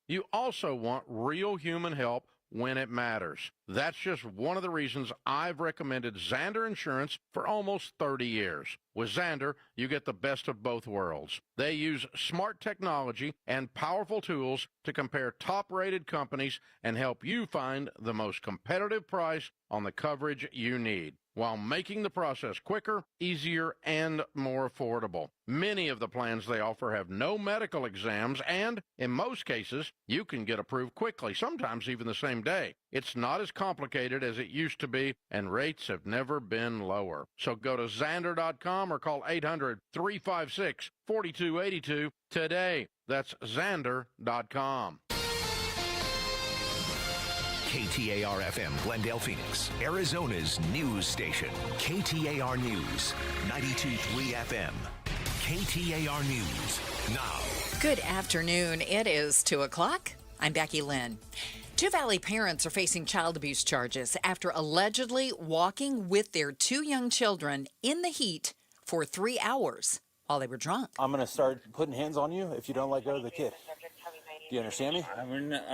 You also want real human help when it matters. That's just one of the reasons I've recommended Zander Insurance for almost 30 years. With Zander, you get the best of both worlds. They use smart technology and powerful tools to compare top-rated companies and help you find the most competitive price on the coverage you need, while making the process quicker, easier, and more affordable. Many of the plans they offer have no medical exams, and in most cases, you can get approved quickly, sometimes even the same day. It's not as complicated as it used to be, and rates have never been lower. So go to Zander.com or call 800-356-4282 today. That's Zander.com. KTAR-FM, Glendale, Phoenix, Arizona's news station. KTAR News, 92.3 FM. KTAR News, now. Good afternoon. It is 2 o'clock. I'm Becky Lynn. Two Valley parents are facing child abuse charges after allegedly walking with their two young children in the heat for 3 hours while they were drunk. I'm going to start putting hands on you if you don't let go of the kid. Do you understand me? I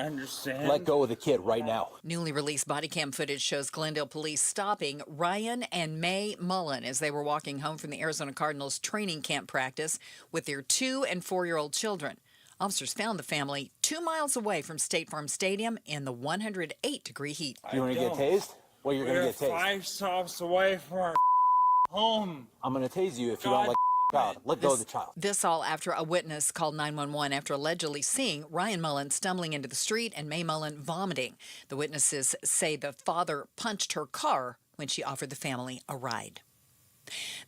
understand. Let go of the kid right now. Newly released body cam footage shows Glendale police stopping Ryan and May Mullen as they were walking home from the Arizona Cardinals training camp practice with their 2- and 4-year-old children. Officers found the family 2 miles away from State Farm Stadium in the 108-degree heat. You want to get tased? Well, you're going to get tased. 5 stops away from our home. I'm going to tase you if you don't let child. Let go of the child. This all after a witness called 911 after allegedly seeing Ryan Mullen stumbling into the street and May Mullen vomiting. The witnesses say the father punched her car when she offered the family a ride.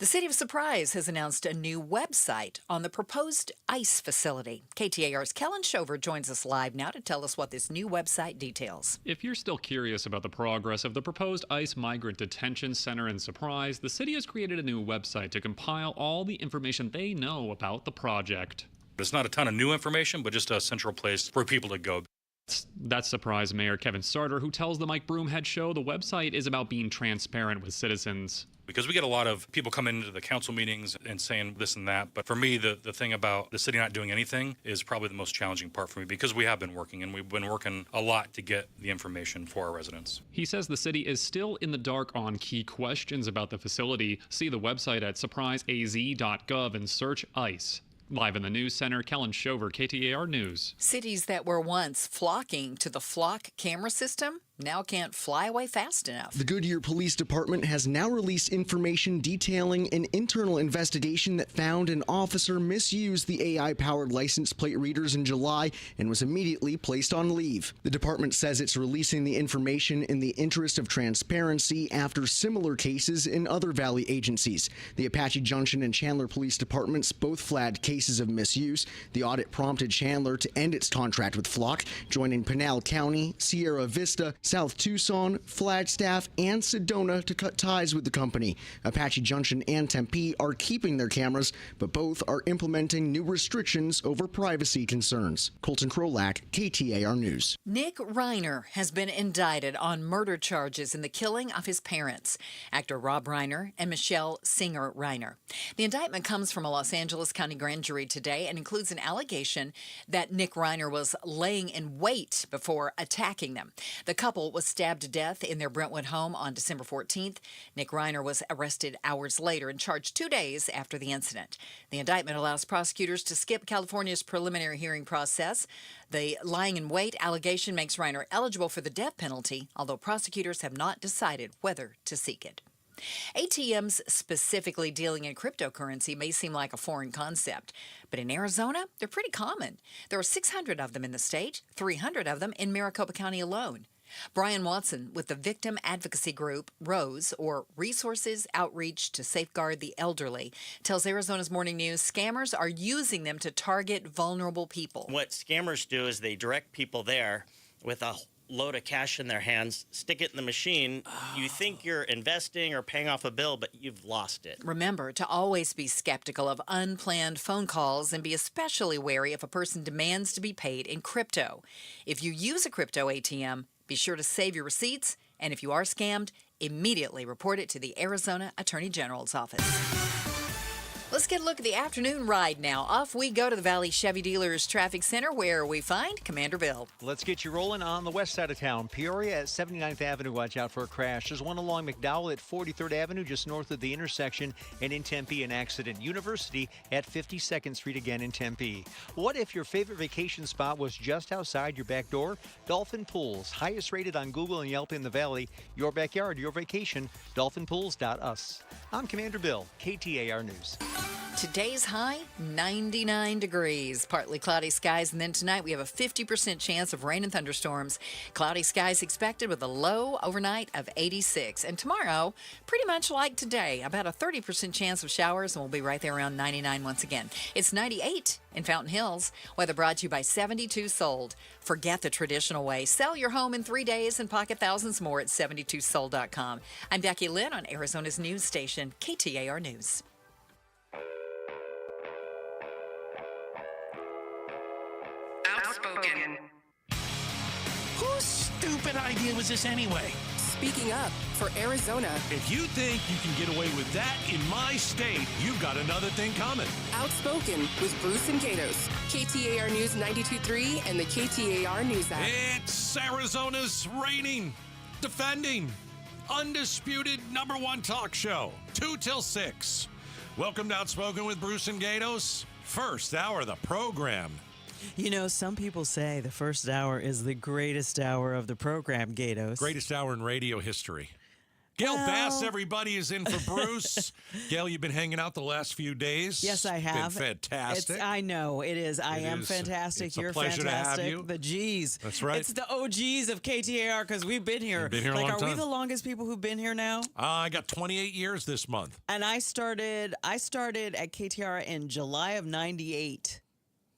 The City of Surprise has announced a new website on the proposed ICE facility. KTAR's Kellen Shover joins us live now to tell us what this new website details. If you're still curious about the progress of the proposed ICE Migrant Detention Center in Surprise, the city has created a new website to compile all the information they know about the project. It's not a ton of new information, but just a central place for people to go. That's Surprise Mayor Kevin Sarter, who tells the Mike Broomhead Show the website is about being transparent with citizens. Because we get a lot of people coming into the council meetings and saying this and that. But for me, the thing about the city not doing anything is probably the most challenging part for me, because we have been working, and we've been working a lot to get the information for our residents. He says the city is still in the dark on key questions about the facility. See the website at surpriseaz.gov and search ICE. Live in the news center, Kellen Shover, KTAR News. Cities that were once flocking to the Flock camera system now can't fly away fast enough. The Goodyear Police Department has now released information detailing an internal investigation that found an officer misused the AI-powered license plate readers in July and was immediately placed on leave. The department says it's releasing the information in the interest of transparency after similar cases in other Valley agencies. The Apache Junction and Chandler Police Departments both flagged cases of misuse. The audit prompted Chandler to end its contract with Flock, joining Pinal County, Sierra Vista, South Tucson, Flagstaff, and Sedona to cut ties with the company. Apache Junction and Tempe are keeping their cameras, but both are implementing new restrictions over privacy concerns. Colton Krolak, KTAR News. Nick Reiner has been indicted on murder charges in the killing of his parents, actor Rob Reiner and Michelle Singer Reiner. The indictment comes from a Los Angeles County grand jury today and includes an allegation that Nick Reiner was laying in wait before attacking them. The couple was stabbed to death in their Brentwood home on December 14th. Nick Reiner was arrested hours later and charged 2 days after the incident. The indictment allows prosecutors to skip California's preliminary hearing process. The lying in wait allegation makes Reiner eligible for the death penalty, although prosecutors have not decided whether to seek it. ATMs specifically dealing in cryptocurrency may seem like a foreign concept, but in Arizona, they're pretty common. There are 600 of them in the state, 300 of them in Maricopa County alone. Brian Watson with the victim advocacy group ROSE, or Resources Outreach to Safeguard the Elderly, tells Arizona's Morning News scammers are using them to target vulnerable people. What scammers do is they direct people there with a load of cash in their hands, stick it in the machine. You think you're investing or paying off a bill, but you've lost it. Remember to always be skeptical of unplanned phone calls and be especially wary if a person demands to be paid in crypto. If you use a crypto ATM, be sure to save your receipts, and if you are scammed, immediately report it to the Arizona Attorney General's office. Let's get a look at the afternoon ride now. Off we go to the Valley Chevy Dealers Traffic Center where we find Commander Bill. Let's get you rolling on the west side of town. Peoria at 79th Avenue, watch out for a crash. There's one along McDowell at 43rd Avenue, just north of the intersection. And in Tempe, an accident. University at 52nd Street again in Tempe. What if your favorite vacation spot was just outside your back door? Dolphin Pools, highest rated on Google and Yelp in the Valley. Your backyard, your vacation, dolphinpools.us. I'm Commander Bill, KTAR News. Today's high, 99 degrees. Partly cloudy skies, and then tonight we have a 50% chance of rain and thunderstorms. Cloudy skies expected with a low overnight of 86. And tomorrow, pretty much like today, about a 30% chance of showers, and we'll be right there around 99 once again. It's 98 in Fountain Hills. Weather brought to you by 72 Sold. Forget the traditional way. Sell your home in 3 days and pocket thousands more at 72sold.com. I'm Becky Lynn on Arizona's news station, KTAR News. Outspoken. Whose stupid idea was this anyway? Speaking up for Arizona. If you think you can get away with that in my state, you've got another thing coming. Outspoken with Bruce and Gatos. KTAR News 92.3 and the KTAR News app. It's Arizona's reigning, defending, undisputed #1 talk show. 2 till 6. Welcome to Outspoken with Bruce and Gatos. First hour of the program. You know, some people say the first hour is the greatest hour of the program, Gatos. Greatest hour in radio history. Gail Bass, everybody, is in for Bruce. Gail, you've been hanging out the last few days. Yes, I have. Been fantastic. I know it is. I am fantastic. It's a You're pleasure fantastic. to have you. The G's. That's right. It's the OGs of KTAR because we've been here. Been here a long are we time. the longest people who've been here now? I got 28 years this month. And I started at KTAR in July of '98.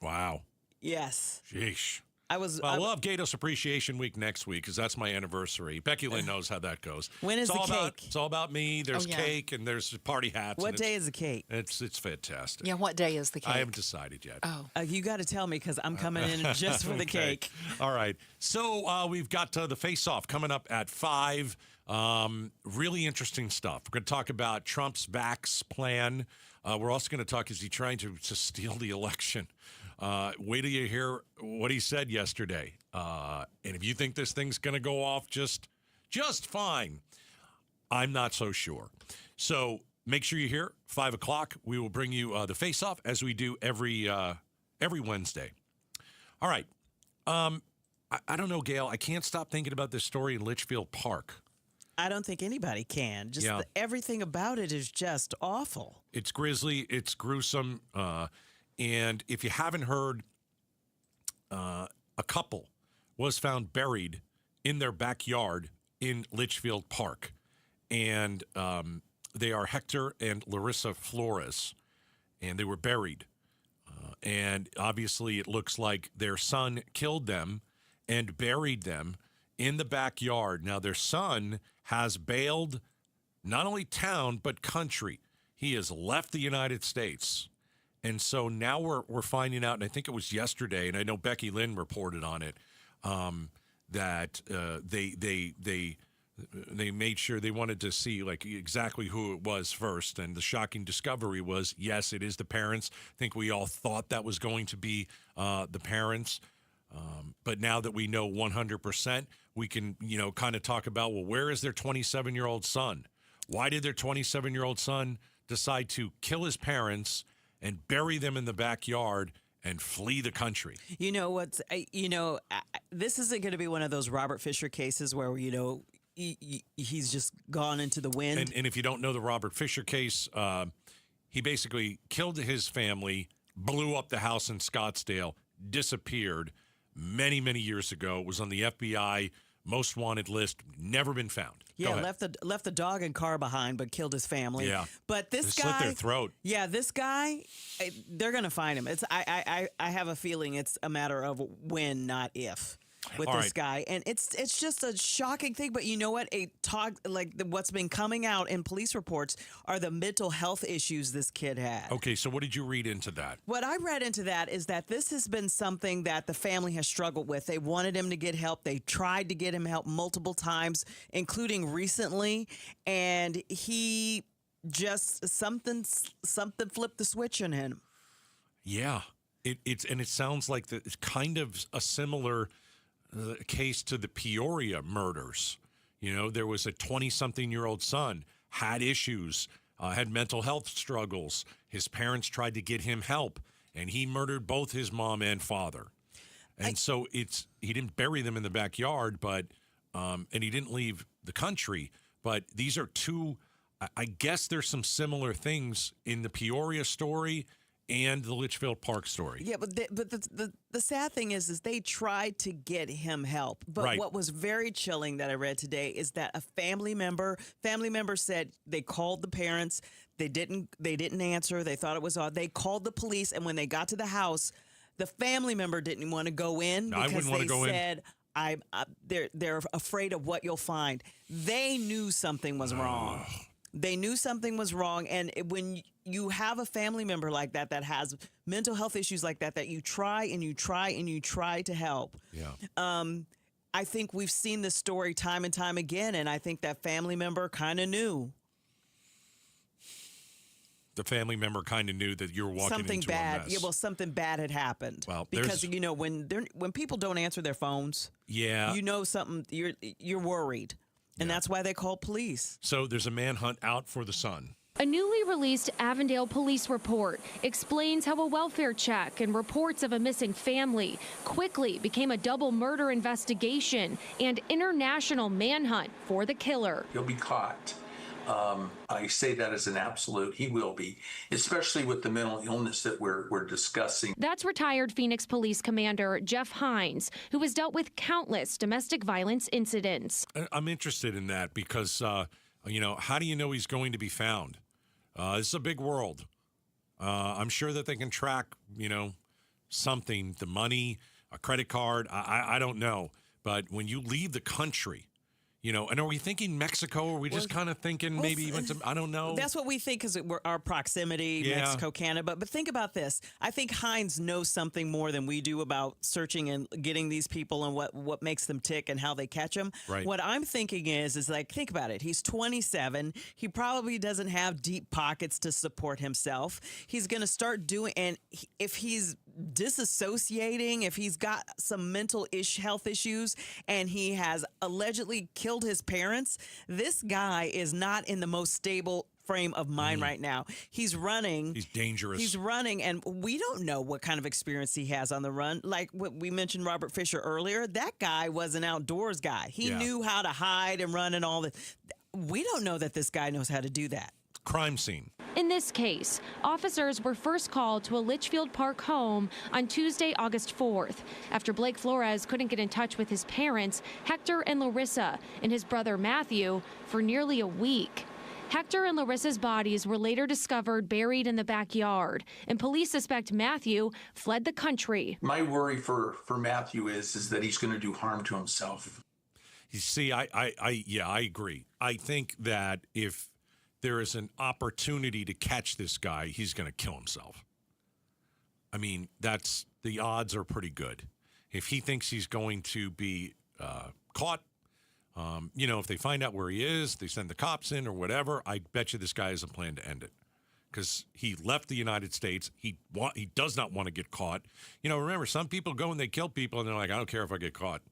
Wow. Yes. Sheesh. We'll have Gatos Appreciation Week next week because that's my anniversary. Becky Lynn knows how that goes. When is the cake? It's all about me. There's cake and there's party hats. What day is the cake? It's fantastic. Yeah, what day is the cake? I haven't decided yet. Oh. You got to tell me because I'm coming in just for the cake. All right. So we've got the face-off coming up at 5. Really interesting stuff. We're going to talk about Trump's vax plan. We're also going to talk, is he trying to steal the election? Wait till you hear what he said yesterday. And if you think this thing's going to go off just fine, I'm not so sure. So make sure you're here. 5 o'clock. We will bring you the face-off as we do every Wednesday. All right. I don't know, Gail. I can't stop thinking about this story in Litchfield Park. I don't think anybody can. Everything about it is just awful. It's grisly. It's gruesome. And if you haven't heard, a couple was found buried in their backyard in Litchfield Park. And they are Hector and Larissa Flores. And they were buried. And obviously it looks like their son killed them and buried them in the backyard. Now, their son has bailed not only town, but country. He has left the United States. And so now we're finding out, and I think it was yesterday, and I know Becky Lynn reported on it, that they made sure they wanted to see like exactly who it was first. And the shocking discovery was, yes, it is the parents. I think we all thought that was going to be the parents. But now that we know 100%, we can, kind of talk about, well, where is their 27-year-old son? Why did their 27-year-old son decide to kill his parents and bury them in the backyard and flee the country? You know what's, this isn't going to be one of those Robert Fisher cases where, he's just gone into the wind. And if you don't know the Robert Fisher case, he basically killed his family, blew up the house in Scottsdale, disappeared many, many years ago, was on the FBI most wanted list, never been found. Yeah, left the dog and car behind, but killed his family. Yeah, but this guy slit their throat. Yeah, this guy, they're gonna find him. I have a feeling it's a matter of when, not if, with All this right. guy. And it's just a shocking thing. But you know what? What's been coming out in police reports are the mental health issues this kid had. Okay, so what did you read into that? What I read into that is that this has been something that the family has struggled with. They wanted him to get help. They tried to get him help multiple times, including recently. And he just something flipped the switch in him. Yeah, it sounds like it's kind of a similar case to the Peoria murders. You know, there was a 20-something-year-old son, had issues, had mental health struggles. His parents tried to get him help, and he murdered both his mom and father. And so he didn't bury them in the backyard, but and he didn't leave the country. But these are two. I guess there's some similar things in the Peoria story and the Litchfield Park story. Yeah, but the sad thing is they tried to get him help. But Right. what was very chilling that I read today is that a family member said they called the parents. They didn't answer. They thought it was odd. They called the police, and when they got to the house, the family member didn't want to go in No, I because wouldn't want they to go in. said they're afraid of what you'll find. They knew something was wrong. They knew something was wrong, and when you have a family member like that has mental health issues like that you try and you try and you try to help. Yeah. I think we've seen this story time and time again, and I think that family member kind of knew. The family member kind of knew that you were walking Something into bad. a mess. Yeah, well, something bad had happened. Well, because when people don't answer their phones, Yeah. you know something. You're worried, and that's why they call police. So there's a manhunt out for the son. A newly released Avondale police report explains how a welfare check and reports of a missing family quickly became a double murder investigation and international manhunt for the killer. He'll be caught. I say that as an absolute. He will be, especially with the mental illness that we're discussing. That's retired Phoenix Police Commander Jeff Hines, who has dealt with countless domestic violence incidents. I'm interested in that because, how do you know he's going to be found? This is a big world. I'm sure that they can track, something, the money, a credit card. I don't know. But when you leave the country, and are we thinking Mexico? Or are we just kind of thinking maybe he went to, I don't know. That's what we think because our proximity, Yeah. Mexico, Canada. But think about this. I think Hines knows something more than we do about searching and getting these people and what makes them tick and how they catch them. Right. What I'm thinking is like, think about it. He's 27. He probably doesn't have deep pockets to support himself. He's going to start doing, and if he's disassociating, if he's got some mental health issues, and he has allegedly killed his parents, this guy is not in the most stable frame of mind right now. He's running. He's dangerous. He's running, and we don't know what kind of experience he has on the run. Like what we mentioned Robert Fisher earlier, that guy was an outdoors guy. He knew how to hide and run and all that. We don't know that this guy knows how to do that. Crime scene. In this case, officers were first called to a Litchfield Park home on Tuesday, August 4th, after Blake Flores couldn't get in touch with his parents, Hector and Larissa, and his brother Matthew, for nearly a week. Hector and Larissa's bodies were later discovered buried in the backyard, and police suspect Matthew fled the country. My worry for Matthew is that he's going to do harm to himself. You see, I agree. I think that if there is an opportunity to catch this guy, he's going to kill himself. I mean, the odds are pretty good. If he thinks he's going to be caught, if they find out where he is, they send the cops in or whatever, I bet you this guy has a plan to end it. Because he left the United States. He does not want to get caught. Remember, some people go and they kill people and they're like, I don't care if I get caught.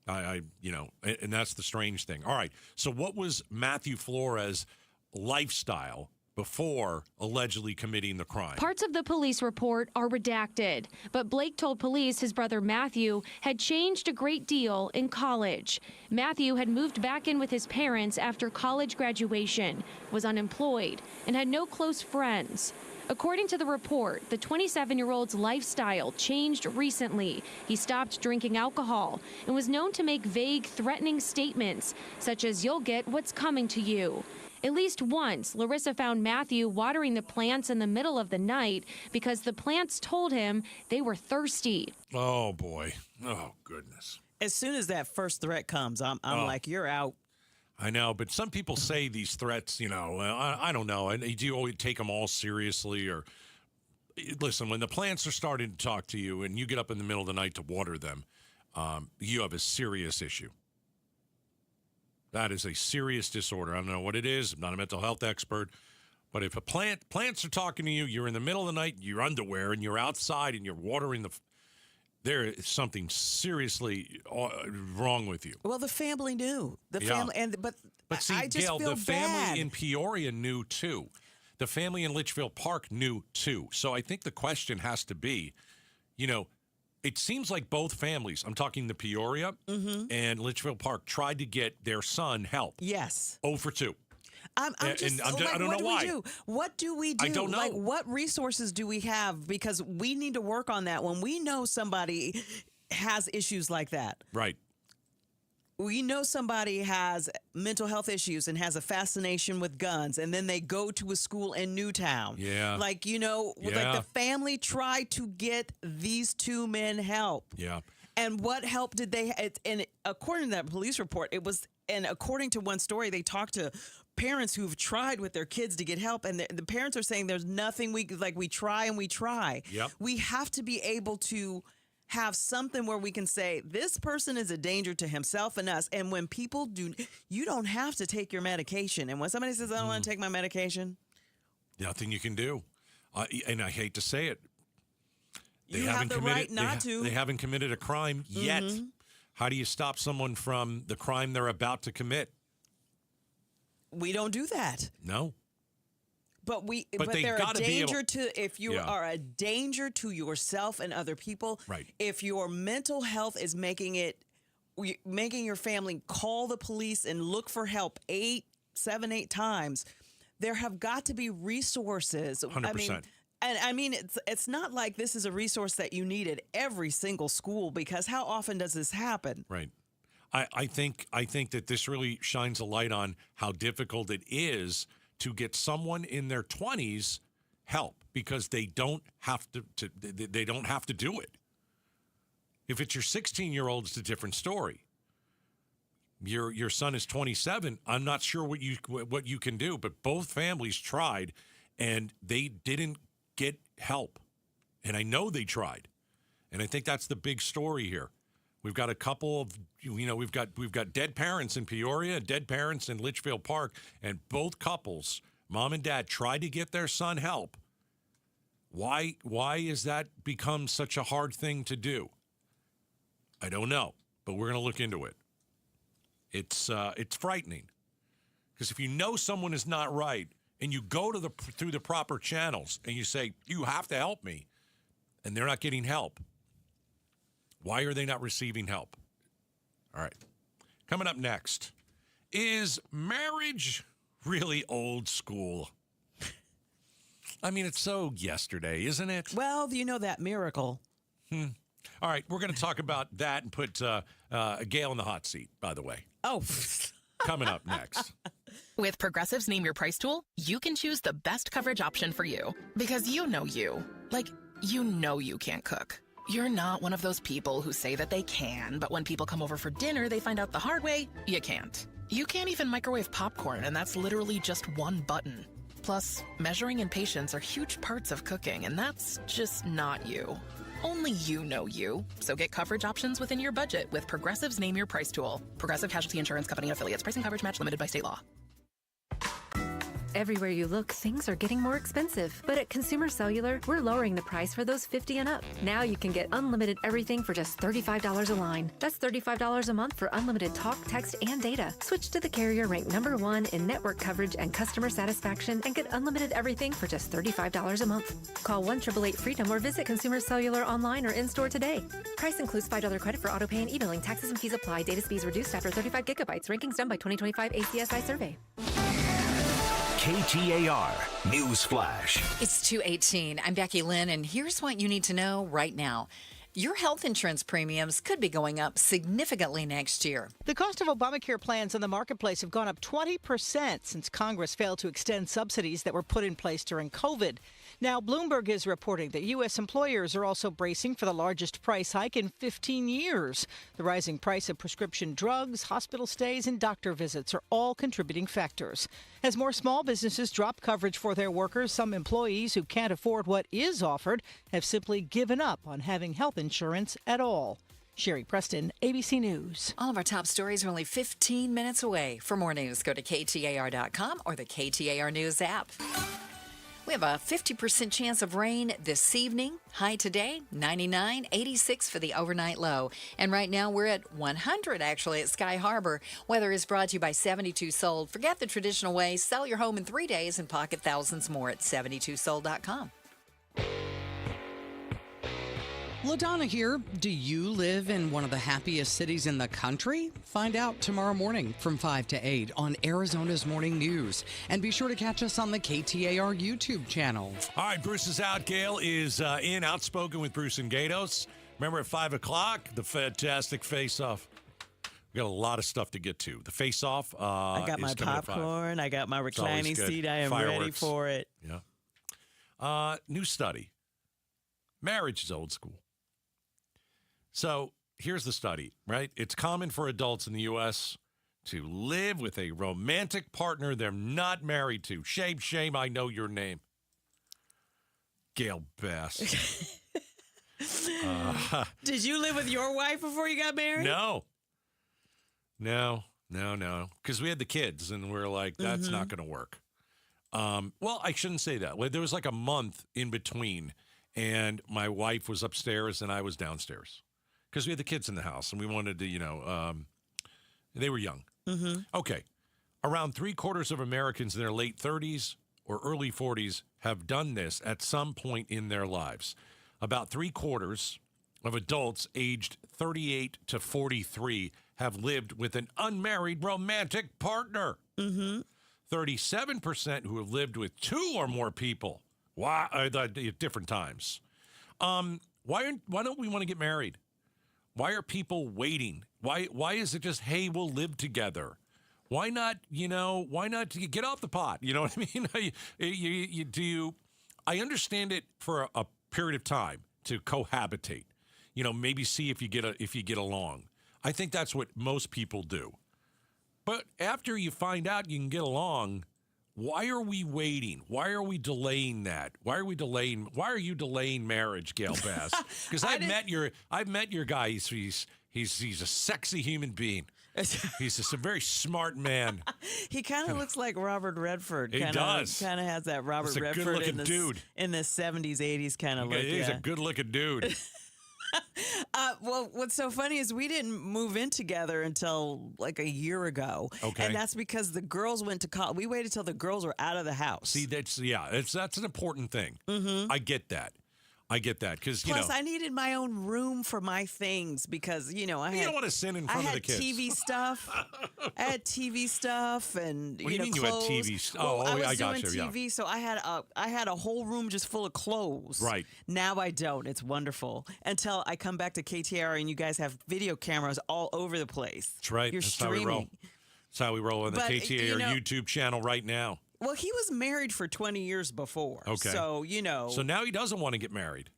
And that's the strange thing. All right, so what was Matthew Flores' lifestyle before allegedly committing the crime? Parts of the police report are redacted, but Blake told police his brother Matthew had changed a great deal in college. Matthew had moved back in with his parents after college graduation, was unemployed, and had no close friends. According to the report, the 27-year-old's lifestyle changed recently. He stopped drinking alcohol and was known to make vague, threatening statements, such as, "You'll get what's coming to you." At least once, Larissa found Matthew watering the plants in the middle of the night because the plants told him they were thirsty. Oh, boy. Oh, goodness. As soon as that first threat comes, I'm like, you're out. I know, but some people say these threats, I don't know. And do you always take them all seriously? Or listen, when the plants are starting to talk to you and you get up in the middle of the night to water them, you have a serious issue. That is a serious disorder. I don't know what it is. I'm not a mental health expert. But if plants are talking to you, you're in the middle of the night, your underwear, and you're outside and you're watering there is something seriously wrong with you. Well, the family knew. The family, but see, I just Gail, feel the family bad. in Peoria knew too. The family in Litchfield Park knew too. So I think the question has to be, it seems like both families, I'm talking the Peoria and Litchfield Park, tried to get their son help. Yes. 0 for 2. I don't know why. What do we do? I don't know. Like, what resources do we have? Because we need to work on that. When we know somebody has issues like that. Right. We know somebody has mental health issues and has a fascination with guns, and then they go to a school in Newtown. Yeah. Like, like the family tried to get these two men help. Yeah. And what help did they? And according to that police report, and according to one story, they talked to parents who've tried with their kids to get help, and the parents are saying there's nothing we try and we try. Yep. We have to be able to have something where we can say this person is a danger to himself and us. And when people do, you don't have to take your medication. And when somebody says I don't want to take my medication, nothing you can do. And I hate to say it, you have the right not to. They haven't committed a crime yet. How do you stop someone from the crime they're about to commit? We don't do that. No. But they they're a gotta be danger able- to, if you are a danger to yourself and other people. Right. If your mental health is making your family call the police and look for help 7, 8 times, there have got to be resources. 100%. I mean, it's not like this is a resource that you need at every single school, because how often does this happen? Right. I think that this really shines a light on how difficult it is to get someone in their 20s help, because they don't have to they don't have to do it. If it's your 16-year-old, it's a different story. Your son is 27. I'm not sure what you can do, but both families tried and they didn't get help. And I know they tried. And I think that's the big story here. We've got a couple of, we've got dead parents in Peoria, dead parents in Litchfield Park, and both couples, mom and dad, tried to get their son help. Why has that become such a hard thing to do? I don't know, but we're going to look into it. It's frightening, because if you know someone is not right and you go through the proper channels and you say, you have to help me, and they're not getting help, why are they not receiving help? All right. Coming up next, is marriage really old school? I mean, it's so yesterday, isn't it? Well, that miracle. All right, we're going to talk about that and put Gail in the hot seat, by the way. Oh. Coming up next. With Progressive's Name Your Price tool, you can choose the best coverage option for you. Because you know you. Like, you can't cook. You're not one of those people who say that they can, but when people come over for dinner, they find out the hard way, you can't. You can't even microwave popcorn, and that's literally just one button. Plus, measuring and patience are huge parts of cooking, and that's just not you. Only you know you. So get coverage options within your budget with Progressive's Name Your Price tool. Progressive Casualty Insurance Company and affiliates. Price and coverage match limited by state law. Everywhere you look, things are getting more expensive. But at Consumer Cellular, we're lowering the price for those 50 and up. Now you can get unlimited everything for just $35 a line. That's $35 a month for unlimited talk, text, and data. Switch to the carrier ranked #1 in network coverage and customer satisfaction and get unlimited everything for just $35 a month. Call 1-888-FREEDOM or visit Consumer Cellular online or in-store today. Price includes $5 credit for autopay and e-billing. Taxes and fees apply. Data speeds reduced after 35 gigabytes. Rankings done by 2025 ACSI survey. KTAR News Flash. It's 2:18. I'm Becky Lynn, and here's what you need to know right now. Your health insurance premiums could be going up significantly next year. The cost of Obamacare plans in the marketplace have gone up 20% since Congress failed to extend subsidies that were put in place during COVID. Now, Bloomberg is reporting that U.S. employers are also bracing for the largest price hike in 15 years. The rising price of prescription drugs, hospital stays, and doctor visits are all contributing factors. As more small businesses drop coverage for their workers, some employees who can't afford what is offered have simply given up on having health insurance at all. Sherry Preston, ABC News. All of our top stories are only 15 minutes away. For more news, go to KTAR.com or the KTAR News app. We have a 50% chance of rain this evening. High today, 99, 86 for the overnight low. And right now we're at 100 actually at Sky Harbor. Weather is brought to you by 72 Sold. Forget the traditional way. Sell your home in 3 days and pocket thousands more at 72sold.com. LaDonna here. Do you live in one of the happiest cities in the country? Find out tomorrow morning from 5 to 8 on Arizona's Morning News. And be sure to catch us on the KTAR YouTube channel. All right, Bruce is out. Gail is in Outspoken with Bruce and Gatos. Remember at 5 o'clock, the fantastic face-off. We got a lot of stuff to get to. The face-off I got my popcorn. I got my reclining seat. I am ready for it. Yeah. New study. Marriage is old school. So here's the study, right? It's common for adults in the U.S. to live with a romantic partner they're not married to. Shame, shame, I know your name. Gail Bass. Did you live with your wife before you got married? No. Because we had the kids, and we're like, that's not going to work. Well, I shouldn't say that. There was like a month in between, and my wife was upstairs, and I was downstairs. Because we had the kids in the house, and we wanted to, they were young. Okay. Around 3/4 of Americans in their late 30s or early 40s have done this at some point in their lives. About 3/4 of adults aged 38 to 43 have lived with an unmarried romantic partner. 37% who have lived with 2 or more people. Why? At different times. Why don't we want to get married? Why are people waiting? Why is it just, hey, we'll live together? Why not, why not get off the pot? You know what I mean? I understand it for a period of time to cohabitate. Maybe see if you get along. I think that's what most people do. But after you find out you can get along, why are we waiting? Why are we delaying that? Why are you delaying marriage, Gail Bass? Because I've met your guy. He's a sexy human being. He's just a very smart man. He kind of looks like Robert Redford. He does. Kind of has that Robert Redford good-looking dude in the 70s, 80s kind of look. He's a good-looking dude. Well, what's so funny is we didn't move in together until like a year ago. Okay. And that's because the girls went to college. We waited till the girls were out of the house. See, that's an important thing. I get that. Because, Plus, I needed my own room for my things because, you don't want to sin in front of the kids. TV stuff. I had TV stuff and, What do you mean clothes. you had TV stuff? I got was doing TV, so I had a whole room just full of clothes. Right. Now I don't. It's wonderful. Until I come back to KTAR and you guys have video cameras all over the place. That's right. You're That's streaming. how we roll. That's how we roll on the KTAR YouTube channel right now. Well, he was married for 20 years before. Okay. So, So now he doesn't want to get married.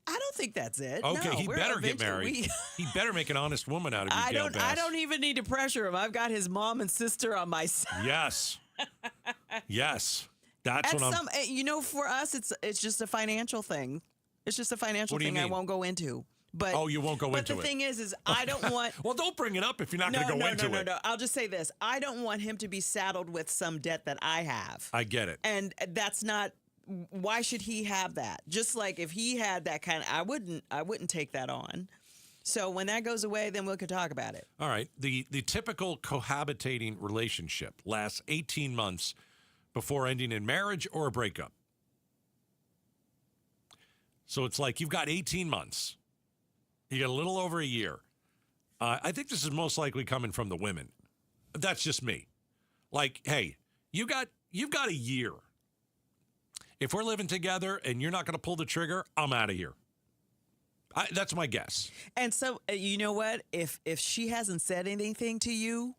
I don't think that's it. Okay, no, he better get married. He better make an honest woman out of you, Gail Bass. I don't even need to pressure him. I've got his mom and sister on my side. Yes. That's what I'm... for us, it's just a financial thing. It's just a financial thing I won't go into. But you won't go into it. But the thing is I don't want... Well, don't bring it up if you're not going to go into it. No. I'll just say this. I don't want him to be saddled with some debt that I have. I get it. And that's not... Why should he have that? Just like if he had that kind of... I wouldn't take that on. So when that goes away, then we could talk about it. All right. The typical cohabitating relationship lasts 18 months before ending in marriage or a breakup. So it's like you've got 18 months. You got a little over a year. I think this is most likely coming from the women. That's just me. Like, hey, you've got a year. If we're living together and you're not going to pull the trigger, I'm out of here. That's my guess. And so, you know what? If she hasn't said anything to you,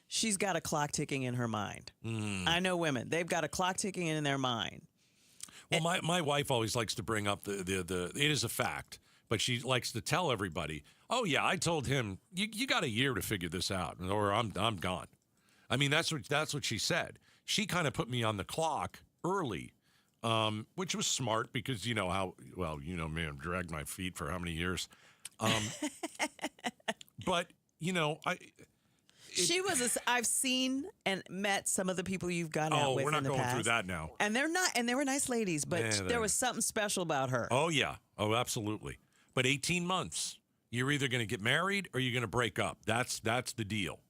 she's got a clock ticking in her mind. I know women. They've got a clock ticking in their mind. Well, my wife always likes to bring up the it is a fact, but she likes to tell everybody, oh, yeah, I told him, you got a year to figure this out, or I'm gone. I mean, that's what she said. She kind of put me on the clock early. Which was smart because you know me, I've dragged my feet for how many years. But She was. I've seen and met some of the people you've gone out with we're not in the going past. through that now. And they were nice ladies, but there was something special about her. Oh, yeah. Oh, absolutely. But 18 months. You're either going to get married or you're going to break up. That's the deal.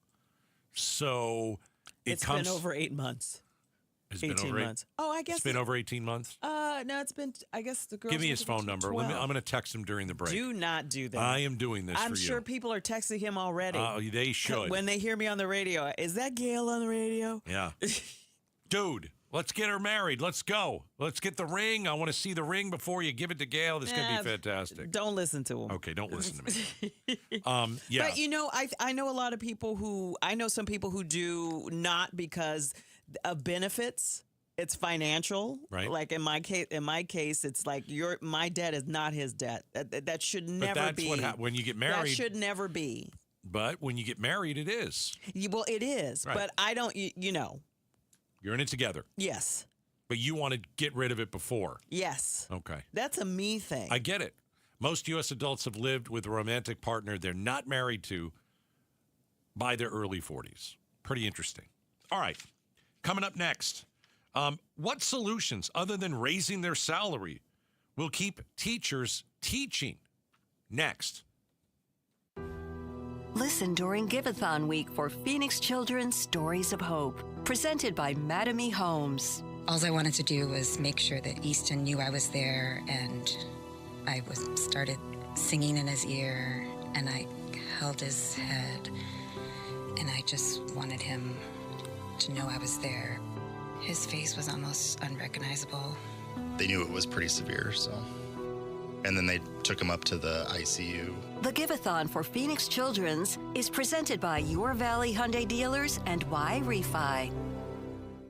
So It's been over 8 months. It's 18 been over months. Oh, I guess it's been over 18 months. No, it's been. I guess the girls. Give me his phone number. 12. I'm going to text him during the break. Do not do that. I am doing this I'm for you. sure people are texting him already. They should. When they hear me on the radio, is that Gail on the radio? Yeah. Dude, let's get her married. Let's go. Let's get the ring. I want to see the ring before you give it to Gail. This is going to be fantastic. Don't listen to him. Okay, don't listen to me. Yeah. But I know a lot of people who I know some people who do not because of benefits. It's financial, right? Like in my case, it's like my debt is not his debt. That should never be. When you get married. That should never be. But when you get married, it is. Well, it is. Right. But I don't. You know. You're in it together. Yes. But you want to get rid of it before. Yes. Okay. That's a me thing. I get it. Most U.S. adults have lived with a romantic partner they're not married to by their early 40s. Pretty interesting. All right. Coming up next. What solutions, other than raising their salary, will keep teachers teaching? Next. Listen during Give-a-thon week for Phoenix Children's Stories of Hope, presented by Madame E. Homes. All I wanted to do was make sure that Easton knew I was there, and I started singing in his ear, and I held his head, and I just wanted him to know I was there. His face was almost unrecognizable. They knew it was pretty severe, so. And then they took him up to the ICU. The Give-a-thon for Phoenix Children's is presented by Your Valley Hyundai Dealers and Y Refi.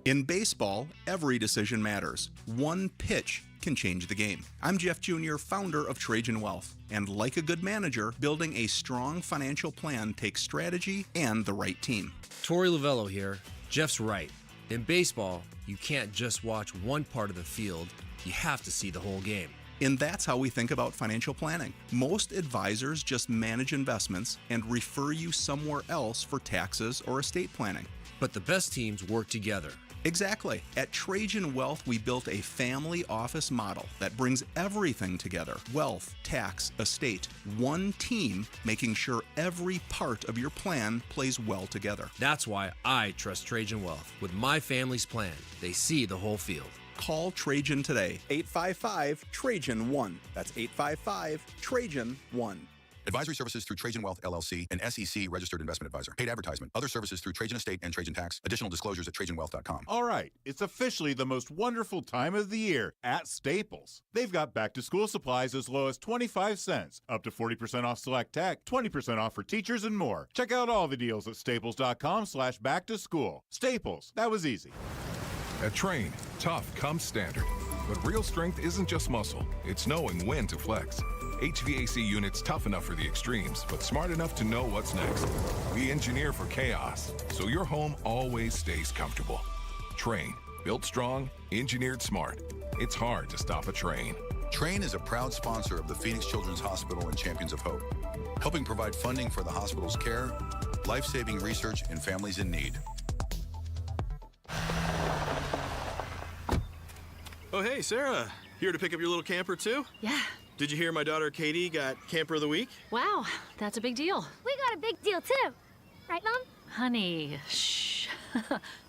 In baseball, every decision matters. One pitch can change the game. I'm Jeff Jr., founder of Trajan Wealth. And like a good manager, building a strong financial plan takes strategy and the right team. Torey Lavello here. Jeff's right. In baseball, you can't just watch one part of the field. You have to see the whole game. And that's how we think about financial planning. Most advisors just manage investments and refer you somewhere else for taxes or estate planning. But the best teams work together. Exactly. At Trajan Wealth, we built a family office model that brings everything together. Wealth, tax, estate. One team making sure every part of your plan plays well together. That's why I trust Trajan Wealth. With my family's plan, they see the whole field. Call Trajan today. 855-TRAJAN-1. That's 855-TRAJAN-1. Advisory services through Trajan Wealth, LLC, an SEC registered investment advisor. Paid advertisement. Other services through Trajan Estate and Trajan Tax. Additional disclosures at TrajanWealth.com. All right, it's officially the most wonderful time of the year at Staples. They've got back-to-school supplies as low as 25 cents, up to 40% off select tech, 20% off for teachers, and more. Check out all the deals at staples.com/back-to-school. Staples, that was easy. At Train, tough comes standard. But real strength isn't just muscle, it's knowing when to flex. HVAC units tough enough for the extremes, but smart enough to know what's next. We engineer for chaos, so your home always stays comfortable. Train, built strong, engineered smart. It's hard to stop a train. Train is a proud sponsor of the Phoenix Children's Hospital and Champions of Hope, helping provide funding for the hospital's care, life-saving research, and families in need. Oh, hey, Sarah. Here to pick up your little camper, too? Yeah. Did you hear my daughter Katie got Camper of the Week? Wow, that's a big deal. We got a big deal, too. Right, Mom? Honey, shh.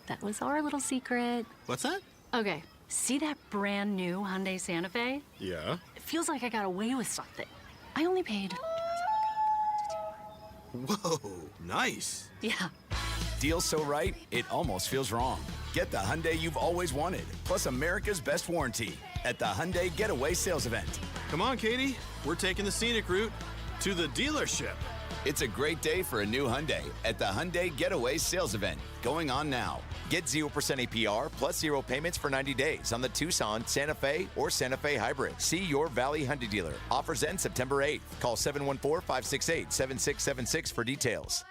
That was our little secret. What's that? Okay, see that brand new Hyundai Santa Fe? Yeah. It feels like I got away with something. I only paid... Whoa, nice. Yeah. Deal so right, it almost feels wrong. Get the Hyundai you've always wanted, plus America's best warranty at the Hyundai Getaway Sales Event. Come on, Katie. We're taking the scenic route to the dealership. It's a great day for a new Hyundai at the Hyundai Getaway Sales Event, going on now. Get 0% APR plus 0 payments for 90 days on the Tucson, Santa Fe, or Santa Fe Hybrid. See your Valley Hyundai dealer. Offers end September 8th. Call 714-568-7676 for details.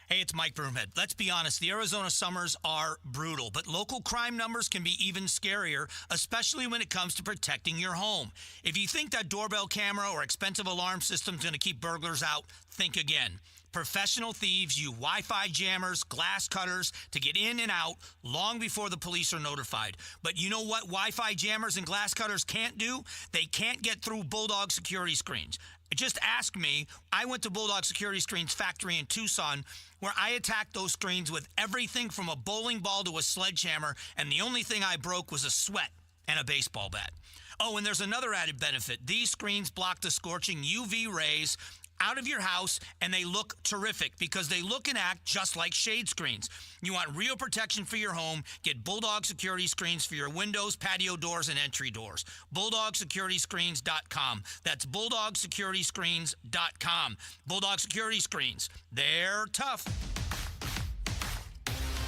Hey, it's Mike Broomhead. Let's be honest, the Arizona summers are brutal, but local crime numbers can be even scarier, especially when it comes to protecting your home. If you think that doorbell camera or expensive alarm system is going to keep burglars out, think again. Professional thieves use Wi-Fi jammers, glass cutters to get in and out long before the police are notified. But you know what Wi-Fi jammers and glass cutters can't do? They can't get through Bulldog security screens. Just ask me. I went to Bulldog Security Screens factory in Tucson, where I attacked those screens with everything from a bowling ball to a sledgehammer, and the only thing I broke was a sweat and a baseball bat. Oh, and there's another added benefit. These screens block the scorching UV rays out of your house, and they look terrific because they look and act just like shade screens. You want real protection for your home? Get Bulldog Security Screens for your windows, patio doors, and entry doors. BulldogSecurityScreens.com. That's BulldogSecurityScreens.com. Bulldog Security Screens. They're tough.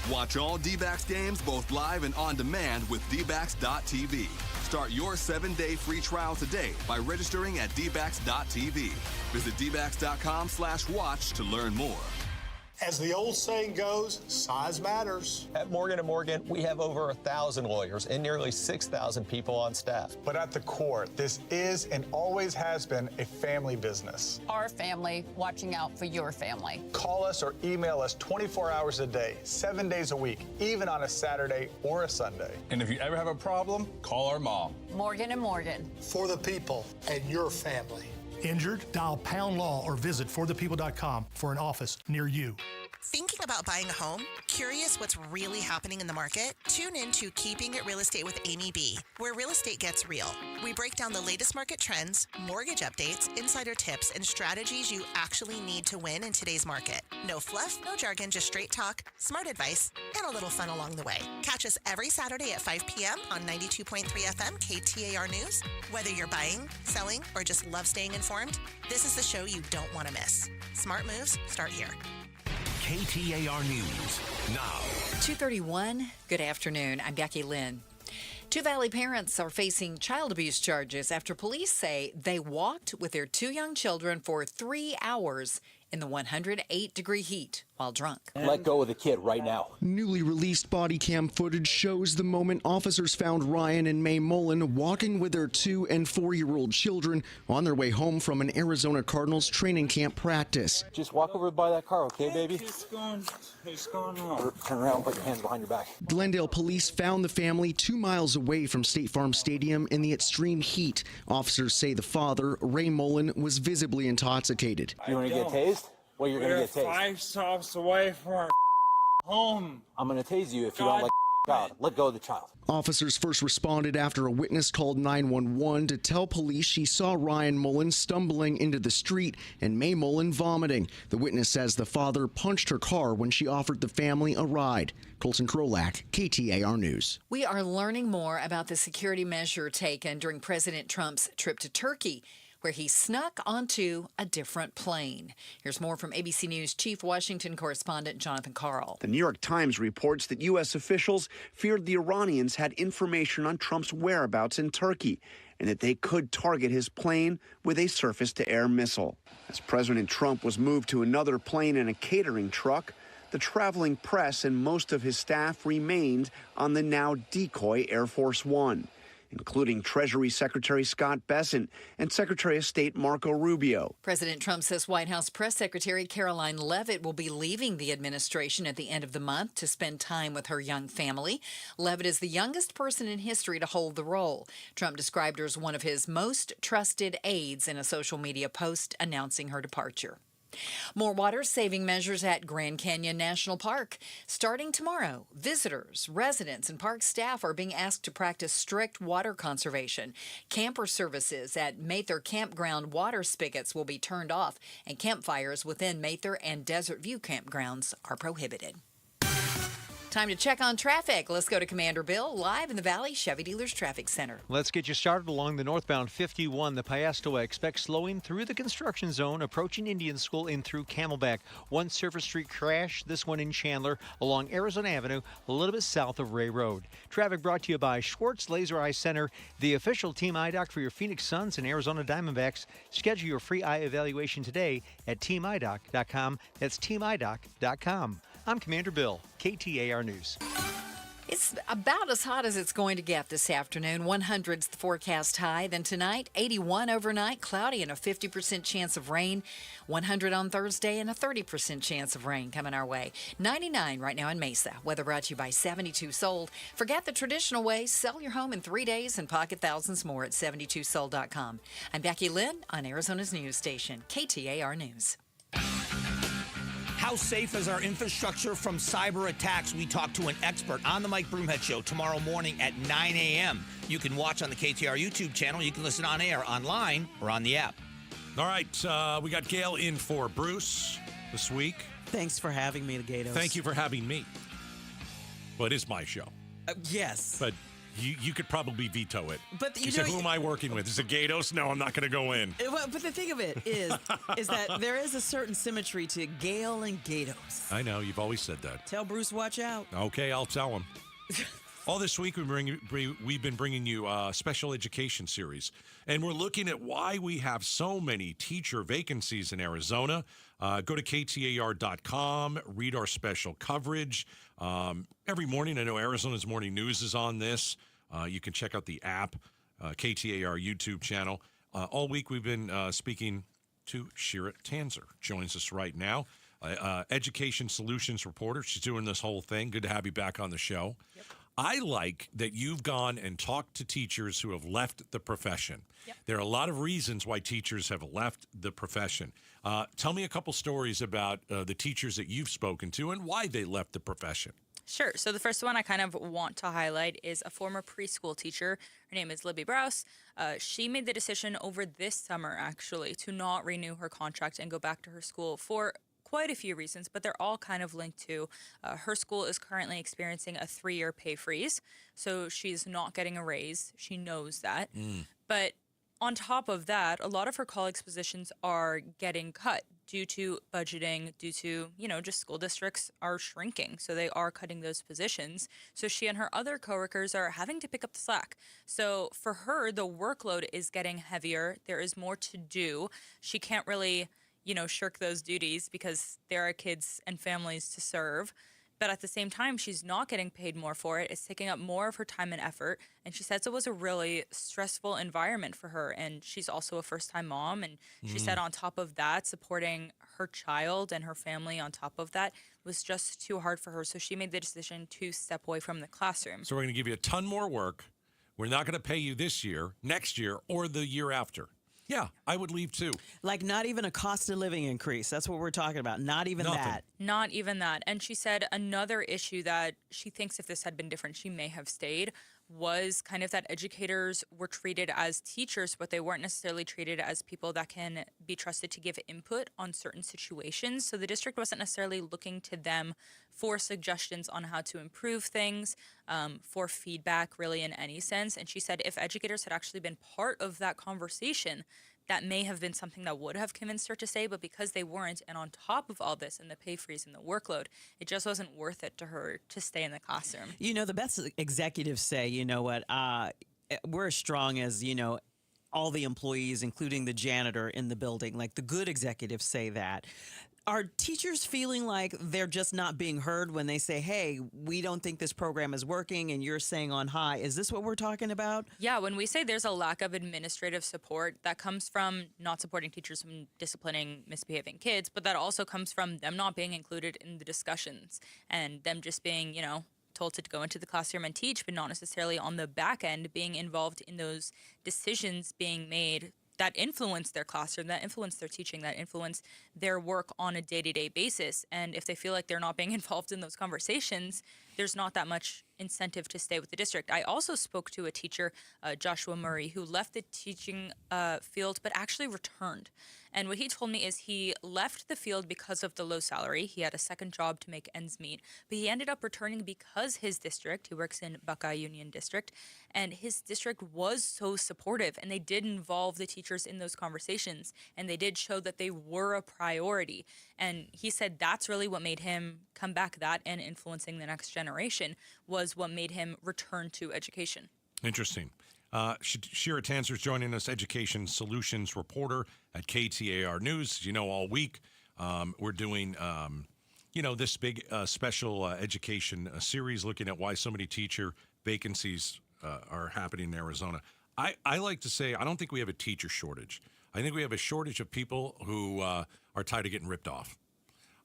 Watch all D-backs games both live and on demand with dbacks.tv. Start your 7-day free trial today by registering at dbacks.tv. Visit dbacks.com/watch to learn more. As the old saying goes, size matters. At Morgan & Morgan, we have over 1,000 lawyers and nearly 6,000 people on staff. But at the core, this is and always has been a family business. Our family watching out for your family. Call us or email us 24 hours a day, 7 days a week, even on a Saturday or a Sunday. And if you ever have a problem, call our mom. Morgan & Morgan. For the people and your family. Injured? Dial Pound Law or visit forthepeople.com for an office near you. Thinking about buying a home? Curious what's really happening in the market? Tune in to Keeping It Real Estate with Amy B., where real estate gets real. We break down the latest market trends, mortgage updates, insider tips, and strategies you actually need to win in today's market. No fluff, no jargon, just straight talk, smart advice, and a little fun along the way. Catch us every Saturday at 5 p.m. on 92.3 FM KTAR News. Whether you're buying, selling, or just love staying informed, this is the show you don't want to miss. Smart moves start here. KTAR News now. 2:31. Good afternoon. I'm Becky Lynn. Two Valley parents are facing child abuse charges after police say they walked with their two young children for 3 hours in the 108-degree heat while drunk. Let go of the kid right now. Newly released body cam footage shows the moment officers found Ryan and May Mullen walking with their 2- and 4-year-old children on their way home from an Arizona Cardinals training camp practice. Just walk over by that car, okay, baby? He's going on. Turn around, put your hands behind your back. Glendale police found the family 2 miles away from State Farm Stadium in the extreme heat. Officers say the father, Ray Mullen, was visibly intoxicated. You want to get tased? Well, you're going to get tased. 5 stops away from our home. I'm going to tase you if you don't like the child. Let go of the child. Officers first responded after a witness called 911 to tell police she saw Ryan Mullen stumbling into the street and May Mullen vomiting. The witness says the father punched her car when she offered the family a ride. Colson Krolak, KTAR News. We are learning more about the security measure taken during President Trump's trip to Turkey, where he snuck onto a different plane. Here's more from ABC News Chief Washington correspondent Jonathan Karl. The New York Times reports that U.S. officials feared the Iranians had information on Trump's whereabouts in Turkey and that they could target his plane with a surface-to-air missile. As President Trump was moved to another plane in a catering truck, the traveling press and most of his staff remained on the now decoy Air Force One, including Treasury Secretary Scott Bessent and Secretary of State Marco Rubio. President Trump says White House Press Secretary Caroline Leavitt will be leaving the administration at the end of the month to spend time with her young family. Leavitt is the youngest person in history to hold the role. Trump described her as one of his most trusted aides in a social media post announcing her departure. More water-saving measures at Grand Canyon National Park. Starting tomorrow, visitors, residents, and park staff are being asked to practice strict water conservation. Camper services at Mather Campground water spigots will be turned off, and campfires within Mather and Desert View campgrounds are prohibited. Time to check on traffic. Let's go to Commander Bill, live in the Valley Chevy Dealers Traffic Center. Let's get you started along the northbound 51, the Payasto Way. Expect slowing through the construction zone, approaching Indian School in through Camelback. One Surface Street crash, this one in Chandler, along Arizona Avenue, a little bit south of Ray Road. Traffic brought to you by Schwartz Laser Eye Center, the official Team Eye Doc for your Phoenix Suns and Arizona Diamondbacks. Schedule your free eye evaluation today at teamidoc.com. That's teamidoc.com. I'm Commander Bill, KTAR News. It's about as hot as it's going to get this afternoon. 100's the forecast high. Then tonight, 81 overnight, cloudy and a 50% chance of rain. 100 on Thursday and a 30% chance of rain coming our way. 99 right now in Mesa. Weather brought to you by 72 Sold. Forget the traditional way. Sell your home in 3 days and pocket thousands more at 72sold.com. I'm Becky Lynn on Arizona's news station, KTAR News. How safe is our infrastructure from cyber attacks? We talk to an expert on the Mike Broomhead Show tomorrow morning at 9 a.m. You can watch on the KTAR YouTube channel. You can listen on air, online, or on the app. All right, we got Gail in for Bruce this week. Thanks for having me, Gatos. Thank you for having me. Well, it is my show. Yes. But you could probably veto it. But you said, who am I working with? Is it Gatos? No, I'm not going to go in. But the thing of it is that there is a certain symmetry to Gail and Gatos. I know. You've always said that. Tell Bruce, watch out. Okay, I'll tell him. All this week, we've been bringing you a special education series, and we're looking at why we have so many teacher vacancies in Arizona. Go to KTAR.com, read our special coverage. Every morning, I know Arizona's Morning News is on this. You can check out the app, KTAR YouTube channel. All week, we've been speaking to Shira Tanzer. Joins us right now. Education Solutions reporter. She's doing this whole thing. Good to have you back on the show. Yep. I like that you've gone and talked to teachers who have left the profession. Yep. There are a lot of reasons why teachers have left the profession. Tell me a couple stories about the teachers that you've spoken to and why they left the profession. Sure. So the first one I kind of want to highlight is a former preschool teacher. Her name is Libby Brous. She made the decision over this summer, actually, to not renew her contract and go back to her school for quite a few reasons, but they're all kind of linked to her school is currently experiencing a 3-year pay freeze, so she's not getting a raise. She knows that. But on top of that, a lot of her colleagues' positions are getting cut due to budgeting, due to, just school districts are shrinking, so they are cutting those positions. So she and her other coworkers are having to pick up the slack. So for her, the workload is getting heavier. There is more to do. She can't really shirk those duties because there are kids and families to serve. But at the same time, she's not getting paid more for it. It's taking up more of her time and effort. And she says it was a really stressful environment for her. And she's also a first-time mom. And she said on top of that, supporting her child and her family on top of that was just too hard for her. So she made the decision to step away from the classroom. So we're going to give you a ton more work. We're not going to pay you this year, next year, or the year after. Yeah, I would leave too. Like not even a cost of living increase. That's what we're talking about. Not even Nothing. that. Not even that. And she said another issue that she thinks if this had been different, she may have stayed, was kind of that educators were treated as teachers, but they weren't necessarily treated as people that can be trusted to give input on certain situations. So the district wasn't necessarily looking to them for suggestions on how to improve things, for feedback really in any sense. And she said if educators had actually been part of that conversation, that may have been something that would have convinced her to stay, but because they weren't, and on top of all this and the pay freeze and the workload, it just wasn't worth it to her to stay in the classroom. The best executives say, we're as strong as, all the employees, including the janitor in the building. Like the good executives say that. Are teachers feeling like they're just not being heard when they say, hey, we don't think this program is working and you're saying on high? Is this what we're talking about? Yeah, when we say there's a lack of administrative support, that comes from not supporting teachers from disciplining misbehaving kids, but that also comes from them not being included in the discussions and them just being, told to go into the classroom and teach, but not necessarily on the back end being involved in those decisions being made that influence their classroom, that influence their teaching, that influence their work on a day-to-day basis. And if they feel like they're not being involved in those conversations, there's not that much incentive to stay with the district. I also spoke to a teacher, Joshua Murray, who left the teaching field but actually returned. And what he told me is he left the field because of the low salary. He had a second job to make ends meet, but he ended up returning because his district, he works in Buckeye Union District, and his district was so supportive, and they did involve the teachers in those conversations, and they did show that they were a priority. And he said that's really what made him come back, that and influencing the next generation was what made him return to education. Interesting. Shira Tanzer's joining us, Education Solutions reporter at KTAR News. You know, all week we're doing, this big special education series looking at why so many teacher vacancies are happening in Arizona. I like to say I don't think we have a teacher shortage. I think we have a shortage of people who are tired of getting ripped off.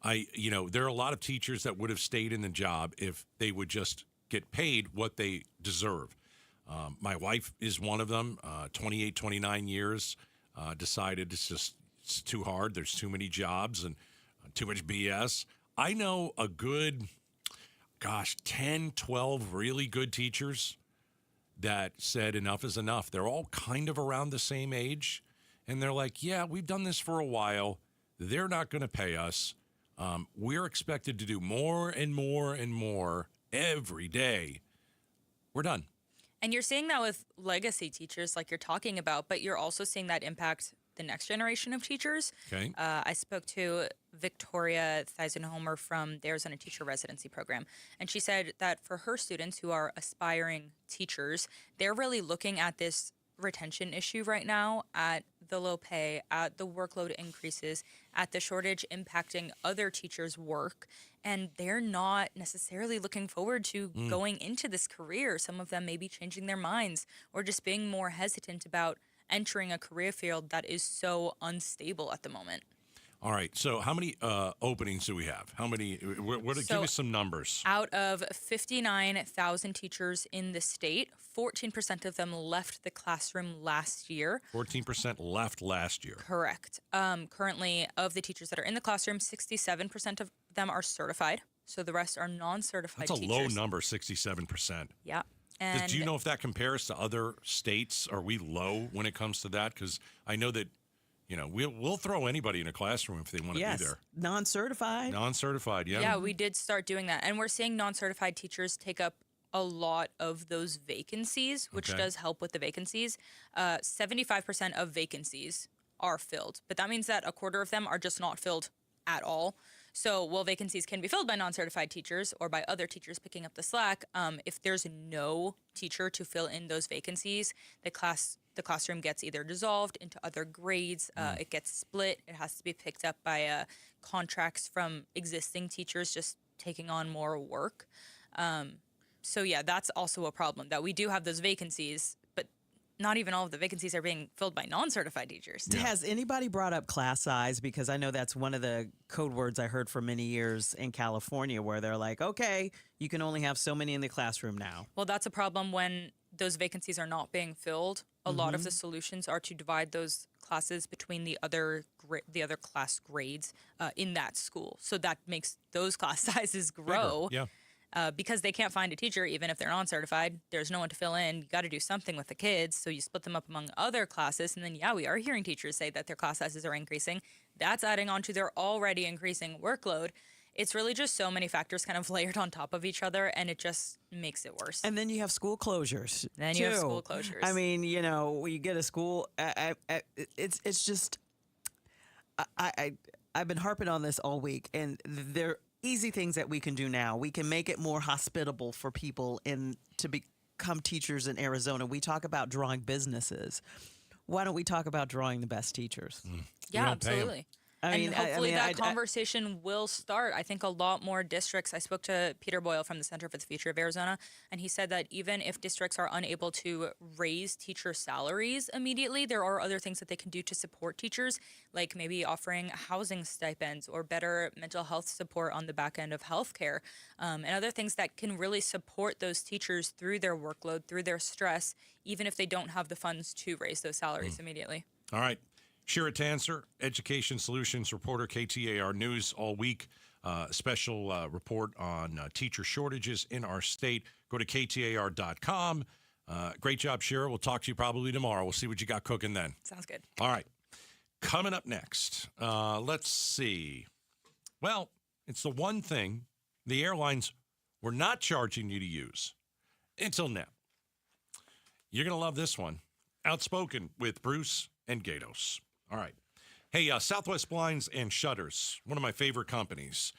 There are a lot of teachers that would have stayed in the job if they would just get paid what they deserve. My wife is one of them, 28, 29 years, decided it's too hard. There's too many jobs and too much BS. I know a good, 10, 12 really good teachers that said enough is enough. They're all kind of around the same age. And they're like, yeah, we've done this for a while. They're not going to pay us. We're expected to do more and more and more every day. We're done. And you're seeing that with legacy teachers like you're talking about, but you're also seeing that impact the next generation of teachers. Okay. I spoke to Victoria Theisenhomer from the Arizona Teacher Residency Program, and she said that for her students who are aspiring teachers, they're really looking at this retention issue right now, at the low pay, at the workload increases, at the shortage impacting other teachers' work, and they're not necessarily looking forward to going into this career. Some of them may be changing their minds or just being more hesitant about entering a career field that is so unstable at the moment. All right. So how many openings do we have? How many? Give us some numbers. Out of 59,000 teachers in the state, 14% of them left the classroom last year. 14% left last year. Correct. Currently, of the teachers that are in the classroom, 67% of them are certified. So the rest are non-certified teachers. teachers. That's a low number, 67%. Yeah. And do you know if that compares to other states? Are we low when it comes to that? Because I know that, we'll throw anybody in a classroom if they want to be there. Non-certified. Non-certified, yeah. Yeah, we did start doing that. And we're seeing non-certified teachers take up a lot of those vacancies, which does help with the vacancies. 75% of vacancies are filled, but that means that a quarter of them are just not filled at all. So while vacancies can be filled by non-certified teachers or by other teachers picking up the slack, if there's no teacher to fill in those vacancies, the classroom gets either dissolved into other grades, it gets split, it has to be picked up by contracts from existing teachers just taking on more work. So yeah, that's also a problem, that we do have those vacancies, but not even all of the vacancies are being filled by non-certified teachers. Yeah. Has anybody brought up class size? Because I know that's one of the code words I heard for many years in California, where they're like, okay, you can only have so many in the classroom now. Well, that's a problem when those vacancies are not being filled. A lot of the solutions are to divide those classes between the other class grades in that school. So that makes those class sizes grow. Bigger. Yeah. Because they can't find a teacher, even if they're non-certified. There's no one to fill in. You got to do something with the kids. So you split them up among other classes. And then, yeah, we are hearing teachers say that their class sizes are increasing. That's adding on to their already increasing workload. It's really just so many factors kind of layered on top of each other, and it just makes it worse. And then you have school closures. You have school closures. I mean, you get a school. It's just. I've been harping on this all week, and there easy things that we can do now. We can make it more hospitable for people to become teachers in Arizona. We talk about drawing businesses. Why don't we talk about drawing the best teachers? Yeah, absolutely. Hopefully that conversation will start. I think a lot more districts. I spoke to Peter Boyle from the Center for the Future of Arizona, and he said that even if districts are unable to raise teacher salaries immediately, there are other things that they can do to support teachers, like maybe offering housing stipends or better mental health support on the back end of healthcare, and other things that can really support those teachers through their workload, through their stress, even if they don't have the funds to raise those salaries immediately. All right. Shira Tanzer, Education Solutions reporter, KTAR News all week. special report on teacher shortages in our state. Go to KTAR.com. Great job, Shira. We'll talk to you probably tomorrow. We'll see what you got cooking then. Sounds good. All right. Coming up next, let's see. Well, it's the one thing the airlines were not charging you to use until now. You're going to love this one. Outspoken with Bruce and Gatos. All right. Hey, Southwest Blinds and Shutters, one of my favorite companies.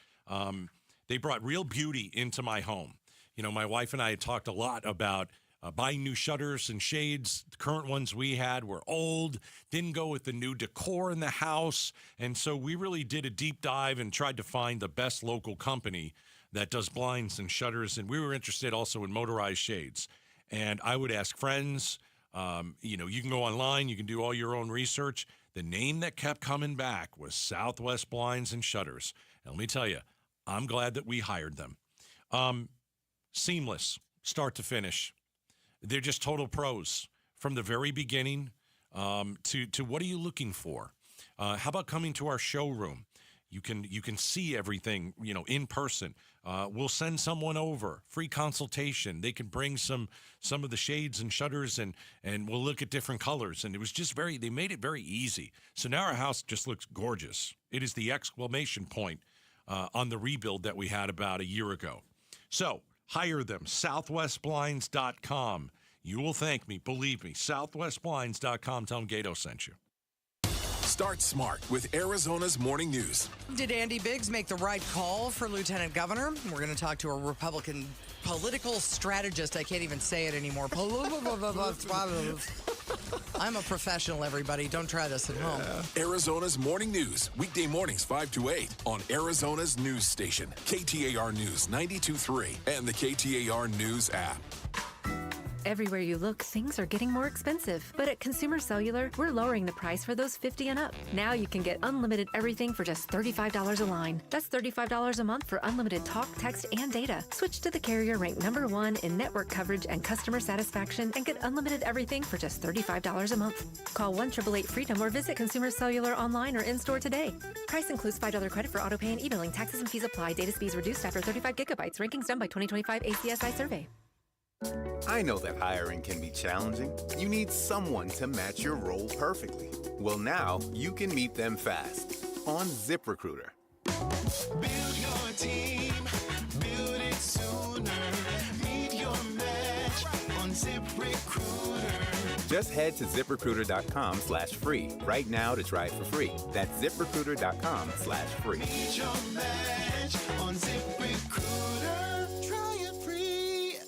They brought real beauty into my home. You know, my wife and I had talked a lot about buying new shutters and shades. The current ones we had were old, didn't go with the new decor in the house. And so we really did a deep dive and tried to find the best local company that does blinds and shutters. And we were interested also in motorized shades. And I would ask friends, you know, you can go online, you can do all your own research. The name that kept coming back was Southwest Blinds and Shutters. And let me tell you, I'm glad that we hired them. Seamless, start to finish. They're just total pros from the very beginning to what are you looking for? How about coming to our showroom? You can see everything, you know, in person. We'll send someone over, free consultation. They can bring some of the shades and shutters and we'll look at different colors. And it was just they made it very easy. So now our house just looks gorgeous. It is the exclamation point on the rebuild that we had about a year ago. So hire them, southwestblinds.com. You will thank me, believe me, southwestblinds.com. Tell them Gato sent you. Start smart with Arizona's morning news. Did Andy Biggs make the right call for Lieutenant Governor? We're going to talk to a Republican political strategist. I can't even say it anymore. I'm a professional, everybody. Don't try this at home. Arizona's morning news, weekday mornings 5 to 8 on Arizona's news station, KTAR News 92.3 and the KTAR News app. Everywhere you look, things are getting more expensive. But at Consumer Cellular, we're lowering the price for those 50 and up. Now you can get unlimited everything for just $35 a line. That's $35 a month for unlimited talk, text, and data. Switch to the carrier ranked #1 in network coverage and customer satisfaction and get unlimited everything for just $35 a month. Call 1-888-FREEDOM or visit Consumer Cellular online or in-store today. Price includes $5 credit for autopay and e-billing. Taxes and fees apply. Data speeds reduced after 35 gigabytes. Rankings done by 2025 ACSI survey. I know that hiring can be challenging. You need someone to match your role perfectly. Well, now you can meet them fast on ZipRecruiter. Build your team, build it sooner. Meet your match on ZipRecruiter. Just head to ZipRecruiter.com/free right now to try it for free. That's ZipRecruiter.com/free. Meet your match on ZipRecruiter. Try it free.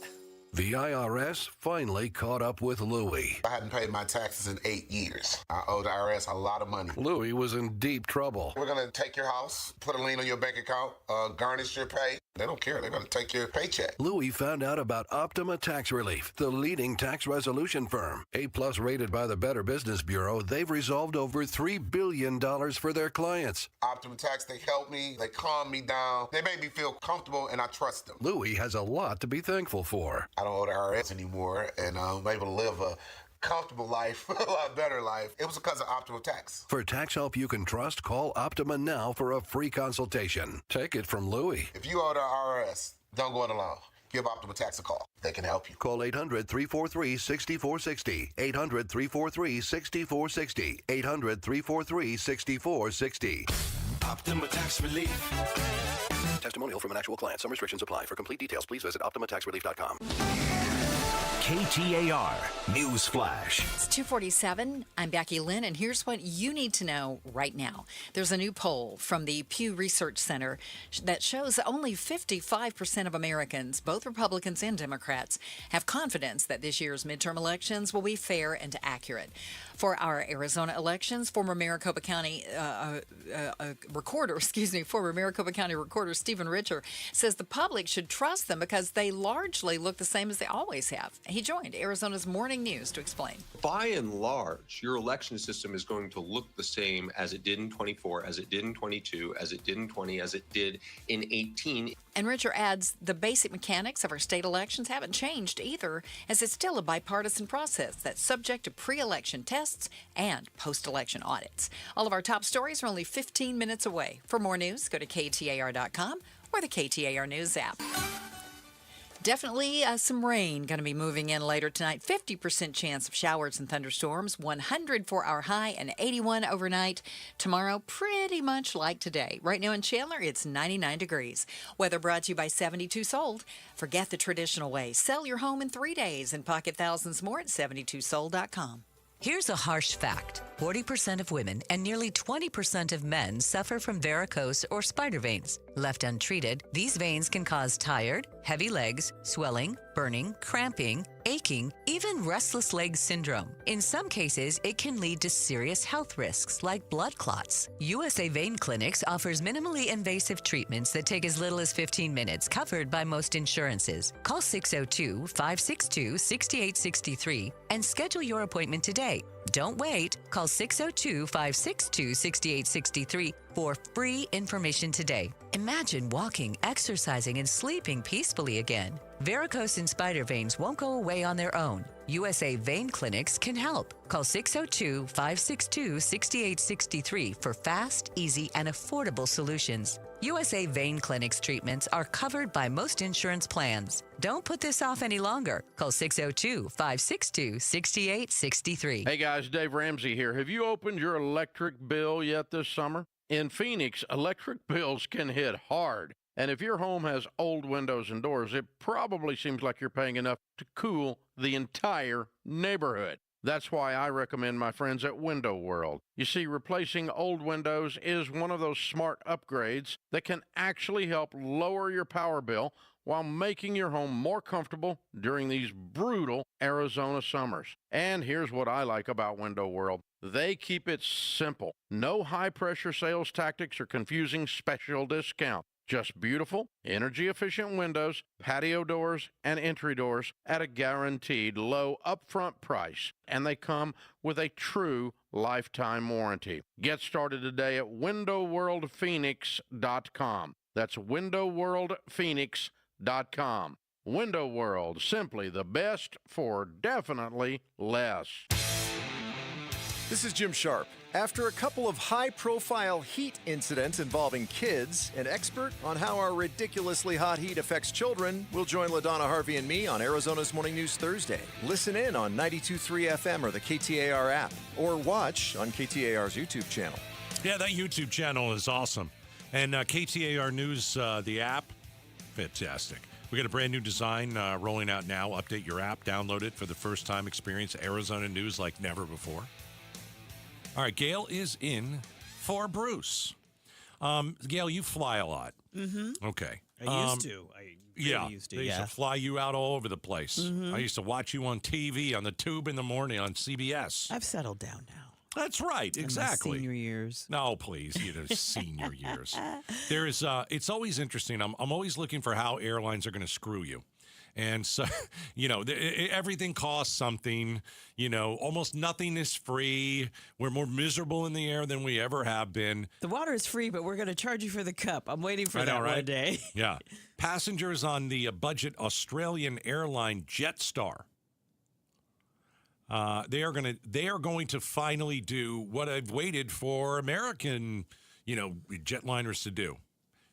The IRS finally caught up with Louie. I hadn't paid my taxes in 8 years. I owe the IRS a lot of money. Louie was in deep trouble. We're going to take your house, put a lien on your bank account, garnish your pay. They don't care. They're going to take your paycheck. Louie found out about Optima Tax Relief, the leading tax resolution firm. A+ rated by the Better Business Bureau, they've resolved over $3 billion for their clients. Optima Tax, they helped me. They calmed me down. They made me feel comfortable, and I trust them. Louie has a lot to be thankful for. I don't owe the IRS anymore, and I'm able to live a comfortable life, a lot better life. It was because of Optima Tax. For tax help you can trust, call Optima now for a free consultation. Take it from Louie. If you owe the IRS, don't go it alone. Give Optima Tax a call. They can help you. Call 800-343-6460. 800-343-6460. 800-343-6460. Optima Tax Relief. Testimonial from an actual client. Some restrictions apply. For complete details, please visit OptimaTaxRelief.com. KTAR News Flash. It's 2:47. I'm Becky Lynn, and here's what you need to know right now. There's a new poll from the Pew Research Center that shows that only 55% of Americans, both Republicans and Democrats, have confidence that this year's midterm elections will be fair and accurate. For our Arizona elections, former Maricopa County Recorder Stephen Richer says the public should trust them because they largely look the same as they always have. He joined Arizona's Morning News to explain. By and large, your election system is going to look the same as it did in 24, as it did in 22, as it did in 20, as it did in 18. And Richer adds the basic mechanics of our state elections haven't changed either, as it's still a bipartisan process that's subject to pre-election tests and post-election audits. All of our top stories are only 15 minutes away. For more news, go to KTAR.com or the KTAR News app. Definitely some rain going to be moving in later tonight. 50% chance of showers and thunderstorms, 100 for our high and 81 overnight. Tomorrow, pretty much like today. Right now in Chandler, it's 99 degrees. Weather brought to you by 72 Sold. Forget the traditional way. Sell your home in 3 days and pocket thousands more at 72sold.com. Here's a harsh fact. 40% of women and nearly 20% of men suffer from varicose or spider veins. Left untreated, these veins can cause tired, heavy legs, swelling, burning, cramping, aching, even restless leg syndrome. In some cases, it can lead to serious health risks like blood clots. USA Vein Clinics offers minimally invasive treatments that take as little as 15 minutes, covered by most insurances. Call 602-562-6863 and schedule your appointment today. Don't wait. Call 602-562-6863 for free information today. Imagine walking, exercising, and sleeping peacefully again. Varicose and spider veins won't go away on their own. USA Vein Clinics can help. Call 602-562-6863 for fast, easy, and affordable solutions. USA Vein Clinics treatments are covered by most insurance plans. Don't put this off any longer. Call 602-562-6863. Hey guys, Dave Ramsey here. Have you opened your electric bill yet this summer? In Phoenix, electric bills can hit hard. And if your home has old windows and doors, it probably seems like you're paying enough to cool the entire neighborhood. That's why I recommend my friends at Window World. You see, replacing old windows is one of those smart upgrades that can actually help lower your power bill while making your home more comfortable during these brutal Arizona summers. And here's what I like about Window World. They keep it simple. No high-pressure sales tactics or confusing special discounts. Just beautiful, energy-efficient windows, patio doors, and entry doors at a guaranteed low upfront price. And they come with a true lifetime warranty. Get started today at windowworldphoenix.com. That's windowworldphoenix.com. Window World, simply the best for definitely less. This is Jim Sharp. After a couple of high-profile heat incidents involving kids, an expert on how our ridiculously hot heat affects children will join LaDonna Harvey and me on Arizona's Morning News Thursday. Listen in on 92.3 FM or the KTAR app, or watch on KTAR's YouTube channel. Yeah, that YouTube channel is awesome. And KTAR News, the app, fantastic. We got a brand new design rolling out now. Update your app, download it for the first time. Experience Arizona news like never before. All right, Gail is in for Bruce. Gail, you fly a lot. Mm-hmm. Okay. I used to. Used to, they used to fly you out all over the place. Mm-hmm. I used to watch you on TV, on the tube in the morning on CBS. I've settled down now. That's right, exactly. In my senior years. No, please, senior years. There's, it's always interesting. I'm always looking for how airlines are going to screw you. And so, everything costs something, almost nothing is free. We're more miserable in the air than we ever have been. The water is free, but we're going to charge you for the cup. I'm waiting for that one day. Yeah. Passengers on the budget Australian airline Jetstar, they are going to finally do what I've waited for American, jetliners to do.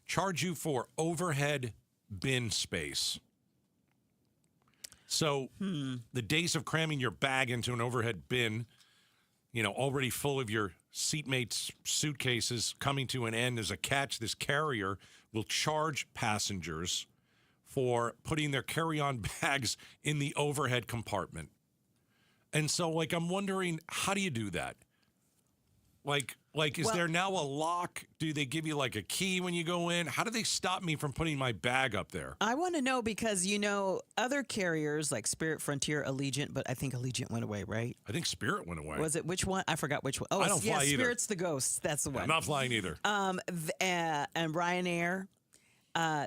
Charge you for overhead bin space. So the days of cramming your bag into an overhead bin, already full of your seatmates' suitcases coming to an end. As a catch, this carrier will charge passengers for putting their carry-on bags in the overhead compartment. And so, I'm wondering, how do you do that? Is there now a lock? Do they give you a key when you go in? How do they stop me from putting my bag up there? I want to know because, other carriers like Spirit, Frontier, Allegiant, but I think Allegiant went away, right? I think Spirit went away. Was it which one? I forgot which one. Oh, I don't fly either. Spirit's the ghost. That's the one. I'm not flying either. And Ryanair,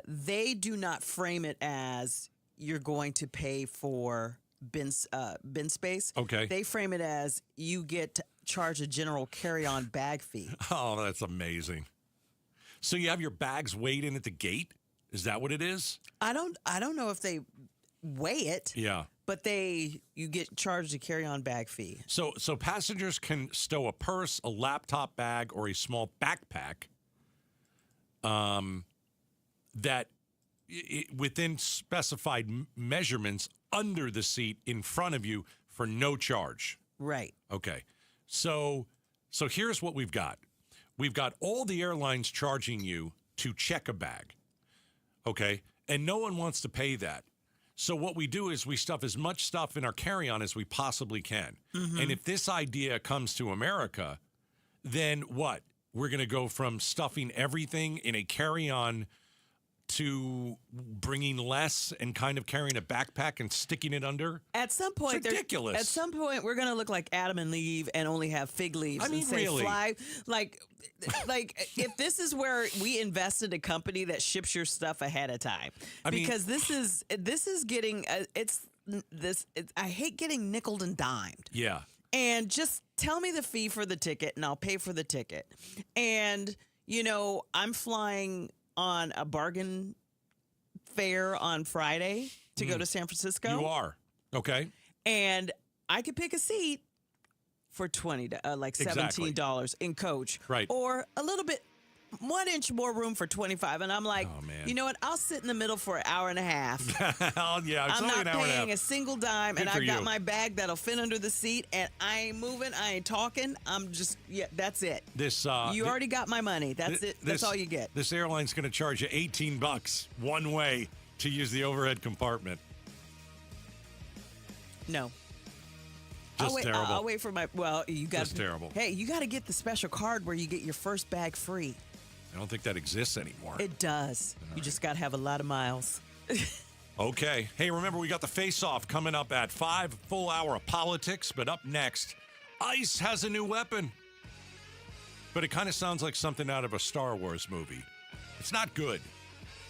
they do not frame it as you're going to pay for bin space. Okay. They frame it as you get charged a general carry-on bag fee. Oh, that's amazing. So you have your bags weighed in at the gate? Is that what it is? I don't know if they weigh it. Yeah. But you get charged a carry-on bag fee. So passengers can stow a purse, a laptop bag, or a small backpack that within specified measurements under the seat in front of you for no charge. Right. Okay. So here's what we've got. We've got all the airlines charging you to check a bag. Okay? And no one wants to pay that. So what we do is we stuff as much stuff in our carry-on as we possibly can. Mm-hmm. And if this idea comes to America, then what? We're going to go from stuffing everything in a carry-on to bringing less and kind of carrying a backpack and sticking it under? At some point, it's ridiculous. At some point, we're going to look like Adam and Eve and only have fig leaves. I mean, and say really? Fly. Like if this is where we invested a company that ships your stuff ahead of time, because this is getting I hate getting nickeled and dimed. Yeah. And just tell me the fee for the ticket, and I'll pay for the ticket. And I'm flying on a bargain fare on Friday to go to San Francisco. You are. Okay. And I could pick a seat for $17 in coach. Right. Or a little bit, 1 inch more room for $25. And I'm like, you know what? I'll sit in the middle for an hour and a half. Yeah, it's I'm only not an hour and a paying half. a single dime, Good and for I've got you. my bag that'll fit under the seat, and I ain't moving, I ain't talking. I'm just, that's it. You already got my money. That's it. That's all you get. This airline's going to charge you $18 one way to use the overhead compartment. No. Just terrible. I'll wait for my. Well, you got. Just terrible. Hey, you got to get the special card where you get your first bag free. I don't think that exists anymore. It does. You just got to have a lot of miles. Okay. Hey, remember, we got the face-off coming up at 5, full hour of politics. But up next, ICE has a new weapon. But it kind of sounds like something out of a Star Wars movie. It's not good.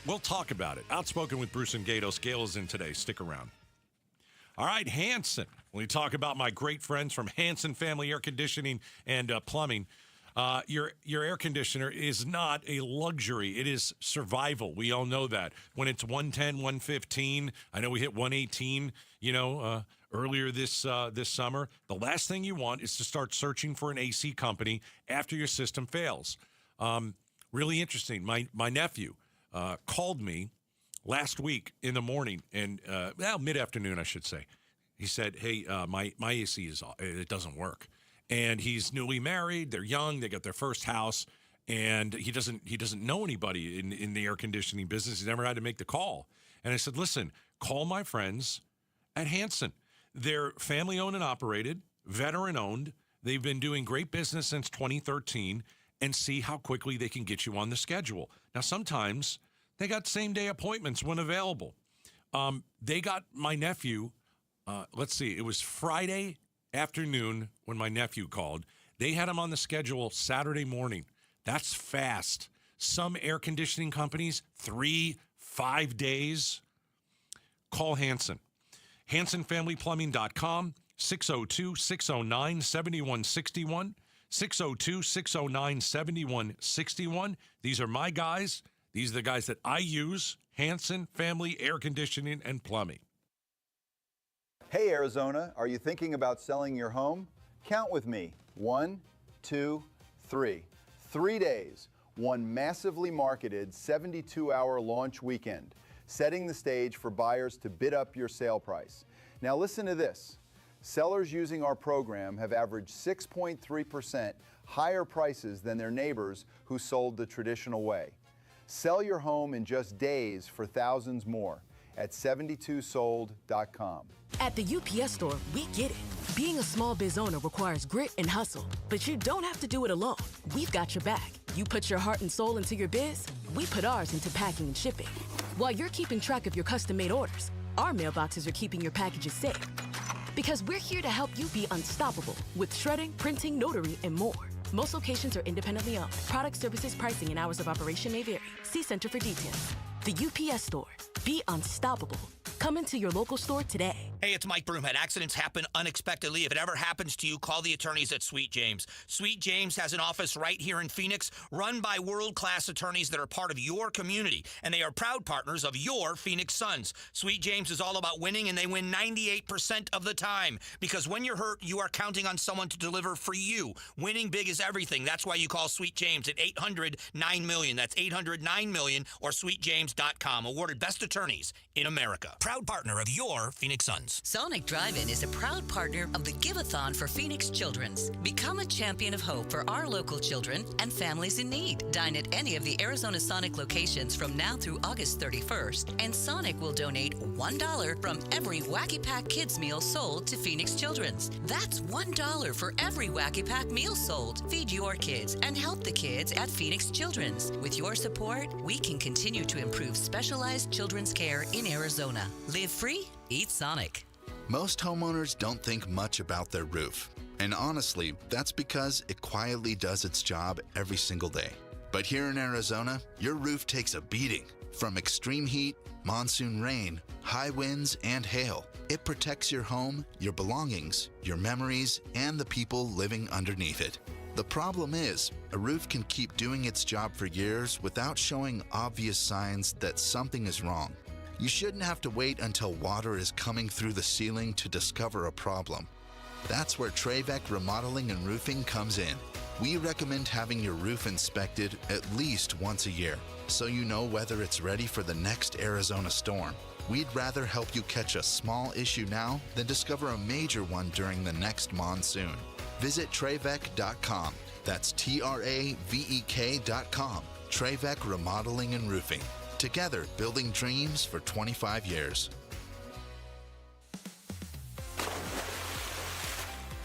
We'll talk about it. Outspoken with Bruce and Gatos. Gail is in today. Stick around. All right, Hanson. When we talk about my great friends from Hanson Family Air Conditioning and Plumbing, your air conditioner is not a luxury. It is survival. We all know that. When it's 110, 115, I know we hit 118, earlier this summer. The last thing you want is to start searching for an AC company after your system fails. Really interesting. My nephew called me last week in the morning, and mid-afternoon, I should say. He said, "Hey, my AC it doesn't work." And he's newly married. They're young. They got their first house, and he doesn't know anybody in the air conditioning business. He's never had to make the call. And I said, "Listen, call my friends at Hanson. They're family-owned and operated, veteran-owned. They've been doing great business since 2013, and see how quickly they can get you on the schedule." Now, sometimes they got same-day appointments when available. They got my nephew. Let's see. It was Friday afternoon when my nephew called. They had him on the schedule Saturday morning. That's fast. Some air conditioning companies, 3-5 days. Call Hanson. HansonFamilyPlumbing.com, 602-609-7161, 602-609-7161. These are my guys. These are the guys that I use. Hanson Family Air Conditioning and Plumbing. Hey, Arizona, are you thinking about selling your home? Count with me. 1, 2, 3. 3 days, one massively marketed 72-hour launch weekend, setting the stage for buyers to bid up your sale price. Now listen to this. Sellers using our program have averaged 6.3% higher prices than their neighbors who sold the traditional way. Sell your home in just days for thousands more at 72sold.com. At the UPS store, we get it. Being a small biz owner requires grit and hustle, but you don't have to do it alone. We've got your back. You put your heart and soul into your biz, we put ours into packing and shipping. While you're keeping track of your custom-made orders, our mailboxes are keeping your packages safe. Because we're here to help you be unstoppable with shredding, printing, notary, and more. Most locations are independently owned. Product, services, pricing, and hours of operation may vary. See Center for details. The UPS store. Be unstoppable. Come into your local store today. Hey, it's Mike Broomhead. Accidents happen unexpectedly. If it ever happens to you, call the attorneys at Sweet James. Sweet James has an office right here in Phoenix, run by world-class attorneys that are part of your community, and they are proud partners of your Phoenix Suns. Sweet James is all about winning, and they win 98% of the time, because when you're hurt, you are counting on someone to deliver for you. Winning big is everything. That's why you call Sweet James at 800-9-MILLION. That's 800-9-MILLION or sweetjames.com. Awarded best attorneys in America. Proud partner of your Phoenix Suns. Sonic Drive-In is a proud partner of the Give-a-thon for Phoenix Children's. Become a champion of hope for our local children and families in need. Dine at any of the Arizona Sonic locations from now through August 31st, and Sonic will donate $1 from every Wacky Pack Kids meal sold to Phoenix Children's. That's $1 for every Wacky Pack meal sold. Feed your kids and help the kids at Phoenix Children's. With your support, we can continue to improve specialized children's care in Arizona. Live free, eat Sonic. Most homeowners don't think much about their roof. And honestly, that's because it quietly does its job every single day. But here in Arizona, your roof takes a beating. From extreme heat, monsoon rain, high winds, and hail, it protects your home, your belongings, your memories, and the people living underneath it. The problem is, a roof can keep doing its job for years without showing obvious signs that something is wrong. You shouldn't have to wait until water is coming through the ceiling to discover a problem. That's where Trevec Remodeling and Roofing comes in. We recommend having your roof inspected at least once a year, so you know whether it's ready for the next Arizona storm. We'd rather help you catch a small issue now than discover a major one during the next monsoon. Visit Trevec.com. That's TRAVEK.com. Trevec Remodeling and Roofing. Together, building dreams for 25 years.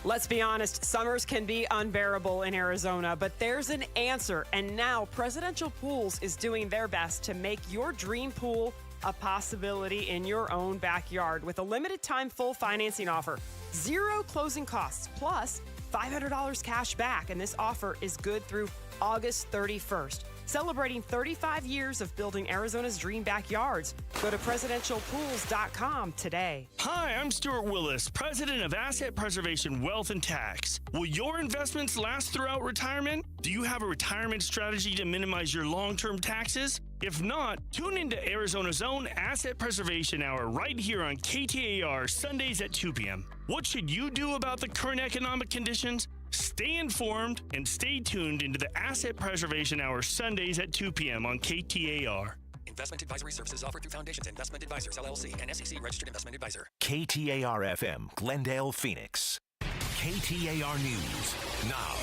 Let's be honest, summers can be unbearable in Arizona, but there's an answer. And now Presidential Pools is doing their best to make your dream pool a possibility in your own backyard with a limited time full financing offer. 0 closing costs plus $500 cash back. And this offer is good through August 31st. Celebrating 35 years of building Arizona's dream backyards. Go to presidentialpools.com today. Hi, I'm Stuart Willis, president of Asset Preservation Wealth and Tax. Will your investments last throughout retirement? Do you have a retirement strategy to minimize your long-term taxes? If not, tune into Arizona's own Asset Preservation Hour right here on KTAR Sundays at 2 p.m. What should you do about the current economic conditions? Stay informed and stay tuned into the Asset Preservation Hour Sundays at 2 p.m. on KTAR. Investment advisory services offered through Foundations Investment Advisors, LLC, and SEC registered investment advisor. KTAR-FM, Glendale, Phoenix. KTAR News now.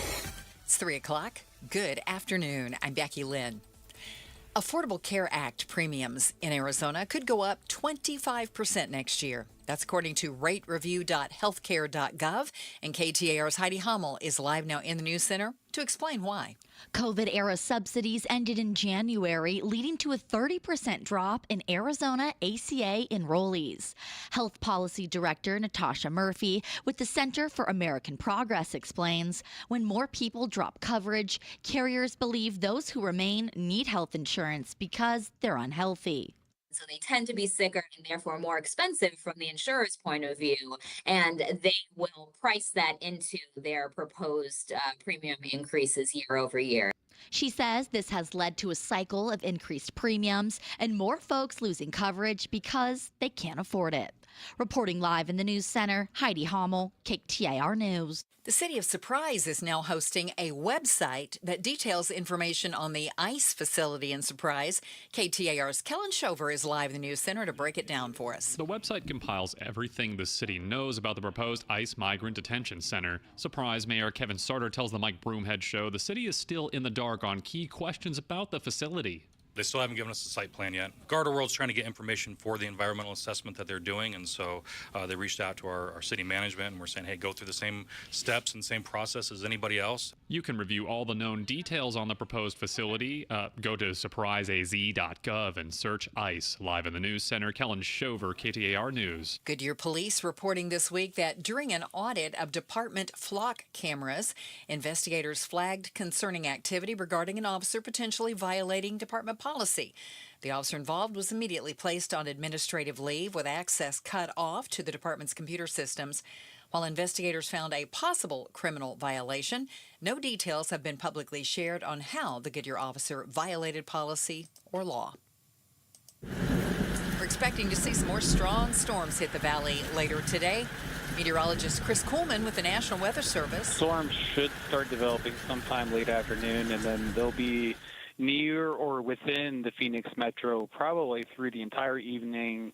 It's 3 o'clock. Good afternoon. I'm Becky Lynn. Affordable Care Act premiums in Arizona could go up 25% next year. That's according to ratereview.healthcare.gov. And KTAR's Heidi Hummel is live now in the News Center to explain why. COVID-era subsidies ended in January, leading to a 30% drop in Arizona ACA enrollees. Health Policy Director Natasha Murphy with the Center for American Progress explains, when more people drop coverage, carriers believe those who remain need health insurance because they're unhealthy. So they tend to be sicker and therefore more expensive from the insurer's point of view, and they will price that into their proposed premium increases year over year. She says this has led to a cycle of increased premiums and more folks losing coverage because they can't afford it. Reporting live in the News Center, Heidi Hummel, KTAR News. The City of Surprise is now hosting a website that details information on the ICE facility in Surprise. KTAR's Kellen Shover is live in the News Center to break it down for us. The website compiles everything the city knows about the proposed ICE Migrant Detention Center. Surprise Mayor Kevin Sarter tells the Mike Broomhead Show the city is still in the dark on key questions about the facility. They still haven't given us a site plan yet. Garda World's trying to get information for the environmental assessment that they're doing, and so they reached out to our city management, and we're saying, hey, go through the same steps and same process as anybody else. You can review all the known details on the proposed facility. Go to surpriseaz.gov and search ICE. Live in the news center, Kellen Shover, KTAR News. Goodyear police reporting this week that during an audit of department flock cameras, investigators flagged concerning activity regarding an officer potentially violating department policy. The officer involved was immediately placed on administrative leave with access cut off to the department's computer systems. While investigators found a possible criminal violation, no details have been publicly shared on how the Goodyear officer violated policy or law. We're expecting to see some more strong storms hit the valley later today. Meteorologist Chris Coleman with the National Weather Service. Storms should start developing sometime late afternoon, and then they'll be near or within the Phoenix metro probably through the entire evening.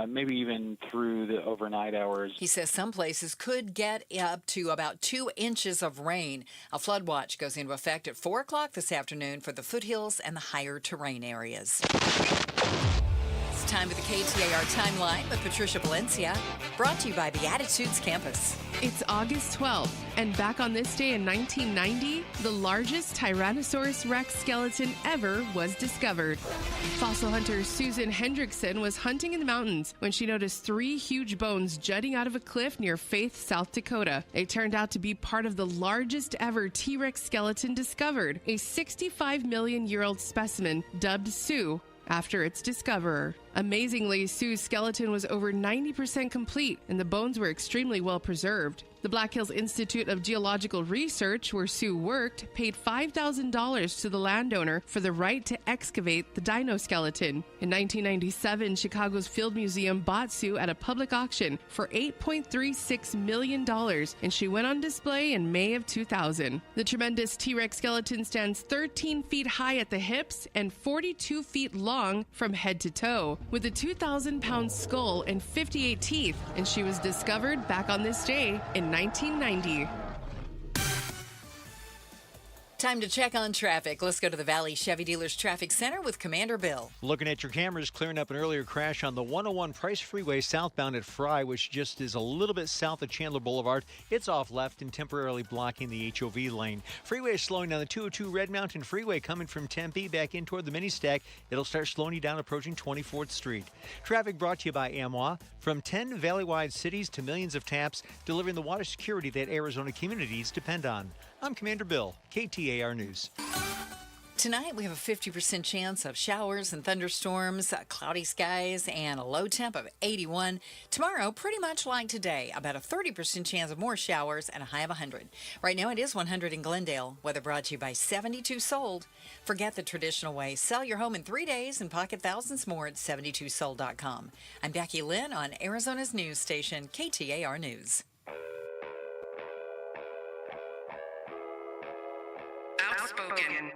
Maybe even through the overnight hours. He says some places could get up to about 2 inches of rain. A flood watch goes into effect at 4 o'clock this afternoon for the foothills and the higher terrain areas. It's time for the KTAR Timeline with Patricia Valencia, brought to you by the Attitudes Campus. It's August 12th, and back on this day in 1990, the largest Tyrannosaurus Rex skeleton ever was discovered. Fossil hunter Susan Hendrickson was hunting in the mountains when she noticed 3 huge bones jutting out of a cliff near Faith, South Dakota. They turned out to be part of the largest ever T-Rex skeleton discovered, a 65-million-year-old specimen dubbed Sue after its discoverer. Amazingly, Sue's skeleton was over 90% complete, and the bones were extremely well preserved. The Black Hills Institute of Geological Research, where Sue worked, paid $5,000 to the landowner for the right to excavate the dino skeleton. In 1997, Chicago's Field Museum bought Sue at a public auction for $8.36 million, and she went on display in May of 2000. The tremendous T-Rex skeleton stands 13 feet high at the hips and 42 feet long from head to toe, with a 2,000-pound skull and 58 teeth, and she was discovered back on this day in 1990. Time to check on traffic. Let's go to the Valley Chevy Dealers Traffic Center with Commander Bill. Looking at your cameras, clearing up an earlier crash on the 101 Price Freeway southbound at Fry, which just is a little bit south of Chandler Boulevard. It's off left and temporarily blocking the HOV lane. Freeway is slowing down the 202 Red Mountain Freeway coming from Tempe back in toward the mini stack. It'll start slowing you down approaching 24th Street. Traffic brought to you by AMWA. From 10 valley-wide cities to millions of taps, delivering the water security that Arizona communities depend on. I'm Commander Bill, KTAR News. Tonight, we have a 50% chance of showers and thunderstorms, cloudy skies, and a low temp of 81. Tomorrow, pretty much like today, about a 30% chance of more showers and a high of 100. Right now, it is 100 in Glendale. Weather brought to you by 72 Sold. Forget the traditional way. Sell your home in 3 days and pocket thousands more at 72sold.com. I'm Becky Lynn on Arizona's news station, KTAR News. Outspoken.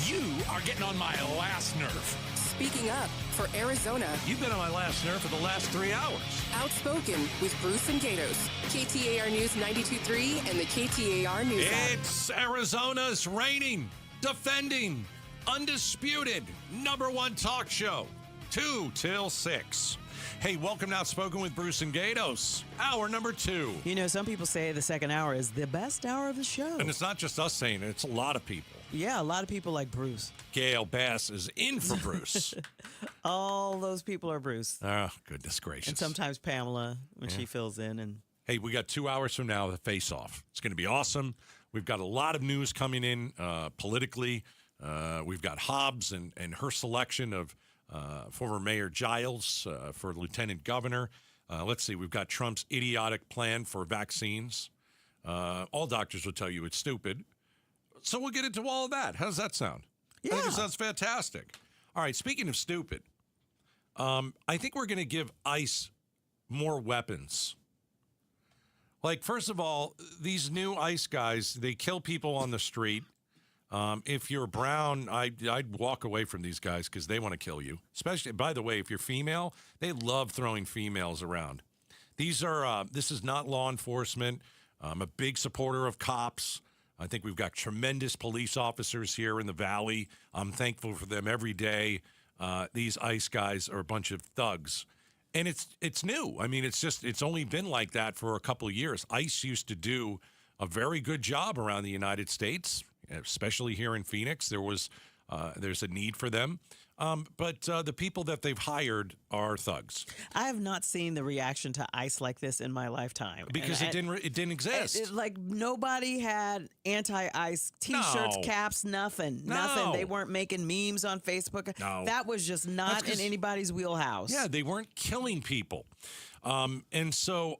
You are getting on my last nerve. Speaking up for Arizona. You've been on my last nerve for the last 3 hours. Outspoken with Bruce and Gatos. KTAR News 92.3 and the KTAR News app. It's Arizona's reigning, defending, undisputed #1 talk show. 2 till 6. Hey, welcome to Outspoken with Bruce and Gatos. Hour number 2. You know, some people say the second hour is the best hour of the show. And it's not just us saying it, it's a lot of people. Yeah, a lot of people like Bruce. Gail Bass is in for Bruce. All those people are Bruce. Oh, goodness gracious. And sometimes Pamela when she fills in. And hey, we got 2 hours from now, the face-off. It's going to be awesome. We've got a lot of news coming in politically. We've got Hobbs and her selection of former Mayor Giles for lieutenant governor. Let's see, we've got Trump's idiotic plan for vaccines. All doctors will tell you it's stupid. So we'll get into all of that. How does that sound? Yeah. I think it sounds fantastic. All right, speaking of stupid, I think we're going to give ICE more weapons. Like, first of all, these new ICE guys, they kill people on the street. If you're brown, I'd walk away from these guys because they want to kill you. Especially, by the way, if you're female, they love throwing females around. This is not law enforcement. I'm a big supporter of cops. I think we've got tremendous police officers here in the Valley. I'm thankful for them every day. These ICE guys are a bunch of thugs. And it's new. I mean, it's only been like that for a couple of years. ICE used to do a very good job around the United States, especially here in Phoenix. There's a need for them. But the people that they've hired are thugs. I have not seen the reaction to ICE like this in my lifetime. Because it didn't exist. Like nobody had anti-ICE T-shirts, No. caps, nothing. No. Nothing. They weren't making memes on Facebook. No. That was just not in anybody's wheelhouse. Yeah, they weren't killing people. And so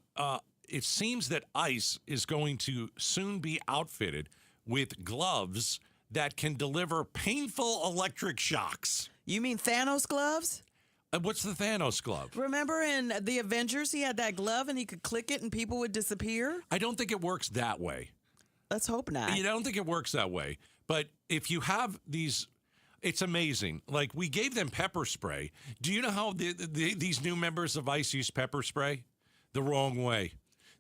it seems that ICE is going to soon be outfitted with gloves that can deliver painful electric shocks. You mean Thanos gloves? What's the Thanos glove? Remember in the Avengers, he had that glove and he could click it and people would disappear? I don't think it works that way. Let's hope not. I don't think it works that way. But if you have these, it's amazing. Like, we gave them pepper spray. Do you know how these new members of ICE use pepper spray? The wrong way.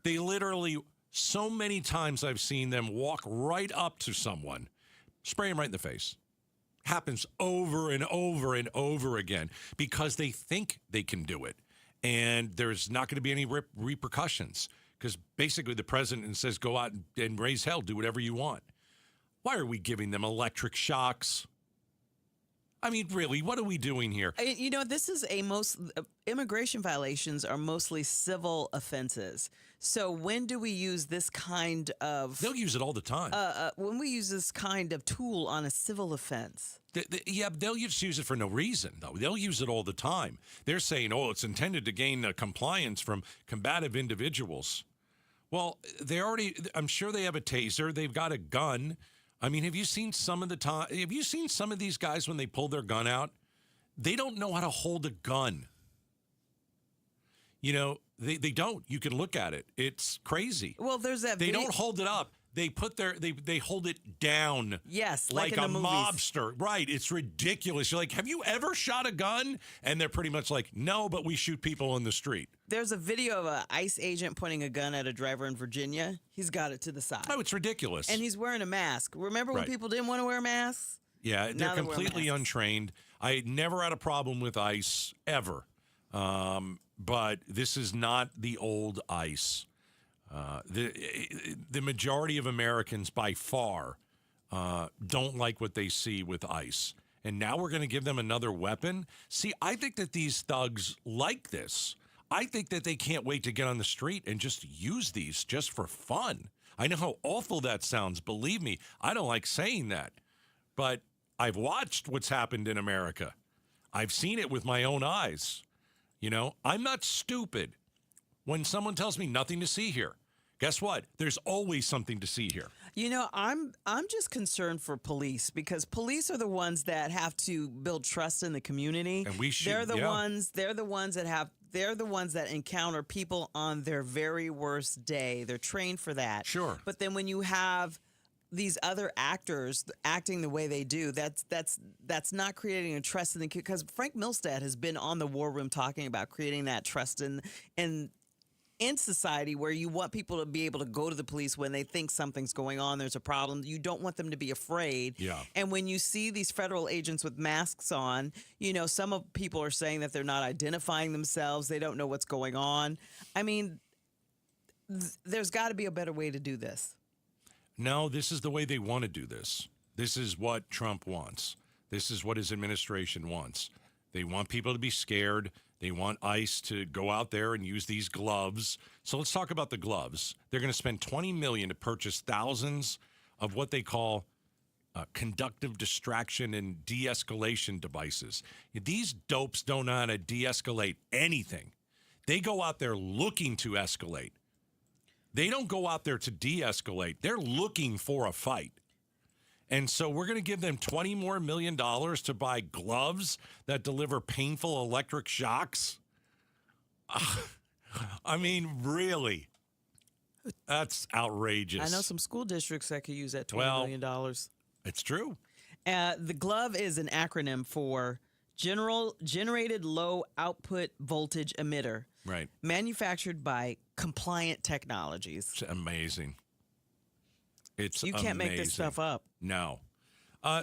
They literally, so many times I've seen them walk right up to someone, spray them right in the face. Happens over and over and over again because they think they can do it. And there's not going to be any repercussions because basically the president says, go out and raise hell, do whatever you want. Why are we giving them electric shocks? I mean, really, what are we doing here? You know, this is immigration violations are mostly civil offenses. So when do we use this kind of... They'll use it all the time. When we use this kind of tool on a civil offense. Yeah, they'll just use it for no reason, though. They'll use it all the time. They're saying, it's intended to gain compliance from combative individuals. Well, I'm sure they have a taser. They've got a gun. I mean, have you seen some of these guys when they pull their gun out? They don't know how to hold a gun. You know, they don't. You can look at it. It's crazy. Well, there's that They don't hold it up. They put they hold it down. Yes, like in a the movies. mobster. Right. It's ridiculous. You're like, have you ever shot a gun? And they're pretty much like, no, but we shoot people in the street. There's a video of an ICE agent pointing a gun at a driver in Virginia. He's got it to the side. Oh, it's ridiculous. And he's wearing a mask. Remember when people didn't want to wear masks? Yeah, they're Now they wear completely masks. untrained. I never had a problem with ICE ever. But this is not the old ICE. The majority of Americans by far don't like what they see with ICE. And now we're going to give them another weapon? See, I think that these thugs like this. I think that they can't wait to get on the street and just use these just for fun. I know how awful that sounds. Believe me, I don't like saying that. But I've watched what's happened in America. I've seen it with my own eyes. You know, I'm not stupid. When someone tells me nothing to see here, guess what? There's always something to see here. You know, I'm just concerned for police because police are the ones that have to build trust in the community. And we should. They're the ones that encounter people on their very worst day. They're trained for that. Sure. But then when you have these other actors acting the way they do, that's not creating a trust in the because Frank Milstead has been on the War Room talking about creating that trust in society where you want people to be able to go to the police when they think something's going on, there's a problem. You don't want them to be afraid. Yeah. And when you see these federal agents with masks on, you know, some of people are saying that they're not identifying themselves. They don't know what's going on. I mean, there's got to be a better way to do this. No, this is the way they want to do this. This is what Trump wants. This is what his administration wants. They want people to be scared. They want ICE to go out there and use these gloves. So let's talk about the gloves. They're going to spend $20 million to purchase thousands of what they call conductive distraction and de-escalation devices. These dopes don't know how to de-escalate anything. They go out there looking to escalate. They don't go out there to de-escalate. They're looking for a fight. And so we're going to give them $20 more million to buy gloves that deliver painful electric shocks. I mean, really? That's outrageous. I know some school districts that could use that $20 million. It's true. The glove is an acronym for Generated Low Output Voltage Emitter. Right. Manufactured by Compliant Technologies. It's amazing. You can't make this stuff up. No.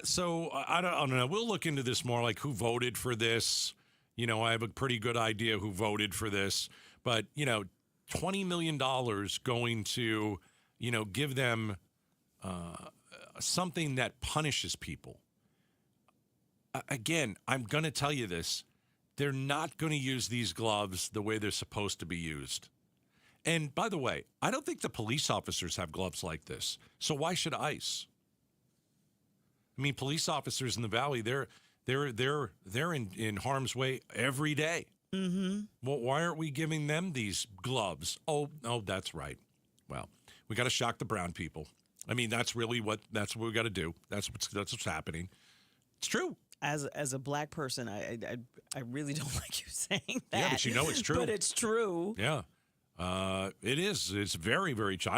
So I don't know. We'll look into this more, like who voted for this. You know, I have a pretty good idea who voted for this. But, you know, $20 million going to, give them something that punishes people. Again, I'm going to tell you this. They're not going to use these gloves the way they're supposed to be used. And by the way, I don't think the police officers have gloves like this. So why should ICE? I mean, police officers in the Valley, they're in harm's way every day. Mm-hmm. Well, why aren't we giving them these gloves? Oh, that's right. Well, we got to shock the brown people. I mean, that's what we got to do. That's what's happening. It's true. As a black person, I really don't like you saying that. Yeah, but it's true. But it's true. Yeah, it is. It's very, very true.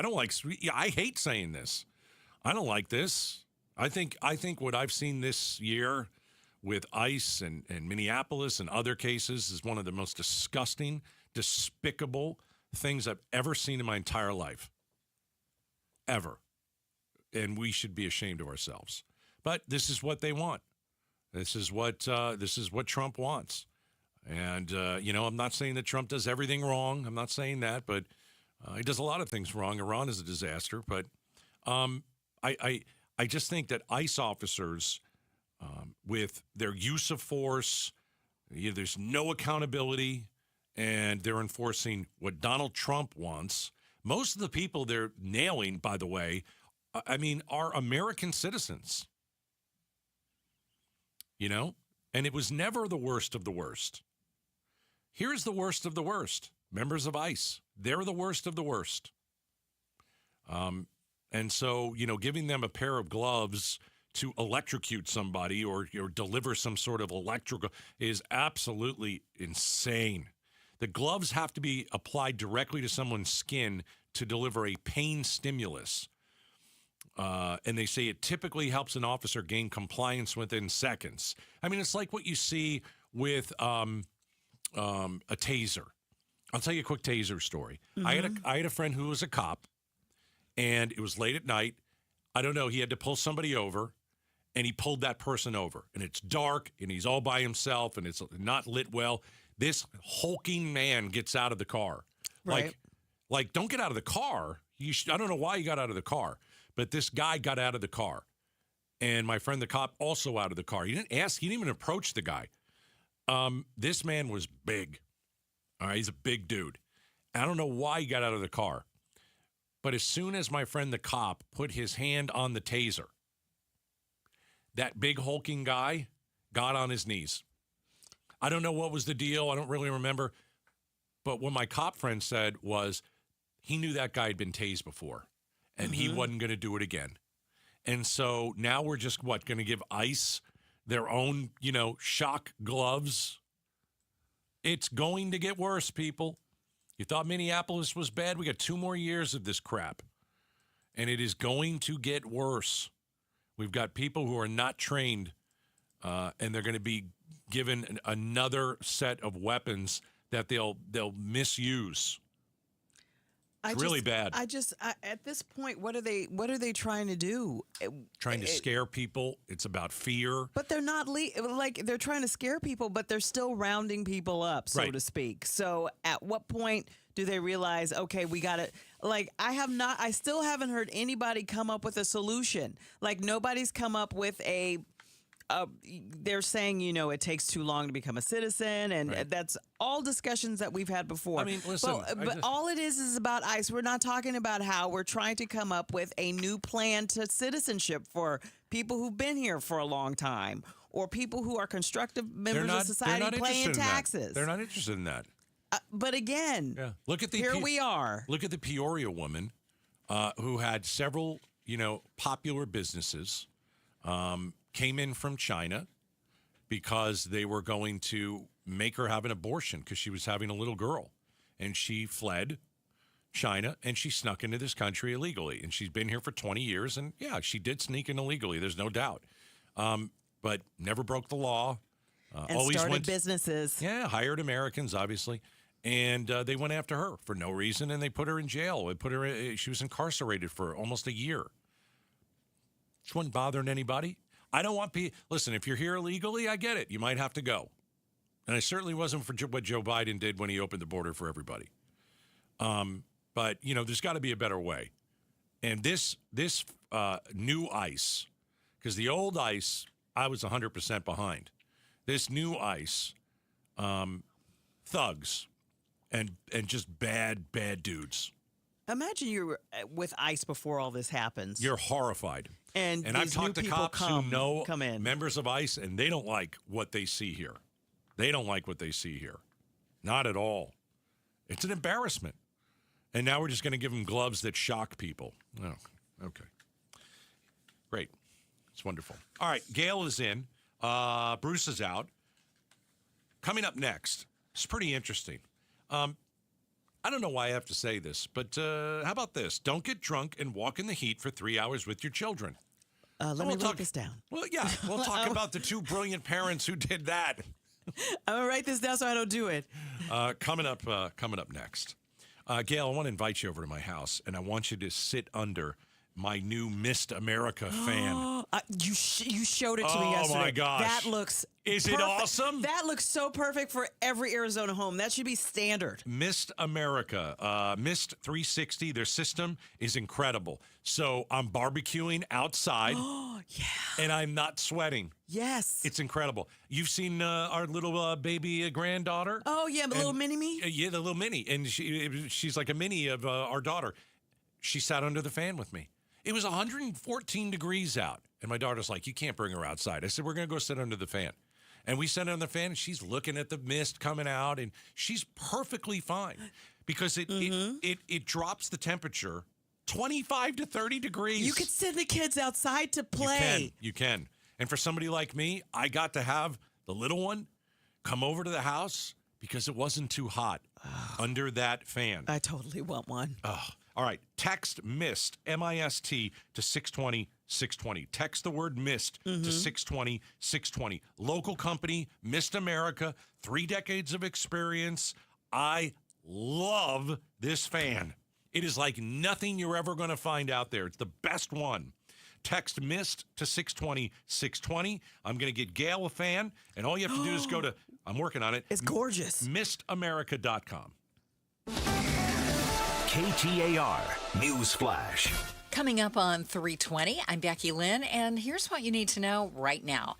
I hate saying this. I don't like this. I think what I've seen this year with ICE and Minneapolis and other cases is one of the most disgusting, despicable things I've ever seen in my entire life. Ever. And we should be ashamed of ourselves. But this is what they want. This is what Trump wants. And, I'm not saying that Trump does everything wrong. I'm not saying that, but he does a lot of things wrong. Iran is a disaster. But I just think that ICE officers, with their use of force, there's no accountability, and they're enforcing what Donald Trump wants. Most of the people they're nailing, by the way, are American citizens. And it was never the worst of the worst. Here's the worst of the worst. Members of ICE, they're the worst of the worst. And so, giving them a pair of gloves to electrocute somebody or deliver some sort of electrical is absolutely insane. The gloves have to be applied directly to someone's skin to deliver a pain stimulus. And they say it typically helps an officer gain compliance within seconds. I mean, it's like what you see with a taser. I'll tell you a quick taser story. Mm-hmm. I had a friend who was a cop, and it was late at night. I don't know. He had to pull somebody over, and he pulled that person over. And it's dark, and he's all by himself, and it's not lit well. This hulking man gets out of the car. Right. Like, don't get out of the car. I don't know why you got out of the car. But this guy got out of the car. And my friend, the cop, also out of the car. He didn't ask. He didn't even approach the guy. This man was big. All right, he's a big dude. I don't know why he got out of the car. But as soon as my friend, the cop, put his hand on the taser, that big hulking guy got on his knees. I don't know what was the deal. I don't really remember. But what my cop friend said was he knew that guy had been tased before. And he wasn't going to do it again. And so now we're just, going to give ICE their own, shock gloves? It's going to get worse, people. You thought Minneapolis was bad? We got 2 more years of this crap. And it is going to get worse. We've got people who are not trained, and they're going to be given another set of weapons that they'll misuse. It's really bad. At this point, what are they trying to do? Trying to scare people. It's about fear. But they're not they're trying to scare people, but they're still rounding people up, so to speak. So at what point do they realize, okay, we got to, I still haven't heard anybody come up with a solution. Nobody's come up with they're saying, it takes too long to become a citizen, and that's all discussions that we've had before. I mean, listen. But all it is about ICE. We're not talking about how we're trying to come up with a new plan to citizenship for people who've been here for a long time, or people who are constructive members of society paying taxes. They're not interested in that. But again, here we are. Look at the Peoria woman who had several, popular businesses. Came in from China because they were going to make her have an abortion because she was having a little girl. And she fled China and she snuck into this country illegally. And she's been here for 20 years. And yeah, she did sneak in illegally. There's no doubt. But never broke the law. And always started businesses. Yeah, hired Americans, obviously. And they went after her for no reason. And they put her in jail. She was incarcerated for almost a year. She wasn't bothering anybody. I don't want people. Listen, if you're here illegally, I get it. You might have to go. And it certainly wasn't for what Joe Biden did when he opened the border for everybody. But, there's got to be a better way. And this new ice, because the old ice, I was 100% behind. This new ice, thugs and just bad dudes. Imagine you're with ICE before all this happens. You're horrified. And I've talked to cops who know come in. members of ICE, and they don't like what they see here. They don't like what they see here. Not at all. It's an embarrassment. And now we're just going to give them gloves that shock people. Oh, okay. Great. It's wonderful. All right, Gail is in. Bruce is out. Coming up next, it's pretty interesting. I don't know why I have to say this, but how about this? Don't get drunk and walk in the heat for 3 hours with your children. Let me write this down. Well, yeah, we'll talk about the two brilliant parents who did that. I'm going to write this down so I don't do it. Coming up next. Gail, I want to invite you over to my house, and I want you to sit under my new Missed America fan. You showed it to me yesterday. Oh, my gosh. That looks Is perfect. it awesome? That looks so perfect for every Arizona home. That should be standard. Missed America. Missed 360. Their system is incredible. So I'm barbecuing outside. Yeah. And I'm not sweating. Yes. It's incredible. You've seen our little baby granddaughter? Oh, yeah, the little mini-me? Yeah, the little mini. And she's like a mini of our daughter. She sat under the fan with me. It was 114 degrees out. And my daughter's like, you can't bring her outside. I said, we're going to go sit under the fan. And we sat under the fan, and she's looking at the mist coming out, and she's perfectly fine because it drops the temperature 25 to 30 degrees. You could send the kids outside to play. You can. And for somebody like me, I got to have the little one come over to the house because it wasn't too hot under that fan. I totally want one. All right. Text MIST, M-I-S-T, to 620-620. Text the word MIST to 620-620. Local company, Missed America, 3 decades of experience. I love this fan. It is like nothing you're ever going to find out there. It's the best one. Text MIST to 620-620. I'm going to get Gail a fan, and all you have to do is go to, I'm working on it. It's gorgeous. MistAmerica.com. KTAR News Flash. Coming up on 320, I'm Becky Lynn, and here's what you need to know right now.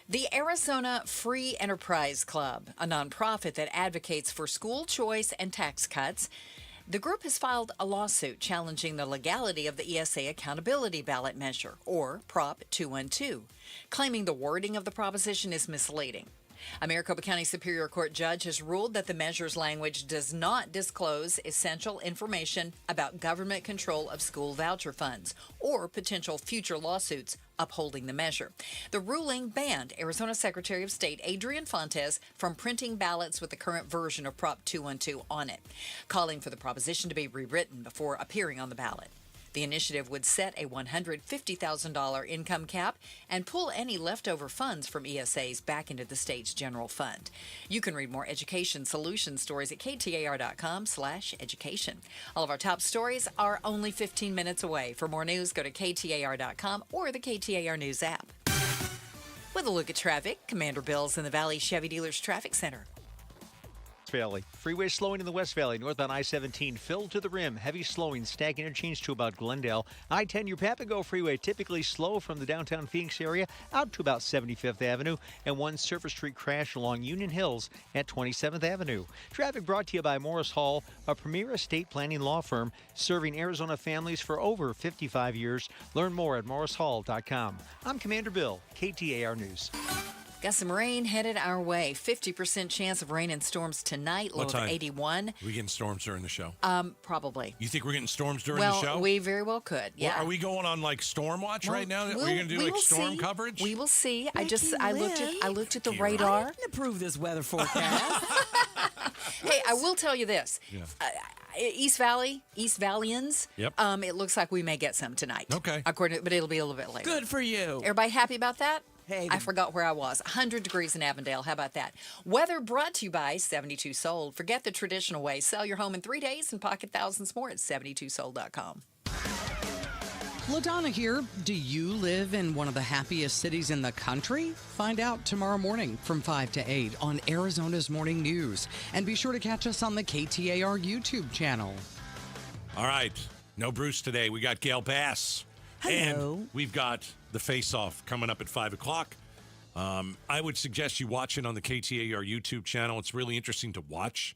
The Arizona Free Enterprise Club, a nonprofit that advocates for school choice and tax cuts, the group has filed a lawsuit challenging the legality of the ESA Accountability Ballot Measure, or Prop 212, claiming the wording of the proposition is misleading. A Maricopa County Superior Court judge has ruled that the measure's language does not disclose essential information about government control of school voucher funds or potential future lawsuits upholding the measure. The ruling banned Arizona Secretary of State Adrian Fontes from printing ballots with the current version of Prop 212 on it, calling for the proposition to be rewritten before appearing on the ballot. The initiative would set a $150,000 income cap and pull any leftover funds from ESAs back into the state's general fund. You can read more education solution stories at KTAR.com/education. All of our top stories are only 15 minutes away. For more news, go to KTAR.com or the KTAR News app. With a look at traffic, Commander Bill's in the Valley Chevy Dealers Traffic Center. Valley. Freeway slowing in the West Valley, northbound I-17 filled to the rim. Heavy slowing, Stag interchange to about Glendale. I-10, your Papago Freeway, typically slow from the downtown Phoenix area out to about 75th Avenue. And one Surface Street crash along Union Hills at 27th Avenue. Traffic brought to you by Morris Hall, a premier estate planning law firm serving Arizona families for over 55 years. Learn more at morrishall.com. I'm Commander Bill, KTAR News. Got some rain headed our way. 50% chance of rain and storms tonight. Low of 81. We getting storms during the show? Probably. You think we're getting storms during the show? Well, we very well could. Yeah. Well, are we going on like storm watch right now? Are we going to do like storm coverage? We will see. Becky I looked at the radar. I didn't approve this weather forecast. Hey, I will tell you this. Yeah. East Valleyans. Yep. It looks like we may get some tonight. Okay. But it'll be a little bit later. Good for you. Everybody happy about that? Hey, I forgot where I was. 100 degrees in Avondale. How about that? Weather brought to you by 72 Sold. Forget the traditional way. Sell your home in 3 days and pocket thousands more at 72sold.com. LaDonna here. Do you live in one of the happiest cities in the country? Find out tomorrow morning from 5 to 8 on Arizona's Morning News. And be sure to catch us on the KTAR YouTube channel. All right. No Bruce today. We got Gail Bass. Hello. And we've got the face-off coming up at 5 o'clock. I would suggest you watch it on the KTAR YouTube channel. It's really interesting to watch.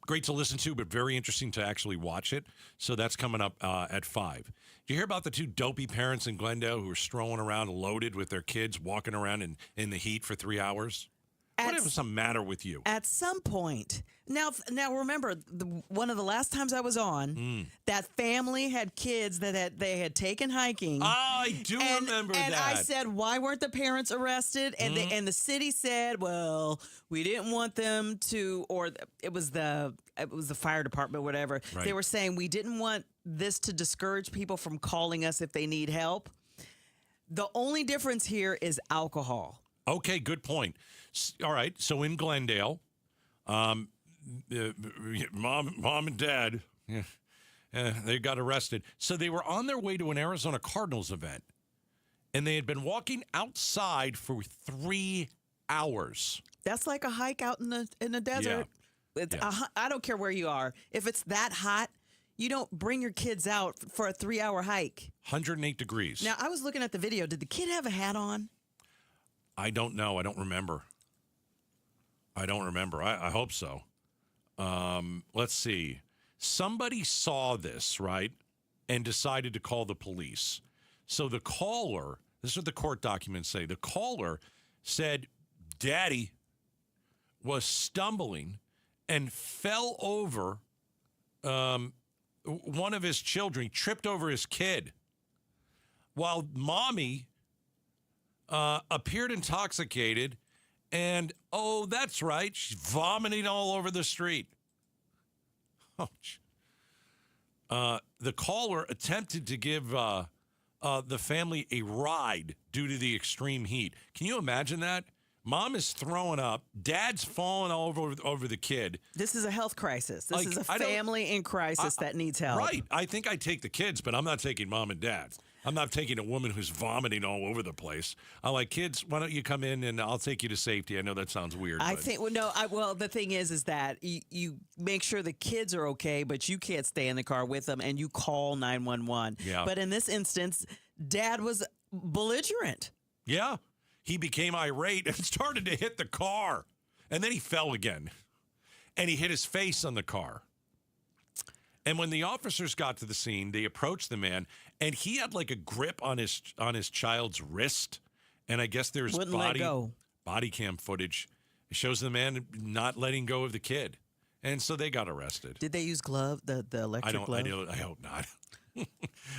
Great to listen to, but very interesting to actually watch it. So that's coming up at 5. Did you hear about the two dopey parents in Glendale who were strolling around loaded with their kids, walking around in the heat for 3 hours? What is the matter with you? At some point. Now remember, one of the last times I was on, that family had kids that they had taken hiking. I do remember that. And I said, why weren't the parents arrested? And and the city said, well, we didn't want them to, or it was the fire department, whatever. Right. They were saying we didn't want this to discourage people from calling us if they need help. The only difference here is alcohol. Okay, good point. All right, so in Glendale, mom and dad, they got arrested. So they were on their way to an Arizona Cardinals event, and they had been walking outside for 3 hours. That's like a hike out in the desert. Yeah. I don't care where you are. If it's that hot, you don't bring your kids out for a 3-hour hike. 108 degrees. Now, I was looking at the video. Did the kid have a hat on? I don't know. I don't remember. I hope so. Let's see. Somebody saw this, right, and decided to call the police. So the caller, this is what the court documents say, the caller said Daddy was stumbling and fell over one of his children, tripped over his kid, while Mommy appeared intoxicated, and, oh, that's right, she's vomiting all over the street. The caller attempted to give the family a ride due to the extreme heat. Can you imagine that? Mom is throwing up. Dad's falling all over the kid. This is a health crisis. This is a family in crisis that needs help. Right. I think I'd take the kids, but I'm not taking mom and dad. I'm not taking a woman who's vomiting all over the place. I'm like, kids, why don't you come in and I'll take you to safety? I know that sounds weird. The thing is that you make sure the kids are okay, but you can't stay in the car with them, and you call 911. Yeah. But in this instance, Dad was belligerent. Yeah. He became irate and started to hit the car. And then he fell again. And he hit his face on the car. And when the officers got to the scene, they approached the man, and he had like a grip on his child's wrist. And I guess there's body cam footage. It shows the man not letting go of the kid. And so they got arrested. Did they use the electric glove? I hope not.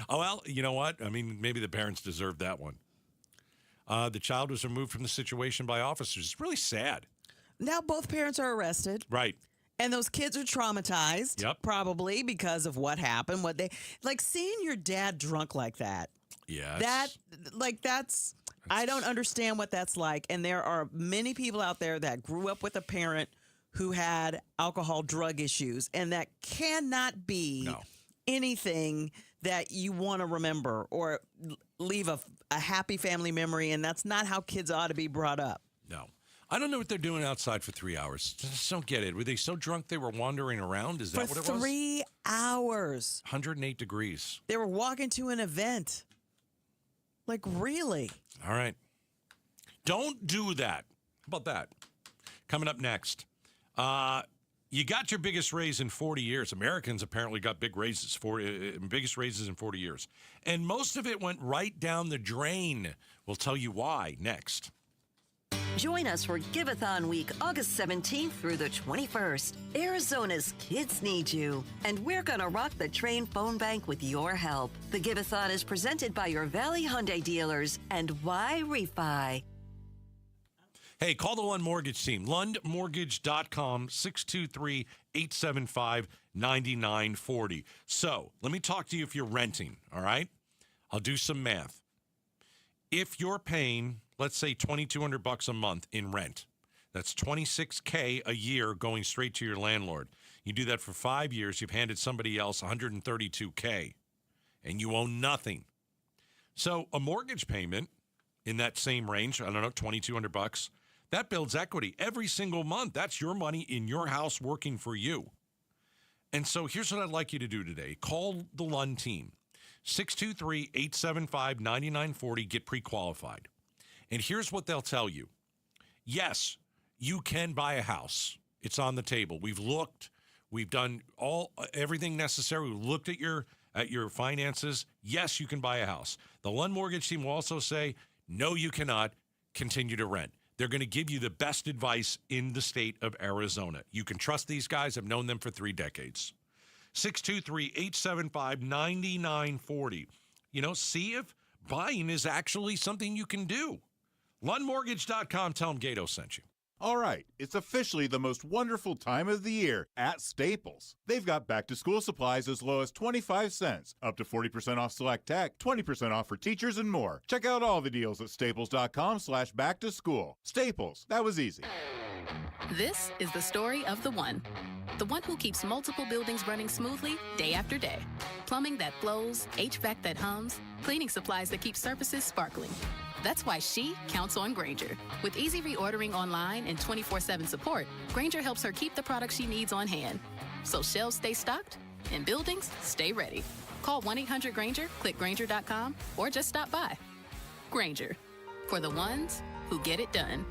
Oh, well, you know what? I mean, maybe the parents deserved that one. The child was removed from the situation by officers. It's really sad. Now both parents are arrested. Right. And those kids are traumatized. Yep. Probably because of what happened. Seeing your dad drunk like that. Yeah. I don't understand what that's like. And there are many people out there that grew up with a parent who had alcohol drug issues, and that cannot be anything that you want to remember or leave a happy family memory. And that's not how kids ought to be brought up. No. I don't know what they're doing outside for 3 hours. I just don't get it. Were they so drunk they were wandering around? Is that what it was? For 3 hours. 108 degrees. They were walking to an event. Like, really? All right. Don't do that. How about that? Coming up next. You got your biggest raise in 40 years. Americans apparently got big raises, biggest raises in 40 years. And most of it went right down the drain. We'll tell you why next. Join us for Give-a-thon Week, August 17th through the 21st. Arizona's kids need you, and we're going to rock the Train phone bank with your help. The Give-a-thon is presented by your Valley Hyundai dealers and Why Refi. Hey, call the Lund Mortgage team. LundMortgage.com, 623-875-9940. So, let me talk to you if you're renting, all right? I'll do some math. If you're paying, let's say, $2,200 a month in rent, that's $26K a year going straight to your landlord. You do that for 5 years, you've handed somebody else $132K, and you own nothing. So, a mortgage payment in that same range, I don't know, $2,200, that builds equity every single month. That's your money in your house working for you. And so here's what I'd like you to do today. Call the Lund team, 623-875-9940, get pre-qualified. And here's what they'll tell you. Yes, you can buy a house. It's on the table. We've looked. We've done everything necessary. We've looked at your finances. Yes, you can buy a house. The Lund Mortgage team will also say, no, you cannot continue to rent. They're going to give you the best advice in the state of Arizona. You can trust these guys. I've known them for 3 decades. 623-875-9940. See if buying is actually something you can do. LundMortgage.com. Tell them Gato sent you. All right, it's officially the most wonderful time of the year at Staples. They've got back-to-school supplies as low as 25 cents, up to 40% off select tech, 20% off for teachers, and more. Check out all the deals at staples.com/back-to-school. Staples, that was easy. This is the story of the one who keeps multiple buildings running smoothly day after day. Plumbing that flows, HVAC that hums, cleaning supplies that keep surfaces sparkling. That's why she counts on Grainger. With easy reordering online and 24/7 support, Grainger helps her keep the products she needs on hand. So shelves stay stocked and buildings stay ready. Call 1-800-GRAINGER, click Grainger.com, or just stop by. Grainger, for the ones who get it done.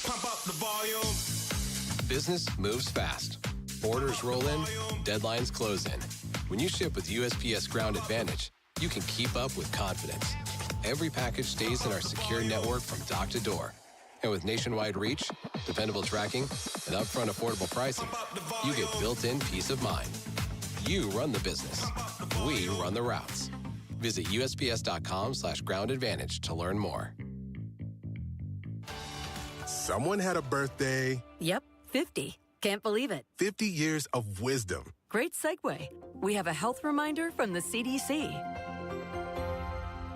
Pump up the volume. Business moves fast. Orders roll in, deadlines close in. When you ship with USPS Ground Advantage, you can keep up with confidence. Every package stays in our secure network from dock to door. And with nationwide reach, dependable tracking, and upfront affordable pricing, you get built-in peace of mind. You run the business. We run the routes. Visit USPS.com/Ground Advantage to learn more. Someone had a birthday. Yep, 50. Can't believe it. 50 years of wisdom. Great segue. We have a health reminder from the CDC.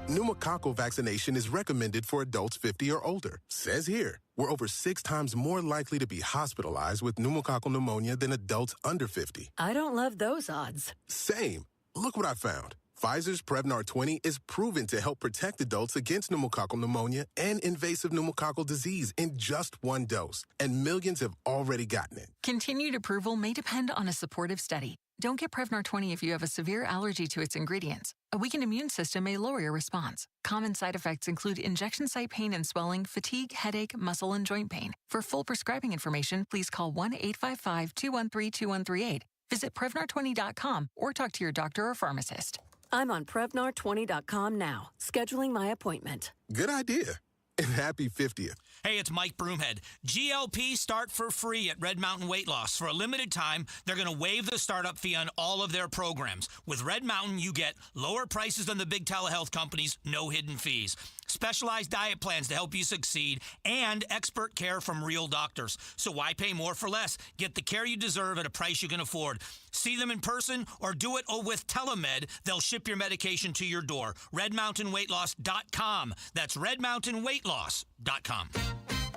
Pneumococcal vaccination is recommended for adults 50 or older. Says here, we're over 6 times more likely to be hospitalized with pneumococcal pneumonia than adults under 50. I don't love those odds. Same. Look what I found. Pfizer's Prevnar 20 is proven to help protect adults against pneumococcal pneumonia and invasive pneumococcal disease in just 1 dose, and millions have already gotten it. Continued approval may depend on a supportive study. Don't get Prevnar 20 if you have a severe allergy to its ingredients. A weakened immune system may lower your response. Common side effects include injection site pain and swelling, fatigue, headache, muscle, and joint pain. For full prescribing information, please call 1-855-213-2138. Visit Prevnar20.com or talk to your doctor or pharmacist. I'm on Prevnar20.com now, scheduling my appointment. Good idea. And happy 50th. Hey, it's Mike Broomhead. GLP start for free at Red Mountain Weight Loss. For a limited time, they're going to waive the startup fee on all of their programs. With Red Mountain, you get lower prices than the big telehealth companies, no hidden fees, specialized diet plans to help you succeed, and expert care from real doctors. So why pay more for less? Get the care you deserve at a price you can afford. See them in person or do it with telemed. They'll ship your medication to your door. RedMountainWeightLoss.com. That's RedMountainWeightLoss.com.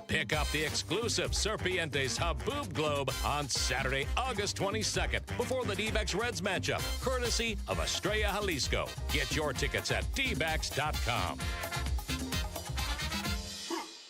Pick up the exclusive Serpientes Haboob Globe on Saturday, August 22nd, before the D-backs Reds matchup, courtesy of Estrella Jalisco. Get your tickets at dbacks.com.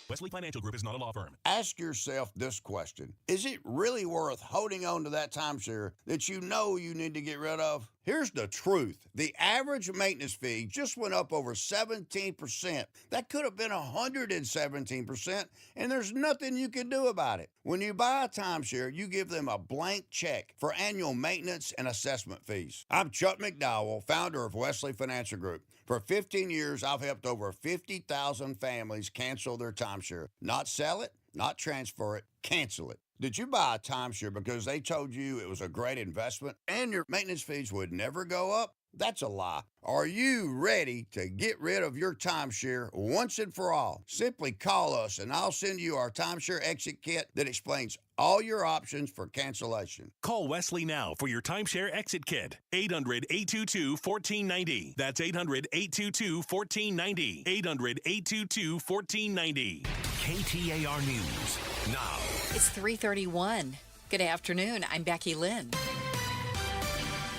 Wesley Financial Group is not a law firm. Ask yourself this question. Is it really worth holding on to that timeshare that you know you need to get rid of? Here's the truth. The average maintenance fee just went up over 17%. That could have been 117%, and there's nothing you can do about it. When you buy a timeshare, you give them a blank check for annual maintenance and assessment fees. I'm Chuck McDowell, founder of Wesley Financial Group. For 15 years, I've helped over 50,000 families cancel their timeshare. Not sell it, not transfer it, cancel it. Did you buy a timeshare because they told you it was a great investment and your maintenance fees would never go up? That's a lie. Are you ready to get rid of your timeshare once and for all? Simply call us and I'll send you our timeshare exit kit that explains all your options for cancellation. Call Wesley now for your timeshare exit kit. 800-822-1490. That's 800-822-1490. 800-822-1490. KTAR News now. It's 3:31. Good afternoon. I'm Becky Lynn.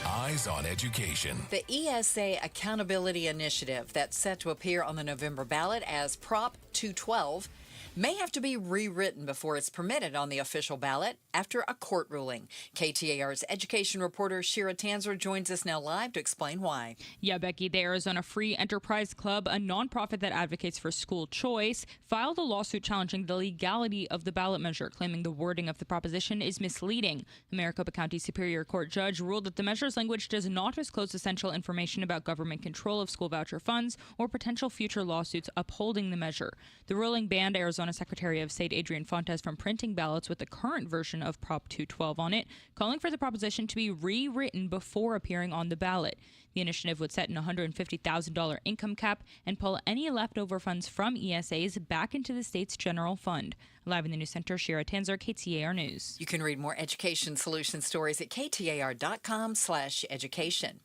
Eyes on Education. The ESA Accountability Initiative that's set to appear on the November ballot as Prop 212 may have to be rewritten before it's permitted on the official ballot after a court ruling. KTAR's education reporter Shira Tanzer joins us now live to explain why. Yeah, Becky, the Arizona Free Enterprise Club, a nonprofit that advocates for school choice, filed a lawsuit challenging the legality of the ballot measure, claiming the wording of the proposition is misleading. The Maricopa County Superior Court judge ruled that the measure's language does not disclose essential information about government control of school voucher funds or potential future lawsuits upholding the measure. The ruling banned Arizona Secretary of State Adrian Fontes from printing ballots with the current version of Prop 212 on it, calling for the proposition to be rewritten before appearing on the ballot. The initiative would set an $150,000 income cap and pull any leftover funds from ESAs back into the state's general fund. Live in the News Center, Shira Tanzer, KTAR News. You can read more education solution stories at ktar.com/education.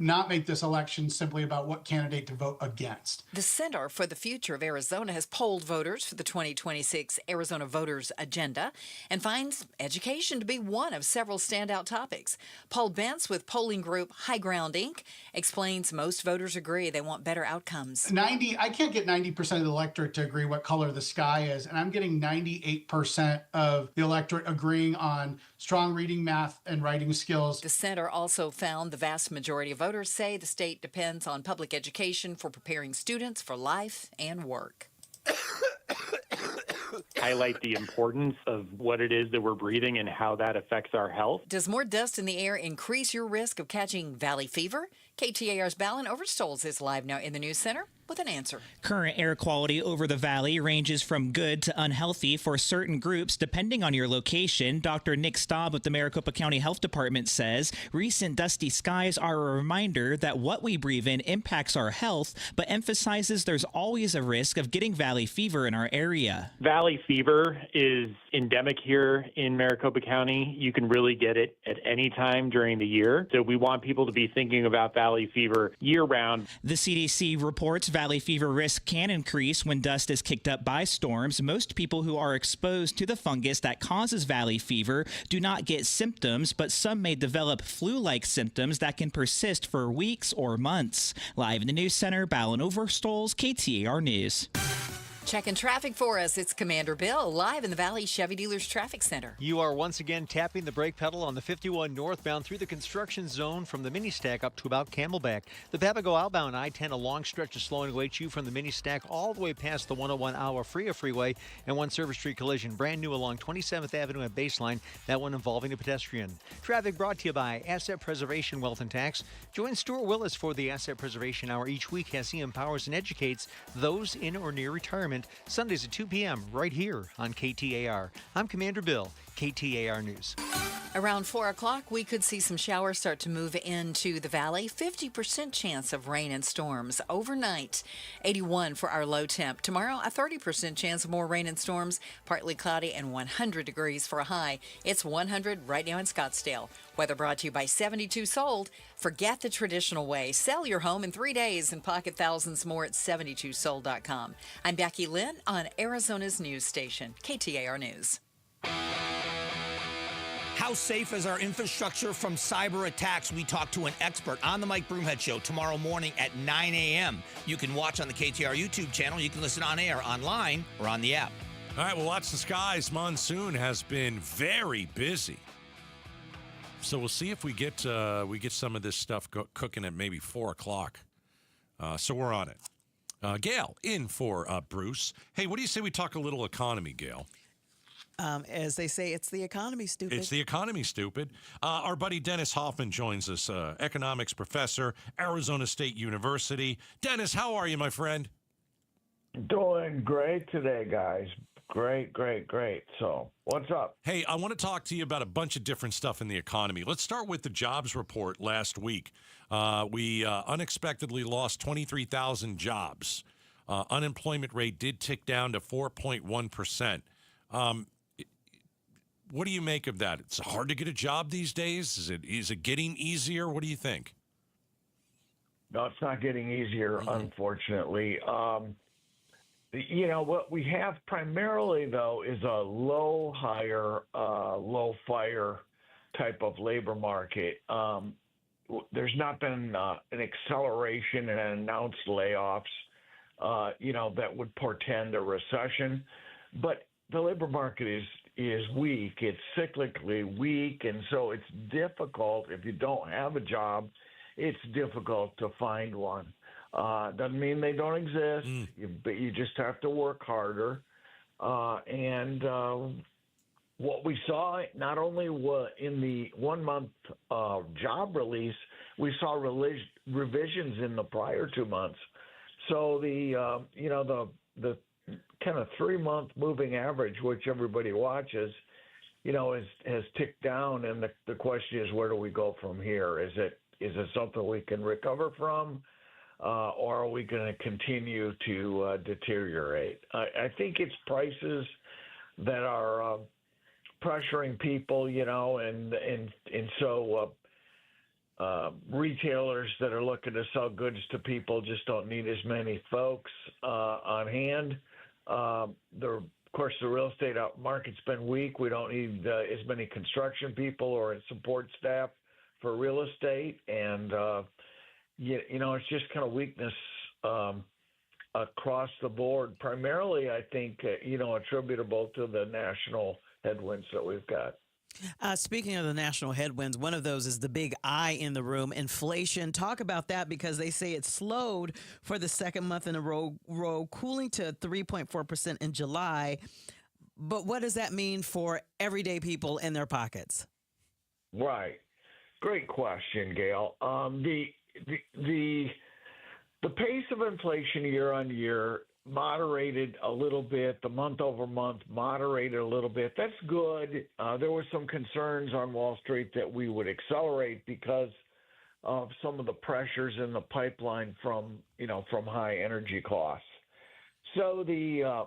Not make this election simply about what candidate to vote against. The Center for the Future of Arizona has polled voters for the 2026 Arizona Voters Agenda and finds education to be one of several standout topics. Paul Bentz with polling group High Ground Inc. explains most voters agree they want better outcomes. I can't get 90% of the electorate to agree what color the sky is, and I'm getting 98% of the electorate agreeing on strong reading, math, and writing skills. The center also found the vast majority of voters say the state depends on public education for preparing students for life and work. Highlight the importance of what it is that we're breathing and how that affects our health. Does more dust in the air increase your risk of catching valley fever? KTAR's Ballin Overstoles is live now in the News Center with an answer. Current air quality over the valley ranges from good to unhealthy for certain groups depending on your location. Dr. Nick Staub with the Maricopa County Health Department says recent dusty skies are a reminder that what we breathe in impacts our health, but emphasizes there's always a risk of getting valley fever in our area. Valley fever is endemic here in Maricopa County. You can really get it at any time during the year. So we want people to be thinking about valley fever year-round. The CDC reports valley fever risk can increase when dust is kicked up by storms. Most people who are exposed to the fungus that causes valley fever do not get symptoms, but some may develop flu-like symptoms that can persist for weeks or months. Live in the News Center, Ballin Overstoles, KTAR News. Checking traffic for us, it's Commander Bill, live in the Valley Chevy Dealers Traffic Center. You are once again tapping the brake pedal on the 51 northbound through the construction zone from the mini stack up to about Camelback. The Papago outbound I-10, a long stretch of slowing awaits you from the mini stack all the way past the 101 Iowa Freeway and one Service Street collision, brand new along 27th Avenue at Baseline, that one involving a pedestrian. Traffic brought to you by Asset Preservation Wealth and Tax. Join Stuart Willis for the Asset Preservation Hour each week as he empowers and educates those in or near retirement. Sundays at 2 p.m. right here on KTAR. I'm Commander Bill, KTAR News. Around 4 o'clock, we could see some showers start to move into the valley. 50% chance of rain and storms overnight. 81 for our low temp. Tomorrow, a 30% chance of more rain and storms, partly cloudy, and 100 degrees for a high. It's 100 right now in Scottsdale. Weather brought to you by 72 Sold. Forget the traditional way. Sell your home in 3 days and pocket thousands more at 72sold.com. I'm Becky Lynn on Arizona's news station, KTAR News. How safe is our infrastructure from cyber attacks? We talk to an expert on the Mike Broomhead Show tomorrow morning at 9 a.m. You can watch on the KTAR YouTube channel. You can listen on air, online, or on the app. All right, well, watch the skies. Monsoon has been very busy. So we'll see if we get some of this stuff cooking at maybe 4 o'clock. So we're on it. Gail, in for Bruce. Hey, what do you say we talk a little economy, Gail? As they say, it's the economy, stupid. It's the economy, stupid. Our buddy Dennis Hoffman joins us, economics professor, Arizona State University. Dennis, how are you, my friend? Doing great today, guys. Great. So, what's up? Hey, I want to talk to you about a bunch of different stuff in the economy. Let's start with the jobs report last week. We unexpectedly lost 23,000 jobs. Unemployment rate did tick down to 4.1%. What do you make of that? It's hard to get a job these days. Is it getting easier? What do you think? No, it's not getting easier, unfortunately. What we have primarily, though, is a low hire, low fire type of labor market. There's not been an acceleration and announced layoffs, that would portend a recession. but the labor market is weak. It's cyclically weak, and so it's difficult. If you don't have a job, it's difficult to find one. Doesn't mean they don't exist, but you just have to work harder. And what we saw, not only in the 1 month job release, we saw revisions in the prior 2 months. So the kind of 3 month moving average, which everybody watches, has ticked down. And the question is, where do we go from here? Is it something we can recover from? Or are we going to continue to deteriorate? I think it's prices that are pressuring people, and so retailers that are looking to sell goods to people just don't need as many folks on hand. Of course, the real estate market's been weak. We don't need as many construction people or support staff for real estate, and it's just kind of weakness across the board. Primarily, I think, attributable to the national headwinds that we've got. Speaking of the national headwinds, one of those is the big I in the room, inflation. Talk about that, because they say it slowed for the second month in a row, cooling to 3.4% in July. But what does that mean for everyday people in their pockets? Right. Great question, Gail. The pace of inflation year on year moderated a little bit. The month over month moderated a little bit. That's good. There were some concerns on Wall Street that we would accelerate because of some of the pressures in the pipeline from high energy costs. So the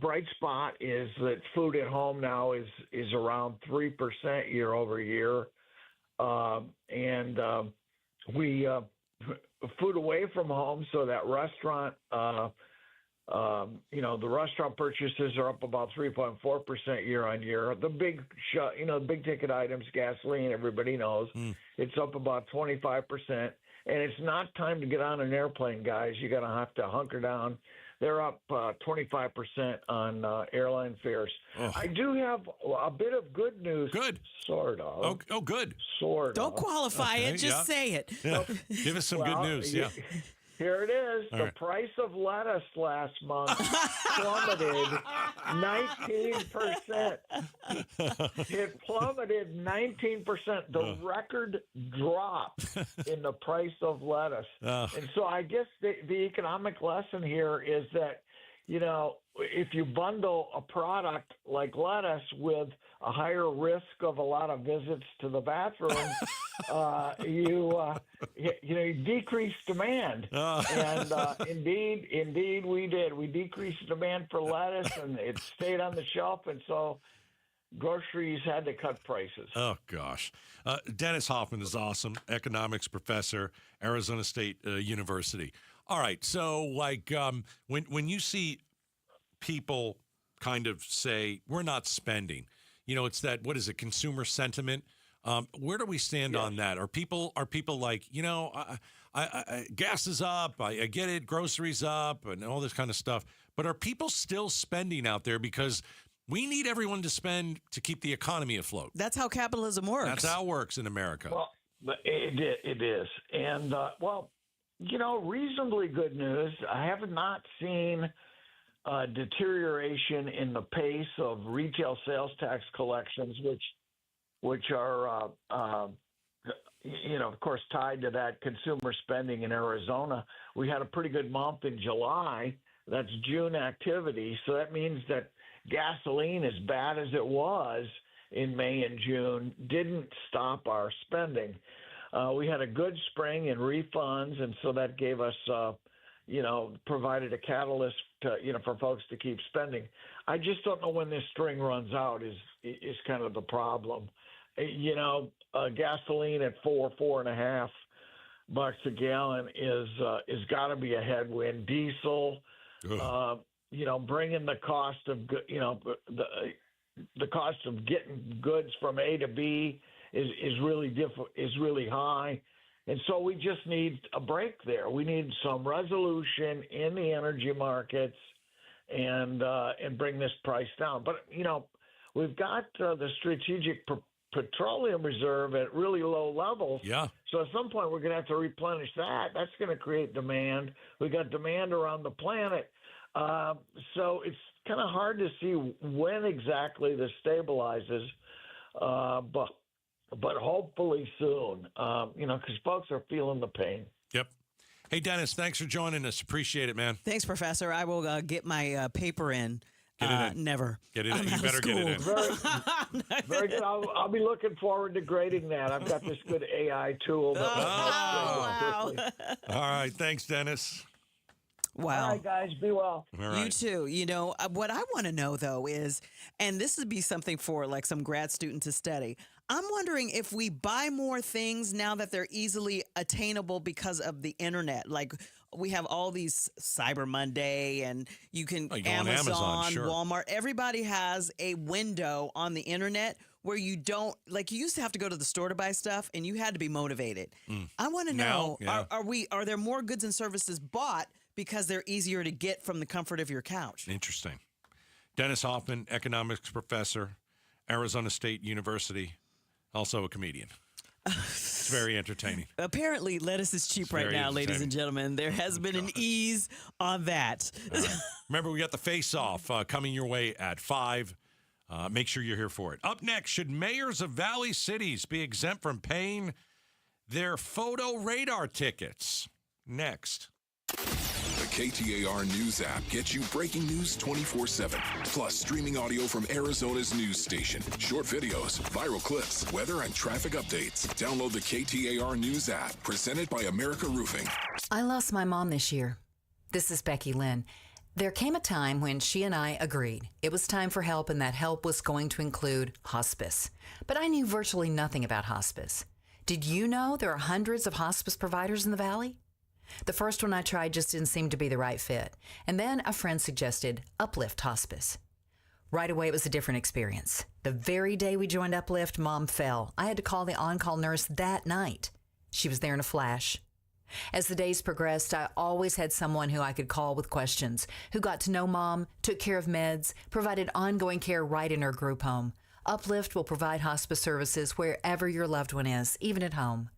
bright spot is that food at home now is around 3% year over year, and we food away from home, so that restaurant, the restaurant purchases are up about 3.4% year on year. The big ticket items, gasoline, everybody knows, it's up about 25%. And it's not time to get on an airplane, guys. You're going to have to hunker down. They're up 25% on airline fares. Oh. I do have a bit of good news. Good. Sort of. Oh, good. Sort of. Don't qualify it. Just say it. Yeah. Give us some good news. Yeah. Here it is. All the right. price of lettuce last month plummeted 19%. It plummeted 19%. The record drop in the price of lettuce. And so I guess the economic lesson here is that, if you bundle a product like lettuce with a higher risk of a lot of visits to the bathroom, you decrease demand. And indeed we did. We decreased demand for lettuce, and it stayed on the shelf, and so groceries had to cut prices. Oh, gosh. Dennis Hoffman is awesome, economics professor, Arizona State University. All right, so when you see people kind of say, we're not spending, it's that, what is it, consumer sentiment? Where do we stand on that? Are people like, I gas is up, I get it, groceries up, and all this kind of stuff. But are people still spending out there? Because we need everyone to spend to keep the economy afloat. That's how capitalism works. That's how it works in America. Well, it is. And, reasonably good news. I have not seen deterioration in the pace of retail sales tax collections, which are, of course, tied to that consumer spending in Arizona. We had a pretty good month in July. That's June activity. So that means that gasoline, as bad as it was in May and June, didn't stop our spending. We had a good spring in refunds, and so that gave us, provided a catalyst to, for folks to keep spending. I just don't know when this string runs out is kind of the problem. Gasoline at $4.5 a gallon is got to be a headwind. Diesel, bringing the cost of the cost of getting goods from A to B is really high. And so we just need a break there. We need some resolution in the energy markets and bring this price down. But, we've got the strategic petroleum reserve at really low levels. Yeah. So at some point we're going to have to replenish that. That's going to create demand. We got demand around the planet. So it's kind of hard to see when exactly this stabilizes, but hopefully soon, because folks are feeling the pain. Yep. Hey, Dennis, thanks for joining us. Appreciate it, man. Thanks, Professor. I will get my paper in. Get it in. Never. Get it in. You better get it in. Very good. I'll be looking forward to grading that. I've got this good AI tool. Wow. All right. Thanks, Dennis. Wow. All right, guys. Be well. All right. You too. What I want to know, though, is, and this would be something for like some grad student to study. I'm wondering if we buy more things now that they're easily attainable because of the internet. Like we have all these Cyber Monday and you can Amazon, sure. Walmart. Everybody has a window on the internet where you don't, like you used to have to go to the store to buy stuff and you had to be motivated. I want to know, are there more goods and services bought because they're easier to get from the comfort of your couch? Interesting. Dennis Hoffman, economics professor, Arizona State University, also a comedian. It's very entertaining. Apparently, lettuce is cheap right now, ladies and gentlemen. There has been an ease on that. Remember, we got the face-off coming your way at 5. Make sure you're here for it. Up next, should mayors of valley cities be exempt from paying their photo radar tickets? Next. The KTAR News app gets you breaking news 24/7, plus streaming audio from Arizona's news station, short videos, viral clips, weather, and traffic updates. Download the KTAR News app, presented by America Roofing. I lost my mom this year. This is Becky Lynn. There came a time when she and I agreed it was time for help, and that help was going to include hospice. But I knew virtually nothing about hospice. Did you know there are hundreds of hospice providers in the Valley? The first one I tried just didn't seem to be the right fit. And then a friend suggested Uplift Hospice. Right away, it was a different experience. The very day we joined Uplift, Mom fell. I had to call the on-call nurse that night. She was there in a flash. As the days progressed, I always had someone who I could call with questions, who got to know Mom, took care of meds, provided ongoing care right in her group home. Uplift will provide hospice services wherever your loved one is, even at home.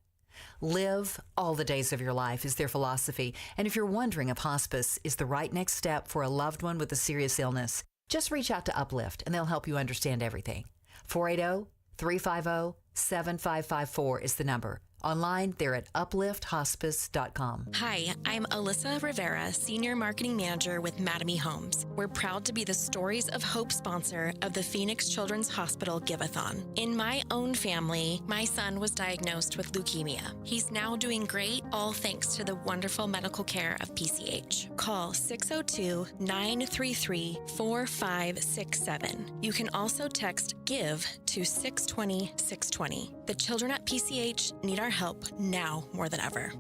Live all the days of your life is their philosophy, and if you're wondering if hospice is the right next step for a loved one with a serious illness, just reach out to Uplift and they'll help you understand everything. 480-350-7554 is the number. Online, they're at uplifthospice.com. Hi, I'm Alyssa Rivera, Senior Marketing Manager with Mattamy Homes. We're proud to be the Stories of Hope sponsor of the Phoenix Children's Hospital Give-a-thon. In my own family, my son was diagnosed with leukemia. He's now doing great, all thanks to the wonderful medical care of PCH. Call 602-933-4567. You can also text GIVE to 620-620. The children at PCH need our help now more than ever.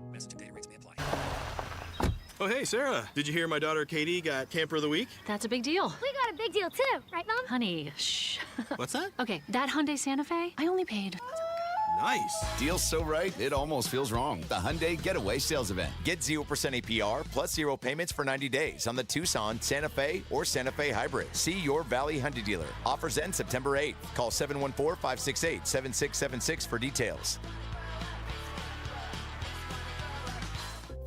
Oh, hey, Sarah. Did you hear my daughter Katie got Camper of the Week? That's a big deal. We got a big deal, too. Right, Mom? Honey, shh. What's that? Okay, that Hyundai Santa Fe, I only paid... Nice. Deal's so right, it almost feels wrong. The Hyundai Getaway Sales Event. Get 0% APR plus 0 payments for 90 days on the Tucson, Santa Fe, or Santa Fe Hybrid. See your Valley Hyundai dealer. Offers end September 8th. Call 714-568-7676 for details.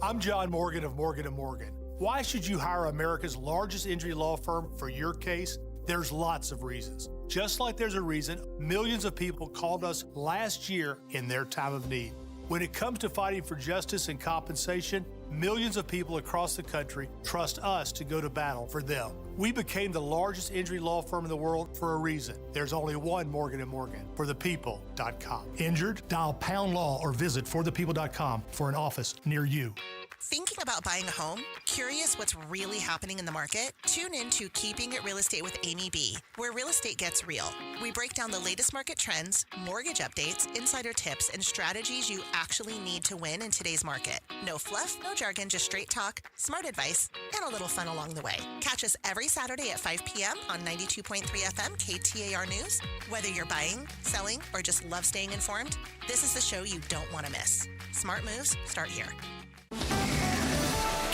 I'm John Morgan of Morgan & Morgan. Why should you hire America's largest injury law firm for your case? There's lots of reasons. Just like there's a reason millions of people called us last year in their time of need. When it comes to fighting for justice and compensation, millions of people across the country trust us to go to battle for them. We became the largest injury law firm in the world for a reason. There's only one Morgan & Morgan, forthepeople.com. Injured? Dial pound law or visit forthepeople.com for an office near you. Thinking about buying a home? Curious what's really happening in the market? Tune in to Keeping It Real Estate with Amy B., where real estate gets real. We break down the latest market trends, mortgage updates, insider tips, and strategies you actually need to win in today's market. No fluff, no jargon, just straight talk, smart advice, and a little fun along the way. Catch us every Saturday at 5 p.m. on 92.3 FM KTAR News. Whether you're buying, selling, or just love staying informed, this is the show you don't want to miss. Smart moves start here.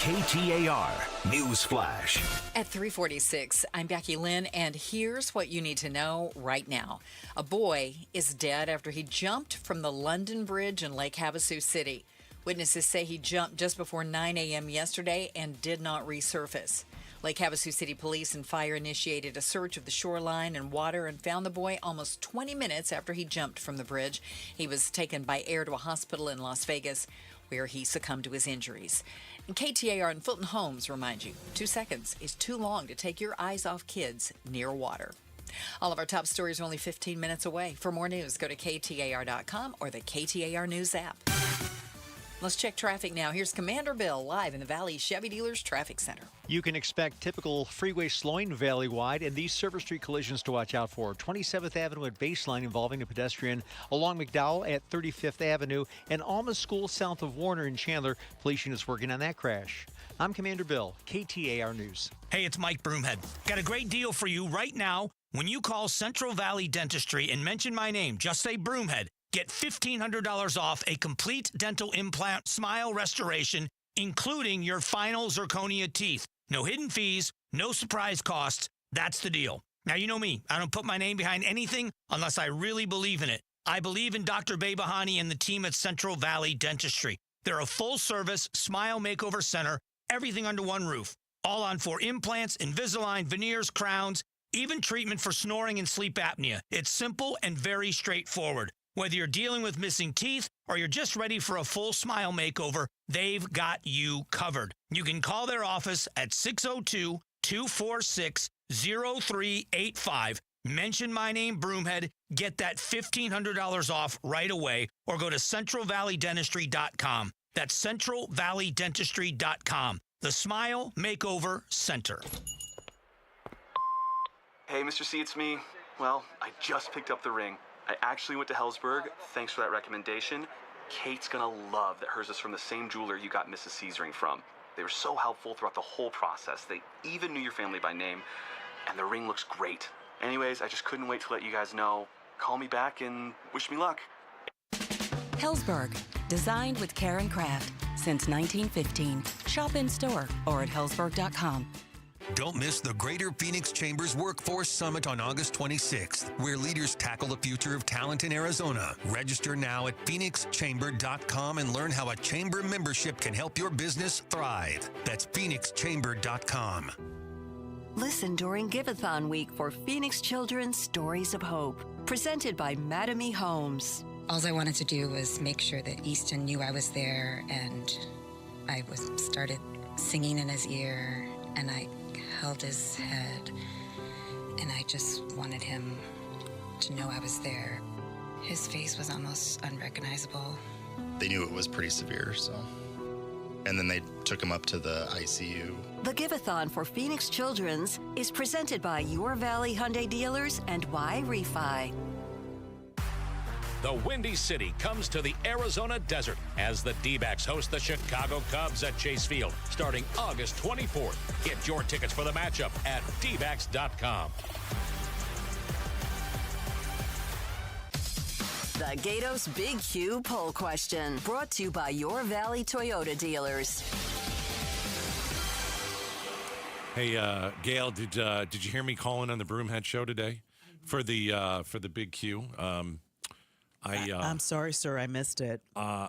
KTAR News Flash. At 3:46, I'm Becky Lynn, and here's what you need to know right now. A boy is dead after he jumped from the London Bridge in Lake Havasu City. Witnesses say he jumped just before 9 a.m. yesterday and did not resurface. Lake Havasu City Police and Fire initiated a search of the shoreline and water and found the boy almost 20 minutes after he jumped from the bridge. He was taken by air to a hospital in Las Vegas, where he succumbed to his injuries. And KTAR and Fulton Homes remind you, 2 seconds is too long to take your eyes off kids near water. All of our top stories are only 15 minutes away. For more news, go to KTAR.com or the KTAR News app. Let's check traffic now. Here's Commander Bill live in the Valley Chevy Dealers Traffic Center. You can expect typical freeway slowing valley-wide and these Service Street collisions to watch out for. 27th Avenue at Baseline involving a pedestrian along McDowell at 35th Avenue and Alma School south of Warner and Chandler. Police units working on that crash. I'm Commander Bill, KTAR News. Hey, it's Mike Broomhead. Got a great deal for you right now. When you call Central Valley Dentistry and mention my name, just say Broomhead, get $1,500 off a complete dental implant smile restoration, including your final zirconia teeth. No hidden fees, no surprise costs. That's the deal. Now, you know me. I don't put my name behind anything unless I really believe in it. I believe in Dr. Behbahani and the team at Central Valley Dentistry. They're a full-service smile makeover center, everything under one roof. All on for implants, Invisalign, veneers, crowns, even treatment for snoring and sleep apnea. It's simple and very straightforward. Whether you're dealing with missing teeth or you're just ready for a full smile makeover, they've got you covered. You can call their office at 602-246-0385. Mention my name, Broomhead. Get that $1,500 off right away or go to centralvalleydentistry.com. That's centralvalleydentistry.com. The Smile Makeover Center. Hey, Mr. C, it's me. Well, I just picked up the ring. I actually went to Hellsberg. Thanks for that recommendation. Kate's gonna love that hers is from the same jeweler you got Mrs. C's ring from. They were so helpful throughout the whole process. They even knew your family by name, and the ring looks great. Anyways, I just couldn't wait to let you guys know. Call me back and wish me luck. Hellsberg, designed with care and craft since 1915. Shop in store or at hellsberg.com. Don't miss the Greater Phoenix Chambers Workforce Summit on August 26th, where leaders tackle the future of talent in Arizona. Register now at phoenixchamber.com and learn how a chamber membership can help your business thrive. That's phoenixchamber.com. Listen during Giveathon Week for Phoenix Children's Stories of Hope, presented by Mattamy Homes. All I wanted to do was make sure that Easton knew I was there, and I started singing in his ear, and I held his head, and I just wanted him to know I was there. His face was almost unrecognizable. They knew it was pretty severe, so. And then they took him up to the ICU. The Giveathon for Phoenix Children's is presented by Your Valley Hyundai Dealers and Y Refi. The Windy City comes to the Arizona desert as the D-backs host the Chicago Cubs at Chase Field starting August 24th. Get your tickets for the matchup at dbacks.com. The Gatos Big Q poll question, brought to you by Your Valley Toyota Dealers. Hey, Gail, did you hear me calling on the Broomhead show today for the Big Q? I'm sorry, sir. I missed it. I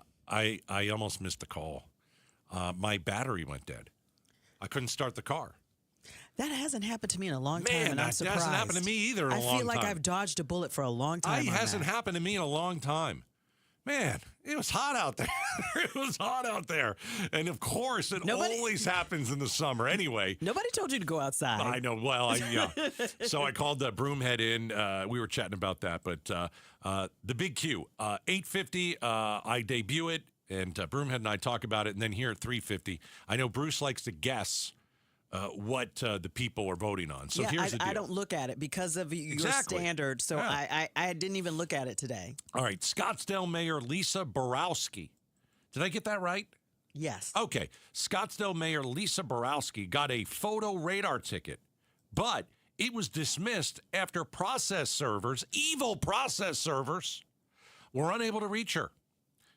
almost missed the call. My battery went dead. I couldn't start the car. That hasn't happened to me in a long time, and I'm surprised. That hasn't happened to me either in a long time. I feel like I've dodged a bullet for a long time. It hasn't happened to me in a long time. Man, it was hot out there. It was hot out there. And of course, it always happens in the summer anyway. Nobody told you to go outside. I know. Well, yeah. So I called the Broomhead in. We were chatting about that. But the Big Q, 8:50, I debut it, and Broomhead and I talk about it. And then here at 3:50, I know Bruce likes to guess what the people are voting on. So here's the deal. I don't look at it because of your standard. So I didn't even look at it today. All right. Scottsdale Mayor Lisa Borowski. Did I get that right? Yes. Okay. Scottsdale Mayor Lisa Borowski got a photo radar ticket, but it was dismissed after process servers, evil process servers, were unable to reach her.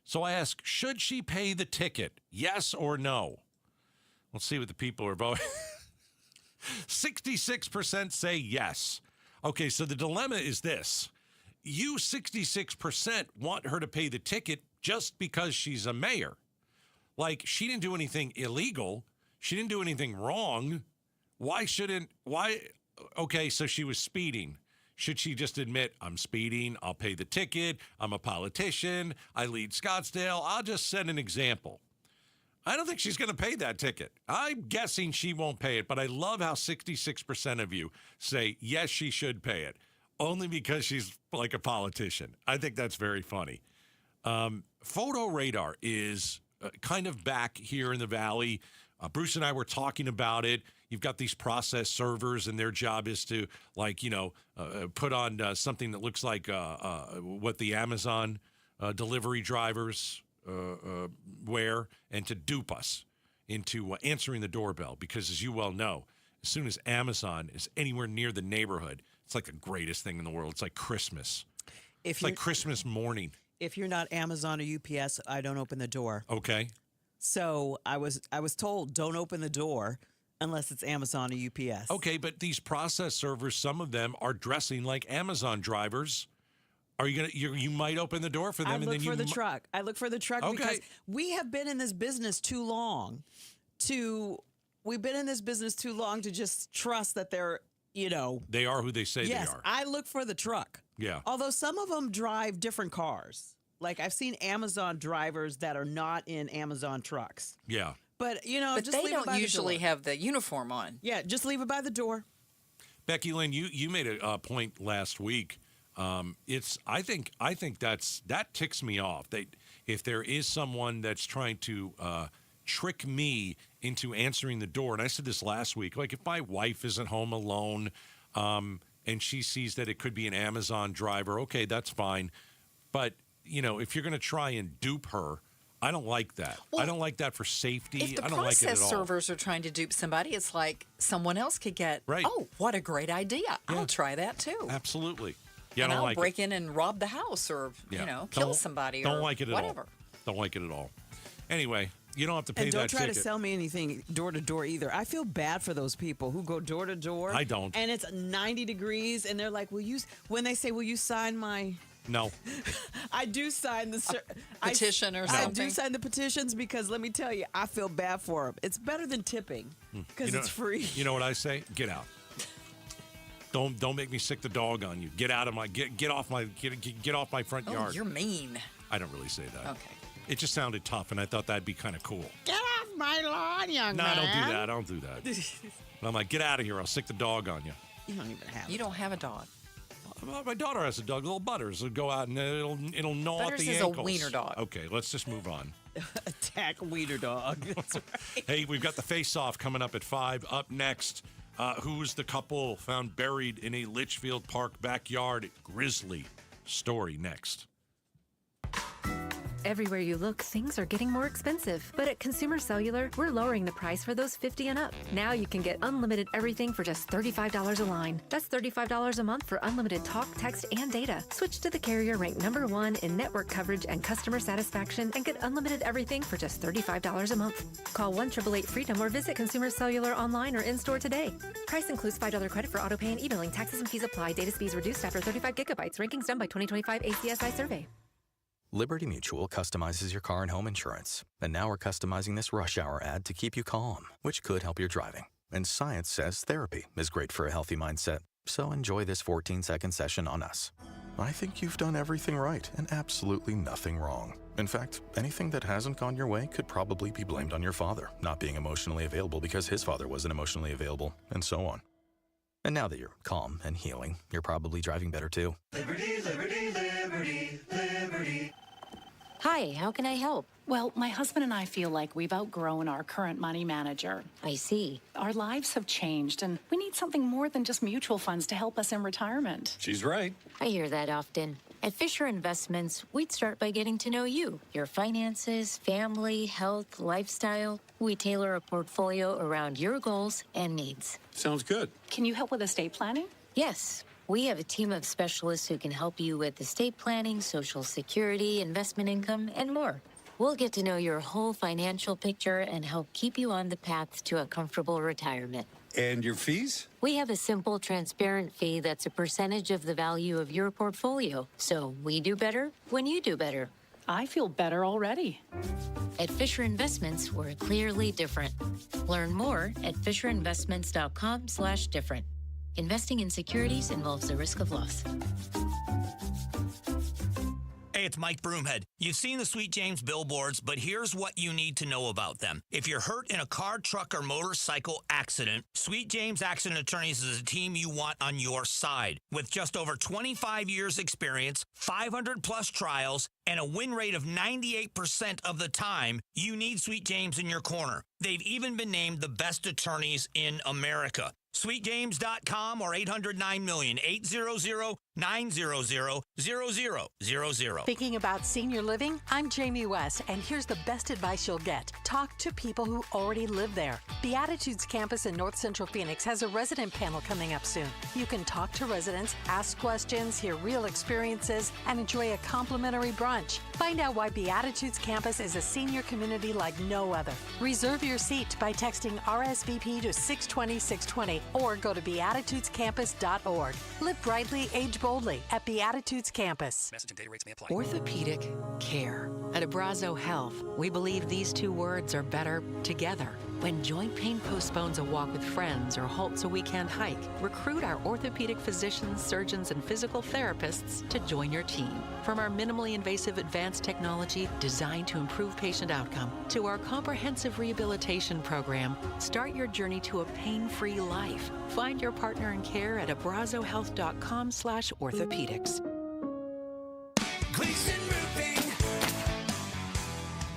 So I asked, should she pay the ticket? Yes or no? We'll see what the people are voting. 66% say yes. Okay, so the dilemma is this. You 66% want her to pay the ticket just because she's a mayor. Like, she didn't do anything illegal. She didn't do anything wrong. Okay, so she was speeding. Should she just admit, I'm speeding, I'll pay the ticket, I'm a politician, I lead Scottsdale, I'll just set an example. I don't think she's going to pay that ticket. I'm guessing she won't pay it, but I love how 66% of you say, yes, she should pay it, only because she's like a politician. I think that's very funny. Photo radar is kind of back here in the Valley. Bruce and I were talking about it. You've got these process servers, and their job is to, put on something that looks like what the Amazon delivery drivers wear, and to dupe us into answering the doorbell. Because, as you well know, as soon as Amazon is anywhere near the neighborhood, it's like the greatest thing in the world. It's like Christmas. It's like Christmas morning. If you're not Amazon or UPS, I don't open the door. Okay. So I was told, don't open the door unless it's Amazon or UPS. Okay, but these process servers, some of them are dressing like Amazon drivers. Are you gonna? You might open the door for them, I look for the truck. I look for the truck because we have been in this business too long. We've been in this business too long to just trust that they're, they are who they say they are. Yes, I look for the truck. Yeah. Although some of them drive different cars. Like, I've seen Amazon drivers that are not in Amazon trucks. Yeah. But, but just they leave it by don't usually the door. have the uniform on. Yeah, just leave it by the door. Becky Lynn, you made a point last week. I think that ticks me off. If there is someone that's trying to trick me into answering the door, and I said this last week, like if my wife isn't home alone, and she sees that it could be an Amazon driver, okay, that's fine. But if you're going to try and dupe her, I don't like that. Well, I don't like that for safety. If the I don't like it at all. process servers are trying to dupe somebody, it's like someone else could get, right. Oh, what a great idea. Yeah. I'll try that too. Absolutely. Yeah, and I don't I'll like break in and rob the house or, kill somebody don't or like it at whatever. all. Don't like it at all. Anyway, you don't have to pay and that don't try ticket. to sell me anything door to door either. I feel bad for those people who go door to door. I don't. And it's 90 degrees, and they're like, when they say, will you sign my... No. I do sign the petition or something. I do sign the petitions because let me tell you, I feel bad for them. It's better than tipping because it's free. You know what I say? Get out. Don't make me sick the dog on you. Get out of my get off my front yard. You're mean. I don't really say that. Okay. It just sounded tough, and I thought that'd be kind of cool. Get off my lawn, young man. No, don't do that. I don't do that. And I'm like, get out of here. I'll sick the dog on you. You don't even have. You don't have a dog. My daughter has a dog, little Butters. It'll go out and it'll gnaw at the ankles. Butters is a wiener dog. Okay, let's just move on. Attack wiener dog. That's right. Hey, we've got the face-off coming up at 5. Up next, who's the couple found buried in a Litchfield Park backyard? Grisly story next. Everywhere you look, things are getting more expensive. But at Consumer Cellular, we're lowering the price for those 50 and up. Now you can get unlimited everything for just $35 a line. That's $35 a month for unlimited talk, text, and data. Switch to the carrier ranked #1 in network coverage and customer satisfaction and get unlimited everything for just $35 a month. Call 1-888-FREEDOM or visit Consumer Cellular online or in-store today. Price includes $5 credit for autopay and e-billing. Taxes and fees apply. Data speeds reduced after 35 gigabytes. Rankings done by 2025 ACSI survey. Liberty Mutual customizes your car and home insurance. And now we're customizing this rush hour ad to keep you calm, which could help your driving. And science says therapy is great for a healthy mindset. So enjoy this 14-second session on us. I think you've done everything right and absolutely nothing wrong. In fact, anything that hasn't gone your way could probably be blamed on your father not being emotionally available because his father wasn't emotionally available, and so on. And now that you're calm and healing, you're probably driving better too. Liberty, liberty, liberty, liberty. Hi, how can I help? Well, my husband and I feel like we've outgrown our current money manager. I see. Our lives have changed, and we need something more than just mutual funds to help us in retirement. She's right. I hear that often. At Fisher Investments, we'd start by getting to know you, your finances, family, health, lifestyle. We tailor a portfolio around your goals and needs. Sounds good. Can you help with estate planning? Yes. We have a team of specialists who can help you with estate planning, Social Security, investment income, and more. We'll get to know your whole financial picture and help keep you on the path to a comfortable retirement. And your fees? We have a simple, transparent fee that's a percentage of the value of your portfolio. So we do better when you do better. I feel better already. At Fisher Investments, we're clearly different. Learn more at fisherinvestments.com/different. Investing in securities involves the risk of loss. Hey, it's Mike Broomhead. You've seen the Sweet James billboards, but here's what you need to know about them. If you're hurt in a car, truck, or motorcycle accident, Sweet James Accident Attorneys is a team you want on your side. With just over 25 years experience, 500-plus trials, and a win rate of 98% of the time, you need Sweet James in your corner. They've even been named the best attorneys in America. SweetJames.com or 800-9-million, 800-900-0000. Thinking about senior living? I'm Jamie West, and here's the best advice you'll get. Talk to people who already live there. Beatitudes campus in North Central Phoenix has a resident panel coming up soon. You can talk to residents, ask questions, hear real experiences, and enjoy a complimentary brunch. Find out why Beatitudes campus is a senior community like no other. Reserve your seat by texting RSVP to 620-620 or go to beatitudescampus.org. Live brightly, age boldly at Beatitudes Campus. Message and data rates may apply. Orthopedic care. At Abrazo Health, we believe these two words are better together. When joint pain postpones a walk with friends or halts a weekend hike, recruit our orthopedic physicians, surgeons, and physical therapists to join your team. From our minimally invasive advanced technology designed to improve patient outcome to our comprehensive rehabilitation program, start your journey to a pain-free life. Find your partner in care at abrazohealth.com/orthopedics.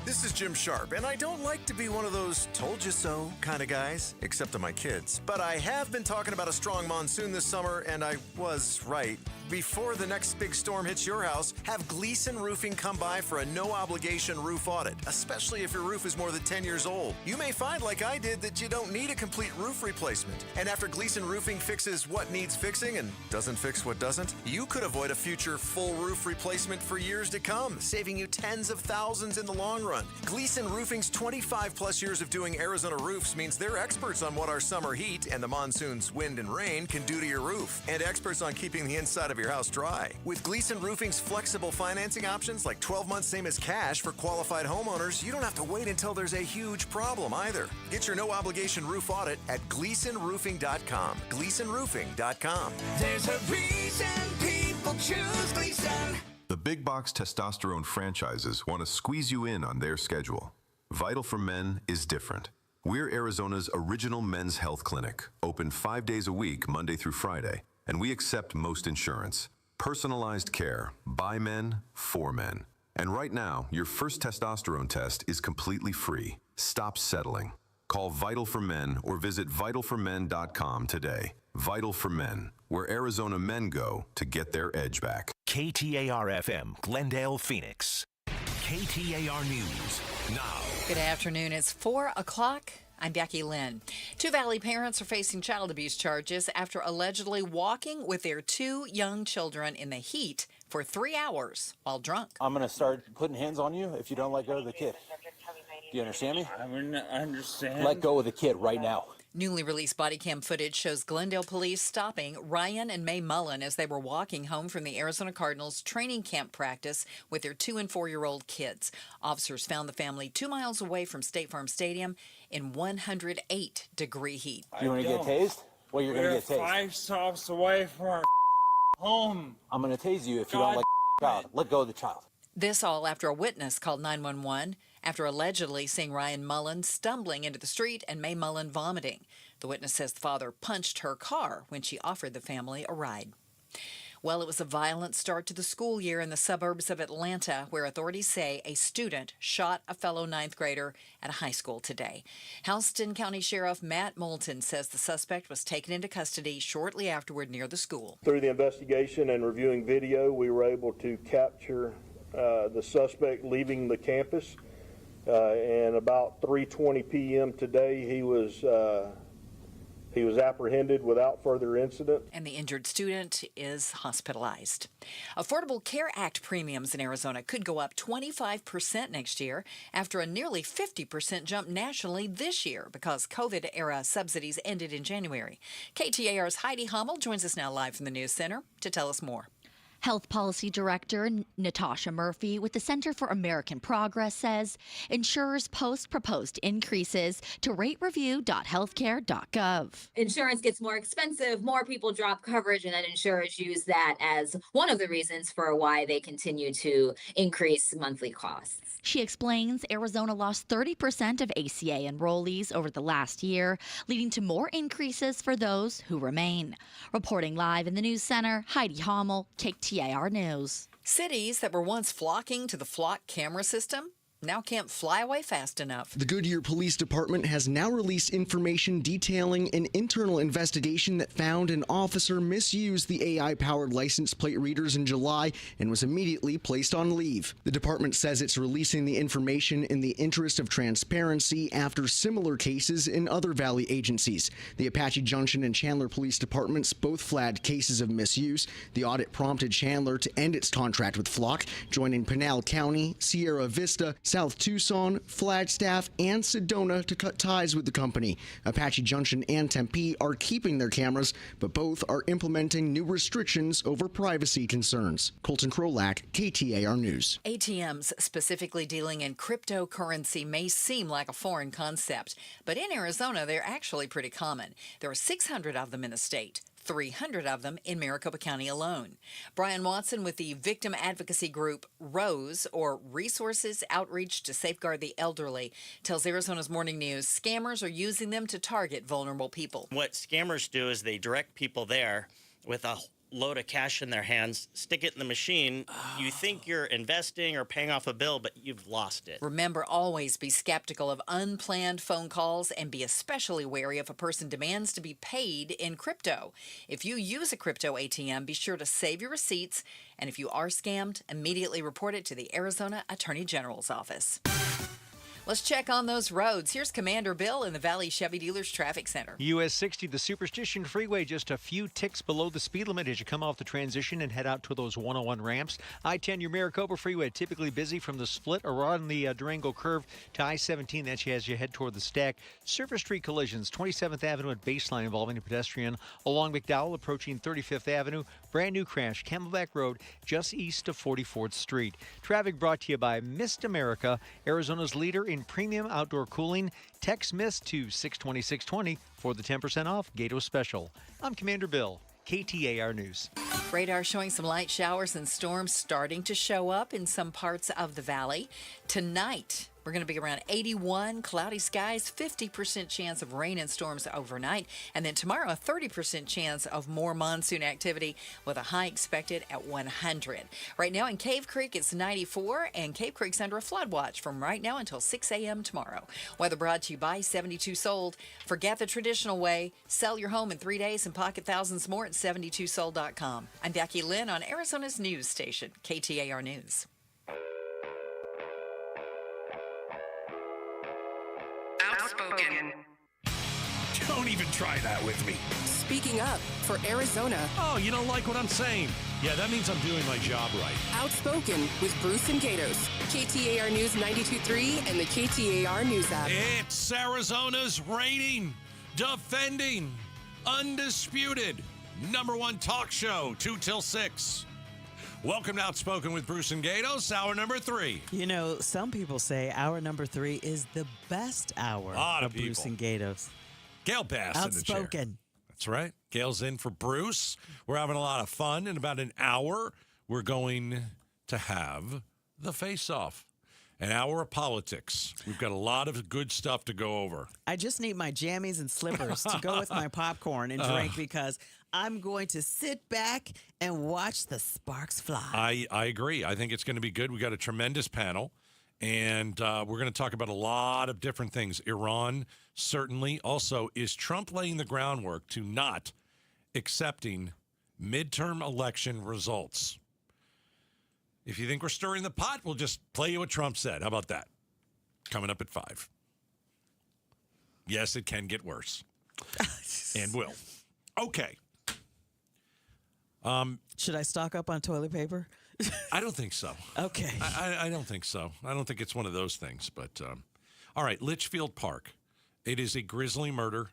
This is Jim Sharp, and I don't like to be one of those told you so kind of guys, except to my kids. But I have been talking about a strong monsoon this summer, and I was right. Before the next big storm hits your house, have Gleason Roofing come by for a no-obligation roof audit, especially if your roof is more than 10 years old. You may find, like I did, that you don't need a complete roof replacement. And after Gleason Roofing fixes what needs fixing and doesn't fix what doesn't, you could avoid a future full roof replacement for years to come, saving you tens of thousands in the long run. Gleason Roofing's 25-plus years of doing Arizona roofs means they're experts on what our summer heat and the monsoon's wind and rain can do to your roof, and experts on keeping the inside of your house dry. With Gleason Roofing's flexible financing options like 12 months same as cash for qualified homeowners, you don't have to wait until there's a huge problem either. Get your no-obligation roof audit at GleasonRoofing.com. GleasonRoofing.com. There's a reason people choose Gleason. The big box testosterone franchises want to squeeze you in on their schedule. Vital for Men is different. We're Arizona's original men's health clinic, open 5 days a week, Monday through Friday, and we accept most insurance. Personalized care, by men, for men. And right now, your first testosterone test is completely free. Stop settling. Call Vital for Men or visit vitalformen.com today. Vital for Men, where Arizona men go to get their edge back. KTAR-FM, Glendale, Phoenix. KTAR News, now. Good afternoon. It's 4 o'clock. I'm Becky Lynn. Two Valley parents are facing child abuse charges after allegedly walking with their two young children in the heat for 3 hours while drunk. I'm going to start putting hands on you if you don't let go of the kid. Do you understand me? I understand. Let go of the kid right now. Newly released body cam footage shows Glendale police stopping Ryan and May Mullen as they were walking home from the Arizona Cardinals training camp practice with their 2- and 4-year-old kids. Officers found the family 2 miles away from State Farm Stadium in 108-degree heat. You want to get tased? Well, you're going to get tased. 5 stops away from our home. I'm going to tase you if you don't let the child. Let go of the child. This all after a witness called 911 after allegedly seeing Ryan Mullen stumbling into the street and May Mullen vomiting. The witness says the father punched her car when she offered the family a ride. Well, it was a violent start to the school year in the suburbs of Atlanta, where authorities say a student shot a fellow 9th grader at a high school today. Houston County Sheriff Matt Moulton says the suspect was taken into custody shortly afterward near the school. Through the investigation and reviewing video, we were able to capture the suspect leaving the campus. And about 3:20 p.m. today, he was He was apprehended without further incident. And the injured student is hospitalized. Affordable Care Act premiums in Arizona could go up 25% next year after a nearly 50% jump nationally this year because COVID-era subsidies ended in January. KTAR's Heidi Hummel joins us now live from the News Center to tell us more. Health Policy Director Natasha Murphy with the Center for American Progress says insurers post proposed increases to ratereview.healthcare.gov. Insurance gets more expensive, more people drop coverage, and then insurers use that as one of the reasons for why they continue to increase monthly costs. She explains Arizona lost 30% of ACA enrollees over the last year, leading to more increases for those who remain. Reporting live in the News Center, Heidi Hummel, KTAR News. Cities that were once flocking to the Flock camera system now can't fly away fast enough. The Goodyear Police Department has now released information detailing an internal investigation that found an officer misused the AI-powered license plate readers in July and was immediately placed on leave. The department says it's releasing the information in the interest of transparency after similar cases in other Valley agencies. The Apache Junction and Chandler Police Departments both flagged cases of misuse. The audit prompted Chandler to end its contract with Flock, joining Pinal County, Sierra Vista, South Tucson, Flagstaff, and Sedona to cut ties with the company. Apache Junction and Tempe are keeping their cameras, but both are implementing new restrictions over privacy concerns. Colton Krolak, KTAR News. ATMs specifically dealing in cryptocurrency may seem like a foreign concept, but in Arizona, they're actually pretty common. There are 600 of them in the state. 300 of them in Maricopa County alone. Brian Watson with the victim advocacy group ROSE, or Resources Outreach to Safeguard the Elderly, tells Arizona's Morning News scammers are using them to target vulnerable people. What scammers do is they direct people there with a load of cash in their hands, stick it in the machine. You think you're investing or paying off a bill, but you've lost it. Remember, always be skeptical of unplanned phone calls and be especially wary if a person demands to be paid in crypto. If you use a crypto ATM, be sure to save your receipts, and if you are scammed, immediately report it to the Arizona Attorney General's office. Let's check on those roads. Here's Commander Bill in the Valley Chevy Dealers Traffic Center. US 60, the Superstition Freeway, just a few ticks below the speed limit as you come off the transition and head out to those 101 ramps. I-10, your Maricopa Freeway, typically busy from the split or on the Durango curve to I-17. That's as you head toward the stack. Surface street collisions, 27th Avenue at Baseline involving a pedestrian. Along McDowell, approaching 35th Avenue. Brand new crash, Camelback Road, just east of 44th Street. Traffic brought to you by Mist America, Arizona's leader in premium outdoor cooling. Text Mist to 620-620 for the 10% off Gato special. I'm Commander Bill, KTAR News. Radar showing some light showers and storms starting to show up in some parts of the valley. Tonight, we're going to be around 81, cloudy skies, 50% chance of rain and storms overnight. And then tomorrow, a 30% chance of more monsoon activity with a high expected at 100. Right now in Cave Creek, it's 94, and Cave Creek's under a flood watch from right now until 6 a.m. tomorrow. Weather brought to you by 72 Sold. Forget the traditional way. Sell your home in 3 days and pocket thousands more at 72sold.com. I'm Becky Lynn on Arizona's news station, KTAR News. Outspoken. Don't even try that with me. Speaking up for Arizona. Oh, you don't like what I'm saying? Yeah, that means I'm doing my job right. Outspoken with Bruce and Gatos. KTAR News 92.3 and the KTAR News app. It's Arizona's reigning, defending, undisputed #1 talk show, 2 till 6. Welcome to Outspoken with Bruce and Gatos, hour number 3. You know, some people say hour number 3 is the best hour of Bruce and Gatos. Gail Bass in the chair. Outspoken. That's right. Gail's in for Bruce. We're having a lot of fun. In about an hour, we're going to have the face-off. An hour of politics. We've got a lot of good stuff to go over. I just need my jammies and slippers to go with my popcorn and drink because I'm going to sit back and watch the sparks fly. I agree. I think it's going to be good. We got a tremendous panel, and we're going to talk about a lot of different things. Iran, certainly. Also, is Trump laying the groundwork to not accepting midterm election results? If you think we're stirring the pot, we'll just play you what Trump said. How about that? Coming up at 5. Yes, it can get worse. And will. Okay. Should I stock up on toilet paper? I don't think so. Okay. I don't think so. I don't think it's one of those things. But, all right, Litchfield Park. It is a grisly murder.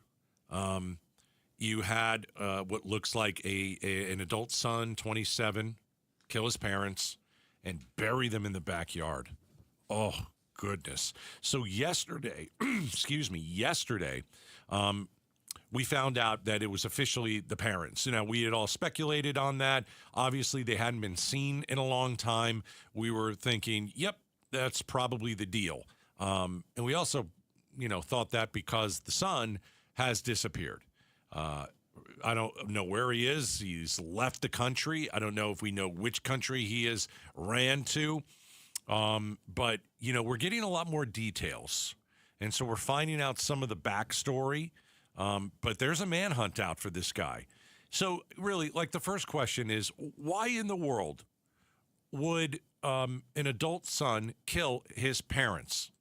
You had what looks like an adult son, 27, kill his parents and bury them in the backyard. Oh, goodness. So yesterday, we found out that it was officially the parents. Now, we had all speculated on that. Obviously, they hadn't been seen in a long time. We were thinking, yep, that's probably the deal. And we also, thought that because the son has disappeared. I don't know where he is. He's left the country. I don't know if we know which country he has ran to. But, we're getting a lot more details. And so we're finding out some of the backstory. But there's a manhunt out for this guy. So really, the first question is, why in the world would an adult son kill his parents?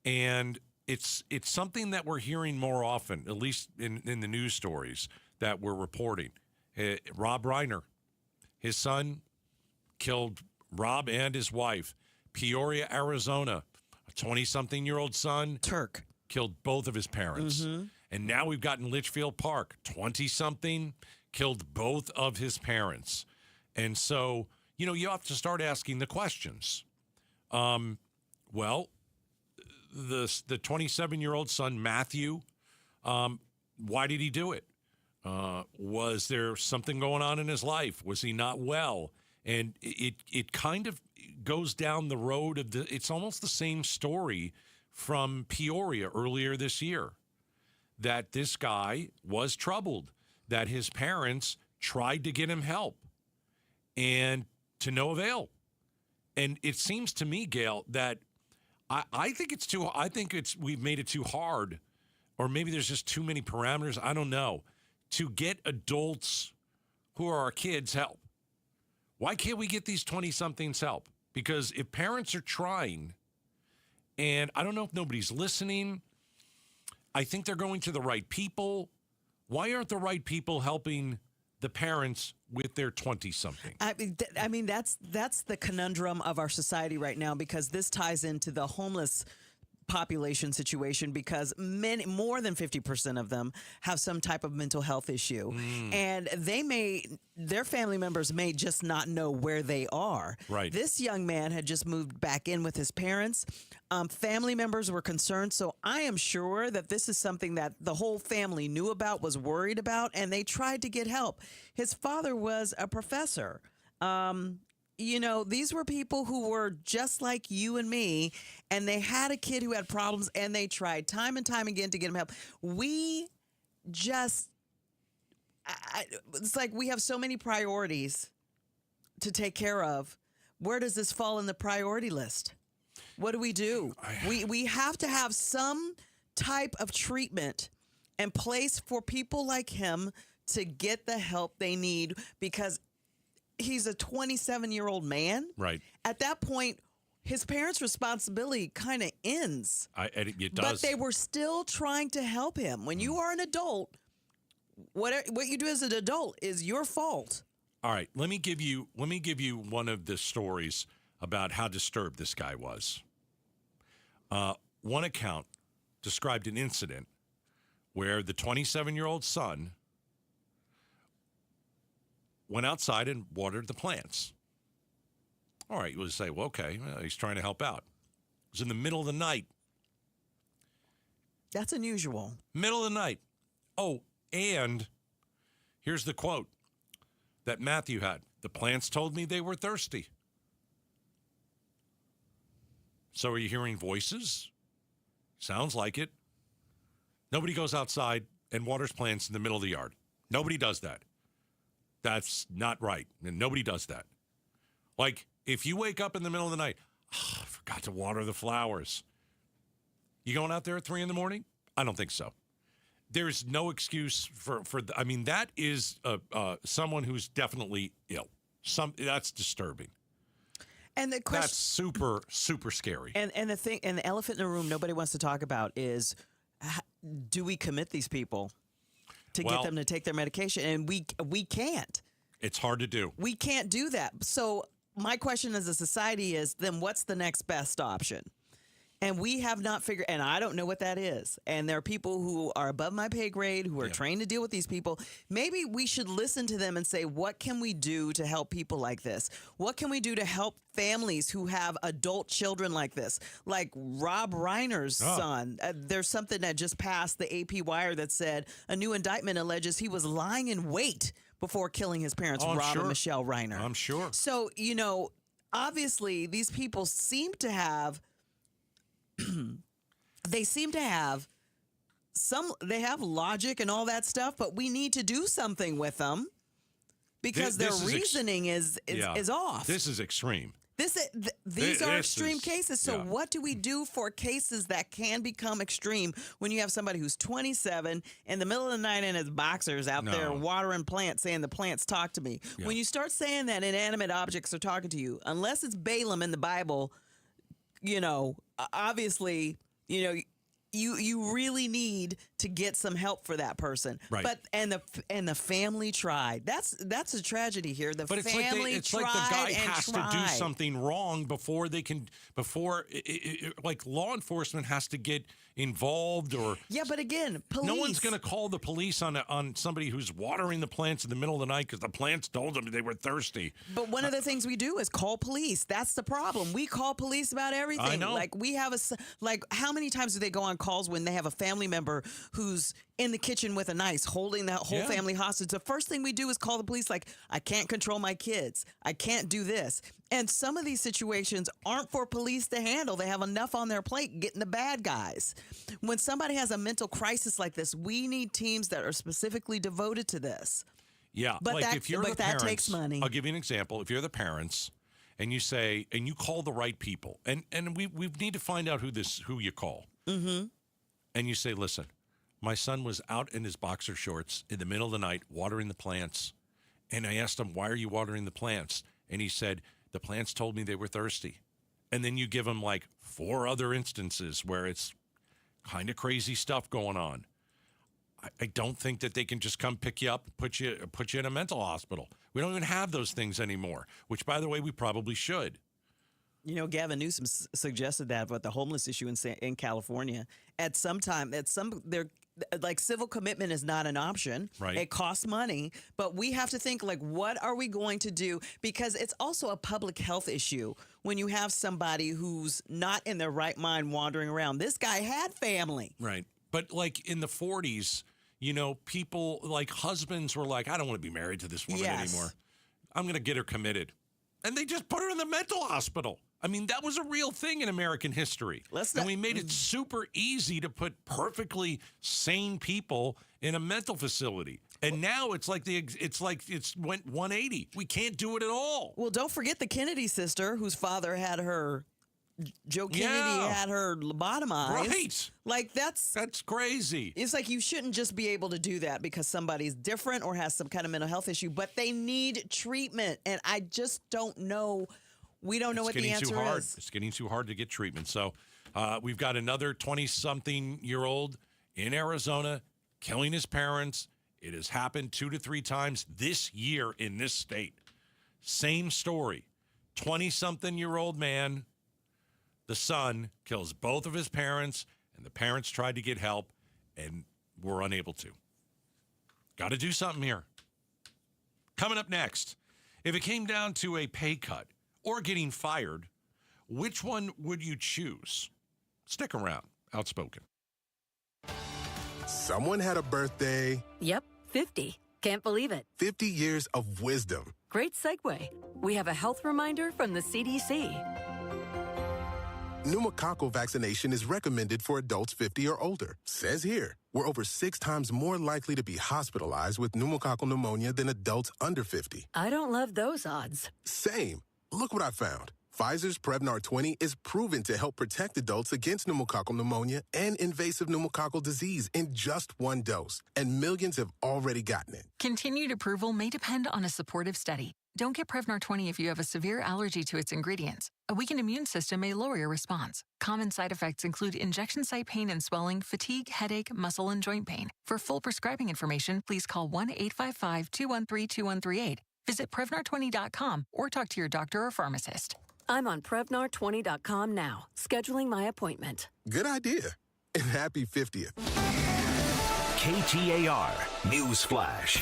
And it's something that we're hearing more often, at least in the news stories that we're reporting. Rob Reiner, his son killed Rob and his wife. Peoria, Arizona, a 20-something-year-old son. Turk. Killed both of his parents. Mm-hmm. And now we've got in Litchfield Park, 20-something, killed both of his parents. And so, you have to start asking the questions. Well, the 27-year-old son, Matthew, why did he do it? Was there something going on in his life? Was he not well? And it kind of goes down the road of it's almost the same story from Peoria earlier this year, that this guy was troubled, that his parents tried to get him help, and to no avail. And it seems to me, Gail, that I think we've made it too hard, or maybe there's just too many parameters, I don't know, to get adults who are our kids help. Why can't we get these 20-somethings help? Because if parents are trying, and I don't know if nobody's listening, I think they're going to the right people. Why aren't the right people helping the parents with their 20-something? I mean, that's the conundrum of our society right now, because this ties into the homeless population situation, because more than 50% of them have some type of mental health issue, and their family members may just not know where they are. Right. This young man had just moved back in with his parents. Family members were concerned, so I am sure that this is something that the whole family knew about, was worried about, and they tried to get help. His father was a professor. These were people who were just like you and me, and they had a kid who had problems, and they tried time and time again to get him help. It's like we have so many priorities to take care of. Where does this fall in the priority list? What do? We have to have some type of treatment in place for people like him to get the help they need, because he's a 27-year-old man. Right. At that point, his parents' responsibility kind of ends. It does. But they were still trying to help him. When you are an adult, what you do as an adult is your fault. All right. Let me give you one of the stories about how disturbed this guy was. One account described an incident where the 27-year-old son went outside and watered the plants. All right, you would say, well, okay, he's trying to help out. It was in the middle of the night. That's unusual. Middle of the night. Oh, and here's the quote that Matthew had. The plants told me they were thirsty. So are you hearing voices? Sounds like it. Nobody goes outside and waters plants in the middle of the yard. Nobody does that. That's not right. And nobody does that. Like, if you wake up in the middle of the night, I forgot to water the flowers. You going out there at 3 a.m? I don't think so. There's no excuse for that is someone who's definitely ill. That's disturbing. And the question, that's super, super scary. And the elephant in the room nobody wants to talk about is, do we commit these people? to get them to take their medication, and we can't. It's hard to do. We can't do that. So my question as a society is, then what's the next best option? And we have not figured, and I don't know what that is. And there are people who are above my pay grade who are trained to deal with these people. Maybe we should listen to them and say, what can we do to help people like this? What can we do to help families who have adult children like this? Like Rob Reiner's son. There's something that just passed the AP wire that said a new indictment alleges he was lying in wait before killing his parents, Rob and Michelle Reiner. I'm sure. So, obviously these people seem to have they have logic and all that stuff, but we need to do something with them because their reasoning is off. This is extreme. These are extreme cases. So what do we do for cases that can become extreme when you have somebody who's 27 in the middle of the night in his boxers out there watering plants, saying the plants talk to me? Yeah. When you start saying that inanimate objects are talking to you, unless it's Balaam in the Bible, obviously, you really need to get some help for that person. Right. But and the family tried. That's a tragedy here. The but family it's tried like the guy and has tried. to do something wrong before they can like law enforcement has to get involved or but again, police. No one's going to call the police on somebody who's watering the plants in the middle of the night because the plants told them they were thirsty. But one of the things we do is call police. That's the problem. We call police about everything. I know. Like we have how many times do they go on calls when they have a family member who's in the kitchen with a knife holding that whole family hostage? The first thing we do is call the police like, I can't control my kids. I can't do this. And some of these situations aren't for police to handle. They have enough on their plate getting the bad guys. When somebody has a mental crisis like this, we need teams that are specifically devoted to this. Yeah, but if you're the parents, that takes money. I'll give you an example. If you're the parents and you say, and you call the right people, and we need to find out who you call. Mm-hmm. And you say, listen, my son was out in his boxer shorts in the middle of the night watering the plants. And I asked him, why are you watering the plants? And he said, the plants told me they were thirsty. And then you give him like 4 other instances where it's kind of crazy stuff going on. I don't think that they can just come pick you up, put you in a mental hospital. We don't even have those things anymore, which, by the way, we probably should. Gavin Newsom suggested that with the homeless issue in California. Like civil commitment is not an option. Right. It costs money, but we have to think like, what are we going to do? Because it's also a public health issue when you have somebody who's not in their right mind wandering around. This guy had family. Right. But like in the 40s, people like husbands were like, I don't want to be married to this woman anymore. I'm going to get her committed. And they just put her in the mental hospital. I mean, that was a real thing in American history. And we made it super easy to put perfectly sane people in a mental facility. And now it's went 180. We can't do it at all. Well, don't forget the Kennedy sister whose father had her, Joe Kennedy had her lobotomized. Right. Like that's crazy. It's like you shouldn't just be able to do that because somebody's different or has some kind of mental health issue, but they need treatment. And I just don't know. We don't know what the answer is. It's getting too hard to get treatment. So we've got another 20-something-year-old in Arizona killing his parents. It has happened 2 to 3 times this year in this state. Same story. 20-something-year-old man, the son, kills both of his parents, and the parents tried to get help and were unable to. Got to do something here. Coming up next, if it came down to a pay cut or getting fired, which one would you choose? Stick around. Outspoken. Someone had a birthday. Yep, 50. Can't believe it. 50 years of wisdom. Great segue. We have a health reminder from the CDC. Pneumococcal vaccination is recommended for adults 50 or older. Says here, we're over 6 times more likely to be hospitalized with pneumococcal pneumonia than adults under 50. I don't love those odds. Same. Look what I found. Pfizer's Prevnar 20 is proven to help protect adults against pneumococcal pneumonia and invasive pneumococcal disease in just one dose, and millions have already gotten it. Continued approval may depend on a supportive study. Don't get Prevnar 20 if you have a severe allergy to its ingredients. A weakened immune system may lower your response. Common side effects include injection site pain and swelling, fatigue, headache, muscle, and joint pain. For full prescribing information, please call 1-855-213-2138. Visit Prevnar20.com or talk to your doctor or pharmacist. I'm on Prevnar20.com now, scheduling my appointment. Good idea. And happy 50th. KTAR News Flash.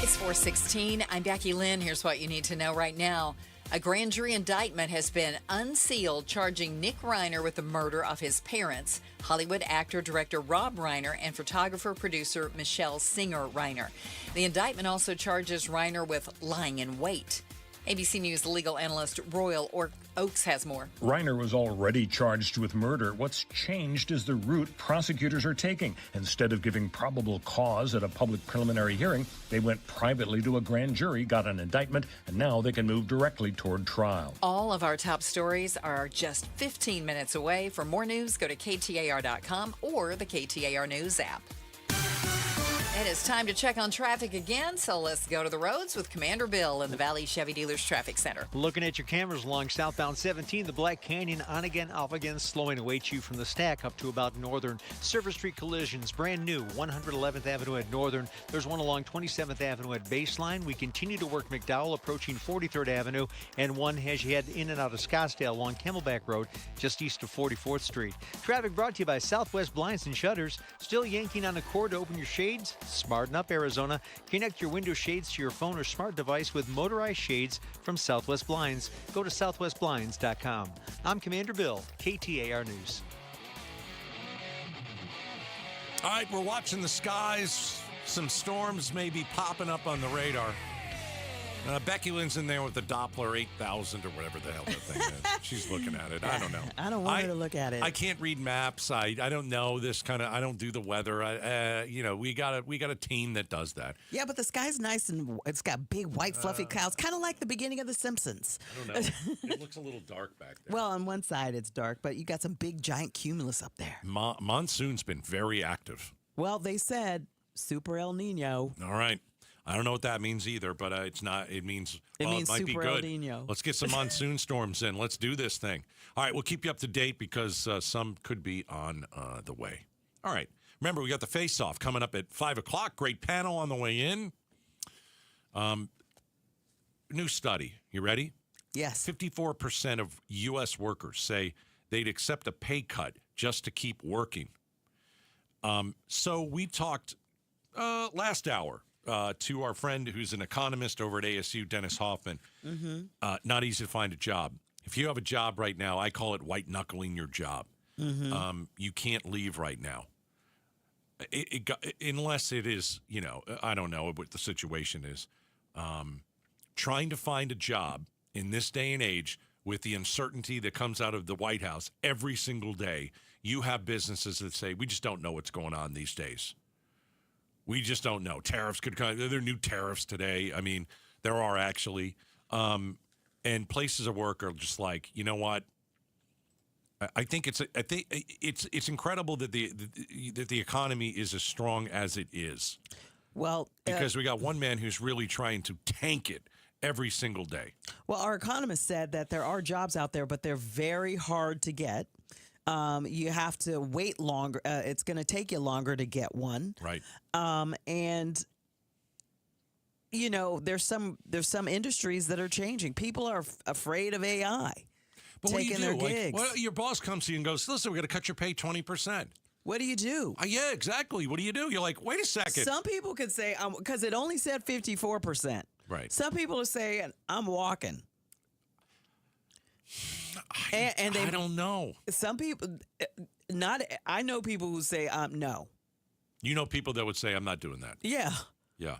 It's 4:16. I'm Becky Lynn. Here's what you need to know right now. A grand jury indictment has been unsealed charging Nick Reiner with the murder of his parents, Hollywood actor-director Rob Reiner and photographer-producer Michelle Singer Reiner. The indictment also charges Reiner with lying in wait. ABC News legal analyst Royal Oakes has more. Reiner was already charged with murder. What's changed is the route prosecutors are taking. Instead of giving probable cause at a public preliminary hearing, they went privately to a grand jury, got an indictment, and now they can move directly toward trial. All of our top stories are just 15 minutes away. For more news, go to KTAR.com or the KTAR News app. It is time to check on traffic again, so let's go to the roads with Commander Bill in the Valley Chevy Dealers Traffic Center. Looking at your cameras along southbound 17, the Black Canyon on again, off again, slowing awaits you from the stack up to about Northern. Service Street collisions, brand new, 111th Avenue at Northern. There's one along 27th Avenue at Baseline. We continue to work McDowell approaching 43rd Avenue, and one as you head in and out of Scottsdale along Camelback Road, just east of 44th Street. Traffic brought to you by Southwest Blinds and Shutters. Still yanking on the cord to open your shades? Smarten up, Arizona. Connect your window shades to your phone or smart device with motorized shades from Southwest Blinds. Go to southwestblinds.com. I'm Commander Bill, KTAR News. All right, we're watching the skies. Some storms may be popping up on the radar. Becky Lynn's in there with the Doppler 8000 or whatever the hell that thing is. She's looking at it. I don't know. I don't want her to look at it. I can't read maps. I don't know this kind of. I don't do the weather. We got a team that does that. Yeah, but the sky's nice and it's got big white fluffy clouds, kind of like the beginning of The Simpsons. I don't know. It looks a little dark back there. Well, on one side it's dark, but you got some big giant cumulus up there. Monsoon's been very active. Well, they said Super El Nino. All right. I don't know what that means either, but it's not. It means it might be Super good. El Nino. Let's get some monsoon storms in. Let's do this thing. All right, we'll keep you up to date because some could be on the way. All right. Remember, we got the face-off coming up at 5 o'clock. Great panel on the way in. New study. You ready? Yes. 54% of U.S. workers say they'd accept a pay cut just to keep working. So we talked last hour to our friend who's an economist over at ASU, Dennis Hoffman. Mm-hmm. Not easy to find a job. If you have a job right now, I call it white-knuckling your job. Mm-hmm. You can't leave right now. Unless it is, I don't know what the situation is. Trying to find a job in this day and age with the uncertainty that comes out of the White House every single day, you have businesses that say, we just don't know what's going on these days. We just don't know. Tariffs could come. There are new tariffs today. I mean, there are actually. And places of work are just like, you know what? I think it's incredible that the economy is as strong as it is. Well, because we got one man who's really trying to tank it every single day. Well, our economist said that there are jobs out there, but they're very hard to get. You have to wait longer. It's going to take you longer to get one. Right. And there's some industries that are changing. People are afraid of AI taking their gigs. Well, your boss comes to you and goes, "Listen, we're going to cut your pay 20%." What do you do? Yeah, exactly. What do you do? You're like, "Wait a second." Some people could say, because it only said 54%. Right. Some people are saying, "I'm walking." I don't know. Some people, I know people who say, no. You know people that would say, I'm not doing that. Yeah. Yeah.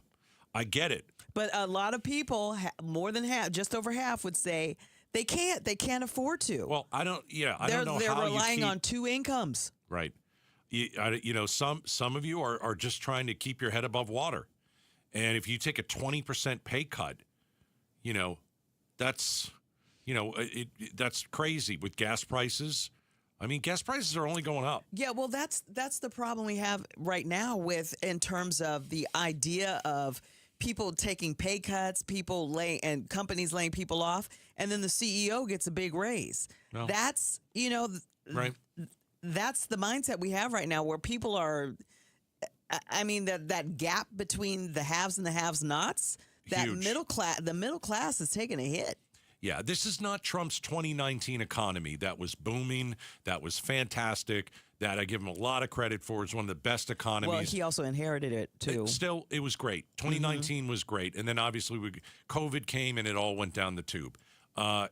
I get it. But a lot of people, more than half, just over half, would say they can't afford to. Well, I don't know they're how relying on two incomes. Right. Some of you are just trying to keep your head above water. And if you take a 20% pay cut, that's that's crazy with gas prices. I mean, gas prices are only going up. Yeah, well, that's the problem we have right now in terms of the idea of people taking pay cuts, and companies laying people off, and then the CEO gets a big raise. No. That's, right. That's the mindset we have right now, where people are. I mean, that gap between the haves and the have-nots. That Huge. the middle class is taking a hit. Yeah, this is not Trump's 2019 economy that was booming, that was fantastic, that I give him a lot of credit for. It's one of the best economies. Well, he also inherited it, too. It was great. 2019 was great. And then obviously COVID came and it all went down the tube.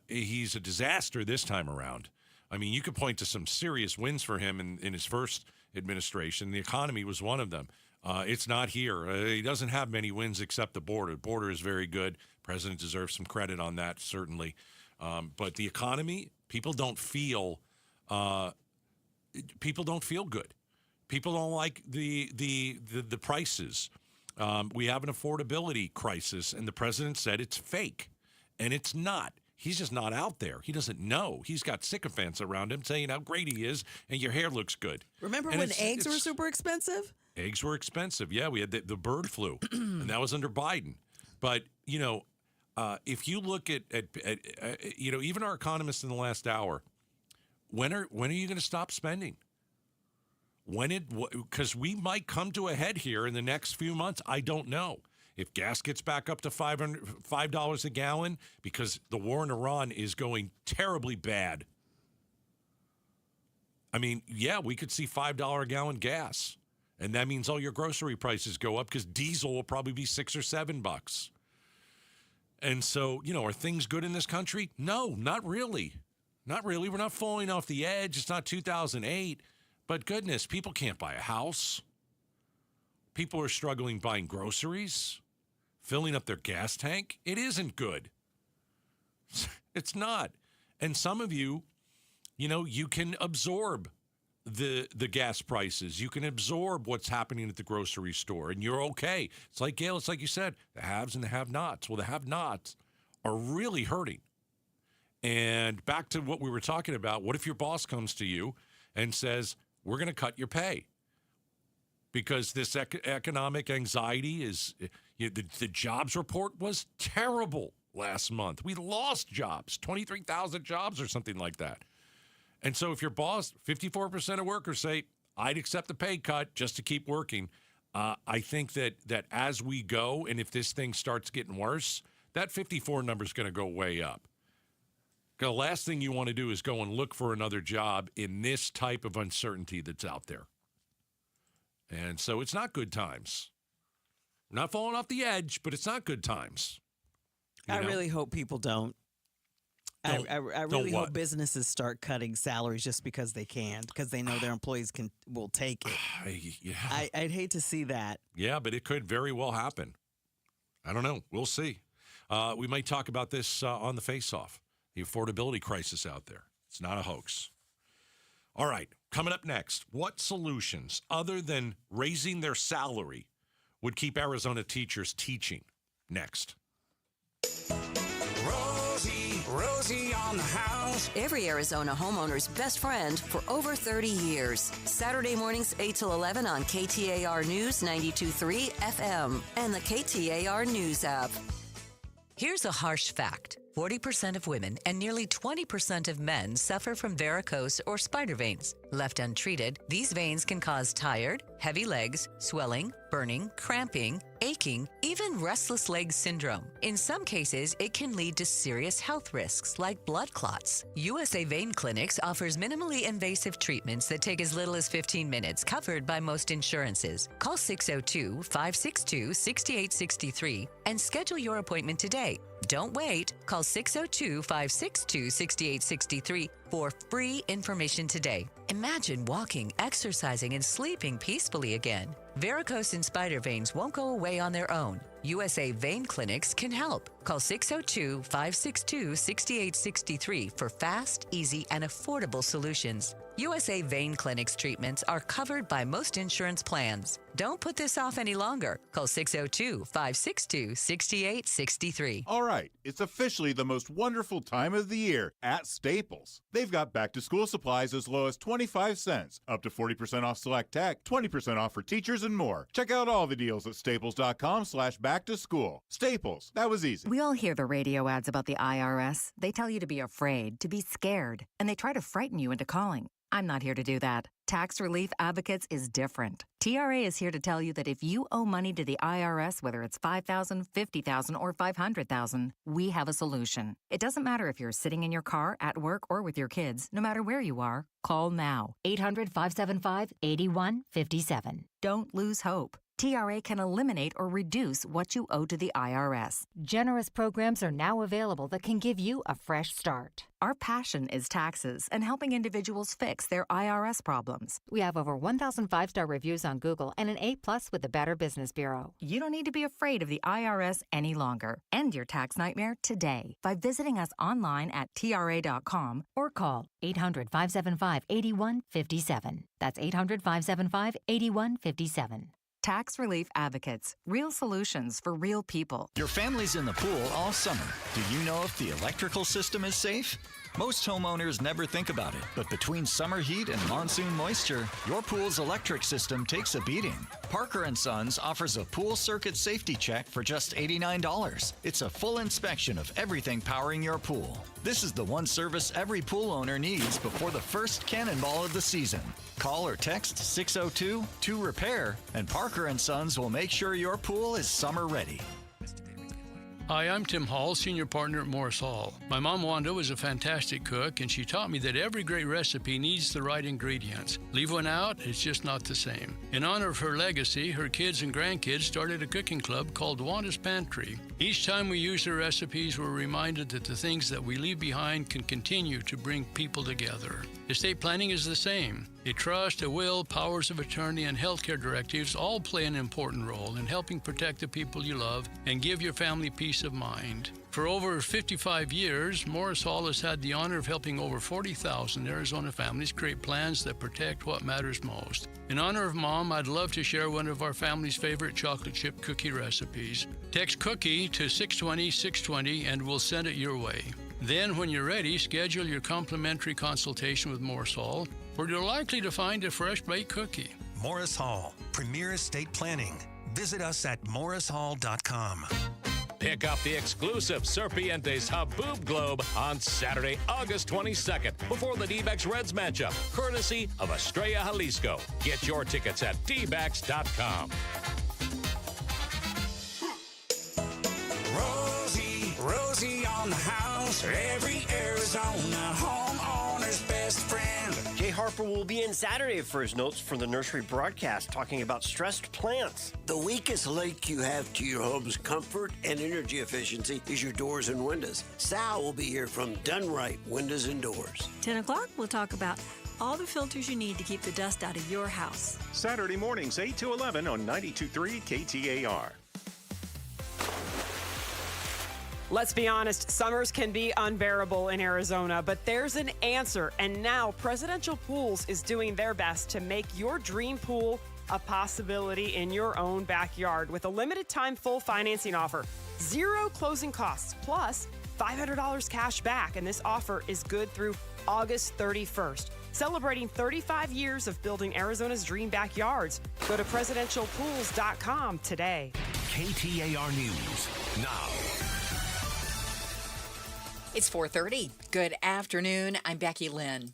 He's a disaster this time around. I mean, you could point to some serious wins for him in his first administration. The economy was one of them. It's not here. He doesn't have many wins except the border. The border is very good. President deserves some credit on that, certainly. But the economy, people don't feel good. People don't like the prices. We have an affordability crisis, and the president said it's fake, and it's not. He's just not out there. He doesn't know. He's got sycophants around him saying how great he is, and your hair looks good. Remember when eggs were super expensive? Eggs were expensive. Yeah, we had the bird flu, and that was under Biden. But, if you look at even our economists in the last hour, when are you going to stop spending? Because we might come to a head here in the next few months. I don't know. If gas gets back up to $5 a gallon because the war in Iran is going terribly bad. I mean, yeah, we could see $5 a gallon gas. And that means all your grocery prices go up because diesel will probably be $6 or $7. And so, are things good in this country? No, not really. Not really. We're not falling off the edge. It's not 2008. But goodness, people can't buy a house. People are struggling buying groceries, filling up their gas tank. It isn't good. It's not. And some of you, you can absorb the gas prices. You can absorb what's happening at the grocery store, and you're okay. It's like, Gail, it's like you said, the haves and the have-nots. Well, the have-nots are really hurting. And back to what we were talking about, what if your boss comes to you and says, we're going to cut your pay? Because this economic anxiety is, the jobs report was terrible last month. We lost jobs, 23,000 jobs or something like that. And so if your boss, 54% of workers say, I'd accept the pay cut just to keep working, I think that as we go, and if this thing starts getting worse, that 54 number is going to go way up. The last thing you want to do is go and look for another job in this type of uncertainty that's out there. And so it's not good times. We're not falling off the edge, but it's not good times. I really hope people don't. I really hope businesses start cutting salaries just because they can, because they know their employees will take it. I'd hate to see that. Yeah, but it could very well happen. I don't know. We'll see. We might talk about this on the Face-Off, the affordability crisis out there. It's not a hoax. All right, coming up next, what solutions other than raising their salary would keep Arizona teachers teaching? Next. Rosie on the house. Every Arizona homeowner's best friend for over 30 years. Saturday mornings 8 till 11 on KTAR News 92.3 FM and the KTAR News app. Here's a harsh fact. 40% of women and nearly 20% of men suffer from varicose or spider veins. Left untreated, these veins can cause tired, heavy legs, swelling, burning, cramping, aching, even restless leg syndrome. In some cases, it can lead to serious health risks like blood clots. USA Vein Clinics offers minimally invasive treatments that take as little as 15 minutes, covered by most insurances. Call 602-562-6863 and schedule your appointment today. Don't wait. Call 602-562-6863 for free information today. Imagine walking, exercising, and sleeping peacefully again. Varicose and spider veins won't go away on their own. USA Vein Clinics can help. Call 602-562-6863 for fast, easy, and affordable solutions. USA Vein Clinic's treatments are covered by most insurance plans. Don't put this off any longer. Call 602-562-6863. All right, it's officially the most wonderful time of the year at Staples. They've got back-to-school supplies as low as 25 cents, up to 40% off select tech, 20% off for teachers, and more. Check out all the deals at staples.com/back-to-school. Staples, that was easy. We all hear the radio ads about the IRS. They tell you to be afraid, to be scared, and they try to frighten you into calling. I'm not here to do that. Tax Relief Advocates is different. TRA is here to tell you that if you owe money to the IRS, whether it's $5,000, $50,000, or $500,000, we have a solution. It doesn't matter if you're sitting in your car, at work, or with your kids. No matter where you are, call now. 800-575-8157. Don't lose hope. TRA can eliminate or reduce what you owe to the IRS. Generous programs are now available that can give you a fresh start. Our passion is taxes and helping individuals fix their IRS problems. We have over 1,000 5-star reviews on Google and an A+ with the Better Business Bureau. You don't need to be afraid of the IRS any longer. End your tax nightmare today by visiting us online at TRA.com or call 800-575-8157. That's 800-575-8157. Tax Relief Advocates. Real solutions for real people. Your family's in the pool all summer. Do you know if the electrical system is safe? Most homeowners never think about it, but between summer heat and monsoon moisture, your pool's electric system takes a beating. Parker & Sons offers a pool circuit safety check for just $89. It's a full inspection of everything powering your pool. This is the one service every pool owner needs before the first cannonball of the season. Call or text 602-2REPAIR, and Parker & Sons will make sure your pool is summer ready. Hi, I'm Tim Hall, senior partner at Morris Hall. My mom Wanda was a fantastic cook, and she taught me that every great recipe needs the right ingredients. Leave one out, it's just not the same. In honor of her legacy, her kids and grandkids started a cooking club called Wanda's Pantry. Each time we use her recipes, we're reminded that the things that we leave behind can continue to bring people together. Estate planning is the same. A trust, a will, powers of attorney, and healthcare directives all play an important role in helping protect the people you love and give your family peace of mind. For over 55 years, Morris Hall has had the honor of helping over 40,000 Arizona families create plans that protect what matters most. In honor of Mom, I'd love to share one of our family's favorite chocolate chip cookie recipes. Text cookie to 620-620 and we'll send it your way. Then, when you're ready, schedule your complimentary consultation with Morris Hall, where you're likely to find a fresh baked cookie. Morris Hall, Premier Estate Planning. Visit us at morrishall.com. Pick up the exclusive Serpientes Haboob Globe on Saturday, August 22nd, before the D-backs Reds matchup, courtesy of Estrella Jalisco. Get your tickets at dbacks.com. Rosie on the house, every Arizona homeowner's best friend. Jay Harper will be in Saturday for his notes from the nursery broadcast talking about stressed plants. The weakest link you have to your home's comfort and energy efficiency is your doors and windows. Sal will be here from Done Right Windows and Doors. 10 o'clock, we'll talk about all the filters you need to keep the dust out of your house. Saturday mornings, 8 to 11 on 92.3 KTAR. Let's be honest, summers can be unbearable in Arizona, but there's an answer. And now Presidential Pools is doing their best to make your dream pool a possibility in your own backyard with a limited time full financing offer. 0 closing costs, plus $500 cash back. And this offer is good through August 31st. Celebrating 35 years of building Arizona's dream backyards. Go to presidentialpools.com today. KTAR News now. It's 4:30. Good afternoon. I'm Becky Lynn.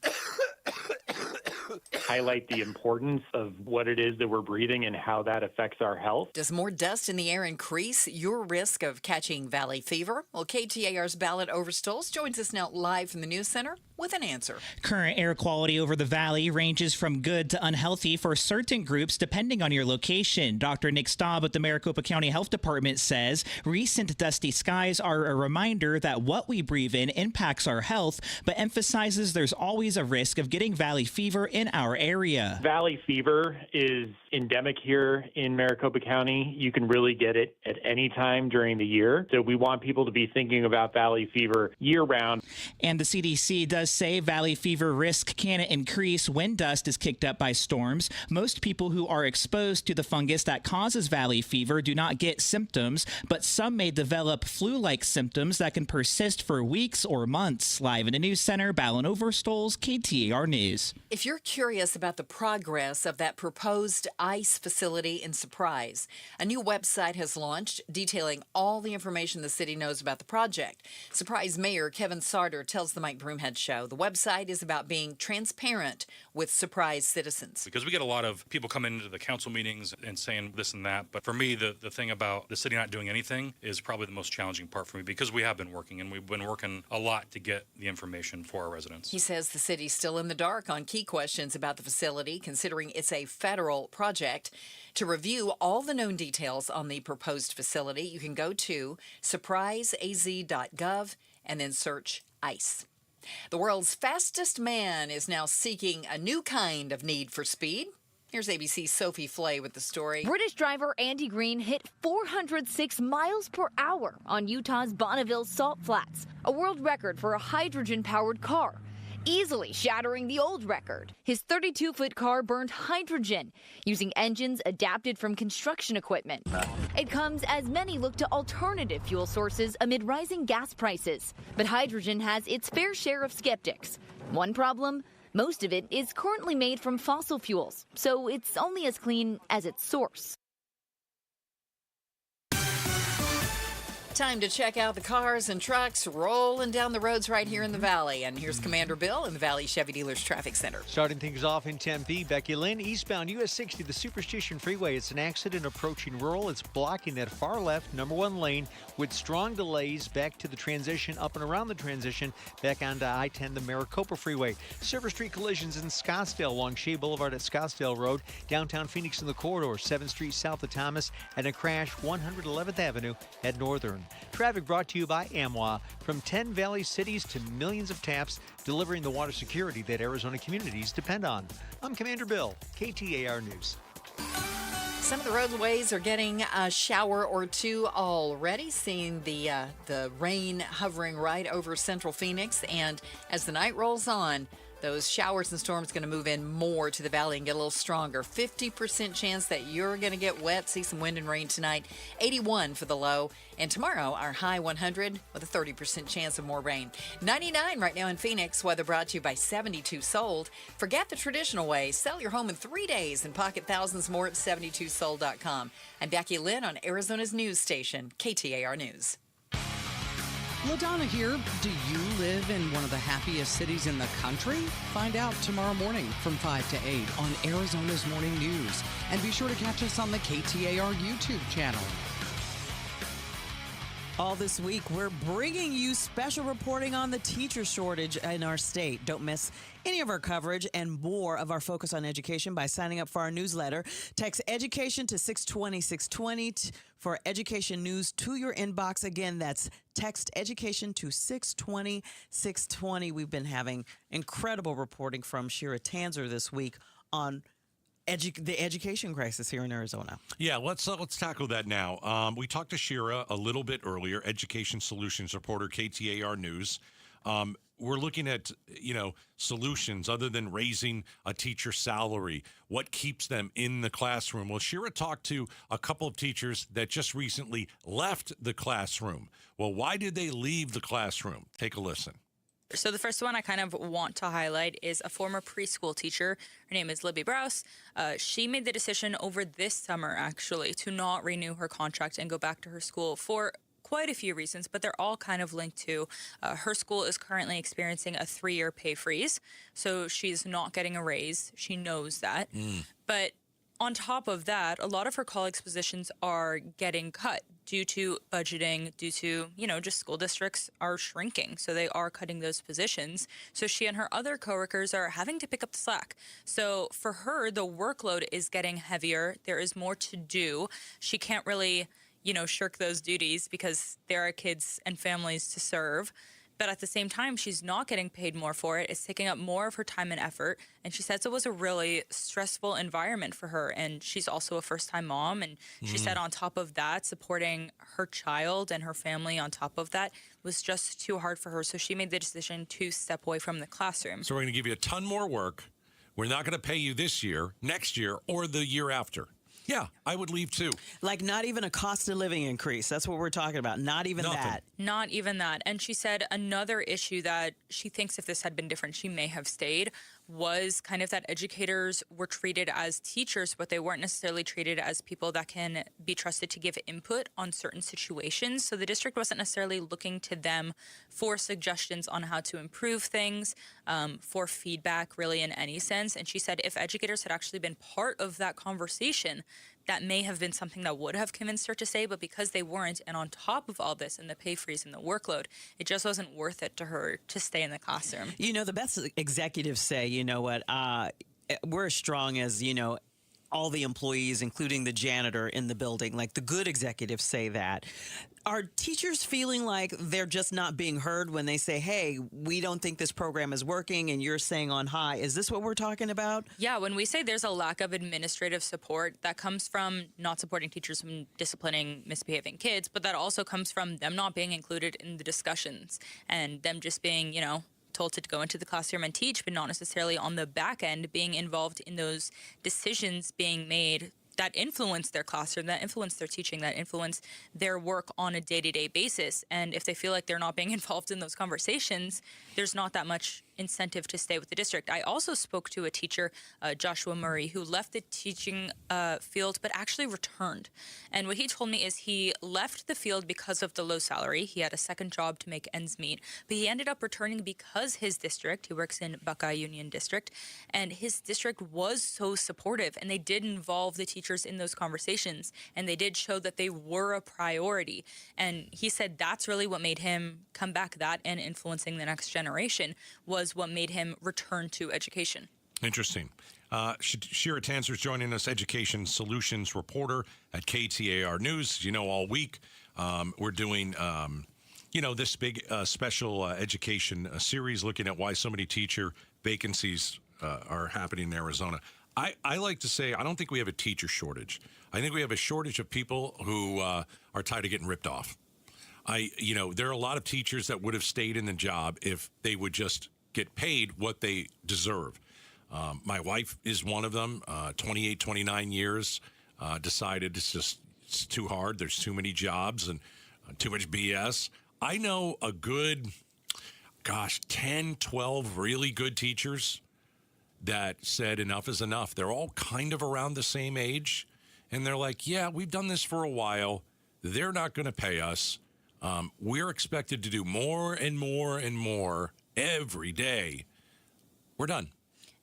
Highlight the importance of what it is that we're breathing and how that affects our health. Does more dust in the air increase your risk of catching valley fever? Well, KTAR's Ballard Overstolz joins us now live from the News Center with an answer. Current air quality over the valley ranges from good to unhealthy for certain groups depending on your location. Dr. Nick Staub at the Maricopa County Health Department says recent dusty skies are a reminder that what we breathe in impacts our health, but emphasizes there's always a risk of getting valley fever in our area. Valley fever is endemic here in Maricopa County. You can really get it at any time during the year. So we want people to be thinking about valley fever year-round. And the CDC does say valley fever risk can increase when dust is kicked up by storms. Most people who are exposed to the fungus that causes valley fever do not get symptoms, but some may develop flu-like symptoms that can persist for weeks or months. Live in the news center, Ballin Overstoles, KTAR News. If you're curious about the progress of that proposed ICE facility in Surprise, a new website has launched detailing all the information the city knows about the project. Surprise Mayor Kevin Sarter tells the Mike Broomhead Show the website is about being transparent with Surprise citizens. Because we get a lot of people coming into the council meetings and saying this and that. But for me, the thing about the city not doing anything is probably the most challenging part for me, because we have been working, and we've been working a lot to get the information for our residents. He says the city's still in the dark on key questions about the facility, considering it's a federal project. To review all the known details on the proposed facility, you can go to surpriseaz.gov and then search ICE. The world's fastest man is now seeking a new kind of need for speed. Here's ABC's Sophie Flay with the story. British driver Andy Green hit 406 miles per hour on Utah's Bonneville Salt Flats, a world record for a hydrogen-powered car, easily shattering the old record. His 32-foot car burned hydrogen using engines adapted from construction equipment. It comes as many look to alternative fuel sources amid rising gas prices. But hydrogen has its fair share of skeptics. One problem? Most of it is currently made from fossil fuels, so it's only as clean as its source. Time to check out the cars and trucks rolling down the roads right here in the Valley. And here's Commander Bill in the Valley Chevy Dealers Traffic Center. Starting things off in Tempe, Becky Lynn, eastbound US 60, the Superstition Freeway. It's an accident approaching rural. It's blocking that far left, number 1 lane, with strong delays back to the transition, up and around the transition, back onto I-10, the Maricopa Freeway. Silver Street collisions in Scottsdale along Shea Boulevard at Scottsdale Road, downtown Phoenix in the corridor, 7th Street south of Thomas, and a crash 111th Avenue at Northern. Traffic brought to you by AMWA. From 10 Valley cities to millions of taps, delivering the water security that Arizona communities depend on. I'm Commander Bill, KTAR News. Some of the roadways are getting a shower or two already, seeing the rain hovering right over central Phoenix. And as the night rolls on, those showers and storms going to move in more to the valley and get a little stronger. 50% chance that you're going to get wet, see some wind and rain tonight. 81 for the low. And tomorrow, our high 100 with a 30% chance of more rain. 99 right now in Phoenix. Weather brought to you by 72 Sold. Forget the traditional way. Sell your home in 3 days and pocket thousands more at 72sold.com. I'm Becky Lynn on Arizona's news station, KTAR News. LaDonna here. Do you live in one of the happiest cities in the country? Find out tomorrow morning from 5 to 8 on Arizona's Morning News. And be sure to catch us on the KTAR YouTube channel. All this week, we're bringing you special reporting on the teacher shortage in our state. Don't miss any of our coverage and more of our focus on education by signing up for our newsletter. Text education to 620-620 for education news to your inbox. Again, that's text education to 620-620. We've been having incredible reporting from Shira Tanzer this week on the education crisis here in Arizona. Yeah, let's tackle that now. We talked to Shira a little bit earlier, Education Solutions reporter, KTAR News. We're looking at, solutions other than raising a teacher's salary. What keeps them in the classroom? Well, Shira talked to a couple of teachers that just recently left the classroom. Well, why did they leave the classroom? Take a listen. So the first one I kind of want to highlight is a former preschool teacher. Her name is Libby Brous. She made the decision over this summer, actually, to not renew her contract and go back to her school for quite a few reasons, but they're all kind of linked to her school is currently experiencing a 3-year pay freeze. So she's not getting a raise. She knows that. But on top of that, a lot of her colleagues' positions are getting cut due to budgeting, due to, just school districts are shrinking. So they are cutting those positions. So she and her other coworkers are having to pick up the slack. So for her, the workload is getting heavier. There is more to do. She can't really, shirk those duties because there are kids and families to serve. But at the same time, she's not getting paid more for it. It's taking up more of her time and effort. And she says it was a really stressful environment for her. And she's also a first-time mom. And she said on top of that, supporting her child and her family on top of that was just too hard for her. So she made the decision to step away from the classroom. So we're going to give you a ton more work. We're not going to pay you this year, next year, or the year after. Yeah, I would leave too. Like not even a cost of living increase. That's what we're talking about. Not even that. Not even that. And she said another issue that she thinks if this had been different, she may have stayed, was kind of that educators were treated as teachers, but they weren't necessarily treated as people that can be trusted to give input on certain situations. So the district wasn't necessarily looking to them for suggestions on how to improve things, for feedback really in any sense. And she said if educators had actually been part of that conversation, that may have been something that would have convinced her to stay, but because they weren't, and on top of all this and the pay freeze and the workload, it just wasn't worth it to her to stay in the classroom. You know, the best executives say, you know what, we're as strong as, you know, all the employees, including the janitor in the building. Like the good executives say that. Are teachers feeling like they're just not being heard when they say, hey, we don't think this program is working and you're saying on high? Is this what we're talking about? Yeah, when we say there's a lack of administrative support, that comes from not supporting teachers from disciplining misbehaving kids, but that also comes from them not being included in the discussions and them just being, you know, told to go into the classroom and teach, but not necessarily on the back end being involved in those decisions being made that influence their classroom, that influence their teaching, that influence their work on a day-to-day basis. And if they feel like they're not being involved in those conversations, there's not that much incentive to stay with the district. I also spoke to a teacher, Joshua Murray, who left the teaching field but actually returned. And what he told me is he left the field because of the low salary. He had a second job to make ends meet, but he ended up returning because his district, he works in Buckeye Union District, and his district was so supportive, and they did involve the teachers in those conversations, and they did show that they were a priority. And he said that's really what made him come back, that and influencing the next generation was what made him return to education. Interesting. Shira Tanzer's joining us, Education Solutions reporter at KTAR News. You know, all week we're doing, this big special education series looking at why so many teacher vacancies are happening in Arizona. I like to say I don't think we have a teacher shortage. I think we have a shortage of people who are tired of getting ripped off. There are a lot of teachers that would have stayed in the job if they would just get paid what they deserve. My wife is one of them, 28, 29 years, decided it's too hard. There's too many jobs and too much BS. I know a good, 10, 12 really good teachers that said enough is enough. They're all kind of around the same age. And they're like, yeah, we've done this for a while. They're not going to pay us. We're expected to do more and more and more every day. We're done.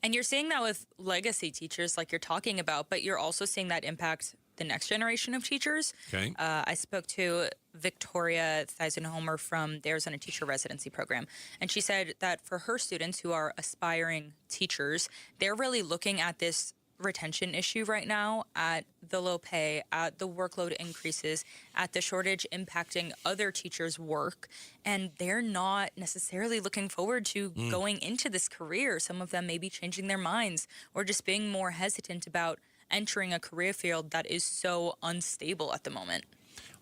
And you're seeing that with legacy teachers like you're talking about, but you're also seeing that impact the next generation of teachers. Okay. I spoke to Victoria Theisenhomer from the Arizona Teacher Residency Program, and she said that for her students who are aspiring teachers, they're really looking at this retention issue right now, at the low pay, at the workload increases, at the shortage impacting other teachers' work, and they're not necessarily looking forward to going into this career. Some of them may be changing their minds or just being more hesitant about entering a career field that is so unstable at the moment.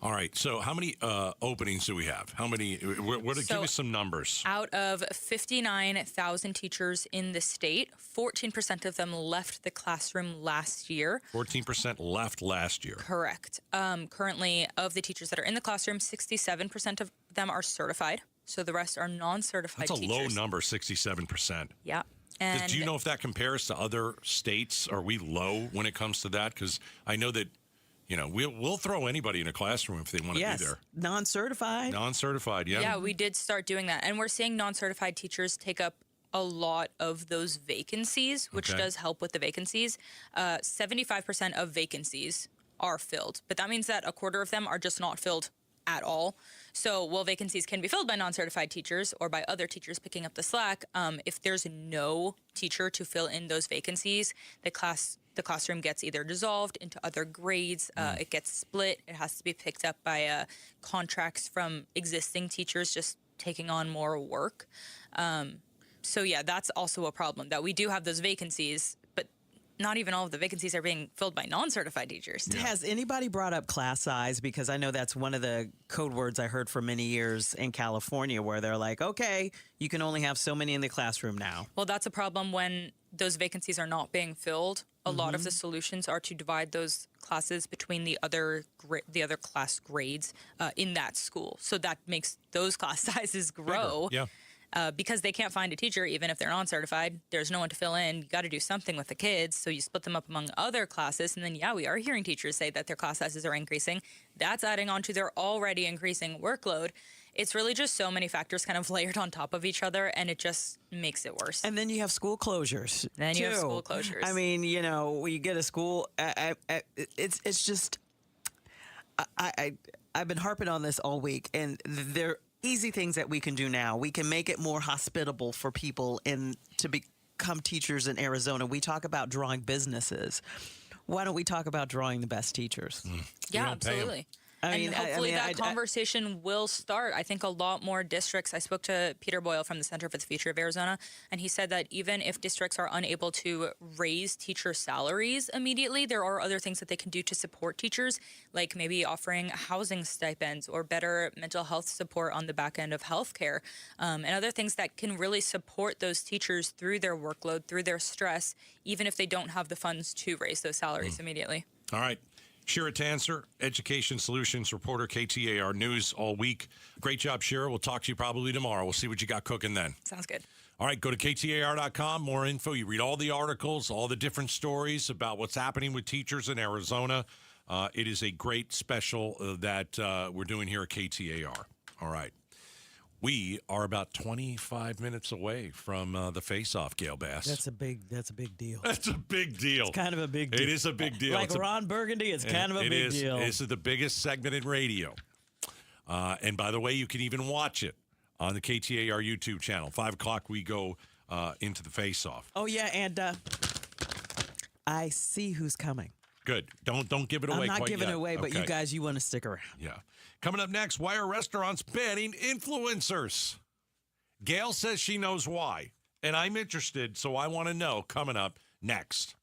All right. So how many openings do we have? How many? Give us some numbers. Out of 59,000 teachers in the state, 14% of them left the classroom last year. 14% left last year. Correct. Currently, of the teachers that are in the classroom, 67% of them are certified. So the rest are non-certified teachers. That's a low number, 67%. Yeah. And do you know if that compares to other states? Are we low when it comes to that? Because I know that, we'll throw anybody in a classroom if they want to be there. Non-certified. Non-certified, yeah. Yeah, we did start doing that. And we're seeing non-certified teachers take up a lot of those vacancies, which does help with the vacancies. 75% of vacancies are filled, but that means that a quarter of them are just not filled at all. So while vacancies can be filled by non-certified teachers or by other teachers picking up the slack, if there's no teacher to fill in those vacancies, the classroom gets either dissolved into other grades, it gets split, it has to be picked up by contracts from existing teachers just taking on more work. So yeah, that's also a problem, that we do have those vacancies, but not even all of the vacancies are being filled by non-certified teachers. Has anybody brought up class size? Because I know that's one of the code words I heard for many years in California, where they're like, okay, you can only have so many in the classroom now. Well, that's a problem when those vacancies are not being filled. A lot of the solutions are to divide those classes between the other class grades in that school. So that makes those class sizes grow. Yeah. Because they can't find a teacher, even if they're non-certified. There's no one to fill in. You got to do something with the kids. So you split them up among other classes. And then, yeah, we are hearing teachers say that their class sizes are increasing. That's adding on to their already increasing workload. It's really just so many factors kind of layered on top of each other, and it just makes it worse. And then you have school closures. Then you have school closures. I mean, you know, when you get a school, it's just, I've been harping on this all week, and there easy things that we can do now. We can make it more hospitable for people to become teachers in Arizona. We talk about drawing businesses. Why don't we talk about drawing the best teachers? Yeah, absolutely. Hopefully that conversation will start. I think a lot more districts. I spoke to Peter Boyle from the Center for the Future of Arizona, and he said that even if districts are unable to raise teacher salaries immediately, there are other things that they can do to support teachers, like maybe offering housing stipends or better mental health support on the back end of healthcare, and other things that can really support those teachers through their workload, through their stress, even if they don't have the funds to raise those salaries immediately. All right. Shira Tanser, Education Solutions reporter, KTAR News all week. Great job, Shira. We'll talk to you probably tomorrow. We'll see what you got cooking then. Sounds good. All right, go to KTAR.com. More info. You read all the articles, all the different stories about what's happening with teachers in Arizona. It is a great special that we're doing here at KTAR. All right. We are about 25 minutes away from the face-off, Gail Bass. That's a big deal. That's a big deal. It's kind of a big deal. It is a big deal. Like Ron Burgundy, it's kind of a big deal. This is the biggest segment in radio. And by the way, you can even watch it on the KTAR YouTube channel. 5 o'clock, we go into the face-off. Oh, yeah, and I see who's coming. Good. Don't give it away. I'm not quite giving yet. it away, but Okay. you guys, you want to stick around. Yeah. Coming up next, why are restaurants banning influencers? Gail says she knows why, and I'm interested, so I want to know. Coming up next.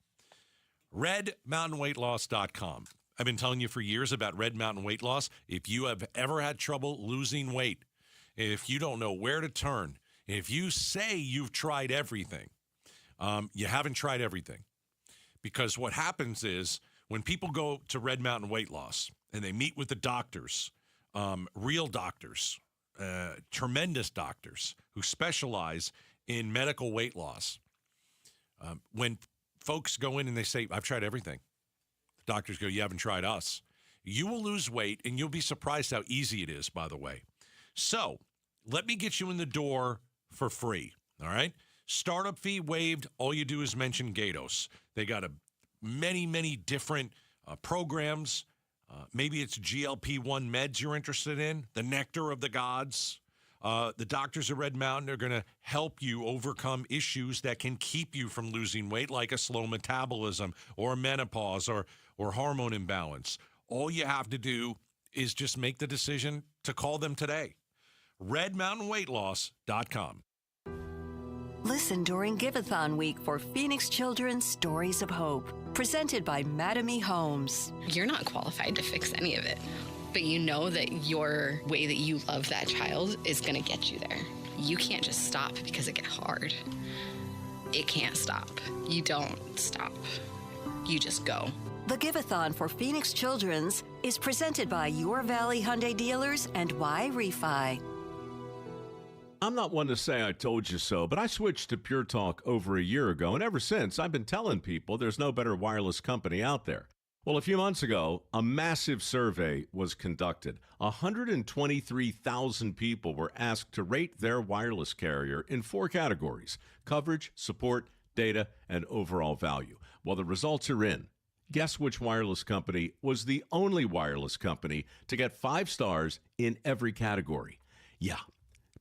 RedMountainWeightLoss.com. I've been telling you for years about Red Mountain Weight Loss. If you have ever had trouble losing weight, if you don't know where to turn, if you say you've tried everything, you haven't tried everything. Because what happens is when people go to Red Mountain Weight Loss and they meet with the doctors, real doctors, tremendous doctors who specialize in medical weight loss, when folks go in and they say, I've tried everything, the doctors go, you haven't tried us. You will lose weight, and you'll be surprised how easy it is, by the way. So let me get you in the door for free, all right? Startup fee waived. All you do is mention Gatos. They got many different programs. Maybe it's GLP-1 meds you're interested in, the nectar of the gods. The doctors at Red Mountain are going to help you overcome issues that can keep you from losing weight, like a slow metabolism or menopause or hormone imbalance. All you have to do is just make the decision to call them today. RedMountainWeightLoss.com. Listen during Giveathon week for Phoenix Children's Stories of Hope, presented by Mattamy Homes. You're not qualified to fix any of it, but you know that your way that you love that child is going to get you there. You can't just stop because it get hard. It can't stop. You don't stop. You just go. The Giveathon for Phoenix Children's is presented by Your Valley Hyundai Dealers and Y Refi. I'm not one to say I told you so, but I switched to Pure Talk over a year ago, and ever since, I've been telling people there's no better wireless company out there. Well, a few months ago, a massive survey was conducted. 123,000 people were asked to rate their wireless carrier in 4 categories: coverage, support, data, and overall value. Well, the results are in. Guess which wireless company was the only wireless company to get 5 stars in every category? Yeah,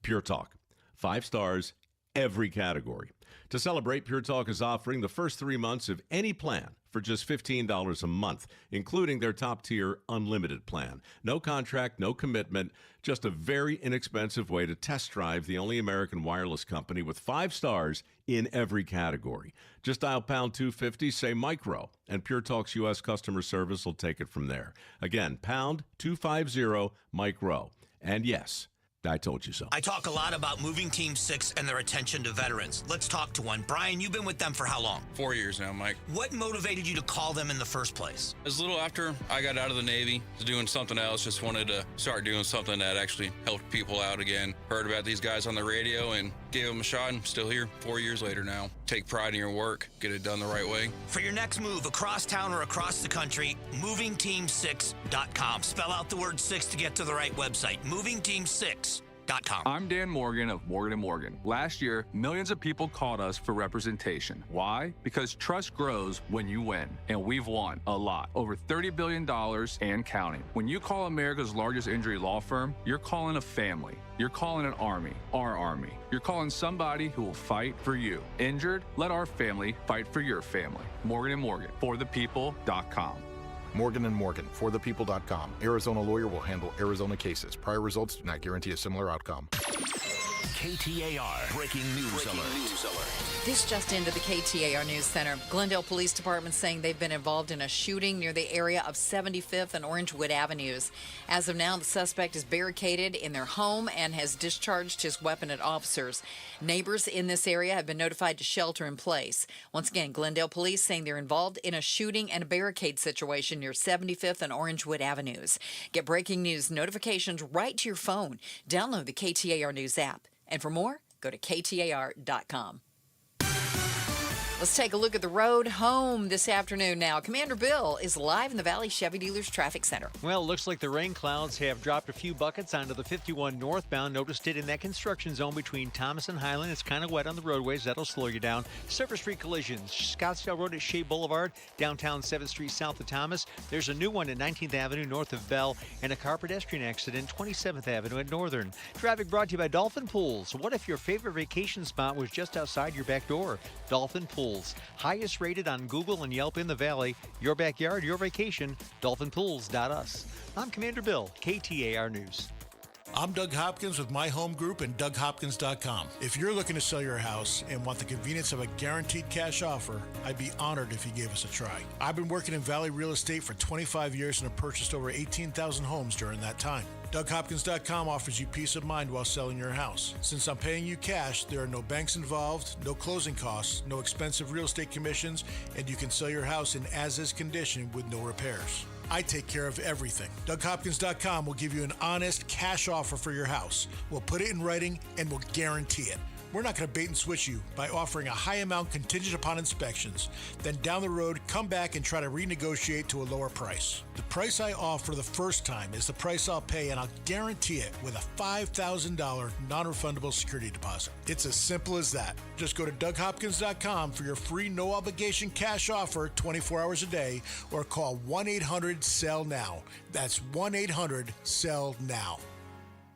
Pure Talk. 5 stars every category. To celebrate, Pure Talk is offering the first 3 months of any plan for just $15 a month, including their top-tier unlimited plan. No contract, no commitment, just a very inexpensive way to test drive the only American wireless company with 5 stars in every category. Just dial pound 250, say micro, and Pure Talk's U.S. customer service will take it from there. Again, pound 250 micro. And yes, I told you so. I talk a lot about Moving Team 6 and their attention to veterans. Let's talk to one. Brian, you've been with them for how long? 4 years now, Mike. What motivated you to call them in the first place? It was a little after I got out of the Navy, was doing something else, just wanted to start doing something that actually helped people out again. Heard about these guys on the radio and gave them a shot. I'm still here 4 years later now. Take pride in your work, get it done the right way. For your next move across town or across the country, movingteam6.com. Spell out the word 6 to get to the right website. movingteam6.com. I'm Dan Morgan of Morgan & Morgan. Last year, millions of people called us for representation. Why? Because trust grows when you win, and we've won a lot. Over $30 billion and counting. When you call America's largest injury law firm, you're calling a family. You're calling an army, our army. You're calling somebody who will fight for you. Injured? Let our family fight for your family. Morgan & Morgan, forthepeople.com. Morgan & Morgan, forthepeople.com. Arizona lawyer will handle Arizona cases. Prior results do not guarantee a similar outcome. KTAR Breaking News Alert. This just into the KTAR News Center. Glendale Police Department saying they've been involved in a shooting near the area of 75th and Orangewood Avenues. As of now, the suspect is barricaded in their home and has discharged his weapon at officers. Neighbors in this area have been notified to shelter in place. Once again, Glendale Police saying they're involved in a shooting and a barricade situation near 75th and Orangewood Avenues. Get breaking news notifications right to your phone. Download the KTAR News app. And for more, go to KTAR.com. Let's take a look at the road home this afternoon now. Commander Bill is live in the Valley Chevy Dealers Traffic Center. Well, it looks like the rain clouds have dropped a few buckets onto the 51 northbound. Noticed it in that construction zone between Thomas and Highland. It's kind of wet on the roadways. That'll slow you down. Surface Street collisions. Scottsdale Road at Shea Boulevard, downtown 7th Street south of Thomas. There's a new one at 19th Avenue north of Bell, and a car pedestrian accident 27th Avenue at Northern. Traffic brought to you by Dolphin Pools. What if your favorite vacation spot was just outside your back door? Dolphin Pools. Highest rated on Google and Yelp in the Valley. Your backyard, your vacation. DolphinPools.us. I'm Commander Bill, KTAR News. I'm Doug Hopkins with My Home Group and DougHopkins.com. If you're looking to sell your house and want the convenience of a guaranteed cash offer, I'd be honored if you gave us a try. I've been working in Valley real estate for 25 years and have purchased over 18,000 homes during that time. DougHopkins.com offers you peace of mind while selling your house. Since I'm paying you cash, there are no banks involved, no closing costs, no expensive real estate commissions, and you can sell your house in as-is condition with no repairs. I take care of everything. DougHopkins.com will give you an honest cash offer for your house. We'll put it in writing and we'll guarantee it. We're not going to bait and switch you by offering a high amount contingent upon inspections. Then down the road, come back and try to renegotiate to a lower price. The price I offer the first time is the price I'll pay, and I'll guarantee it with a $5,000 non-refundable security deposit. It's as simple as that. Just go to DougHopkins.com for your free no-obligation cash offer 24 hours a day, or call 1-800-SELL-NOW. That's 1-800-SELL-NOW.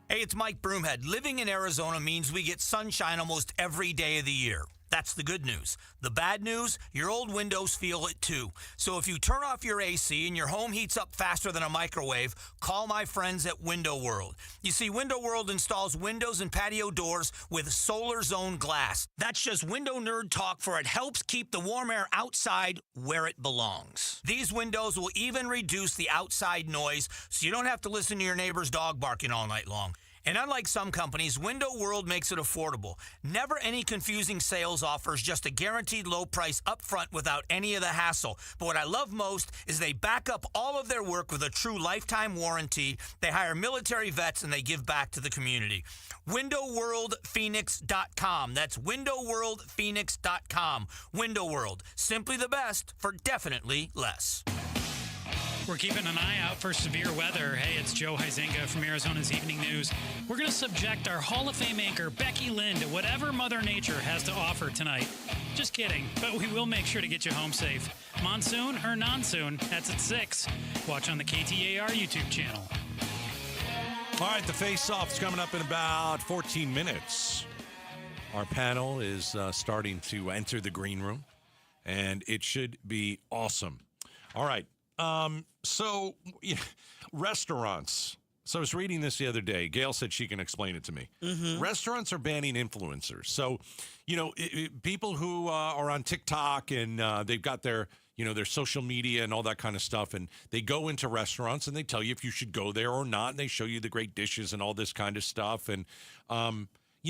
Hey, it's Mike Broomhead. Living in Arizona means we get sunshine almost every day of the year. That's the good news. The bad news, your old windows feel it too. So if you turn off your AC and your home heats up faster than a microwave, call my friends at Window World. You see, Window World installs windows and patio doors with solar zone glass. That's just window nerd talk, for it helps keep the warm air outside where it belongs. These windows will even reduce the outside noise, so you don't have to listen to your neighbor's dog barking all night long. And unlike some companies, Window World makes it affordable. Never any confusing sales offers, just a guaranteed low price up front without any of the hassle. But what I love most is they back up all of their work with a true lifetime warranty. They hire military vets and they give back to the community. WindowWorldPhoenix.com. That's WindowWorldPhoenix.com. Window World. Simply the best for definitely less. We're keeping an eye out for severe weather. Hey, it's Joe Huizenga from Arizona's Evening News. We're going to subject our Hall of Fame anchor, Becky Lynn, to whatever Mother Nature has to offer tonight. Just kidding, but we will make sure to get you home safe. Monsoon or non-soon, that's at 6. Watch on the KTAR YouTube channel. All right, the face-off is coming up in about 14 minutes. Our panel is starting to enter the green room, and it should be awesome. All right. Restaurants. So I was reading this the other day. Gail said she can explain it to me. Mm-hmm. Restaurants are banning influencers. So, people who are on TikTok and they've got their social media and all that kind of stuff, and they go into restaurants and they tell you if you should go there or not, and they show you the great dishes and all this kind of stuff. And,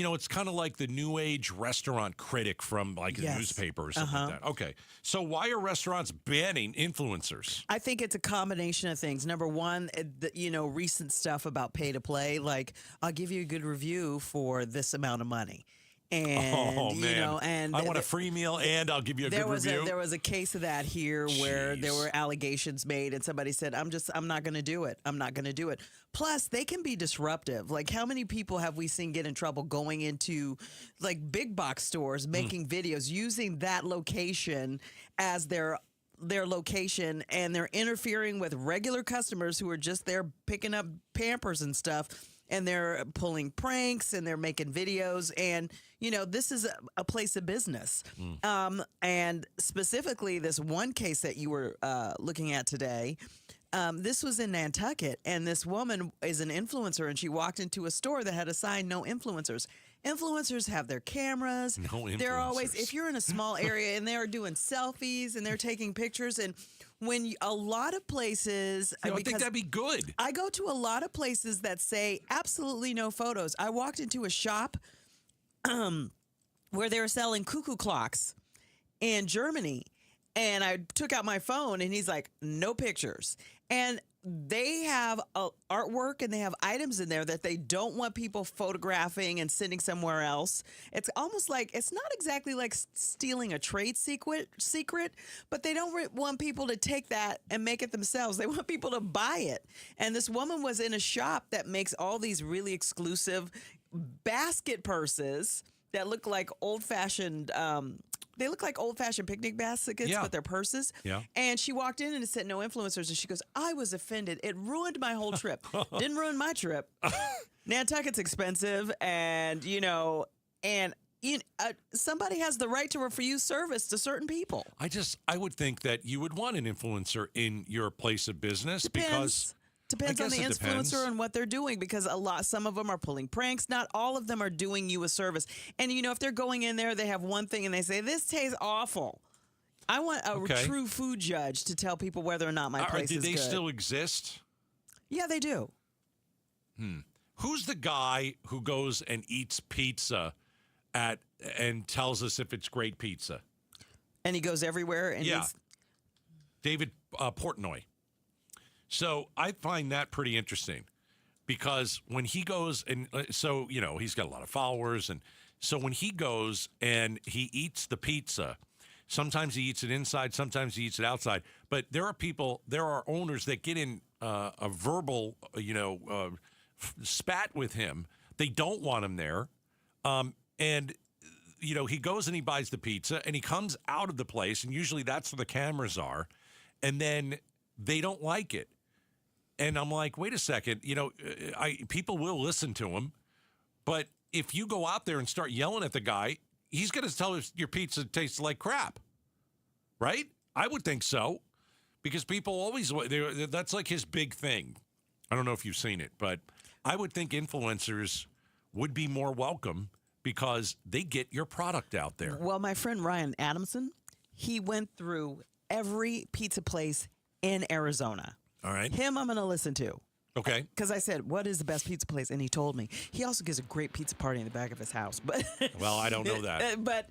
it's kind of like the new age restaurant critic from the newspaper or something like that. Okay. So why are restaurants banning influencers? I think it's a combination of things. Number one, recent stuff about pay to play, like I'll give you a good review for this amount of money. And, and I want a free meal and I'll give you a good review. There was a case of that here where there were allegations made and somebody said, I'm not going to do it. I'm not going to do it. Plus, they can be disruptive. Like, how many people have we seen get in trouble going into like big box stores, making videos, using that location as their location, and they're interfering with regular customers who are just there picking up Pampers and stuff. And they're pulling pranks and they're making videos. And, this is a place of business. And specifically, this one case that you were looking at today, this was in Nantucket. And this woman is an influencer, and she walked into a store that had a sign, "No influencers." Influencers have their cameras. No influencers. They're always, if you're in a small area and they're doing selfies and they're taking pictures, and a lot of places, I think that'd be good. I go to a lot of places that say absolutely no photos. I walked into a shop where they were selling cuckoo clocks in Germany, and I took out my phone, and he's like, no pictures. And they have artwork and they have items in there that they don't want people photographing and sending somewhere else. It's almost like, it's not exactly like stealing a trade secret, but they don't want people to take that and make it themselves. They want people to buy it. And this woman was in a shop that makes all these really exclusive basket purses that look like old-fashioned they look like old-fashioned picnic baskets, but they're purses. Yeah. And she walked in and it said no influencers. And she goes, I was offended. It ruined my whole trip. Didn't ruin my trip. Nantucket's expensive. And, somebody has the right to refuse service to certain people. I would think that you would want an influencer in your place of business because... Depends on the influencer and what they're doing, because some of them are pulling pranks. Not all of them are doing you a service. And, if they're going in there, they have one thing and they say, this tastes awful. I want a true food judge to tell people whether or not my place is good. Do they still exist? Yeah, they do. Who's the guy who goes and eats pizza and tells us if it's great pizza? And he goes everywhere? And David Portnoy. So I find that pretty interesting because when he goes and he's got a lot of followers. And so when he goes and he eats the pizza, sometimes he eats it inside, sometimes he eats it outside. But there are owners that get in a verbal, spat with him. They don't want him there. And he goes and he buys the pizza and he comes out of the place. And usually that's where the cameras are. And then they don't like it. And I'm like, wait a second, people will listen to him, but if you go out there and start yelling at the guy, he's going to tell us your pizza tastes like crap, right? I would think so, because people always, that's like his big thing. I don't know if you've seen it, but I would think influencers would be more welcome because they get your product out there. Well, my friend Ryan Adamson, he went through every pizza place in Arizona. All right. Him I'm going to listen to. Okay. Because I said, what is the best pizza place? And he told me. He also gives a great pizza party in the back of his house. But well, I don't know that. But,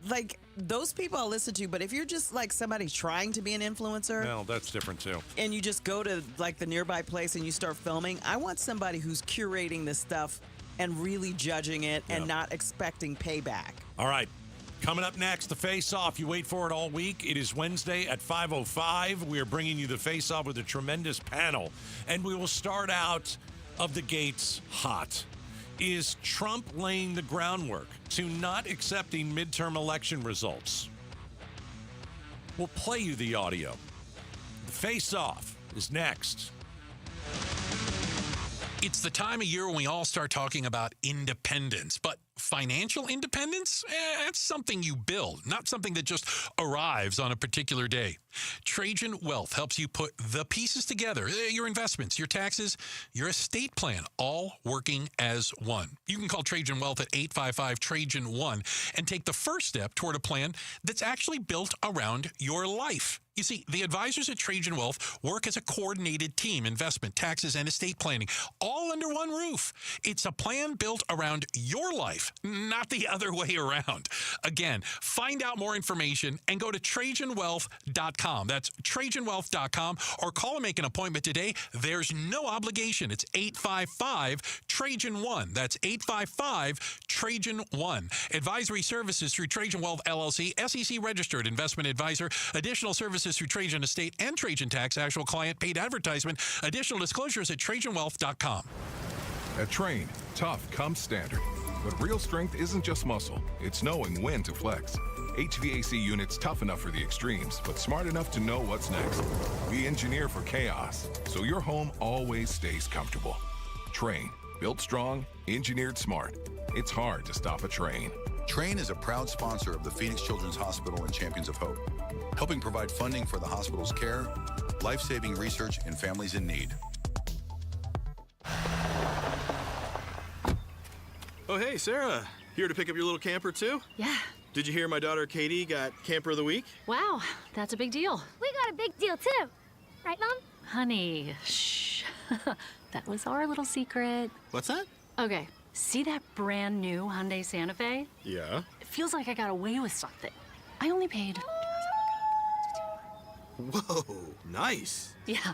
like, those people I'll listen to. But if you're just, like, somebody trying to be an influencer. Well, that's different, too. And you just go to, like, the nearby place and you start filming. I want somebody who's curating this stuff and really judging it and not expecting payback. All right. Coming up next, the Face-Off. You wait for it all week. It is Wednesday at 5:05. We are bringing you the Face-Off with a tremendous panel. And we will start out of the gates hot. Is Trump laying the groundwork to not accepting midterm election results? We'll play you the audio. The Face-Off is next. It's the time of year when we all start talking about independence, but financial independence? That's something you build, not something that just arrives on a particular day. Trajan Wealth helps you put the pieces together, your investments, your taxes, your estate plan, all working as one. You can call Trajan Wealth at 855-TRAJAN-1 and take the first step toward a plan that's actually built around your life. You see, the advisors at Trajan Wealth work as a coordinated team, investment, taxes, and estate planning, all under one roof. It's a plan built around your life, not the other way around. Again, find out more information and go to TrajanWealth.com. That's TrajanWealth.com, or call and make an appointment today. There's no obligation. It's 855-TRAJAN-1. That's 855-TRAJAN-1. Advisory services through Trajan Wealth, LLC, SEC registered investment advisor. Additional services through Trajan Estate and Trajan Tax. Actual client paid advertisement. Additional disclosures at TrajanWealth.com. At Train, tough comes standard. But real strength isn't just muscle. It's knowing when to flex. HVAC units tough enough for the extremes, but smart enough to know what's next. We engineer for chaos, so your home always stays comfortable. Train, built strong, engineered smart. It's hard to stop a train. Train is a proud sponsor of the Phoenix Children's Hospital and Champions of Hope, helping provide funding for the hospital's care, life-saving research, and families in need. Oh, hey, Sarah. Here to pick up your little camper, too? Yeah. Did you hear my daughter Katie got Camper of the Week? Wow, that's a big deal. We got a big deal, too. Right, Mom? Honey, shh. That was our little secret. What's that? Okay, see that brand new Hyundai Santa Fe? Yeah. It feels like I got away with something. I only paid... Whoa, nice. Yeah.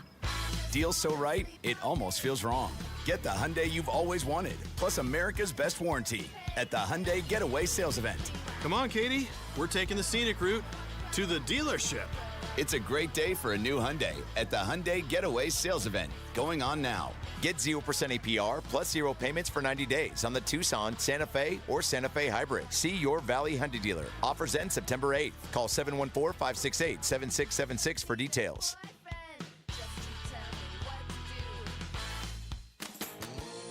Deal so right, it almost feels wrong. Get the Hyundai you've always wanted, plus America's best warranty at the Hyundai Getaway Sales Event. Come on, Katie. We're taking the scenic route to the dealership. It's a great day for a new Hyundai at the Hyundai Getaway Sales Event, going on now. Get 0% APR plus 0 payments for 90 days on the Tucson, Santa Fe, or Santa Fe Hybrid. See your Valley Hyundai dealer. Offers end September 8th. Call 714-568-7676 for details.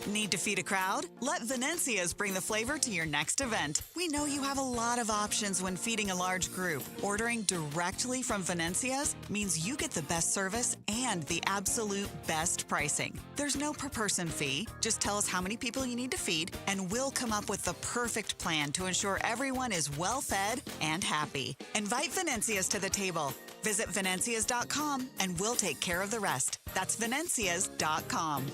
Need to feed a crowd? Let Venencia's bring the flavor to your next event. We know you have a lot of options when feeding a large group. Ordering directly from Venencia's means you get the best service and the absolute best pricing. There's no per-person fee. Just tell us how many people you need to feed, and we'll come up with the perfect plan to ensure everyone is well-fed and happy. Invite Venencia's to the table. Visit Venencias.com, and we'll take care of the rest. That's Venencias.com.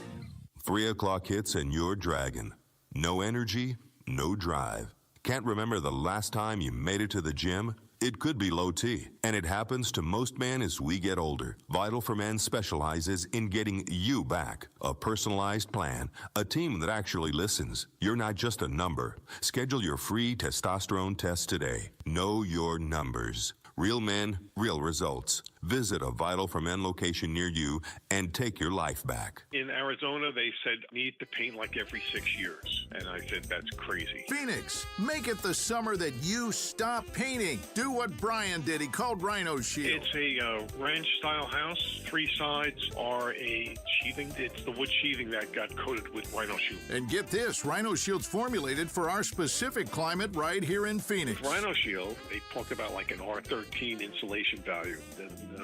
3 o'clock hits and you're dragging. No energy, no drive. Can't remember the last time you made it to the gym? It could be low T, and it happens to most men as we get older. Vital for Men specializes in getting you back. A personalized plan, a team that actually listens. You're not just a number. Schedule your free testosterone test today. Know your numbers. Real men, real results. Visit a Vital for Men location near you and take your life back. In Arizona, they said need to paint like every 6 years. And I said, that's crazy. Phoenix, make it the summer that you stop painting. Do what Brian did. He called Rhino Shield. It's a ranch-style house. 3 sides are a sheathing. It's the wood sheathing that got coated with Rhino Shield. And get this, Rhino Shield's formulated for our specific climate right here in Phoenix. With Rhino Shield, they talk about like an R13 insulation value.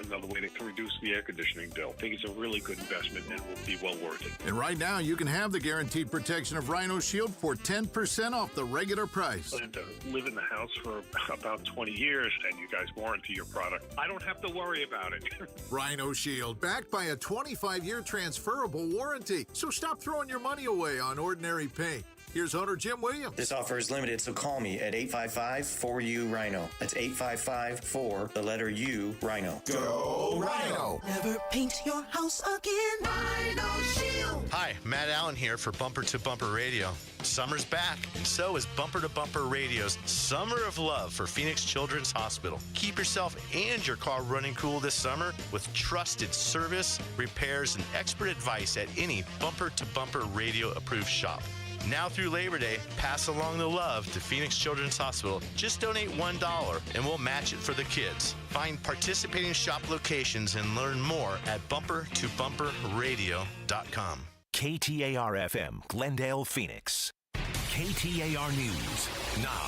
Another way to reduce the air conditioning bill. I think it's a really good investment and will be well worth it. And right now, you can have the guaranteed protection of Rhino Shield for 10% off the regular price. I plan to live in the house for about 20 years, and you guys warranty your product. I don't have to worry about it. Rhino Shield, backed by a 25-year transferable warranty. So stop throwing your money away on ordinary paint. Here's owner Jim Williams. This offer is limited, so call me at 855-4U-RHINO. That's 855-4, the letter U, Rhino. Go Rhino! Never paint your house again. Rhino Shield. Hi, Matt Allen here for Bumper to Bumper Radio. Summer's back, and so is Bumper to Bumper Radio's Summer of Love for Phoenix Children's Hospital. Keep yourself and your car running cool this summer with trusted service, repairs, and expert advice at any Bumper to Bumper Radio approved shop. Now through Labor Day, pass along the love to Phoenix Children's Hospital. Just donate $1 and we'll match it for the kids. Find participating shop locations and learn more at bumpertobumperradio.com. KTAR-FM, Glendale, Phoenix. KTAR News now.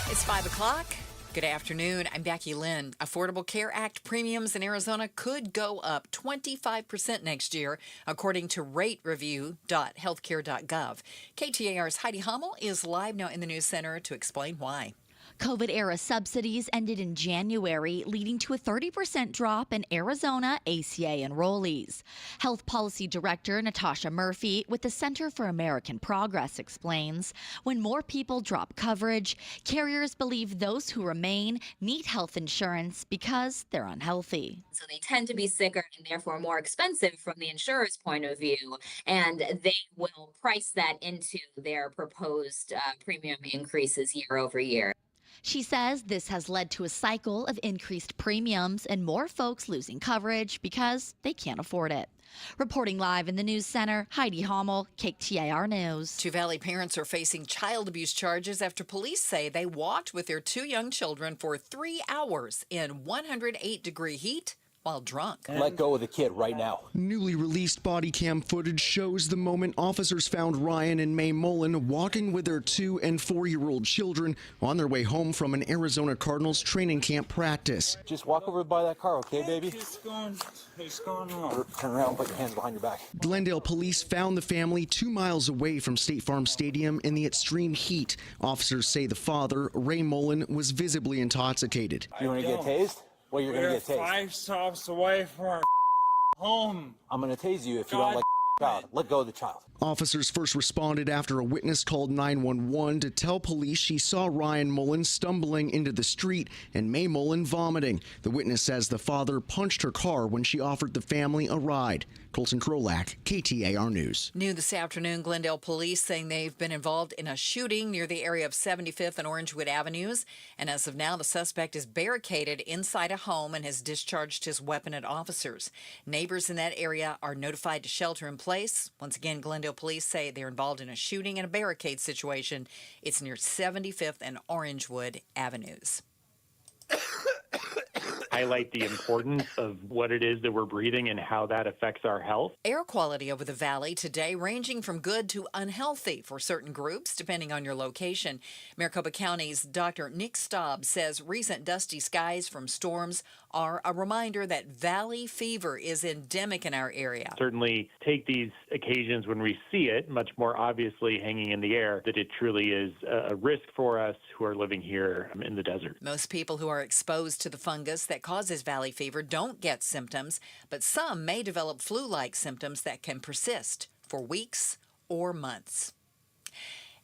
It's 5 o'clock. Good afternoon. I'm Becky Lynn. Affordable Care Act premiums in Arizona could go up 25% next year, according to ratereview.healthcare.gov. KTAR's Heidi Hummel is live now in the News Center to explain why. COVID-era subsidies ended in January, leading to a 30% drop in Arizona ACA enrollees. Health Policy Director Natasha Murphy with the Center for American Progress explains, when more people drop coverage, carriers believe those who remain need health insurance because they're unhealthy. So they tend to be sicker and therefore more expensive from the insurer's point of view, and they will price that into their proposed premium increases year over year. She says this has led to a cycle of increased premiums and more folks losing coverage because they can't afford it. Reporting live in the News Center, Heidi Hummel, KTAR News. Two Valley parents are facing child abuse charges after police say they walked with their two young children for 3 hours in 108-degree heat while drunk. Let go of the kid right now. Newly released body cam footage shows the moment officers found Ryan and May Mullen walking with their 2- and 4-year-old children on their way home from an Arizona Cardinals training camp practice. Just walk over by that car, okay, baby? He's going on. Turn around, put your hands behind your back. Glendale police found the family 2 miles away from State Farm Stadium in the extreme heat. Officers say the father, Ray Mullen, was visibly intoxicated. You want to get tased? Well, you're going to get tased. 5 stops away from our home. I'm going to tase you if you don't let the child. Let go of the child. Officers first responded after a witness called 911 to tell police she saw Ryan Mullen stumbling into the street and May Mullen vomiting. The witness says the father punched her car when she offered the family a ride. Colton Krolak, KTAR News. New this afternoon, Glendale police saying they've been involved in a shooting near the area of 75th and Orangewood Avenues. And as of now, the suspect is barricaded inside a home and has discharged his weapon at officers. Neighbors in that area are notified to shelter in place. Once again, Glendale police say they're involved in a shooting and a barricade situation. It's near 75th and Orangewood Avenues. Highlight the importance of what it is that we're breathing and how that affects our health. Air quality over the valley today ranging from good to unhealthy for certain groups, depending on your location. Maricopa County's Dr. Nick Staub says recent dusty skies from storms are a reminder that valley fever is endemic in our area. Certainly take these occasions when we see it much more obviously hanging in the air, that it truly is a risk for us who are living here in the desert. Most people who are exposed to the fungus that causes valley fever don't get symptoms, but some may develop flu-like symptoms that can persist for weeks or months.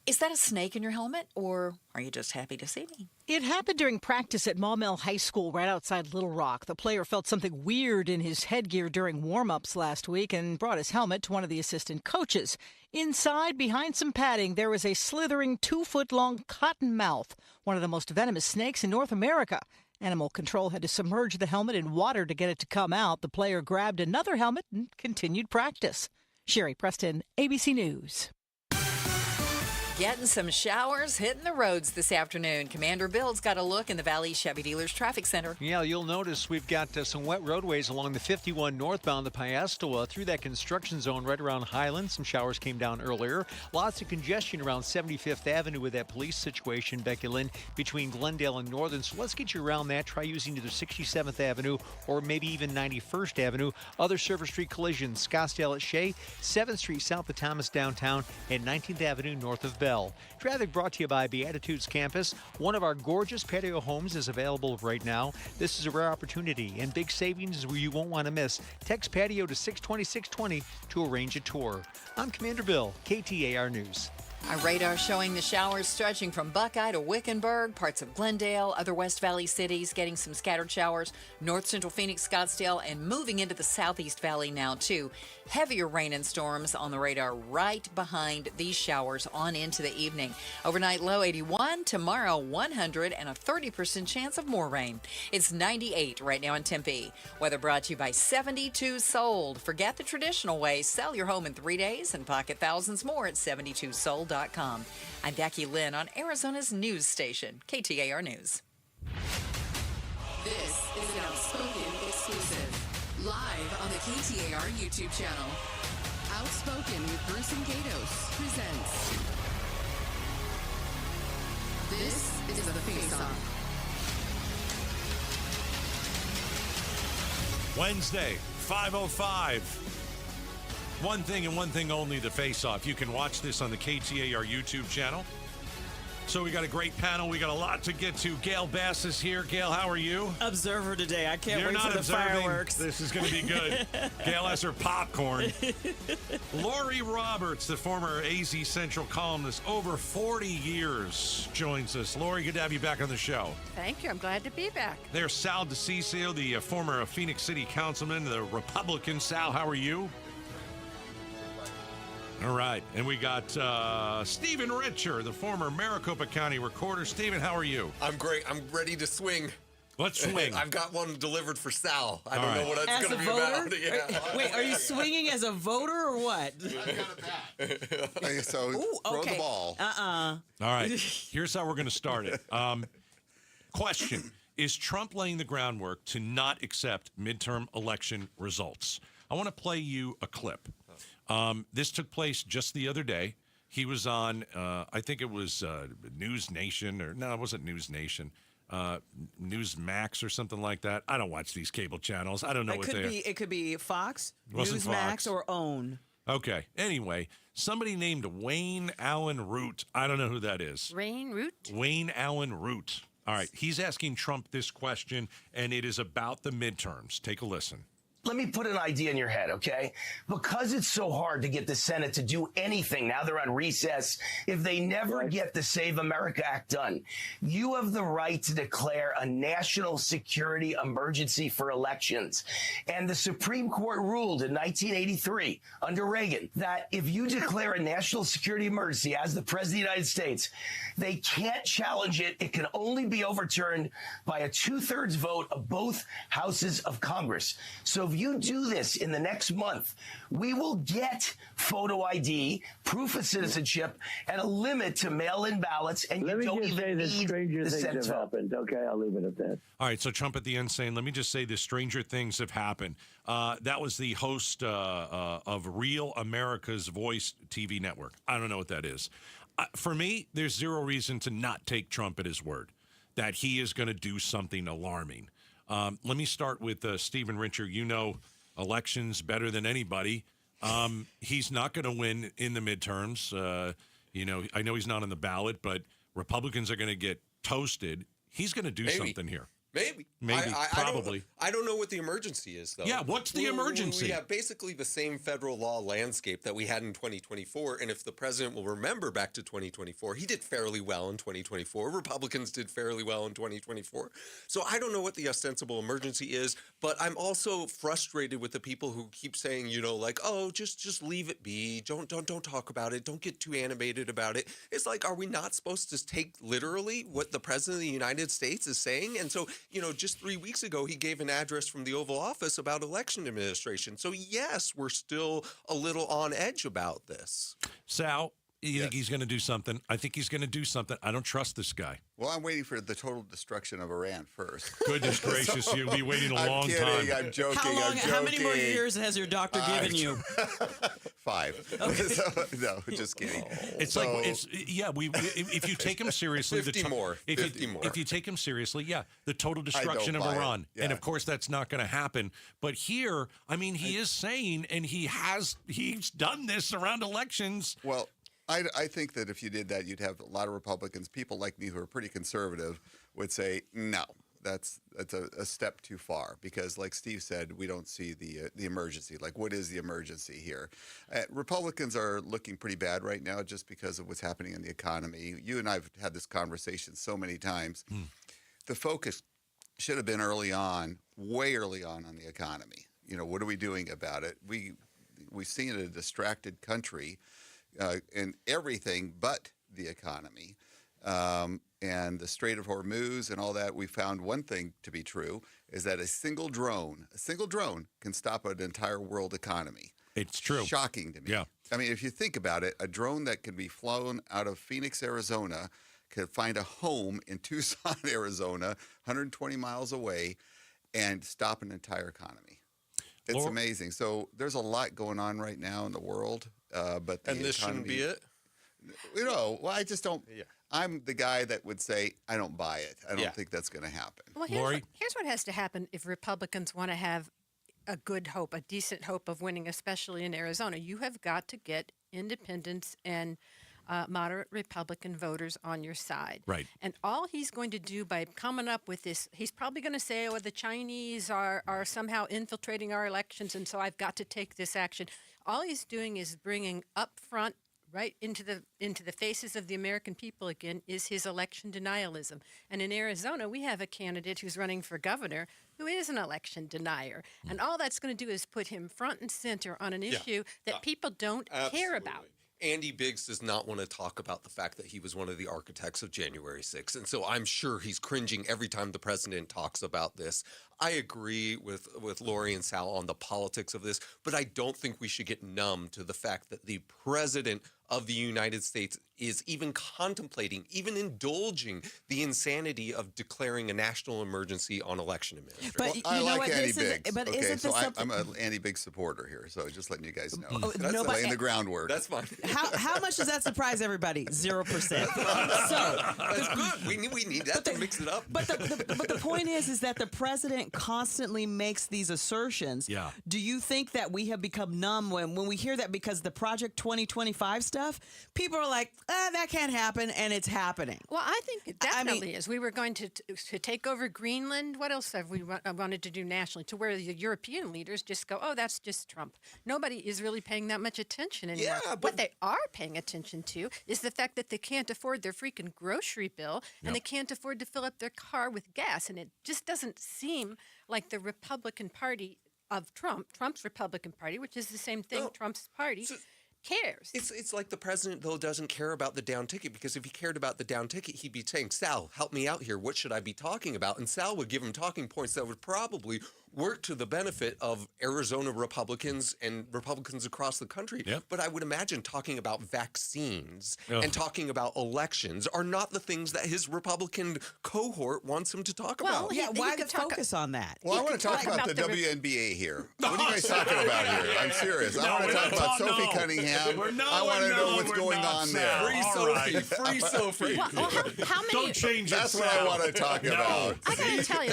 Is that a snake in your helmet, or are you just happy to see me? It happened during practice at Maumelle High School right outside Little Rock. The player felt something weird in his headgear during warm-ups last week and brought his helmet to one of the assistant coaches. Inside, behind some padding, there was a slithering 2-foot-long cottonmouth, one of the most venomous snakes in North America. Animal Control had to submerge the helmet in water to get it to come out. The player grabbed another helmet and continued practice. Sherry Preston, ABC News. Getting some showers hitting the roads this afternoon. Commander Bill's got a look in the Valley Chevy Dealers Traffic Center. Yeah, you'll notice we've got some wet roadways along the 51 northbound to Piastola through that construction zone right around Highland. Some showers came down earlier. Lots of congestion around 75th Avenue with that police situation, Becky Lynn, between Glendale and Northern. So let's get you around that. Try using either 67th Avenue or maybe even 91st Avenue. Other Silver Street collisions, Scottsdale at Shea, 7th Street south of Thomas downtown, and 19th Avenue north of Bell. Traffic brought to you by Beatitudes Campus. One of our gorgeous patio homes is available right now. This is a rare opportunity and big savings where you won't want to miss. Text patio to 620-620 to arrange a tour. I'm Commander Bill, KTAR News. Our radar showing the showers stretching from Buckeye to Wickenburg, parts of Glendale, other West Valley cities getting some scattered showers, north central Phoenix, Scottsdale, and moving into the southeast valley now too. Heavier rain and storms on the radar right behind these showers on into the evening. Overnight low 81, tomorrow 100, and a 30% chance of more rain. It's 98 right now in Tempe. Weather brought to you by 72 Sold. Forget the traditional way. Sell your home in 3 days and pocket thousands more at 72sold.com. I'm Becky Lynn on Arizona's news station, KTAR News. This is an Outspoken exclusive, live on the KTAR YouTube channel. Outspoken with Bruce and Gatos presents. This is the Face-Off. Wednesday, 5:05. One thing and one thing only, the Face-Off. You can watch this on the KTAR YouTube channel. So we got a great panel. We got a lot to get to. Gail Bass is here. Gail, how are you? Observer today. I can't You're wait not for the observing. fireworks. This is going to be good. Gail has her popcorn. Lori Roberts, the former AZ Central columnist, over 40 years, joins us. Lori, good to have you back on the show. Thank you. I'm glad to be back. There's Sal DeCiccio, the former Phoenix City councilman, the Republican. Sal, how are you? All right. And we got Stephen Richer, the former Maricopa County recorder. Stephen, how are you? I'm great. I'm ready to swing. Let's swing. I've got one delivered for Sal. I All don't right. know what it's going to be about. Yeah. Wait, are you swinging as a voter or what? So Ooh, throw okay. the ball. All right. Here's how we're going to start it. Question. Is Trump laying the groundwork to not accept midterm election results? I want to play you a clip. This took place just the other day. He was on, I think it was News Nation, or no, it wasn't News Nation, News Max or something like that. I don't watch these cable channels. I don't know what they are. It could be Fox, Wasn't Newsmax, Fox. or OWN. Okay. Anyway, somebody named Wayne Allen Root. I don't know who that is. Rain Root? Wayne Allen Root. All right. He's asking Trump this question, and it is about the midterms. Take a listen. Let me put an idea in your head, okay? Because it's so hard to get the Senate to do anything, now they're on recess, if they never get the Save America Act done, you have the right to declare a national security emergency for elections. And the Supreme Court ruled in 1983, under Reagan, that if you declare a national security emergency as the President of the United States, they can't challenge it. It can only be overturned by a 2/3 vote of both houses of Congress. So if you do this in the next month, we will get photo ID, proof of citizenship, and a limit to mail-in ballots, and you don't even need the Senate vote. Okay, I'll leave it at that. All right, so Trump at the end saying, let me just say this, stranger things have happened. That was the host of Real America's Voice TV network. I don't know what that is. For me, there's zero reason to not take Trump at his word, that he is going to do something alarming. Let me start with Stephen Richer. You know elections better than anybody. He's not going to win in the midterms. I know he's not on the ballot, but Republicans are going to get toasted. He's going to do something here. Maybe. Probably. I don't know what the emergency is, though. Yeah, what's the emergency? We have basically the same federal law landscape that we had in 2024. And if the president will remember back to 2024, he did fairly well in 2024. Republicans did fairly well in 2024. So I don't know what the ostensible emergency is, but I'm also frustrated with the people who keep saying, oh, just leave it be. Don't talk about it. Don't get too animated about it. It's like, are we not supposed to take literally what the president of the United States is saying? And so, just 3 weeks ago, he gave an address from the Oval Office about election administration. So, yes, we're still a little on edge about this. Sal, you think he's going to do something? I think he's going to do something. I don't trust this guy. Well, I'm waiting for the total destruction of Iran first. Goodness gracious, you'll be waiting a long time. I'm joking. How many more years has your doctor given you? 5. Okay. No, just kidding. If you take him seriously, 50 more. If you take him seriously, the total destruction of Iran. Yeah. And of course that's not going to happen. But here, he is saying, and he's done this around elections. Well, I think that if you did that, you'd have a lot of Republicans, people like me who are pretty conservative, would say, no, that's a step too far. Because like Steve said, we don't see the emergency. Like, what is the emergency here? Republicans are looking pretty bad right now just because of what's happening in the economy. You and I have had this conversation so many times. The focus should have been way early on the economy. What are we doing about it? We've seen a distracted country in everything but the economy. And the Strait of Hormuz and all that, we found one thing to be true, is that a single drone can stop an entire world economy. It's true. Shocking to me. Yeah. I mean, if you think about it, a drone that can be flown out of Phoenix, Arizona, could find a home in Tucson, Arizona, 120 miles away, and stop an entire economy. It's amazing. So there's a lot going on right now in the world, but the this shouldn't be it. I just don't. Yeah. I'm the guy that would say I don't buy it. I don't think that's going to happen. Well, here's what has to happen if Republicans want to have a good hope, a decent hope of winning, especially in Arizona. You have got to get independents and moderate Republican voters on your side. Right. And all he's going to do by coming up with this, he's probably going to say, the Chinese are somehow infiltrating our elections, and so I've got to take this action. All he's doing is bringing up front, right into the faces of the American people again, is his election denialism. And in Arizona, we have a candidate who's running for governor who is an election denier. And all that's going to do is put him front and center on an issue that people don't care about. Andy Biggs does not want to talk about the fact that he was one of the architects of January 6th. And so I'm sure he's cringing every time the president talks about this. I agree with Lori and Sal on the politics of this, but I don't think we should get numb to the fact that the president of the United States is even contemplating, even indulging the insanity of declaring a national emergency on election administration. But I like Andy Biggs. I'm an Andy Biggs supporter here, so just letting you guys know. That's laying the groundwork. That's fine. How much does that surprise everybody? 0%. That's good. We need that to mix it up. But the point is that the president constantly makes these assertions. Yeah. Do you think that we have become numb when we hear that because the Project 2025 stuff, people are like, that can't happen, and it's happening. Well, I think it definitely is. We were going to take over Greenland. What else have we wanted to do nationally? To where the European leaders just go, that's just Trump. Nobody is really paying that much attention anymore. Yeah, what they are paying attention to is the fact that they can't afford their freaking grocery bill, and they can't afford to fill up their car with gas. And it just doesn't seem like the Republican Party of Trump's Republican Party, which is the same thing, Trump's party, cares. It's like the president, though, doesn't care about the down ticket, because if he cared about the down ticket, he'd be saying, Sal, help me out here. What should I be talking about? And Sal would give him talking points that would probably work to the benefit of Arizona Republicans and Republicans across the country. Yep. But I would imagine talking about vaccines and talking about elections are not the things that his Republican cohort wants him to talk about. Yeah, why the focus on that? Well, I want to talk about the WNBA here. What are you guys talking about here? I'm serious. I want to talk about Sophie Cunningham. I want to know what's going on there. Free Sophie. Free Sophie. How many? Don't change it. That's what I want to talk about. I got to tell you.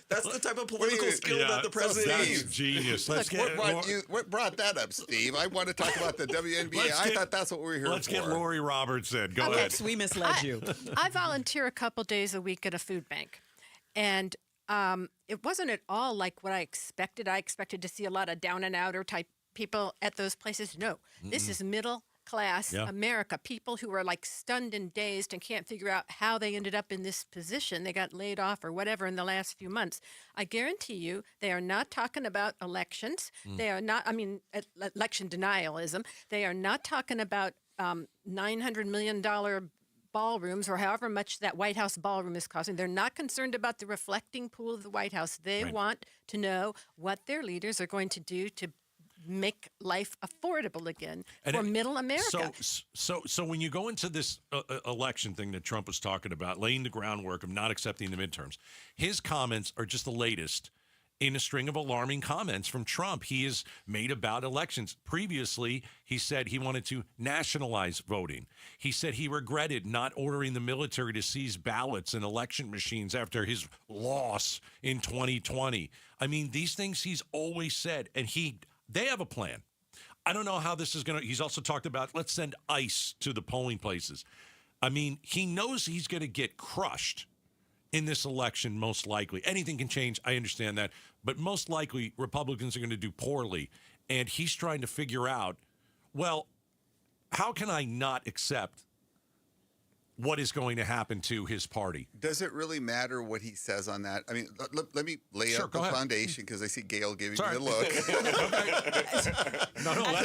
That's the type of political skill that the president needs. Genius. What brought that up, Steve? I want to talk about the WNBA. I thought that's what we were here for. Let's get Lori Roberts in. Go ahead. We misled you. I volunteer a couple days a week at a food bank. And it wasn't at all like what I expected. I expected to see a lot of down and outer type people at those places. No, this is middle class America, people who are like stunned and dazed and can't figure out how they ended up in this position. They got laid off or whatever in the last few months. I guarantee you they are not talking about elections. They are not, election denialism. They are not talking about $900 million ballrooms or however much that White House ballroom is costing. They're not concerned about the reflecting pool of the White House. They want to know what their leaders are going to do to make life affordable again for middle America. So when you go into this election thing that Trump was talking about, laying the groundwork of not accepting the midterms, his comments are just the latest in a string of alarming comments from Trump he has made about elections. Previously, he said he wanted to nationalize voting. He said he regretted not ordering the military to seize ballots and election machines after his loss in 2020. I mean, these things he's always said, and they have a plan. I don't know how this is going to. He's also talked about, let's send ICE to the polling places. I mean, he knows he's going to get crushed in this election, most likely. Anything can change. I understand that. But most likely, Republicans are going to do poorly. And he's trying to figure out, well, how can I not accept what is going to happen to his party? Does it really matter what he says on that? I mean, let me lay out the foundation, because I see Gail giving me the look.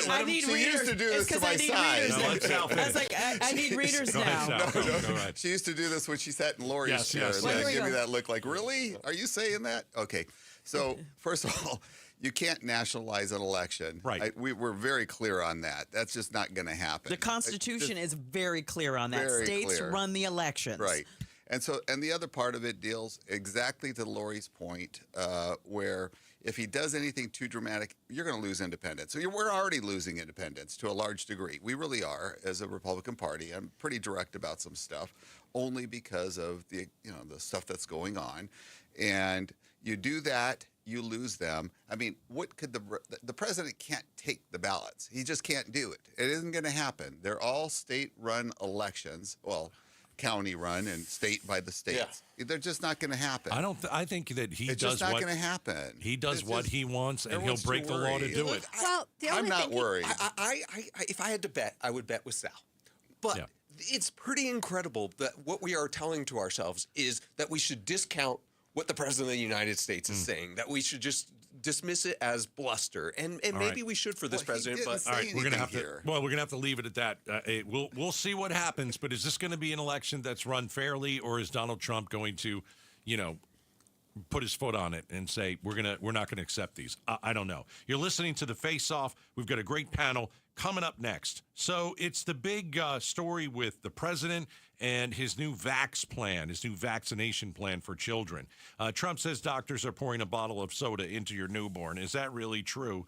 I need readers. She used to do this to my side. I was like, I need readers now. She used to do this when she sat in Lori's chair. Yes. And give me that look like, really? Are you saying that? Okay. So, first of all, you can't nationalize an election. Right. We're very clear on that. That's just not going to happen. The Constitution is very clear on that. States run the elections. Right. And the other part of it deals exactly to Lori's point, where if he does anything too dramatic, you're going to lose independence. So we're already losing independence to a large degree. We really are as a Republican Party. I'm pretty direct about some stuff, only because of the stuff that's going on. And you do that, you lose them. I mean, what could the president can't take the ballots. He just can't do it. It isn't going to happen. They're all state-run elections. Well, county run and state by the states. Yeah. They're just not going to happen. I think that he it's does just not what going to happen. He does what he wants, and he'll break the law to do it. Well, I'm not worried. If I had to bet, I would bet with Sal. But it's pretty incredible that what we are telling to ourselves is that we should discount what the president of the United States is saying. That we should just dismiss it as bluster, and maybe we should for this president. But all right, we're gonna have to leave it at that. We'll see what happens. But is this going to be an election that's run fairly, or is Donald Trump going to, put his foot on it and say we're not going to accept these? I don't know. You're listening to the Face Off. We've got a great panel coming up next. So it's the big story with the president and his new vax plan, his new vaccination plan for children. Trump says doctors are pouring a bottle of soda into your newborn. Is that really true?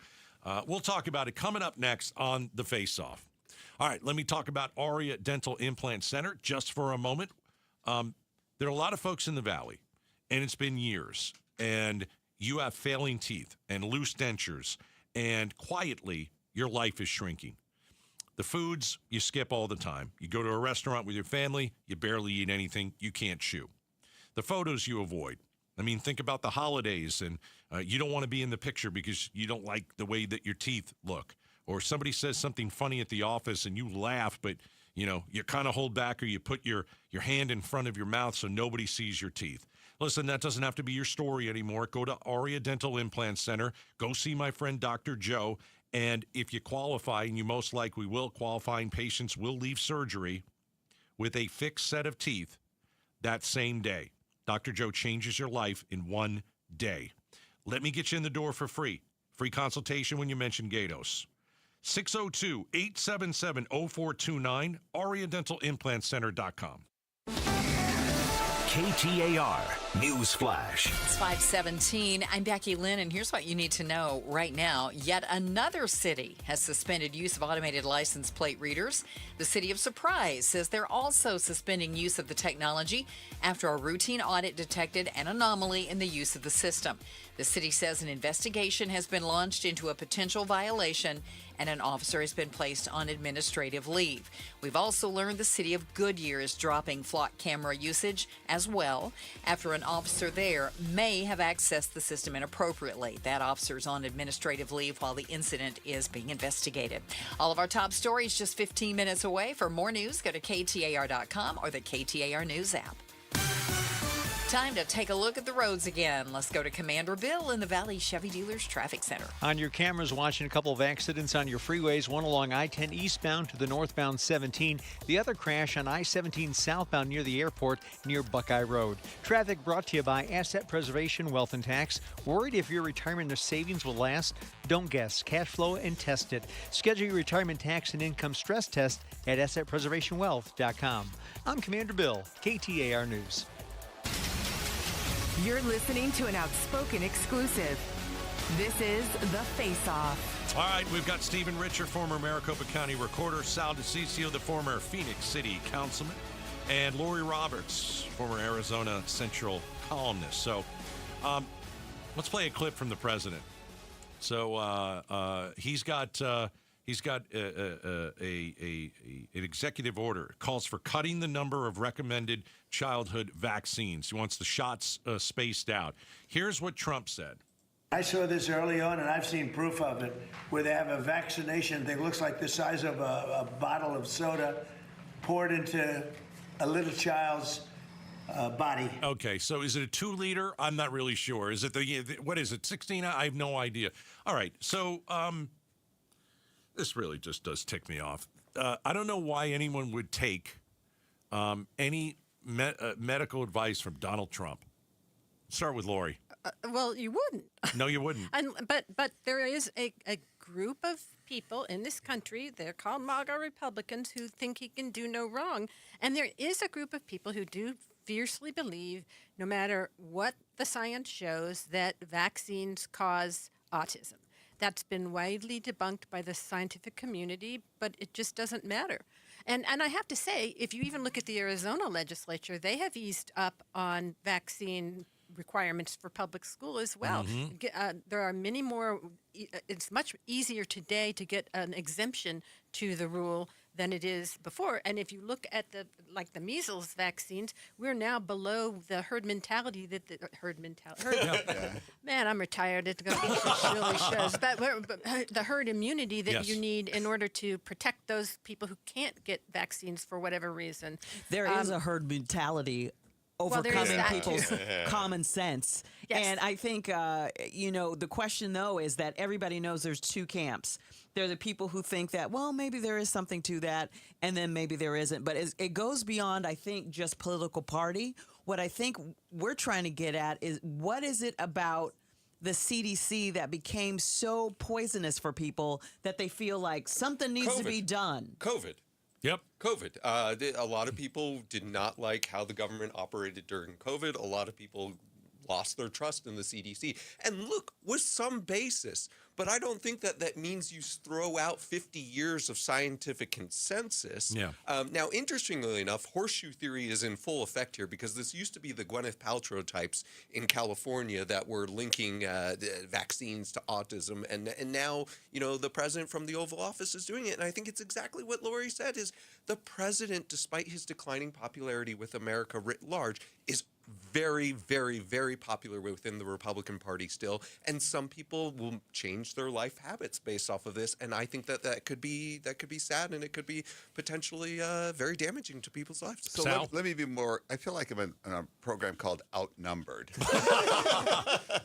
We'll talk about it coming up next on the Face Off. All right, let me talk about Aria Dental Implant Center just for a moment. There are a lot of folks in the Valley, and it's been years, and you have failing teeth and loose dentures, and quietly, your life is shrinking. The foods you skip all the time. You go to a restaurant with your family, you barely eat anything, you can't chew. The photos you avoid. I mean, think about the holidays, and you don't want to be in the picture because you don't like the way that your teeth look. Or somebody says something funny at the office and you laugh, but you kind of hold back, or you put your hand in front of your mouth so nobody sees your teeth. Listen, that doesn't have to be your story anymore. Go to Aria Dental Implant Center. Go see my friend Dr. Joe. And if you qualify, and you most likely will, qualifying patients will leave surgery with a fixed set of teeth that same day. Dr. Joe changes your life in one day. Let me get you in the door for free. Free consultation when you mention Gatos. 602-877-0429, AriaDentalImplantCenter.com. KTAR News Flash. It's 5:17. I'm Becky Lynn, and here's what you need to know right now. Yet another city has suspended use of automated license plate readers. The city of Surprise says they're also suspending use of the technology after a routine audit detected an anomaly in the use of the system. The city says an investigation has been launched into a potential violation, and an officer has been placed on administrative leave. We've also learned the city of Goodyear is dropping flock camera usage as well after an officer there may have accessed the system inappropriately. That officer's on administrative leave while the incident is being investigated. All of our top stories just 15 minutes away. For more news, go to KTAR.com or the KTAR News app. Time to take a look at the roads again. Let's go to Commander Bill in the Valley Chevy Dealers Traffic Center. On your cameras, watching a couple of accidents on your freeways, one along I-10 eastbound to the northbound 17, the other crash on I-17 southbound near the airport near Buckeye Road. Traffic brought to you by Asset Preservation Wealth and Tax. Worried if your retirement or savings will last? Don't guess. Cash flow and test it. Schedule your retirement tax and income stress test at AssetPreservationWealth.com. I'm Commander Bill, KTAR News. You're listening to an outspoken exclusive. This is The Face-Off. All right, we've got Stephen Richer, former Maricopa County Recorder, Sal DeCiccio, the former Phoenix City Councilman, and Lori Roberts, former Arizona Central columnist. So let's play a clip from the president. So he's got an executive order. It calls for cutting the number of recommended childhood vaccines. He wants the shots spaced out. Here's what Trump said. I saw this early on, and I've seen proof of it, where they have a vaccination thing, looks like the size of a bottle of soda, poured into a little child's body. Okay, so is it a 2-liter? I'm not really sure. Is it what is it, 16? I have no idea. All right, so this really just does tick me off. I don't know why anyone would take any medical advice from Donald Trump. Start with Lori. Well, you wouldn't. No, you wouldn't. But there is a group of people in this country, they're called MAGA Republicans, who think he can do no wrong. And there is a group of people who do fiercely believe, no matter what the science shows, that vaccines cause autism. That's been widely debunked by the scientific community, but it just doesn't matter. And I have to say, if you even look at the Arizona legislature, they have eased up on vaccine requirements for public school as well. There are many more. It's much easier today to get an exemption to the rule than it is before. And if you look at the measles vaccines, we're now below the herd mentality Man, I'm retired. It's going to be silly shows. But the herd immunity that you need in order to protect those people who can't get vaccines for whatever reason. There is a herd mentality overcoming people's common sense. Yes. And I think, the question, though, is that everybody knows there's two camps. There are the people who think that, well, maybe there is something to that, and then maybe there isn't. But it goes beyond, I think, just political party. What I think we're trying to get at is, what is it about the CDC that became so poisonous for people that they feel like something needs to be done? COVID. Yep. COVID. A lot of people did not like how the government operated during COVID. A lot of people lost their trust in the CDC. And look, with some basis, but I don't think that means you throw out 50 years of scientific consensus. Yeah. Now, interestingly enough, horseshoe theory is in full effect here, because this used to be the Gwyneth Paltrow types in California that were linking vaccines to autism. And now, the president from the Oval Office is doing it. And I think it's exactly what Lori said, is the president, despite his declining popularity with America writ large, is very, very, very popular within the Republican Party still, and some people will change their life habits based off of this. And I think that could be sad, and it could be potentially very damaging to people's lives. So let me be more. I feel like I'm in a program called Outnumbered.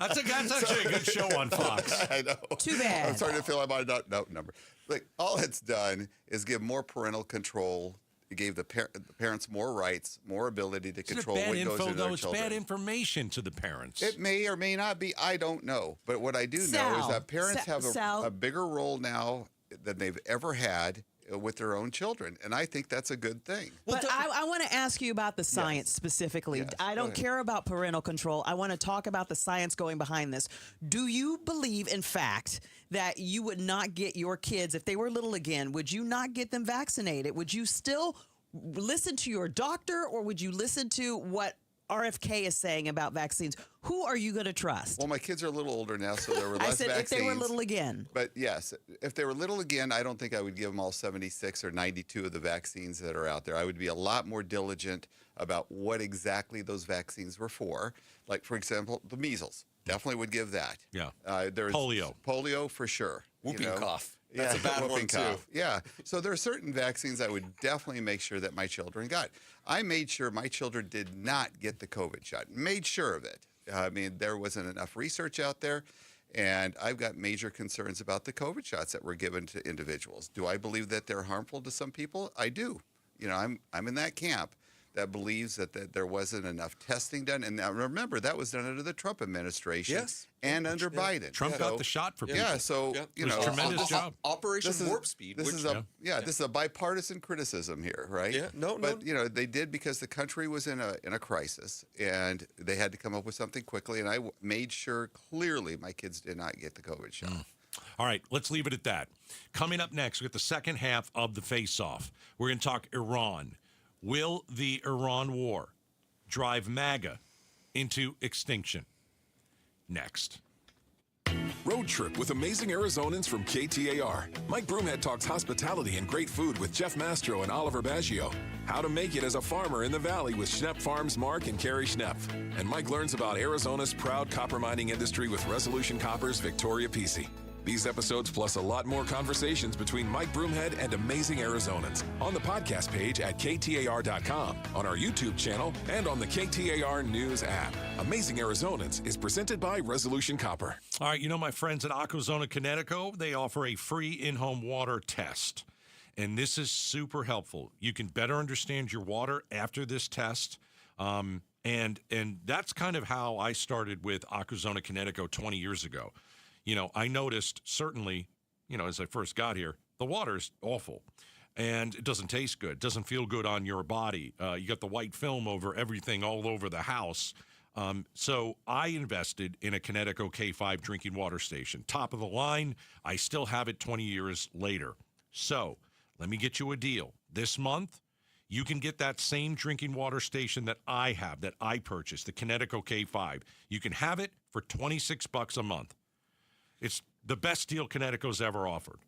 That's actually a good show on Fox. I know. Too bad. I'm starting to feel I'm outnumbered. Like, all it's done is give more parental control. It gave the parents more rights, more ability to control what goes into their It's children. bad information to the parents. It may or may not be. I don't know. But what I do know is that parents have a bigger role now than they've ever had with their own children. And I think that's a good thing. But I want to ask you about the science specifically. Yes, I don't care about parental control. I want to talk about the science going behind this. Do you believe, in fact, that you would not get your kids, if they were little again, would you not get them vaccinated? Would you still listen to your doctor, or would you listen to what RFK is saying about vaccines? Who are you going to trust? Well, my kids are a little older now, so there were less vaccines. If they were little again. But yes, if they were little again, I don't think I would give them all 76 or 92 of the vaccines that are out there. I would be a lot more diligent about what exactly those vaccines were for. Like, for example, the measles. Definitely would give that. Yeah. There's polio for sure. Whooping cough. That's a bad one, too. Yeah. So there are certain vaccines I would definitely make sure that my children got. I made sure my children did not get the COVID shot. Made sure of it. I mean, there wasn't enough research out there. And I've got major concerns about the COVID shots that were given to individuals. Do I believe that they're harmful to some people? I do. I'm in that camp that believes that there wasn't enough testing done. And now remember, that was done under the Trump administration and under Biden. Trump got the shot for people. Yeah, so, it was a tremendous job. Operation Warp Speed. This is a bipartisan criticism here, right? Yeah, But, they did because the country was in a crisis, and they had to come up with something quickly, and I made sure clearly my kids did not get the COVID shot. All right, let's leave it at that. Coming up next, we get the second half of the face-off. We're going to talk Iran. Will the Iran war drive MAGA into extinction? Next. Road trip with amazing Arizonans from KTAR. Mike Broomhead talks hospitality and great food with Jeff Mastro and Oliver Baggio. How to make it as a farmer in the valley with Schnepp Farms Mark and Carrie Schnepp. And Mike learns about Arizona's proud copper mining industry with Resolution Copper's Victoria Pesce. These episodes plus a lot more conversations between Mike Broomhead and amazing Arizonans on the podcast page at KTAR.com, on our YouTube channel, and on the KTAR News app. Amazing Arizonans is presented by Resolution Copper. All right, my friends at Aquazona Connecticut, they offer a free in-home water test. And this is super helpful. You can better understand your water after this test. And that's kind of how I started with Aquazona Connecticut 20 years ago. I noticed certainly, as I first got here, the water's awful. and it doesn't taste good. It doesn't feel good on your body. You got the white film over everything all over the house. So I invested in a Kinetico K5 drinking water station. Top of the line. I still have it 20 years later. So let me get you a deal. This month, you can get that same drinking water station that I have, that I purchased, the Kinetico K5. You can have it for $26 a month. It's the best deal Kinetico's ever offered.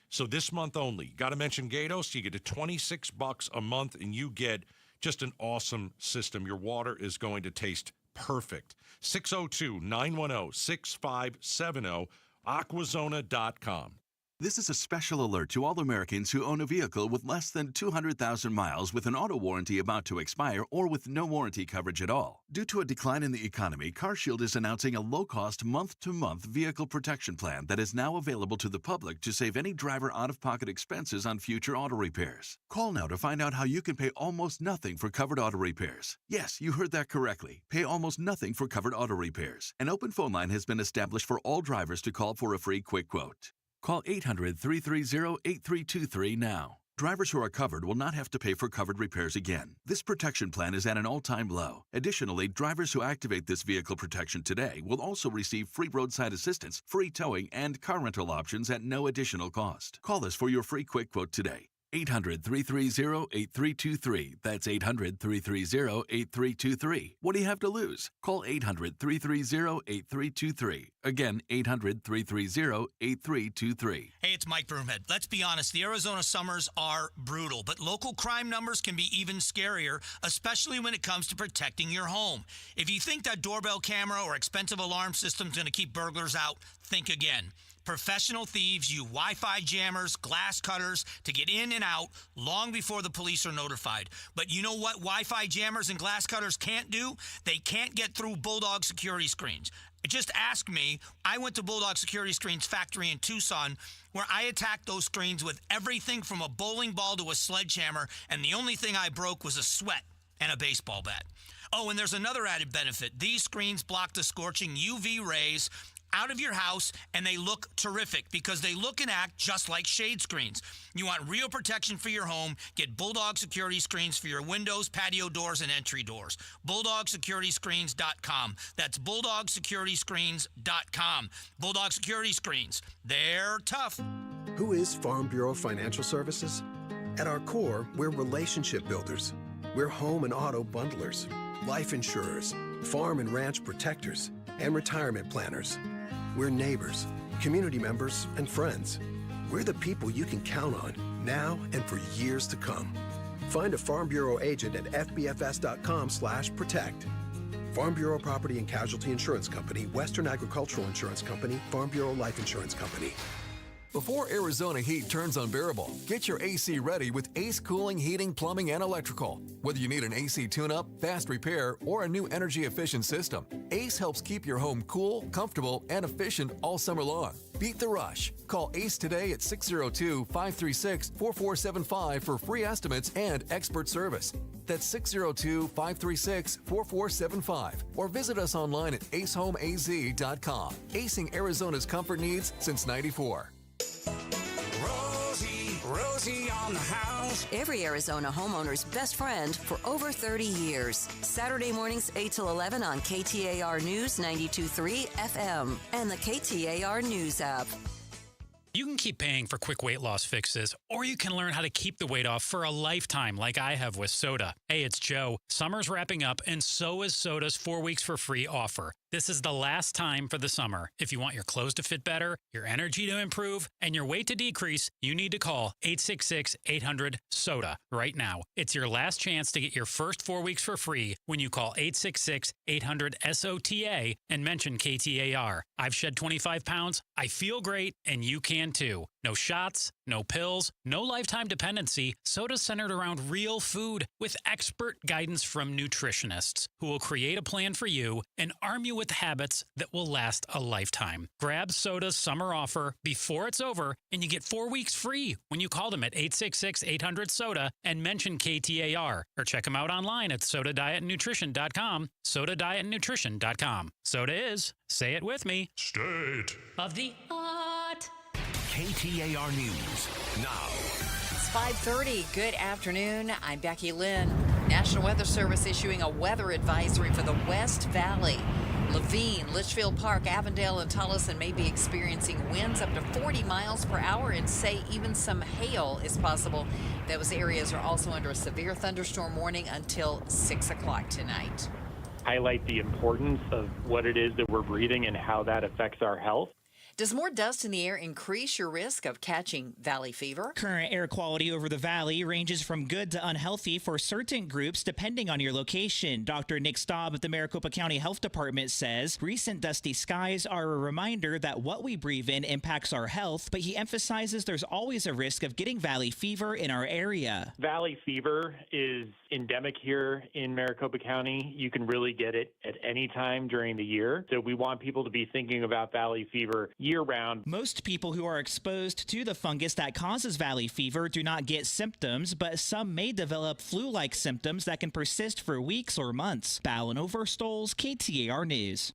So this month only, got to mention Gatos, you get it $26 a month, and you get just an awesome system. Your water is going to taste perfect. 602-910-6570, aquazona.com. This is a special alert to all Americans who own a vehicle with less than 200,000 miles with an auto warranty about to expire or with no warranty coverage at all. Due to a decline in the economy, CarShield is announcing a low-cost month-to-month vehicle protection plan that is now available to the public to save any driver out-of-pocket expenses on future auto repairs. Call now to find out how you can pay almost nothing for covered auto repairs. Yes, you heard that correctly. Pay almost nothing for covered auto repairs. An open phone line has been established for all drivers to call for a free quick quote. Call 800-330-8323 now. Drivers who are covered will not have to pay for covered repairs again. This protection plan is at an all-time low. Additionally, drivers who activate this vehicle protection today will also receive free roadside assistance, free towing, and car rental options at no additional cost. Call us for your free quick quote today. 800-330-8323. That's 800-330-8323. What do you have to lose? Call 800-330-8323. Again, 800-330-8323. Hey, it's Mike Broomhead. Let's be honest, the Arizona summers are brutal, but local crime numbers can be even scarier, especially when it comes to protecting your home. If you think that doorbell camera or expensive alarm system is going to keep burglars out, think again. Professional thieves use Wi-Fi jammers, glass cutters to get in and out long before the police are notified. But you know what Wi-Fi jammers and glass cutters can't do? They can't get through Bulldog security screens. Just ask me. I went to Bulldog Security Screens factory in Tucson, where I attacked those screens with everything from a bowling ball to a sledgehammer, and the only thing I broke was a sweat and a baseball bat. Oh, and there's another added benefit. These screens block the scorching UV rays out of your house, and they look terrific because they look and act just like shade screens. You want real protection for your home? Get Bulldog Security Screens for your windows, patio doors, and entry doors. BulldogSecurityScreens.com. That's BulldogSecurityScreens.com. Bulldog Security Screens. They're tough. Who is Farm Bureau Financial Services? At our core, we're relationship builders. We're home and auto bundlers, life insurers, farm and ranch protectors, and retirement planners. We're neighbors, community members, and friends. We're the people you can count on now and for years to come. Find a Farm Bureau agent at fbfs.com/protect. Farm Bureau Property and Casualty Insurance Company, Western Agricultural Insurance Company, Farm Bureau Life Insurance Company. Before Arizona heat turns unbearable, get your AC ready with Ace Cooling, Heating, Plumbing, and Electrical. Whether you need an AC tune-up, fast repair, or a new energy-efficient system, Ace helps keep your home cool, comfortable, and efficient all summer long. Beat the rush. Call Ace today at 602-536-4475 for free estimates and expert service. That's 602-536-4475. Or visit us online at acehomeaz.com. Acing Arizona's comfort needs since '94. Rosie on the house. Every Arizona homeowner's best friend for over 30 years. Saturday mornings 8 till 11 on KTAR News 92.3 FM and the KTAR News app. You can keep paying for quick weight loss fixes, or you can learn how to keep the weight off for a lifetime like I have with Soda. Hey, it's Joe. Summer's wrapping up, and so is Soda's 4 weeks for free offer. This is the last time for the summer. If you want your clothes to fit better, your energy to improve, and your weight to decrease, you need to call 866-800-SODA right now. It's your last chance to get your first 4 weeks for free when you call 866-800-SOTA and mention KTAR. I've shed 25 pounds, I feel great, and you can too. No shots, no pills, no lifetime dependency. Soda's centered around real food with expert guidance from nutritionists who will create a plan for you and arm you with habits that will last a lifetime. Grab Soda's summer offer before it's over, and you get 4 weeks free when you call them at 866-800-SODA and mention KTAR, or check them out online at sodadietnutrition.com, sodadietnutrition.com. Soda is, say it with me, State of the art. KTAR News now. 5:30. Good afternoon. I'm Becky Lynn. National Weather Service issuing a weather advisory for the West Valley. Laveen, Litchfield Park, Avondale, and Tolleson may be experiencing winds up to 40 miles per hour and say even some hail is possible. Those areas are also under a severe thunderstorm warning until 6 o'clock tonight. Highlight the importance of what it is that we're breathing and how that affects our health. Does more dust in the air increase your risk of catching valley fever? Current air quality over the valley ranges from good to unhealthy for certain groups depending on your location. Dr. Nick Staub of the Maricopa County Health Department says recent dusty skies are a reminder that what we breathe in impacts our health, but he emphasizes there's always a risk of getting valley fever in our area. Valley fever is endemic here in Maricopa County. You can really get it at any time during the year. So we want people to be thinking about valley fever year-round. Most people who are exposed to the fungus that causes valley fever do not get symptoms, but some may develop flu-like symptoms that can persist for weeks or months. Ballin Overstoles, KTAR News.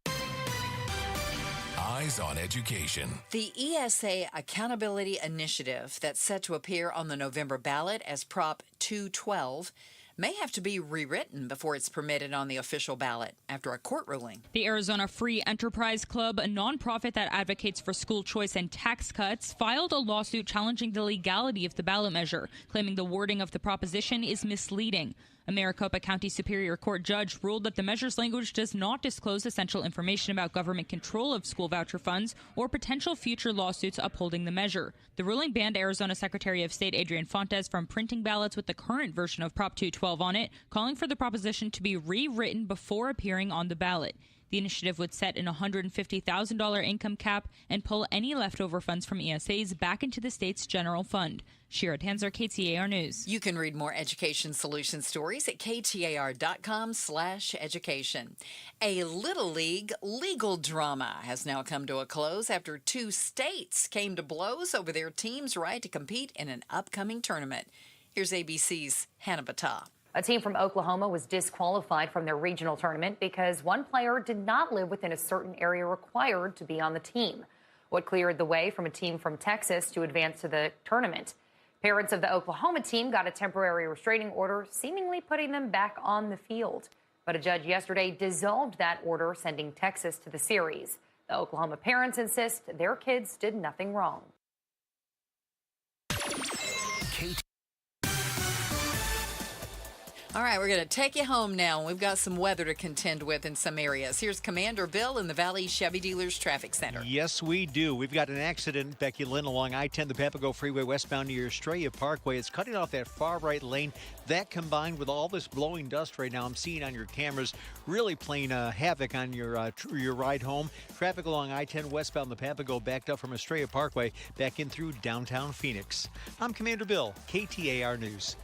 Eyes on Education. The ESA Accountability Initiative that's set to appear on the November ballot as Prop 212 may have to be rewritten before it's permitted on the official ballot after a court ruling. The Arizona Free Enterprise Club, a nonprofit that advocates for school choice and tax cuts, filed a lawsuit challenging the legality of the ballot measure, claiming the wording of the proposition is misleading. A Maricopa County Superior Court judge ruled that the measure's language does not disclose essential information about government control of school voucher funds or potential future lawsuits upholding the measure. The ruling banned Arizona Secretary of State Adrian Fontes from printing ballots with the current version of Prop 212 on it, calling for the proposition to be rewritten before appearing on the ballot. The initiative would set an $150,000 income cap and pull any leftover funds from ESAs back into the state's general fund. Shira Tanzer, KTAR News. You can read more education solution stories at ktar.com/education. A Little League legal drama has now come to a close after 2 states came to blows over their team's right to compete in an upcoming tournament. Here's ABC's Hannah Battah. A team from Oklahoma was disqualified from their regional tournament because one player did not live within a certain area required to be on the team. What cleared the way from a team from Texas to advance to the tournament? Parents of the Oklahoma team got a temporary restraining order, seemingly putting them back on the field. But a judge yesterday dissolved that order, sending Texas to the series. The Oklahoma parents insist their kids did nothing wrong. All right, we're going to take you home now. We've got some weather to contend with in some areas. Here's Commander Bill in the Valley Chevy Dealers Traffic Center. Yes, we do. We've got an accident, Becky Lynn, along I-10, the Papago Freeway westbound near Estrella Parkway. It's cutting off that far right lane. That combined with all this blowing dust right now I'm seeing on your cameras really playing havoc on your ride home. Traffic along I-10 westbound the Papago backed up from Estrella Parkway back in through downtown Phoenix. I'm Commander Bill, KTAR News.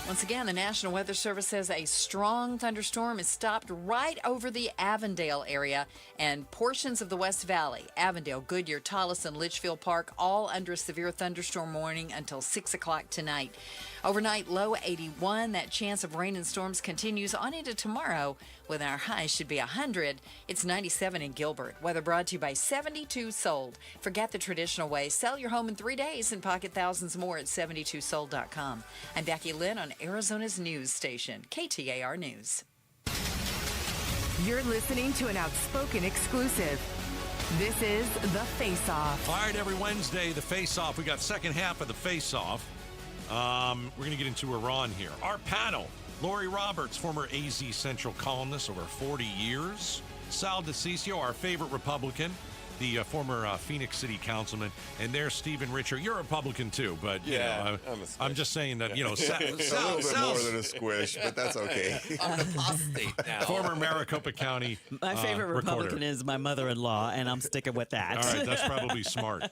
Once again, the National Weather Service says a strong thunderstorm is stopped right over the Avondale area and portions of the West Valley. Avondale, Goodyear, Tolleson, Litchfield Park, all under a severe thunderstorm warning until 6 o'clock tonight. Overnight, low 81. That chance of rain and storms continues on into tomorrow, with our high should be 100. It's 97 in Gilbert. Weather brought to you by 72 Sold. Forget the traditional way. Sell your home in 3 days and pocket thousands more at 72sold.com. I'm Becky Lynn on Arizona's news station, KTAR News. You're listening to an outspoken exclusive. This is The Face-Off. All right, every Wednesday, The Face-Off. We got second half of The Face-Off. We're going to get into Iran here. Our panel, Lori Roberts, former AZ Central columnist over 40 years. Sal DeCiccio, our favorite Republican, the former Phoenix City councilman. And there's Stephen Richer. You're a Republican too, but you know, I'm just saying that, you know, a little bit more than a squish, but that's okay. I'm an apostate now. Former Maricopa County My favorite Republican is my mother-in-law, and I'm sticking with that. All right, that's probably smart.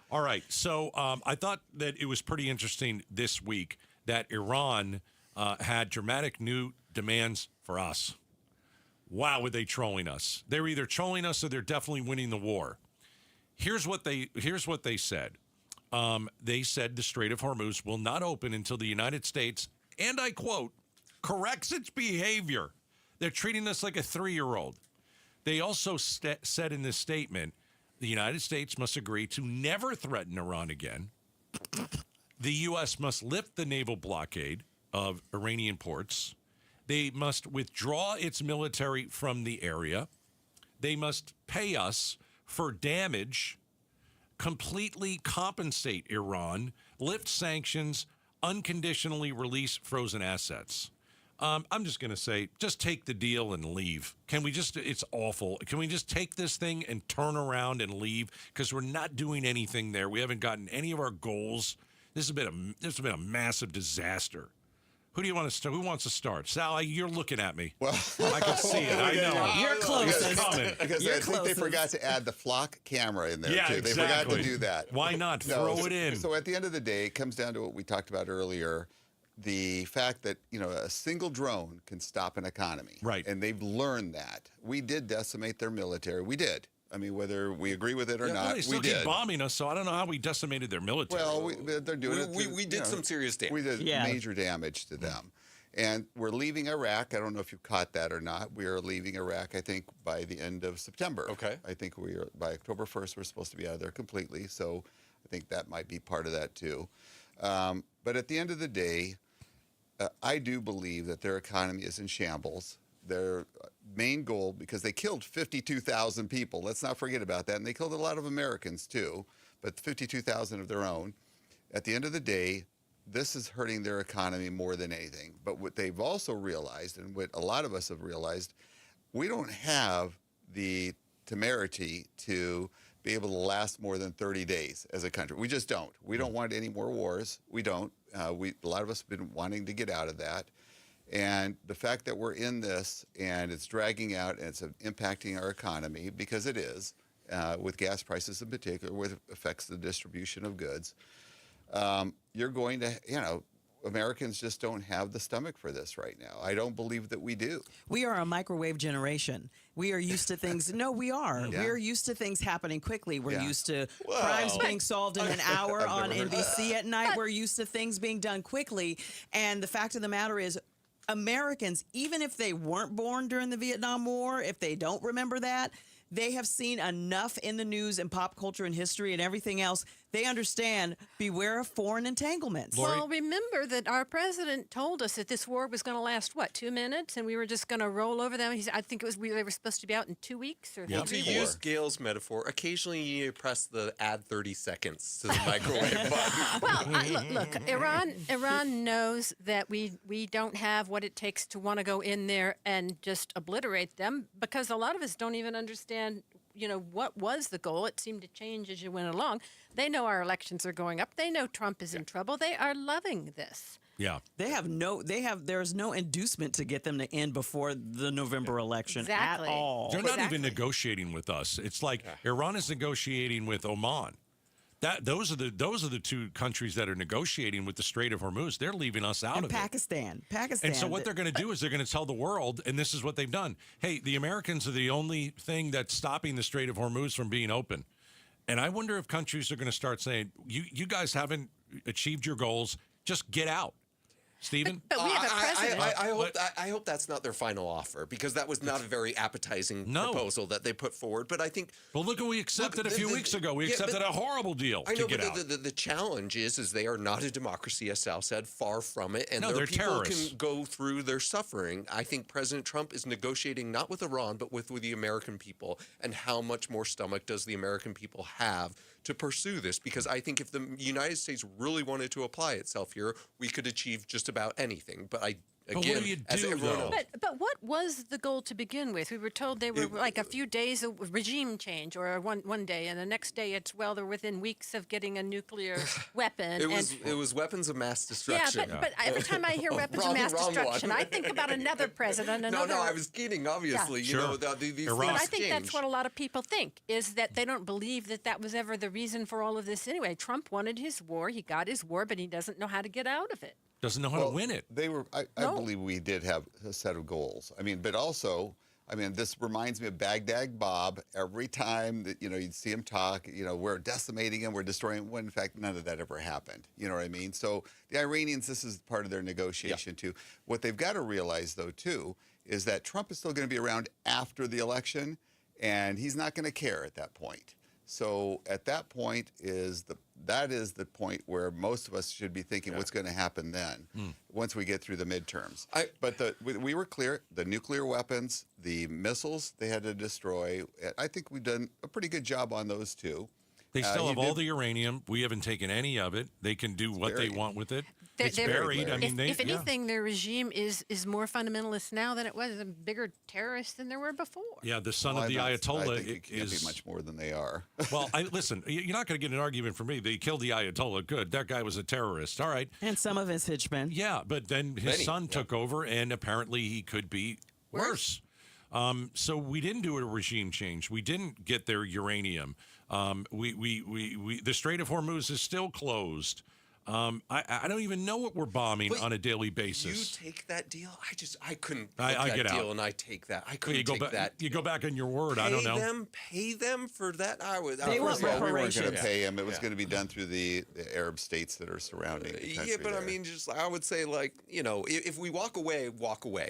All right, so I thought that it was pretty interesting this week that Iran had dramatic new demands for us. Wow, were they trolling us? They're either trolling us or they're definitely winning the war. Here's what they said. They said the Strait of Hormuz will not open until the United States, and I quote, corrects its behavior. They're treating us like a 3-year-old. They also said in this statement, the United States must agree to never threaten Iran again. The U.S. must lift the naval blockade of Iranian ports. They must withdraw its military from the area. They must pay us for damage, completely compensate Iran, lift sanctions, unconditionally release frozen assets. I'm just going to say, just take the deal and leave. Can we just, it's awful. Can we just take this thing and turn around and leave? Because we're not doing anything there. We haven't gotten any of our goals. This has been a massive disaster. Who do you want to start? Who wants to start? Sal, you're looking at me. Well, I can see it. I know. You're closest. Because I think they forgot to add the flock camera in there, too. Exactly. They forgot to do that. Why not? Throw it in. So at the end of the day, it comes down to what we talked about earlier, the fact that, a single drone can stop an economy. Right. And they've learned that. We did decimate their military. We did. I mean, whether we agree with it or not, they still we did. keep bombing us, so I don't know how we decimated their military. Well, they're doing it. We did some serious damage. We did major damage to them. And we're leaving Iraq. I don't know if you caught that or not. We are leaving Iraq, I think, by the end of September. Okay. I think by October 1st, we're supposed to be out of there completely. So I think that might be part of that, too. But at the end of the day, I do believe that their economy is in shambles. Their main goal, because they killed 52,000 people. Let's not forget about that. And they killed a lot of Americans, too, but 52,000 of their own. At the end of the day, this is hurting their economy more than anything. But what they've also realized, and what a lot of us have realized, we don't have the temerity to be able to last more than 30 days as a country. We just don't. We don't want any more wars. We don't. A lot of us have been wanting to get out of that. And the fact that we're in this and it's dragging out and it's impacting our economy, because it is, with gas prices in particular, which affects the distribution of goods, you're going to, Americans just don't have the stomach for this right now. I don't believe that we do. We are a microwave generation. We are used to things. No, we are. Yeah. We're used to things happening quickly. We're used to Well, crimes being solved in an hour on never heard NBC at night. We're used to things being done quickly. And the fact of the matter is, Americans, even if they weren't born during the Vietnam War, if they don't remember that, they have seen enough in the news and pop culture and history and everything else. They understand, beware of foreign entanglements. Well, remember that our president told us that this war was going to last, 2 minutes? And we were just going to roll over them. I think they were supposed to be out in 2 weeks or 3 To use Gail's metaphor, occasionally you need to press the add 30 seconds to the microwave button. Well, look, Iran knows that we don't have what it takes to want to go in there and just obliterate them, because a lot of us don't even understand, what was the goal. It seemed to change as you went along. They know our elections are going up. They know Trump is in trouble. They are loving this. Yeah. There's no inducement to get them to end before the November election at all. They're not even negotiating with us. It's like Iran is negotiating with Oman. Those are the two countries that are negotiating with the Strait of Hormuz. They're leaving us out of Pakistan. it. And so what they're going to do is they're going to tell the world, and this is what they've done. Hey, the Americans are the only thing that's stopping the Strait of Hormuz from being open. And I wonder if countries are going to start saying, you guys haven't achieved your goals. Just get out. Stephen? But we have a president. I hope that's not their final offer, because that was not a very appetizing proposal that they put forward. But I think... Well, look what we accepted a few weeks ago. We accepted a horrible deal to get out. The challenge is they are not a democracy, as Sal said, far from it. And they're people terrorists. can go through their suffering. I think President Trump is negotiating not with Iran, but with the American people. And how much more stomach does the American people have to pursue this? Because I think if the United States really wanted to apply itself here, we could achieve just about anything. But what do you do, though? But what was the goal to begin with? We were told they were like a few days of regime change, or one day, and the next day they're within weeks of getting a nuclear weapon. It was weapons of mass destruction. Yeah, but every time I hear weapons of mass destruction, I think about another president. No, I was kidding, obviously. Yeah. These things But I think change. that's what a lot of people think, is that they don't believe that was ever the reason for all of this anyway. Trump wanted his war. He got his war, but he doesn't know how to get out of it. Doesn't know how to win it. I believe we did have a set of goals. But also, this reminds me of Baghdad Bob. Every time that, you'd see him talk, we're decimating him, we're destroying him, when in fact, none of that ever happened. You know what I mean? So the Iranians, this is part of their negotiation too. What they've got to realize, though, too, is that Trump is still going to be around after the election, and he's not going to care at that point. So at that point that is the point where most of us should be thinking what's going to happen then once we get through the midterms. But we were clear, the nuclear weapons, the missiles they had to destroy, I think we've done a pretty good job on those two. They still have all the uranium. We haven't taken any of it. They can do what they want with it. It's buried. I mean, if anything, their regime is more fundamentalist now than it was. A bigger terrorist than there were before. Yeah, the son of the Ayatollah I think it can't be much more than they are. Well, listen, you're not going to get an argument from me. They killed the Ayatollah. Good. That guy was a terrorist. All right. And some of his henchmen. Yeah, but then his son took over, and apparently he could be worse. So we didn't do a regime change. We didn't get their uranium. The Strait of Hormuz is still closed. I don't even know what we're bombing on a daily basis. You take that deal? I couldn't I take get that deal, out. and I take that. I couldn't take that. You go back on your word. I don't know. Pay them for that. We weren't going to pay him. It was going to be done through the Arab states that are surrounding the country. Yeah, but there. I mean, I would say, if we walk away,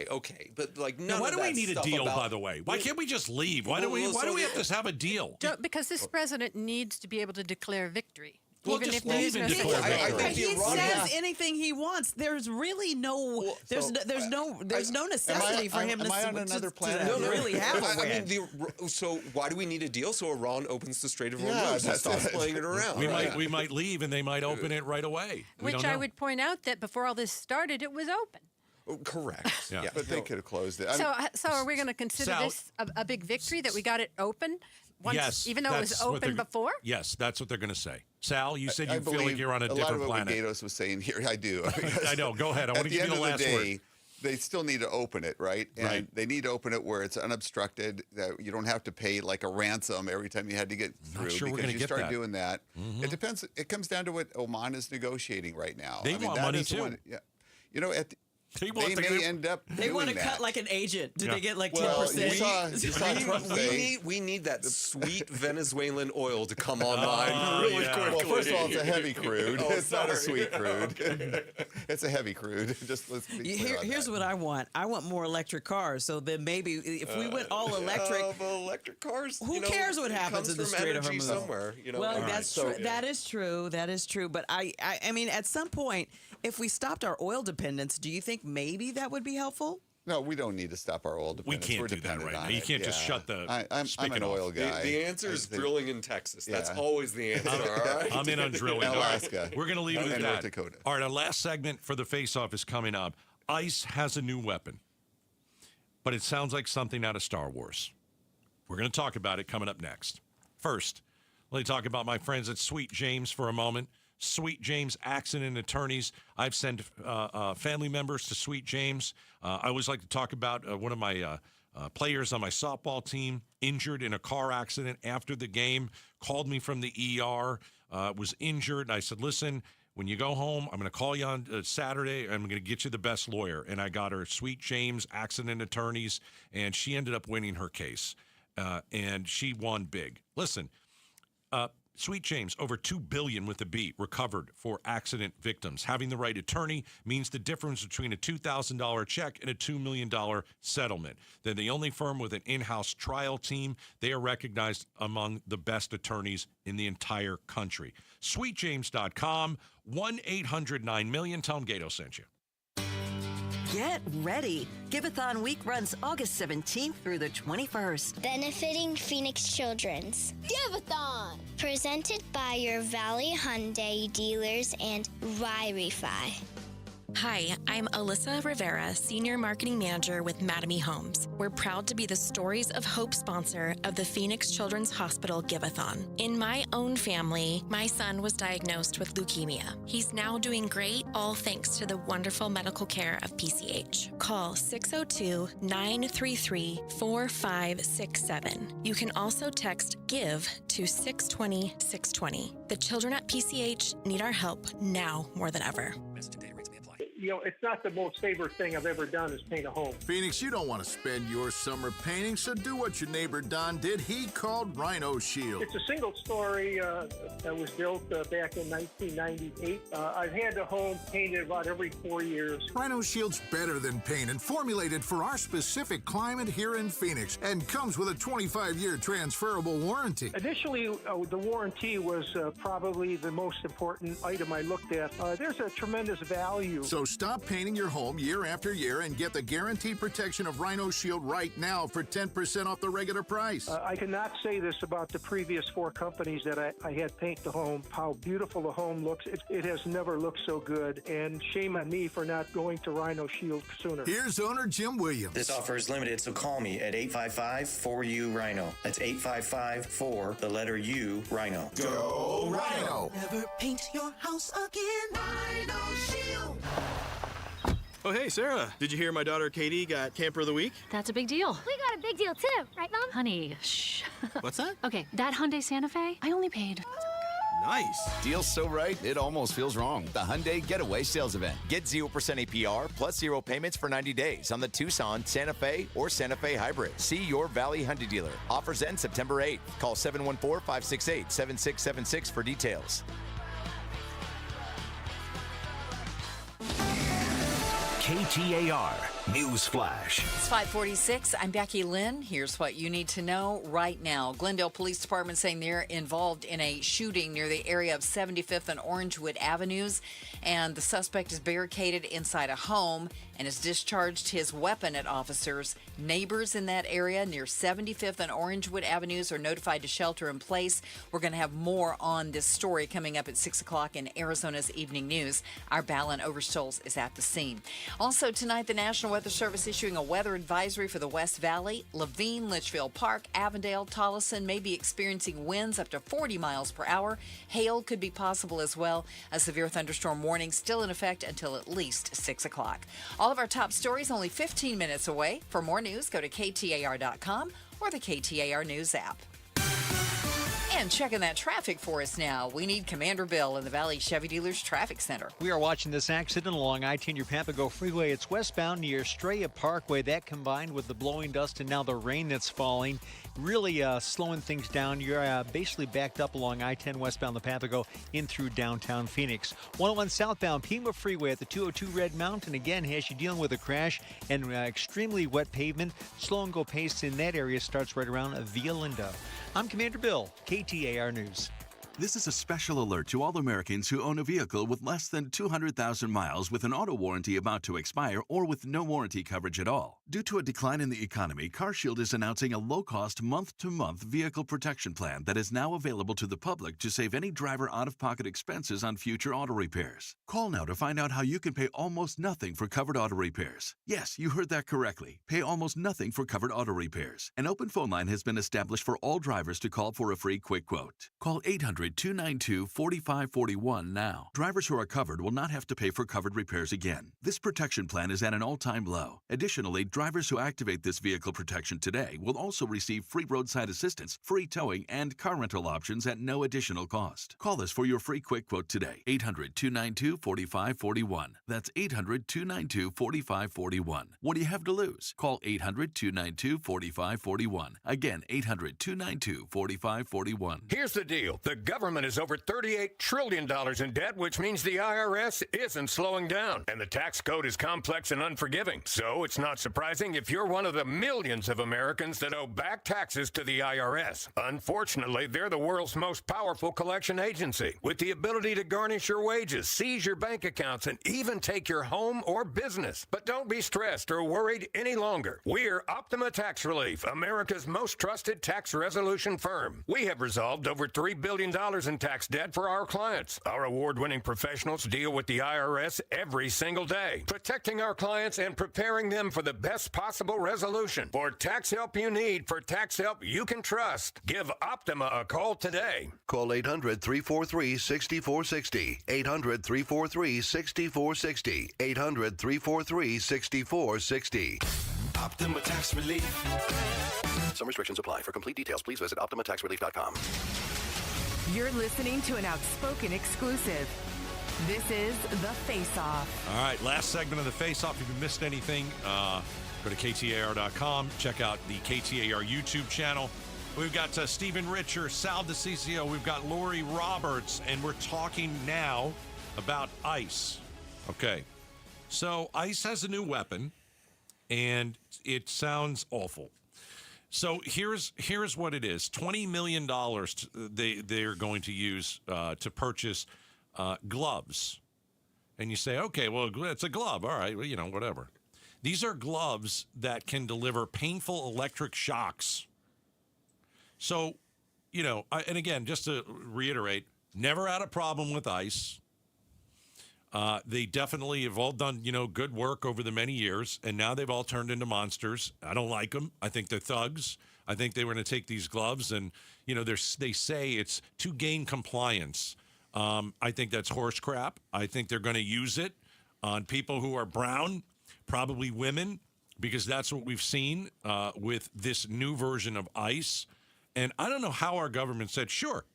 okay. But none why of do we that need a stuff deal? about, By the way, why can't we just leave? Why do we have to have a deal? Because this president needs to be able to declare victory. Well, Even just if leave and declare victory. He says anything he wants. There's really no there's no necessity for him to on another planet? really have a win. So why do we need a deal so Iran opens the Strait of Hormuz and stops playing it around? We might leave and they might open it right away. Which I would point out that before all this started, it was open. Correct. Yeah, but they could have closed it. So are we going to consider this a big victory that we got it open? Yes, even though it was open before? Yes, that's what they're going to say. Sal, you said I you feel like you're on a different lot of planet. what Gatos was saying here, I do. I know. Go ahead. I want to give you the last day, word. They still need to open it, right? And they need to open it where it's unobstructed, that you don't have to pay like a ransom every time you had to get through. Sure because you start doing that. It depends. It comes down to what Oman is negotiating right now. They want money too. You know, they may end up They want to doing cut that. like an agent. Do they get like 10%? You saw Trump say, we need that sweet Venezuelan oil to come online really quickly. Well, first of all, it's a heavy crude. It's not a sorry. sweet crude. It's a heavy crude. Just let's be clear on Here's that. what I want. I want more electric cars. So then maybe if we went all electric, electric cars. Who cares what happens in the Strait of Hormuz? Somewhere, well, that's true. That is true. That is true. But I mean, at some point, if we stopped our oil dependence, do you think maybe that would be helpful? No, we don't need to stop our oil dependence. We can't We're do that dependent right on now. You it. can't just shut the I'm spigot an off. oil guy. The answer is drilling in Texas. That's always the answer. All right? I'm in on drilling. Alaska. We're going to leave it at And that. North Dakota. All right, our last segment for the face-off is coming up. ICE has a new weapon, but it sounds like something out of Star Wars. We're going to talk about it coming up next. First, let me talk about my friends at Sweet James for a moment. Sweet James Accident Attorneys. I've sent family members to Sweet James. I always like to talk about one of my players on my softball team injured in a car accident after the game, called me from the ER, was injured. And I said, listen, when you go home, I'm going to call you on Saturday. I'm going to get you the best lawyer. And I got her Sweet James Accident Attorneys, and she ended up winning her case. And she won big. Listen, Sweet James, over $2 billion with a B recovered for accident victims. Having the right attorney means the difference between a $2,000 check and a $2 million settlement. They're the only firm with an in-house trial team. They are recognized among the best attorneys in the entire country. SweetJames.com, 1-800-9-MILLION. Tell them Gato sent you. Get ready. Give-a-thon week runs August 17th through the 21st. Benefiting Phoenix Children's. Give-a-thon! Presented by your Valley Hyundai dealers and Ry-Refi. Hi, I'm Alyssa Rivera, Senior Marketing Manager with Mattamy Homes. We're proud to be the Stories of Hope sponsor of the Phoenix Children's Hospital Give-a-thon. In my own family, my son was diagnosed with leukemia. He's now doing great, all thanks to the wonderful medical care of PCH. Call 602-933-4567. You can also text GIVE to 620-620. The children at PCH need our help now more than ever. it's not the most favorite thing I've ever done is paint a home. Phoenix, you don't want to spend your summer painting, so do what your neighbor Don did. He called Rhino Shield. It's a single story that was built back in 1998. I've had the home painted about every 4 years. Rhino Shield's better than paint and formulated for our specific climate here in Phoenix and comes with a 25-year transferable warranty. Initially, the warranty was probably the most important item I looked at. There's a tremendous value. So stop painting your home year after year and get the guaranteed protection of Rhino Shield right now for 10% off the regular price. I cannot say this about the previous 4 companies that I had paint the home, how beautiful the home looks. It has never looked so good, and shame on me for not going to Rhino Shield sooner. Here's owner Jim Williams. This offer is limited, so call me at 855-4U-RHINO. That's 855-4, the letter U, Rhino. Go Rhino! Never paint your house again. Rhino Shield. Oh, hey, Sarah. Did you hear my daughter Katie got Camper of the Week? That's a big deal. We got a big deal, too. Right, Mom? Honey, shh. What's that? Okay, that Hyundai Santa Fe, I only paid... Nice. Deal's so right, it almost feels wrong. The Hyundai Getaway Sales Event. Get 0% APR plus 0 payments for 90 days on the Tucson, Santa Fe, or Santa Fe Hybrid. See your Valley Hyundai dealer. Offers end September 8th. Call 714-568-7676 for details. KTAR News Flash. It's 5:46. I'm Becky Lynn. Here's what you need to know right now. Glendale Police Department saying they're involved in a shooting near the area of 75th and Orangewood Avenues, and the suspect is barricaded inside a home and has discharged his weapon at officers. Neighbors in that area near 75th and Orangewood Avenues are notified to shelter in place. We're going to have more on this story coming up at 6 o'clock in Arizona's Evening News. Our Balin Overstolz is at the scene. Also tonight, the National Weather Service issuing a weather advisory for the West Valley. Laveen, Litchfield Park, Avondale, Tolleson may be experiencing winds up to 40 miles per hour. Hail could be possible as well. A severe thunderstorm warning still in effect until at least 6 o'clock. All of our top stories only 15 minutes away. For more news, go to KTAR.com or the KTAR News app. And checking that traffic for us now, we need Commander Bill in the Valley Chevy Dealers Traffic Center. We are watching this accident along I-10 your Papago Freeway. It's westbound near Estrella Parkway. That combined with the blowing dust and now the rain that's falling, really slowing things down. You're basically backed up along I-10 westbound the Papago in through downtown Phoenix. 101 southbound Pima Freeway at the 202 Red Mountain again has you dealing with a crash and extremely wet pavement. Slow and go pace in that area starts right around Via Linda. I'm Commander Bill, KTAR News. This is a special alert to all Americans who own a vehicle with less than 200,000 miles with an auto warranty about to expire or with no warranty coverage at all. Due to a decline in the economy, CarShield is announcing a low-cost month-to-month vehicle protection plan that is now available to the public to save any driver out-of-pocket expenses on future auto repairs. Call now to find out how you can pay almost nothing for covered auto repairs. Yes, you heard that correctly. Pay almost nothing for covered auto repairs. An open phone line has been established for all drivers to call for a free quick quote. Call 800-292-4541 now. Drivers who are covered will not have to pay for covered repairs again. This protection plan is at an all-time low. Additionally, drivers who activate this vehicle protection today will also receive free roadside assistance, free towing, and car rental options at no additional cost. Call us for your free quick quote today. 800-292-4541. That's 800-292-4541. What do you have to lose? Call 800-292-4541. Again, 800-292-4541. Here's the deal. The government is over $38 trillion in debt, which means the IRS isn't slowing down. And the tax code is complex and unforgiving. So it's not surprising if you're one of the millions of Americans that owe back taxes to the IRS. Unfortunately, they're the world's most powerful collection agency, with the ability to garnish your wages, seize your bank accounts, and even take your home or business. But don't be stressed or worried any longer. We're Optima Tax Relief, America's most trusted tax resolution firm. We have resolved over $3 billion in tax debt for our clients. Our award-winning professionals deal with the IRS every single day, protecting our clients and preparing them for the best possible resolution. For tax help you need, for tax help you can trust, give Optima a call today. Call 800-343-6460. 800-343-6460. 800-343-6460. Optima Tax Relief. Some restrictions apply. For complete details, please visit OptimaTaxRelief.com. You're listening to an outspoken exclusive. This is The Face-Off. All right, last segment of The Face-Off. If you missed anything, go to KTAR.com. Check out the KTAR YouTube channel. We've got Stephen Richer, Sal DeCiccio. We've got Lori Roberts, and we're talking now about ICE. Okay, so ICE has a new weapon, and it sounds awful. So here's what it is: $20 million they're going to use to purchase gloves. And you say, okay, well, it's a glove. All right, well, whatever. These are gloves that can deliver painful electric shocks. So, and again, just to reiterate, never had a problem with ICE. They definitely have all done, good work over the many years, and now they've all turned into monsters. I don't like them. I think they're thugs. I think they were going to take these gloves and, they say it's to gain compliance. I think that's horse crap. I think they're going to use it on people who are brown, probably women, because that's what we've seen with this new version of ICE. And I don't know how our government said, sure,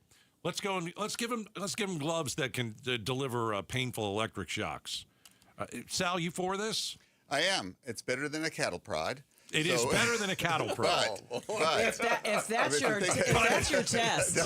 let's go and let's give them gloves that can deliver painful electric shocks. Sal, you for this? I am. It's better than a cattle prod. It is better than a cattle prod. If that's your test,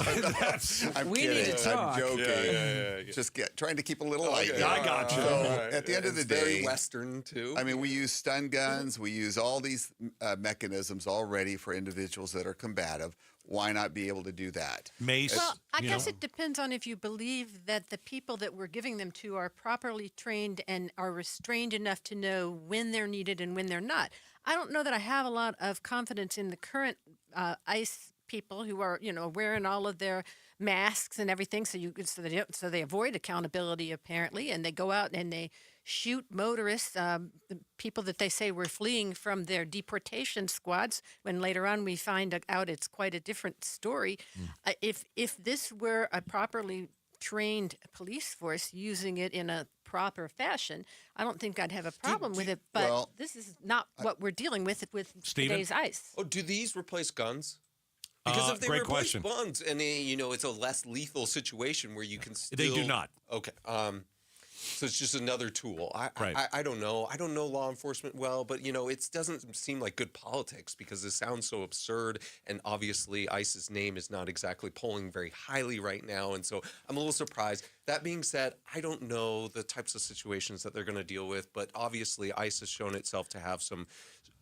I'm we kidding. need to talk. I'm joking. Yeah. Just trying to keep a little light. Okay. I got you. So at the end of the day, very Western too. I mean, we use stun guns. We use all these mechanisms already for individuals that are combative. Why not be able to do that? Mace. Well, I guess it depends on if you believe that the people that we're giving them to are properly trained and are restrained enough to know when they're needed and when they're not. I don't know that I have a lot of confidence in the current ICE people who are, wearing all of their masks and everything, so they avoid accountability apparently, and they go out and they shoot motorists, the people that they say were fleeing from their deportation squads, when later on we find out it's quite a different story. If this were a properly trained police force using it in a proper fashion, I don't think I'd have a problem with it, but this is not what we're dealing with today's ICE. Oh, do these replace guns? Because if they replace guns and it's a less lethal situation where you can still... They do not. Okay. So it's just another tool. I don't know. I don't know law enforcement well, but, it doesn't seem like good politics because it sounds so absurd. And obviously, ICE's name is not exactly polling very highly right now. And so I'm a little surprised. That being said, I don't know the types of situations that they're going to deal with. But obviously, ICE has shown itself to have some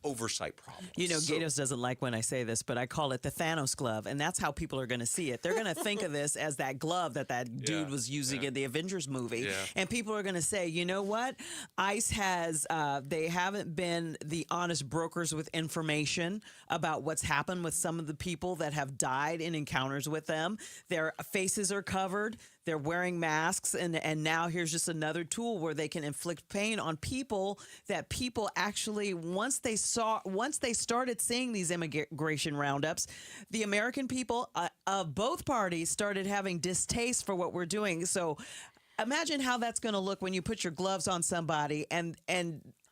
oversight problems. Gatos doesn't like when I say this, but I call it the Thanos glove, and that's how people are going to see it. They're going to think of this as that glove that dude was using in the Avengers movie, and people are going to say, you know what? ICE has, they haven't been the honest brokers with information about what's happened with some of the people that have died in encounters with them. Their faces are covered. They're wearing masks, and now here's just another tool where they can inflict pain on people that people actually, once they started seeing these immigration roundups, the American people of both parties started having distaste for what we're doing. So imagine how that's going to look when you put your gloves on somebody and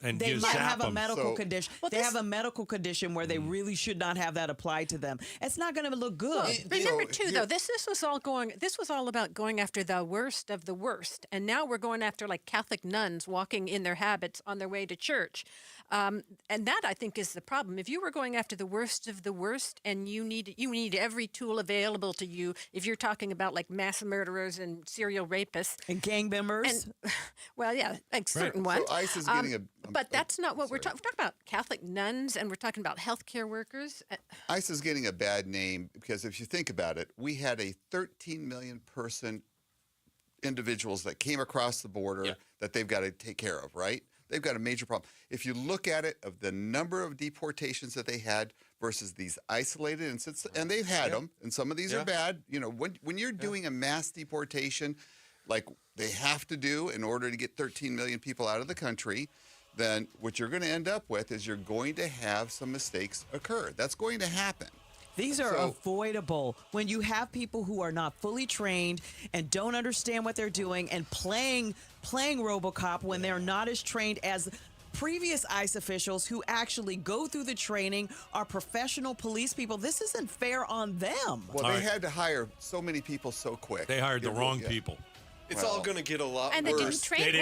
they might have a medical condition. They have a medical condition where they really should not have that applied to them. It's not going to look good. Well, remember too, though, this was all about going after the worst of the worst, and now we're going after like Catholic nuns walking in their habits on their way to church, and that I think is the problem. If you were going after the worst of the worst, and you need every tool available to you, if you're talking about like mass murderers and serial rapists and gang members, certain ones. So ICE is getting but that's not what we're talking about. Catholic nuns, and we're talking about healthcare workers. ICE is getting a bad name because if you think about it, we had a 13 million person individuals that came across the border that they've got to take care of, right? They've got a major problem. If you look at it, of the number of deportations that they had versus these isolated incidents, and they've had them, and some of these are bad. When you're doing a mass deportation, like they have to do in order to get 13 million people out of the country, then what you're going to end up with is you're going to have some mistakes occur. That's going to happen. These are avoidable when you have people who are not fully trained and don't understand what they're doing and playing RoboCop when they're not as trained as previous ICE officials who actually go through the training, are professional police people. This isn't fair on them. Well, they had to hire so many people so quick. They hired the wrong people. It's all going to get a lot and worse. they didn't train.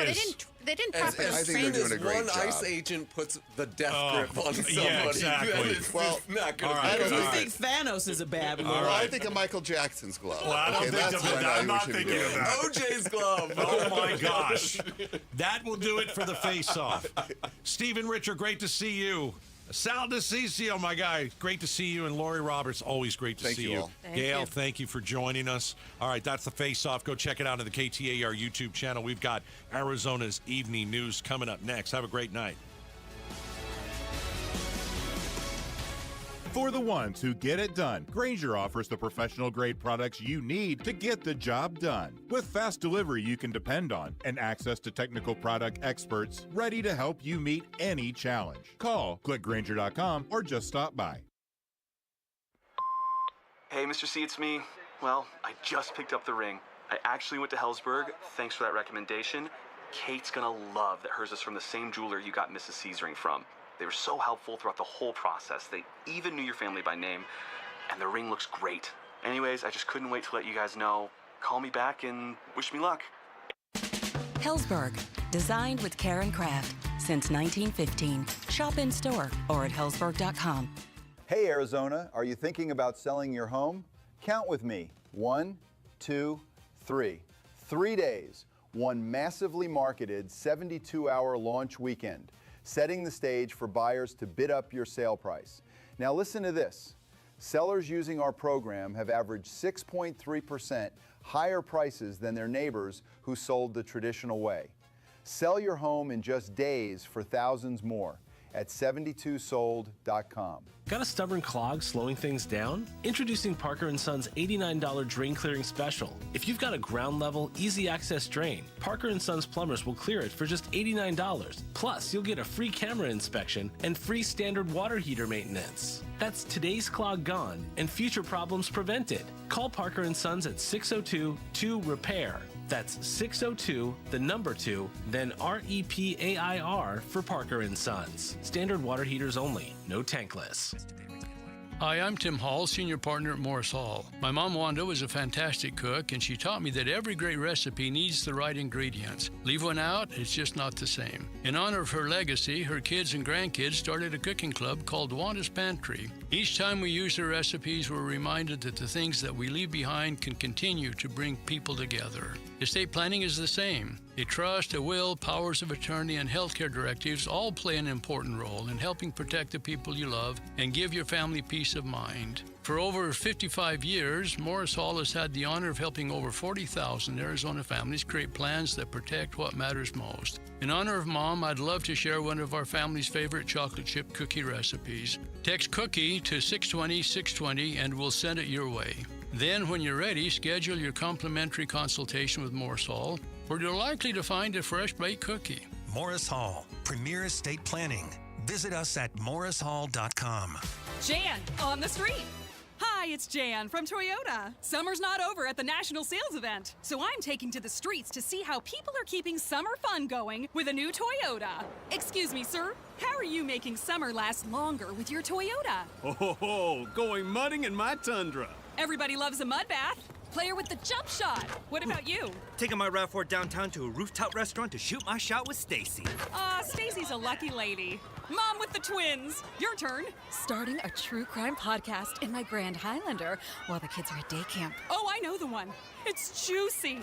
They didn't properly as train. soon as one ICE agent puts the death grip on somebody, yeah, exactly. then it's just not going to be I good. think Thanos is a bad one. Well, I think of Michael Jackson's glove. Well, I don't think that's of what it. I I'm not should be thinking doing. of that. OJ's glove. Oh my gosh. That will do it for the face-off. Stephen Richer, great to see you. Sal DeCiccio, my guy, great to see you. And Lori Roberts, always great to see you. All. Gail, thank you for joining us. All right, that's the face-off. Go check it out on the KTAR YouTube channel. We've got Arizona's evening news coming up next. Have a great night. For the ones who get it done, Grainger offers the professional-grade products you need to get the job done. With fast delivery you can depend on and access to technical product experts ready to help you meet any challenge. Call, click Grainger.com, or just stop by. Hey, Mr. C, it's me. Well, I just picked up the ring. I actually went to Hellsberg. Thanks for that recommendation. Kate's gonna love that hers is from the same jeweler you got Mrs. C's ring from. They were so helpful throughout the whole process. They even knew your family by name, and the ring looks great. Anyways, I just couldn't wait to let you guys know. Call me back and wish me luck. Hellsberg, designed with care and craft since 1915. Shop in store or at hellsberg.com. Hey Arizona, are you thinking about selling your home? Count with me. 1, 2, 3. 3 days, one massively marketed 72-hour launch weekend, setting the stage for buyers to bid up your sale price. Now listen to this. Sellers using our program have averaged 6.3% higher prices than their neighbors who sold the traditional way. Sell your home in just days for thousands more at 72sold.com. Got a stubborn clog slowing things down? Introducing Parker & Son's $89 drain clearing special. If you've got a ground level, easy access drain, Parker & Son's plumbers will clear it for just $89. Plus, you'll get a free camera inspection and free standard water heater maintenance. That's today's clog gone and future problems prevented. Call Parker & Sons at 602-2-REPAIR. That's 602, the number 2, then REPAIR for Parker & Sons. Standard water heaters only, no tankless. Hi, I'm Tim Hall, senior partner at Morris Hall. My mom Wanda was a fantastic cook, and she taught me that every great recipe needs the right ingredients. Leave one out, it's just not the same. In honor of her legacy, her kids and grandkids started a cooking club called Wanda's Pantry. Each time we use her recipes, we're reminded that the things that we leave behind can continue to bring people together. Estate planning is the same. A trust, a will, powers of attorney, and healthcare directives all play an important role in helping protect the people you love and give your family peace of mind. For over 55 years, Morris Hall has had the honor of helping over 40,000 Arizona families create plans that protect what matters most. In honor of Mom, I'd love to share one of our family's favorite chocolate chip cookie recipes. Text cookie to 620-620 and we'll send it your way. Then, when you're ready, schedule your complimentary consultation with Morris Hall, where you're likely to find a fresh baked cookie. Morris Hall, Premier Estate Planning. Visit us at morrishall.com. Jan on the street. Hi, it's Jan from Toyota. Summer's not over at the National Sales Event, so I'm taking to the streets to see how people are keeping summer fun going with a new Toyota. Excuse me, sir. How are you making summer last longer with your Toyota? Oh, going mudding in my Tundra. Everybody loves a mud bath. Player with the jump shot. What about you? Taking my RAV4 downtown to a rooftop restaurant to shoot my shot with Stacy. Stacy's a lucky lady. Mom with the twins. Your turn. Starting a true crime podcast in my Grand Highlander while the kids are at day camp. Oh, I know the one. It's juicy.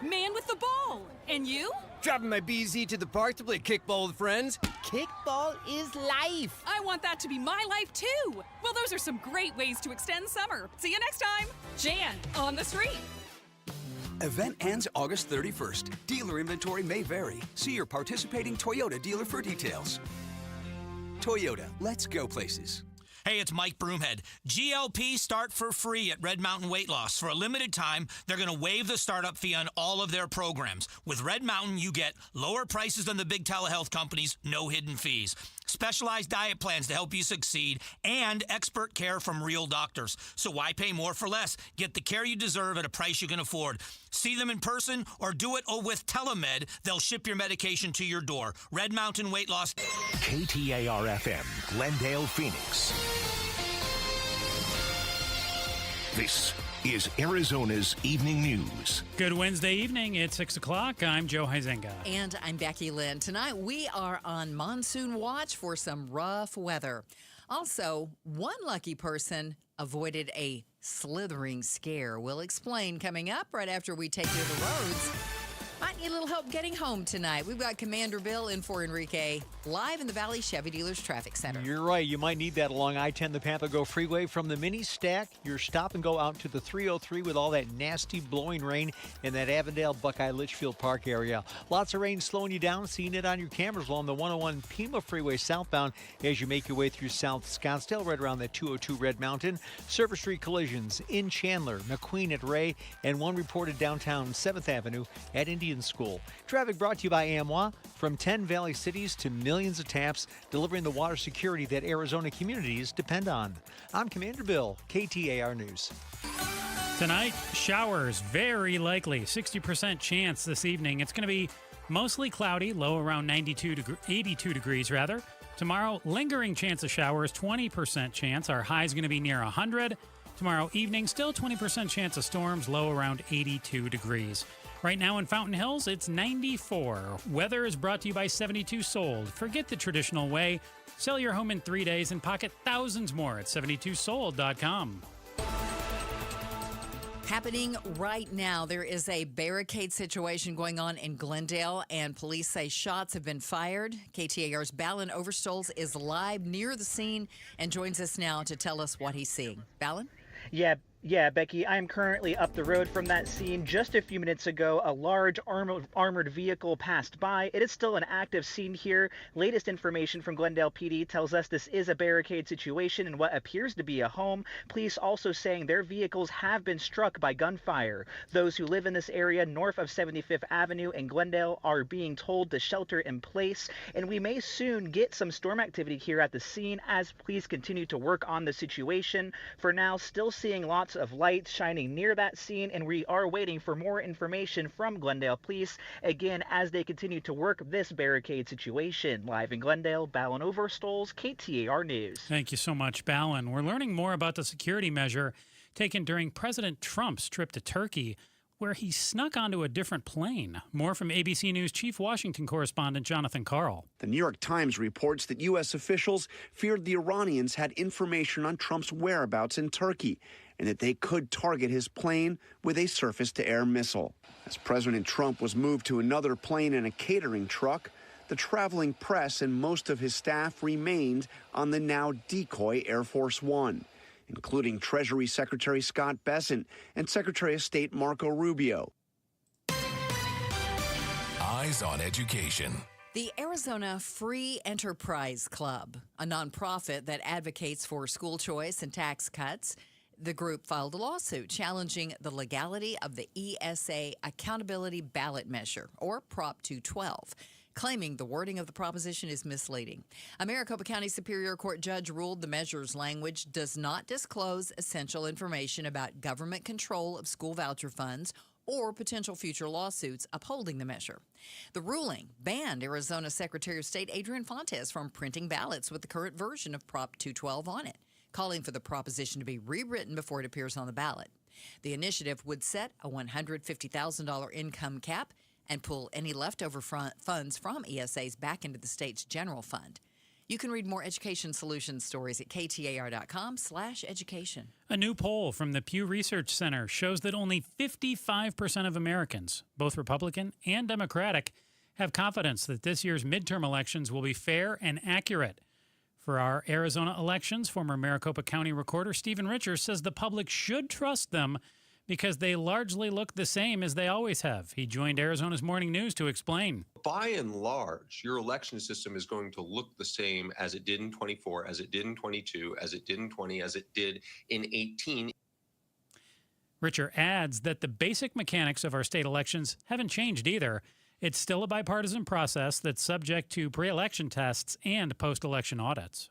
Man with the ball. And you? Dropping my BZ to the park to play kickball with friends. Kickball is life. I want that to be my life, too. Well, those are some great ways to extend summer. See you next time. Jan on the street. Event ends August 31st. Dealer inventory may vary. See your participating Toyota dealer for details. Toyota, let's go places. Hey, it's Mike Broomhead. GLP start for free at Red Mountain Weight Loss. For a limited time, they're going to waive the startup fee on all of their programs. With Red Mountain, you get lower prices than the big telehealth companies, no hidden fees, specialized diet plans to help you succeed, and expert care from real doctors. So why pay more for less? Get the care you deserve at a price you can afford. See them in person or do it with telemed. They'll ship your medication to your door. Red Mountain Weight Loss. KTAR-FM, Glendale, Phoenix. This is Arizona's Evening News. Good Wednesday evening. It's 6 o'clock. I'm Joe Huizenga. And I'm Becky Lynn. Tonight we are on monsoon watch for some rough weather. Also, one lucky person avoided a slithering scare. We'll explain coming up right after we take you to the roads. Might need a little help getting home tonight. We've got Commander Bill in for Enrique, live in the Valley Chevy Dealers Traffic Center. You're right. You might need that along I-10, the Panther Go Freeway. From the mini stack, your stop and go out to the 303 with all that nasty blowing rain in that Avondale, Buckeye, Litchfield Park area. Lots of rain slowing you down. Seeing it on your cameras along the 101 Pima Freeway southbound as you make your way through South Scottsdale, right around that 202 Red Mountain. Service Street collisions in Chandler, McQueen at Ray, and one reported downtown 7th Avenue at Indian School. Traffic brought to you by AMWA. From 10 Valley cities to millions of taps, delivering the water security that Arizona communities depend on. I'm Commander Bill, KTAR News. Tonight, showers, very likely. 60% chance this evening. It's going to be mostly cloudy, low around 82 degrees rather. Tomorrow, lingering chance of showers, 20% chance. Our high is going to be near 100. Tomorrow evening, still 20% chance of storms, low around 82 degrees. Right now in Fountain Hills, it's 94. Weather is brought to you by 72 Sold. Forget the traditional way. Sell your home in 3 days and pocket thousands more at 72sold.com. Happening right now, there is a barricade situation going on in Glendale, and police say shots have been fired. KTAR's Ballon Overstoles is live near the scene and joins us now to tell us what he's seeing. Ballon? Yeah, Becky, I'm currently up the road from that scene. Just a few minutes ago, a large armored vehicle passed by. It is still an active scene here. Latest information from Glendale PD tells us this is a barricade situation in what appears to be a home. Police also saying their vehicles have been struck by gunfire. Those who live in this area north of 75th Avenue in Glendale are being told to shelter in place, and we may soon get some storm activity here at the scene as police continue to work on the situation. For now, still seeing lots of lights shining near that scene, and we are waiting for more information from Glendale Police, again, as they continue to work this barricade situation. Live in Glendale, Ballon Overstoles, KTAR News. Thank you so much, Ballon. We're learning more about the security measure taken during President Trump's trip to Turkey, where he snuck onto a different plane. More from ABC News Chief Washington correspondent Jonathan Karl. The New York Times reports that U.S. officials feared the Iranians had information on Trump's whereabouts in Turkey and that they could target his plane with a surface-to-air missile. As President Trump was moved to another plane in a catering truck, the traveling press and most of his staff remained on the now decoy Air Force One, including Treasury Secretary Scott Bessent and Secretary of State Marco Rubio. Eyes on Education. The Arizona Free Enterprise Club, a nonprofit that advocates for school choice and tax cuts. The group filed a lawsuit challenging the legality of the ESA Accountability Ballot Measure, or Prop 212, claiming the wording of the proposition is misleading. A Maricopa County Superior Court judge ruled the measure's language does not disclose essential information about government control of school voucher funds or potential future lawsuits upholding the measure. The ruling banned Arizona Secretary of State Adrian Fontes from printing ballots with the current version of Prop 212 on it, calling for the proposition to be rewritten before it appears on the ballot. The initiative would set a $150,000 income cap and pull any leftover funds from ESAs back into the state's general fund. You can read more education solutions stories at KTAR.com/education. A new poll from the Pew Research Center shows that only 55% of Americans, both Republican and Democratic, have confidence that this year's midterm elections will be fair and accurate. For our Arizona elections, former Maricopa County Recorder Stephen Richer says the public should trust them because they largely look the same as they always have. He joined Arizona's Morning News to explain. By and large, your election system is going to look the same as it did in 24, as it did in 22, as it did in 20, as it did in 18. Richer adds that the basic mechanics of our state elections haven't changed either. It's still a bipartisan process that's subject to pre-election tests and post-election audits.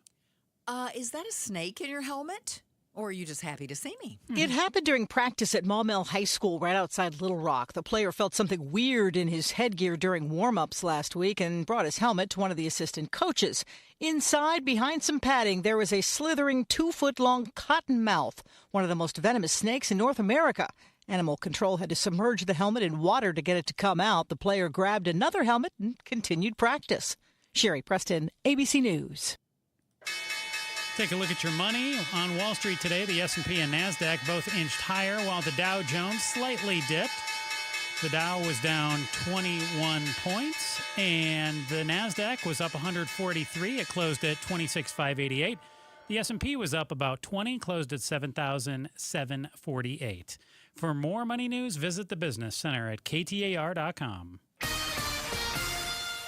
Is that a snake in your helmet? Or are you just happy to see me? It happened during practice at Maumelle High School right outside Little Rock. The player felt something weird in his headgear during warm-ups last week and brought his helmet to one of the assistant coaches. Inside, behind some padding, there was a slithering 2-foot-long cottonmouth, one of the most venomous snakes in North America. Animal control had to submerge the helmet in water to get it to come out. The player grabbed another helmet and continued practice. Sherry Preston, ABC News. Take a look at your money. On Wall Street today, the S&P and NASDAQ both inched higher while the Dow Jones slightly dipped. The Dow was down 21 points, and the NASDAQ was up 143. It closed at 26,588. The S&P was up about 20, closed at 7,748. For more money news, visit the Business Center at KTAR.com.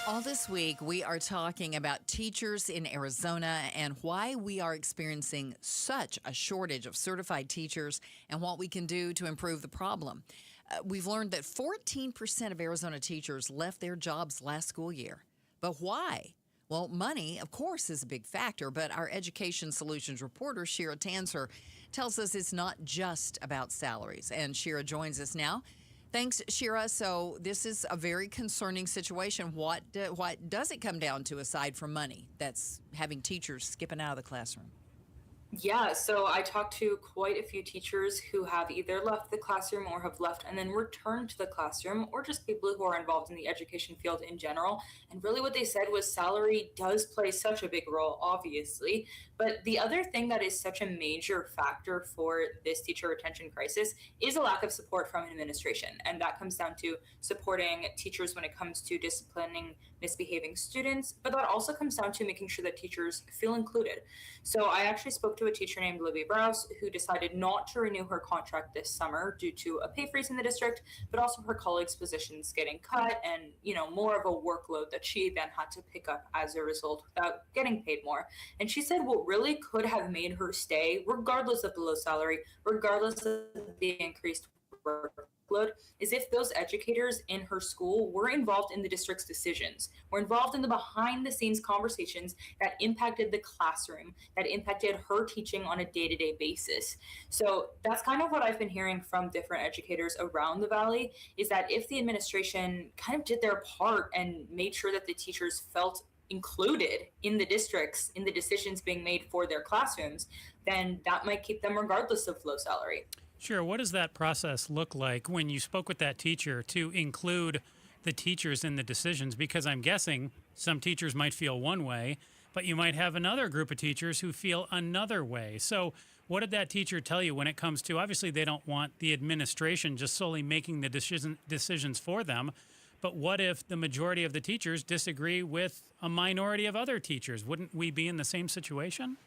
All this week, we are talking about teachers in Arizona and why we are experiencing such a shortage of certified teachers and what we can do to improve the problem. We've learned that 14% of Arizona teachers left their jobs last school year. But why? Well, money, of course, is a big factor, but our Education Solutions reporter, Shira Tanzer, tells us it's not just about salaries. And Shira joins us now. Thanks, Shira. So this is a very concerning situation. What does it come down to aside from money? That's having teachers skipping out of the classroom. Yeah, so I talked to quite a few teachers who have either left the classroom or have left and then returned to the classroom, or just people who are involved in the education field in general. And really what they said was salary does play such a big role, obviously. But the other thing that is such a major factor for this teacher retention crisis is a lack of support from administration. And that comes down to supporting teachers when it comes to disciplining misbehaving students, but that also comes down to making sure that teachers feel included. So I actually spoke to a teacher named Libby Browse who decided not to renew her contract this summer due to a pay freeze in the district, but also her colleagues' positions getting cut and, more of a workload that she then had to pick up as a result without getting paid more. And she said what really could have made her stay, regardless of the low salary, regardless of the increased workload, is if those educators in her school were involved in the district's decisions, were involved in the behind-the-scenes conversations that impacted the classroom, that impacted her teaching on a day-to-day basis. So that's kind of what I've been hearing from different educators around the Valley, is that if the administration kind of did their part and made sure that the teachers felt included in the districts, in the decisions being made for their classrooms, then that might keep them regardless of low salary. Sure. What does that process look like when you spoke with that teacher to include the teachers in the decisions? Because I'm guessing some teachers might feel one way, but you might have another group of teachers who feel another way. So what did that teacher tell you when it comes to, obviously they don't want the administration just solely making the decisions for them, but what if the majority of the teachers disagree with a minority of other teachers? Wouldn't we be in the same situation?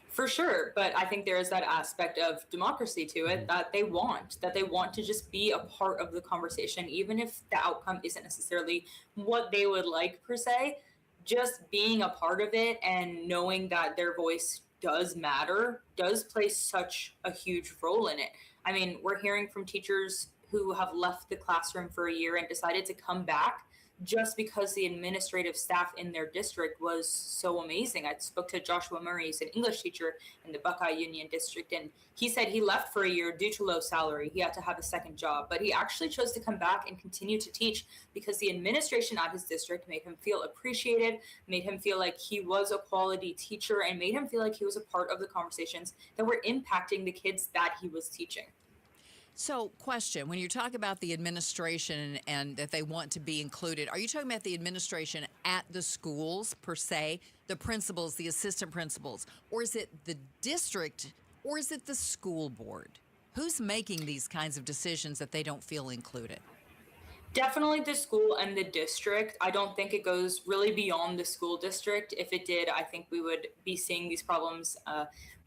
For sure, but I think there is that aspect of democracy to it that they want to just be a part of the conversation, even if the outcome isn't necessarily what they would like per se. Just being a part of it and knowing that their voice does matter does play such a huge role in it. I mean, we're hearing from teachers who have left the classroom for a year and decided to come back just because the administrative staff in their district was so amazing. I spoke to Joshua Murray, he's an English teacher in the Buckeye Union District, and he said he left for a year due to low salary. He had to have a second job, but he actually chose to come back and continue to teach because the administration at his district made him feel appreciated, made him feel like he was a quality teacher, and made him feel like he was a part of the conversations that were impacting the kids that he was teaching. So, question, when you talk about the administration and that they want to be included, are you talking about the administration at the schools per se, the principals, the assistant principals, or is it the district, or is it the school board? Who's making these kinds of decisions that they don't feel included? Definitely the school and the district. I don't think it goes really beyond the school district. If it did, I think we would be seeing these problems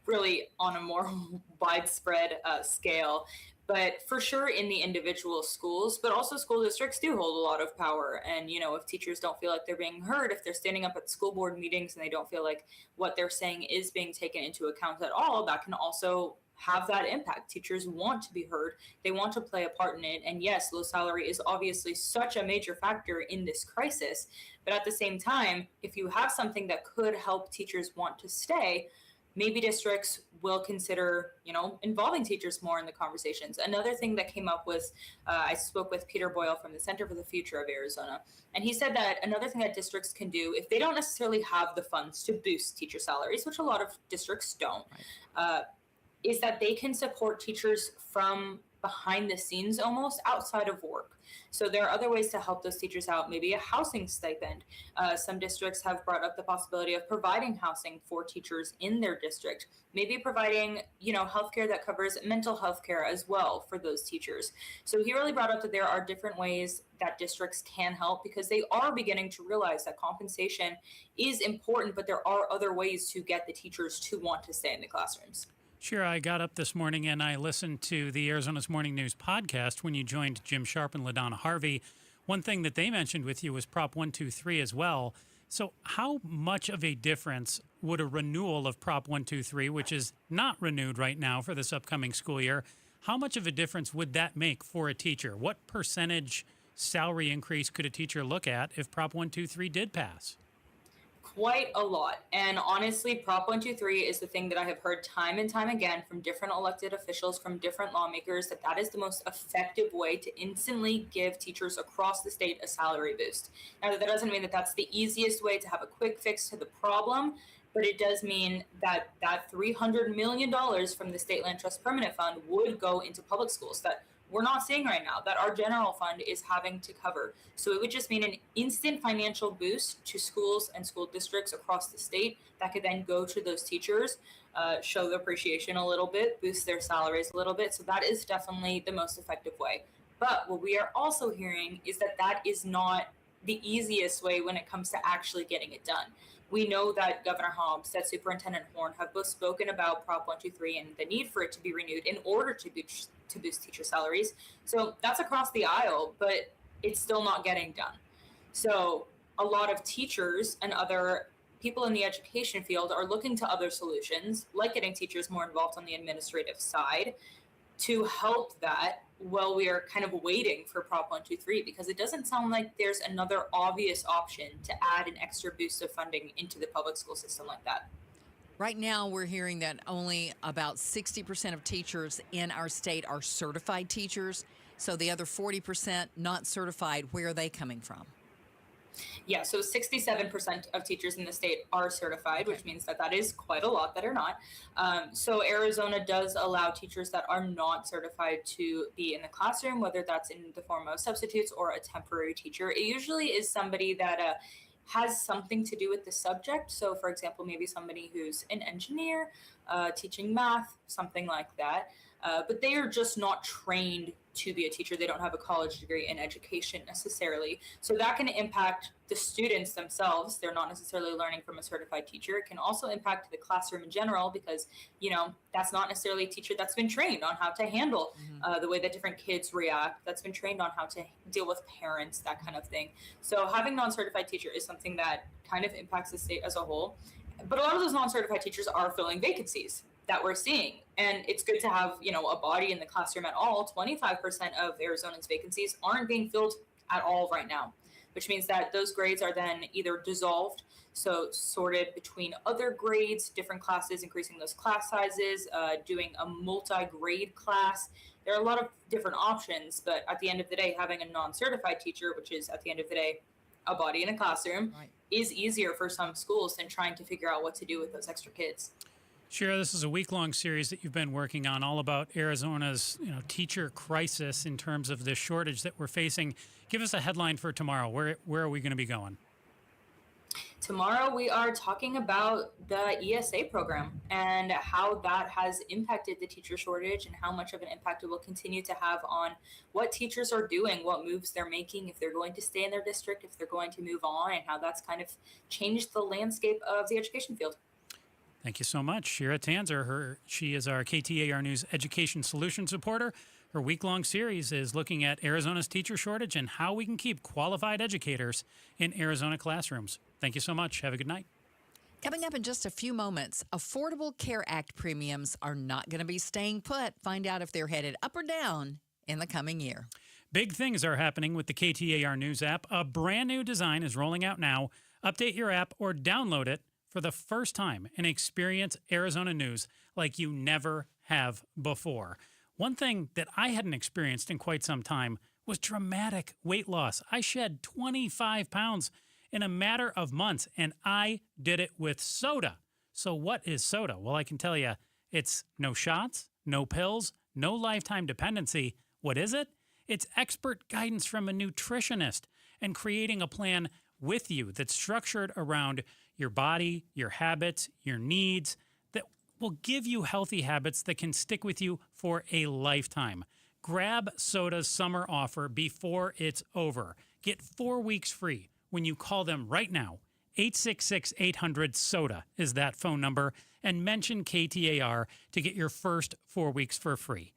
really on a more widespread scale. But for sure in the individual schools, but also school districts do hold a lot of power. And, if teachers don't feel like they're being heard, if they're standing up at school board meetings and they don't feel like what they're saying is being taken into account at all, that can also have that impact. Teachers want to be heard. They want to play a part in it. And yes, low salary is obviously such a major factor in this crisis. But at the same time, if you have something that could help teachers want to stay, maybe districts will consider, involving teachers more in the conversations. Another thing that came up was I spoke with Peter Boyle from the Center for the Future of Arizona, and he said that another thing that districts can do, if they don't necessarily have the funds to boost teacher salaries, which a lot of districts don't, is that they can support teachers from behind the scenes, almost outside of work. So there are other ways to help those teachers out, maybe a housing stipend. Some districts have brought up the possibility of providing housing for teachers in their district, maybe providing, healthcare that covers mental health care as well for those teachers. So he really brought up that there are different ways that districts can help, because they are beginning to realize that compensation is important, but there are other ways to get the teachers to want to stay in the classrooms. Sure, I got up this morning and I listened to the Arizona's Morning News podcast when you joined Jim Sharp and LaDonna Harvey. One thing that they mentioned with you was Prop 123 as well. So how much of a difference would a renewal of Prop 123, which is not renewed right now for this upcoming school year, how much of a difference would that make for a teacher? What percentage salary increase could a teacher look at if Prop 123 did pass? Quite a lot. And honestly, Prop 123 is the thing that I have heard time and time again from different elected officials, from different lawmakers, that is the most effective way to instantly give teachers across the state a salary boost. Now, that doesn't mean that that's the easiest way to have a quick fix to the problem, but it does mean that that $300 million from the State Land Trust Permanent Fund would go into public schools that we're not seeing right now, that our general fund is having to cover. So it would just mean an instant financial boost to schools and school districts across the state that could then go to those teachers, show the appreciation a little bit, boost their salaries a little bit. So that is definitely the most effective way. But what we are also hearing is that that is not the easiest way when it comes to actually getting it done. We know that Governor Hobbs, that Superintendent Horn have both spoken about Prop 123 and the need for it to be renewed in order to boost teacher salaries. So that's across the aisle, but it's still not getting done. So a lot of teachers and other people in the education field are looking to other solutions, like getting teachers more involved on the administrative side, to help that while we are kind of waiting for Prop 123, because it doesn't sound like there's another obvious option to add an extra boost of funding into the public school system like that. Right now, we're hearing that only about 60% of teachers in our state are certified teachers. So the other 40% not certified, where are they coming from? Yeah, so 67% of teachers in the state are certified, which means that is quite a lot that are not. So Arizona does allow teachers that are not certified to be in the classroom, whether that's in the form of substitutes or a temporary teacher. It usually is somebody that has something to do with the subject. So, for example, maybe somebody who's an engineer, teaching math, something like that. But they are just not trained to be a teacher. They don't have a college degree in education necessarily. So that can impact the students themselves. They're not necessarily learning from a certified teacher. It can also impact the classroom in general, because, that's not necessarily a teacher that's been trained on how to handle the way that different kids react, that's been trained on how to deal with parents, that kind of thing. So having non-certified teacher is something that kind of impacts the state as a whole. But a lot of those non-certified teachers are filling vacancies that we're seeing. And it's good to have, a body in the classroom at all. 25% of Arizona's vacancies aren't being filled at all right now, which means that those grades are then either dissolved, so sorted between other grades, different classes, increasing those class sizes, doing a multi-grade class. There are a lot of different options, but at the end of the day, having a non-certified teacher, which is at the end of the day, a body in a classroom, is easier for some schools than trying to figure out what to do with those extra kids. Shira, this is a week-long series that you've been working on, all about Arizona's teacher crisis in terms of the shortage that we're facing. Give us a headline for tomorrow. Where are we going to be going? Tomorrow we are talking about the ESA program and how that has impacted the teacher shortage and how much of an impact it will continue to have on what teachers are doing, what moves they're making, if they're going to stay in their district, if they're going to move on, and how that's kind of changed the landscape of the education field. Thank you so much. Shira Tanzer, she is our KTAR News Education Solutions reporter. Her week-long series is looking at Arizona's teacher shortage and how we can keep qualified educators in Arizona classrooms. Thank you so much. Have a good night. Coming up in just a few moments, Affordable Care Act premiums are not going to be staying put. Find out if they're headed up or down in the coming year. Big things are happening with the KTAR News app. A brand new design is rolling out now. Update your app or download it for the first time and experience Arizona news like you never have before. One thing that I hadn't experienced in quite some time was dramatic weight loss. I shed 25 pounds in a matter of months, and I did it with soda. So what is soda? Well, I can tell you, it's no shots, no pills, no lifetime dependency. What is it? It's expert guidance from a nutritionist and creating a plan with you that's structured around your body, your habits, your needs, that will give you healthy habits that can stick with you for a lifetime. Grab Soda's summer offer before it's over. Get 4 weeks free when you call them right now. 866-800-SODA is that phone number, and mention KTAR to get your first 4 weeks for free.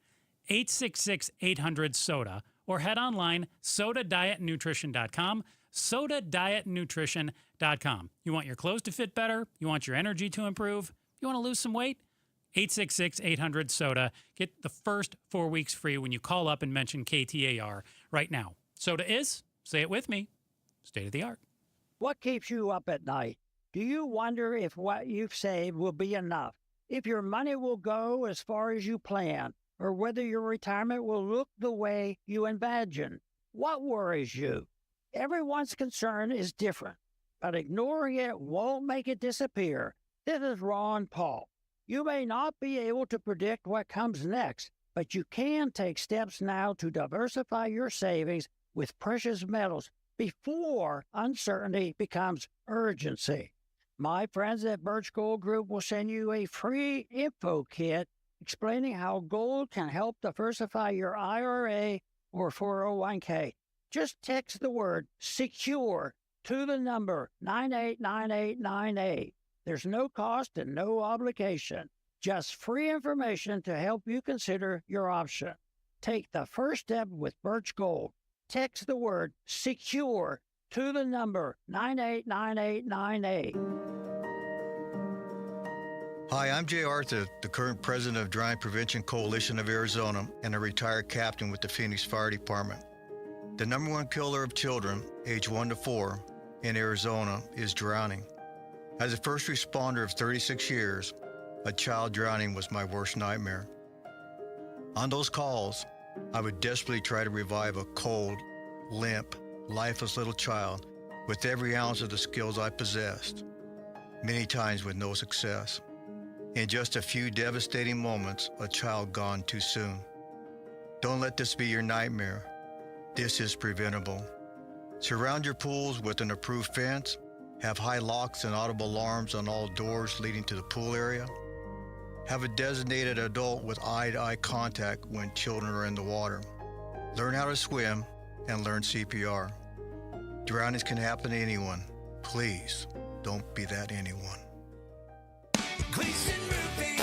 866-800-SODA, or head online, sodadietnutrition.com, sodadietnutrition.com. You want your clothes to fit better? You want your energy to improve? You want to lose some weight? 866-800-SODA. Get the first 4 weeks free when you call up and mention KTAR right now. Soda is, say it with me, state of the art. What keeps you up at night? Do you wonder if what you've saved will be enough? If your money will go as far as you plan? Or whether your retirement will look the way you imagine? What worries you? Everyone's concern is different, but ignoring it won't make it disappear. This is Ron Paul. You may not be able to predict what comes next, but you can take steps now to diversify your savings with precious metals before uncertainty becomes urgency. My friends at Birch Gold Group will send you a free info kit explaining how gold can help diversify your IRA or 401k. Just text the word SECURE to the number 989898. There's no cost and no obligation. Just free information to help you consider your option. Take the first step with Birch Gold. Text the word SECURE to the number 989898. Hi, I'm Jay Arthur, the current president of Drowning Prevention Coalition of Arizona and a retired captain with the Phoenix Fire Department. The number one killer of children, age 1 to 4, in Arizona is drowning. As a first responder of 36 years, a child drowning was my worst nightmare. On those calls, I would desperately try to revive a cold, limp, lifeless little child with every ounce of the skills I possessed, many times with no success. In just a few devastating moments, a child gone too soon. Don't let this be your nightmare. This is preventable. Surround your pools with an approved fence. Have high locks and audible alarms on all doors leading to the pool area. Have a designated adult with eye-to-eye contact when children are in the water. Learn how to swim and learn CPR. Drownings can happen to anyone. Please don't be that anyone. Gleason Roofing.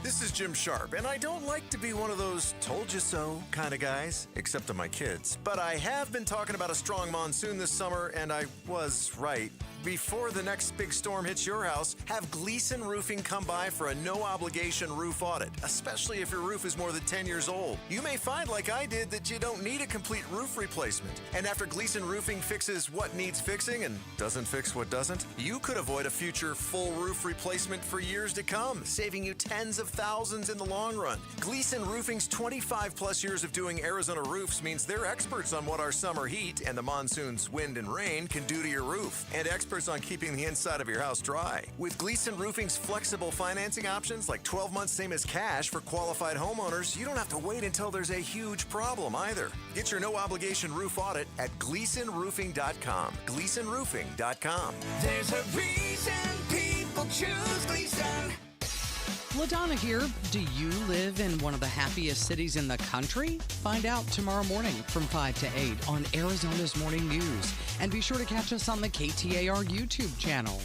This is Jim Sharp, and I don't like to be one of those told you so kind of guys, except to my kids. But I have been talking about a strong monsoon this summer, and I was right. Before the next big storm hits your house, have Gleason Roofing come by for a no-obligation roof audit, especially if your roof is more than 10 years old. You may find, like I did, that you don't need a complete roof replacement. And after Gleason Roofing fixes what needs fixing and doesn't fix what doesn't, you could avoid a future full roof replacement for years to come, saving you tens of thousands in the long run. Gleason Roofing's 25-plus years of doing Arizona roofs means they're experts on what our summer heat and the monsoon's wind and rain can do to your roof, and experts on keeping the inside of your house dry. With Gleason Roofing's flexible financing options like 12 months same as cash for qualified homeowners, you don't have to wait until there's a huge problem either. Get your no-obligation roof audit at GleasonRoofing.com. GleasonRoofing.com. There's a reason people choose Gleason. LaDonna here. Do you live in one of the happiest cities in the country? Find out tomorrow morning from 5 to 8 on Arizona's Morning News. And be sure to catch us on the KTAR YouTube channel.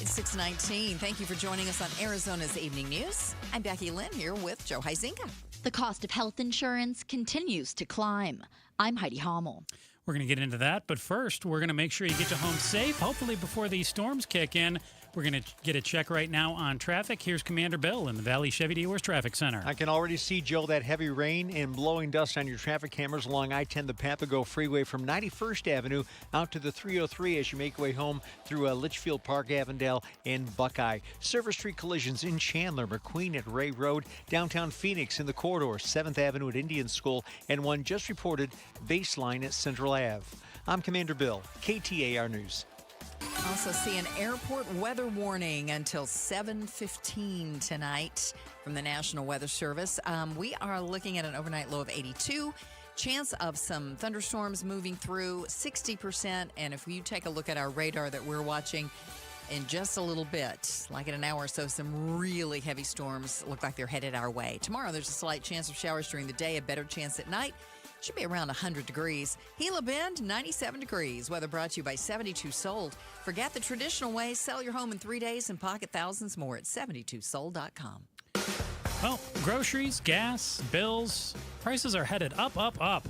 It's 6:19. Thank you for joining us on Arizona's Evening News. I'm Becky Lynn here with Joe Huizinga. The cost of health insurance continues to climb. I'm Heidi Hommel. We're going to get into that, but first, we're going to make sure you get to home safe, hopefully before these storms kick in. We're going to get a check right now on traffic. Here's Commander Bill in the Valley Chevy Dealers Traffic Center. I can already see, Joe, that heavy rain and blowing dust on your traffic cameras along I-10, the Papago Freeway from 91st Avenue out to the 303 as you make your way home through Litchfield Park, Avondale, and Buckeye. Service Street collisions in Chandler, McQueen at Ray Road, downtown Phoenix in the corridor, 7th Avenue at Indian School, and one just reported Baseline at Central Ave. I'm Commander Bill, KTAR News. Also see an airport weather warning until 7:15 tonight from the National Weather Service. We are looking at an overnight low of 82. Chance of some thunderstorms moving through, 60%. And if you take a look at our radar that we're watching in just a little bit, like in an hour or so, some really heavy storms look like they're headed our way. Tomorrow, there's a slight chance of showers during the day, a better chance at night. Should be around 100 degrees. Gila Bend, 97 degrees. Weather brought to you by 72 Sold. Forget the traditional way. Sell your home in 3 days and pocket thousands more at 72sold.com. Well, groceries, gas, bills, prices are headed up, up, up.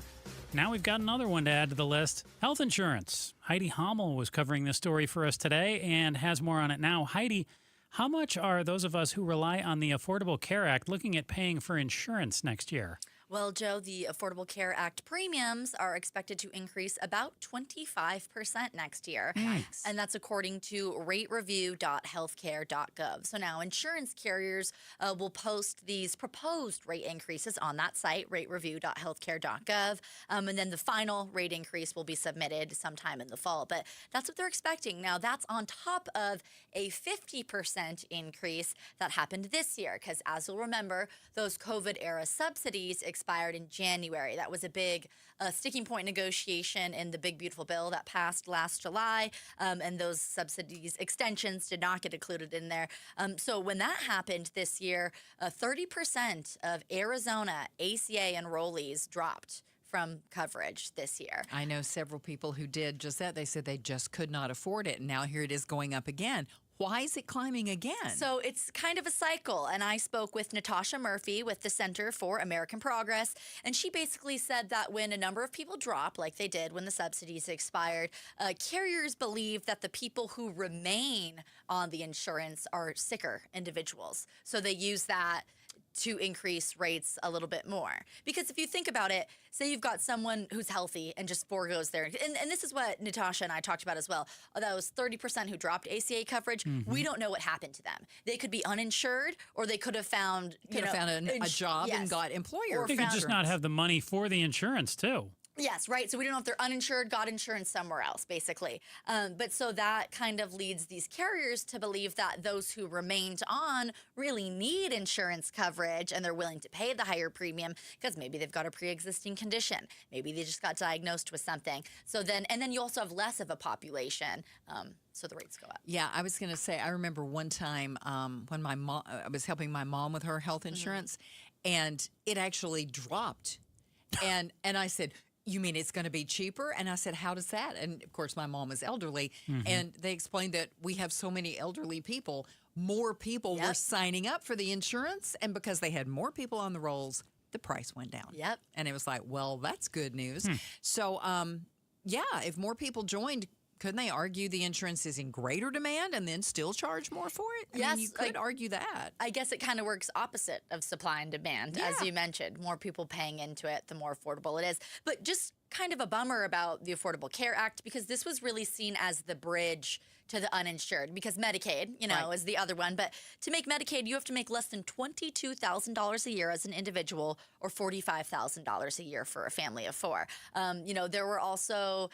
Now we've got another one to add to the list, health insurance. Heidi Hommel was covering this story for us today and has more on it now. Heidi, how much are those of us who rely on the Affordable Care Act looking at paying for insurance next year? Well, Joe, the Affordable Care Act premiums are expected to increase about 25% next year. Nice. And that's according to ratereview.healthcare.gov. So now insurance carriers will post these proposed rate increases on that site, ratereview.healthcare.gov. And then the final rate increase will be submitted sometime in the fall. But that's what they're expecting. Now, that's on top of a 50% increase that happened this year. Because as you'll remember, those COVID-era subsidies expired in January. That was a big sticking point negotiation in the Big Beautiful Bill that passed last July, and those subsidies extensions did not get included in there. So when that happened this year, 30% of Arizona ACA enrollees dropped from coverage this year. I know several people who did just that. They said they just could not afford it, and now here it is going up again. Why is it climbing again? So it's kind of a cycle. And I spoke with Natasha Murphy with the Center for American Progress. And she basically said that when a number of people drop, like they did when the subsidies expired, carriers believe that the people who remain on the insurance are sicker individuals. So they use that to increase rates a little bit more. Because if you think about it, say you've got someone who's healthy and just foregoes their, and this is what Natasha and I talked about as well, those 30% who dropped ACA coverage, we don't know what happened to them. They could be uninsured, or they could have found, a job and got employer. They could just not have the money for the insurance, too. Yes, right. So we don't know if they're uninsured, got insurance somewhere else, basically. But so that kind of leads these carriers to believe that those who remained on really need insurance coverage, and they're willing to pay the higher premium because maybe they've got a pre-existing condition. Maybe they just got diagnosed with something. So then, and then you also have less of a population. So the rates go up. Yeah, I was going to say, I remember one time when my mom, I was helping my mom with her health insurance, and it actually dropped. And I said, you mean it's going to be cheaper? And I said, how does that? And of course, my mom is elderly, and they explained that we have so many elderly people, more people were signing up for the insurance, and because they had more people on the rolls, the price went down. Yep. And it was like, well, that's good news. So, if more people joined, couldn't they argue the insurance is in greater demand and then still charge more for it? I mean, you could argue that. I guess it kind of works opposite of supply and demand, as you mentioned. More people paying into it, the more affordable it is. But just kind of a bummer about the Affordable Care Act, because this was really seen as the bridge to the uninsured, because Medicaid, is the other one. But to make Medicaid, you have to make less than $22,000 a year as an individual, or $45,000 a year for a family of four. There were also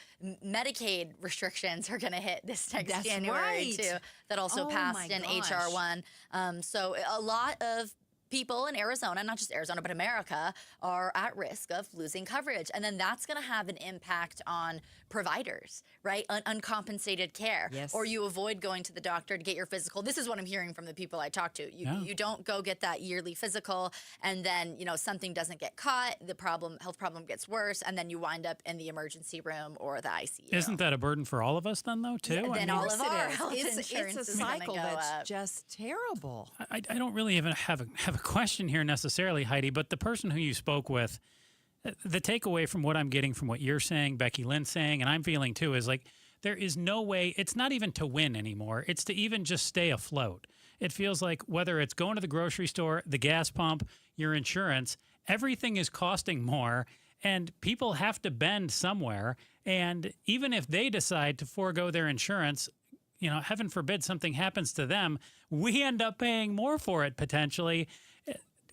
Medicaid restrictions are going to hit this next January too. That also passed in HR 1. So a lot of people in Arizona, not just Arizona, but America, are at risk of losing coverage. And then that's going to have an impact on providers, right? Uncompensated care. Yes. Or you avoid going to the doctor to get your physical. This is what I'm hearing from the people I talk to. You don't go get that yearly physical, and then, something doesn't get caught, the health problem gets worse, and then you wind up in the emergency room or the ICU. Isn't that a burden for all of us then, though, too? Yeah, then all of our health it's insurance a is gonna cycle go that's up. just terrible. I don't really even have a question here necessarily, Heidi, but the person who you spoke with, the takeaway from what I'm getting from what you're saying, Becky Lynn's saying, and I'm feeling too, is like there is no way, it's not even to win anymore. It's to even just stay afloat. It feels like whether it's going to the grocery store, the gas pump, your insurance, everything is costing more, and people have to bend somewhere. And even if they decide to forego their insurance, you know, heaven forbid something happens to them, we end up paying more for it potentially.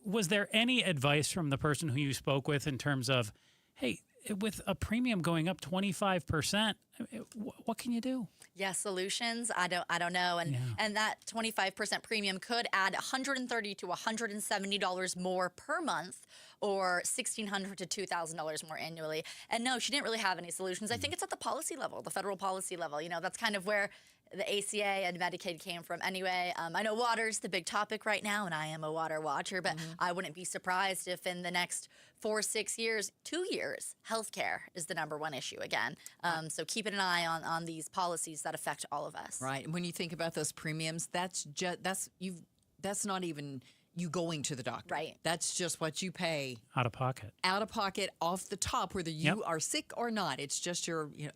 Was there any advice from the person who you spoke with in terms of, hey, with a premium going up 25%, what can you do? Yeah, solutions. I don't know. And that 25% premium could add $130 to $170 more per month, or $1,600 to $2,000 more annually. And no, she didn't really have any solutions. I think it's at the policy level, the federal policy level. You know, that's kind of where the ACA and Medicaid came from anyway. I know water's the big topic right now, and I am a water watcher, but I wouldn't be surprised if in the next 4, 6 years, 2 years, healthcare is the number one issue again. So keeping an eye on these policies that affect all of us. Right. And when you think about those premiums, that's not even you going to the doctor. Right. That's just what you pay out of pocket. Out of pocket, off the top, whether you are sick or not. It's just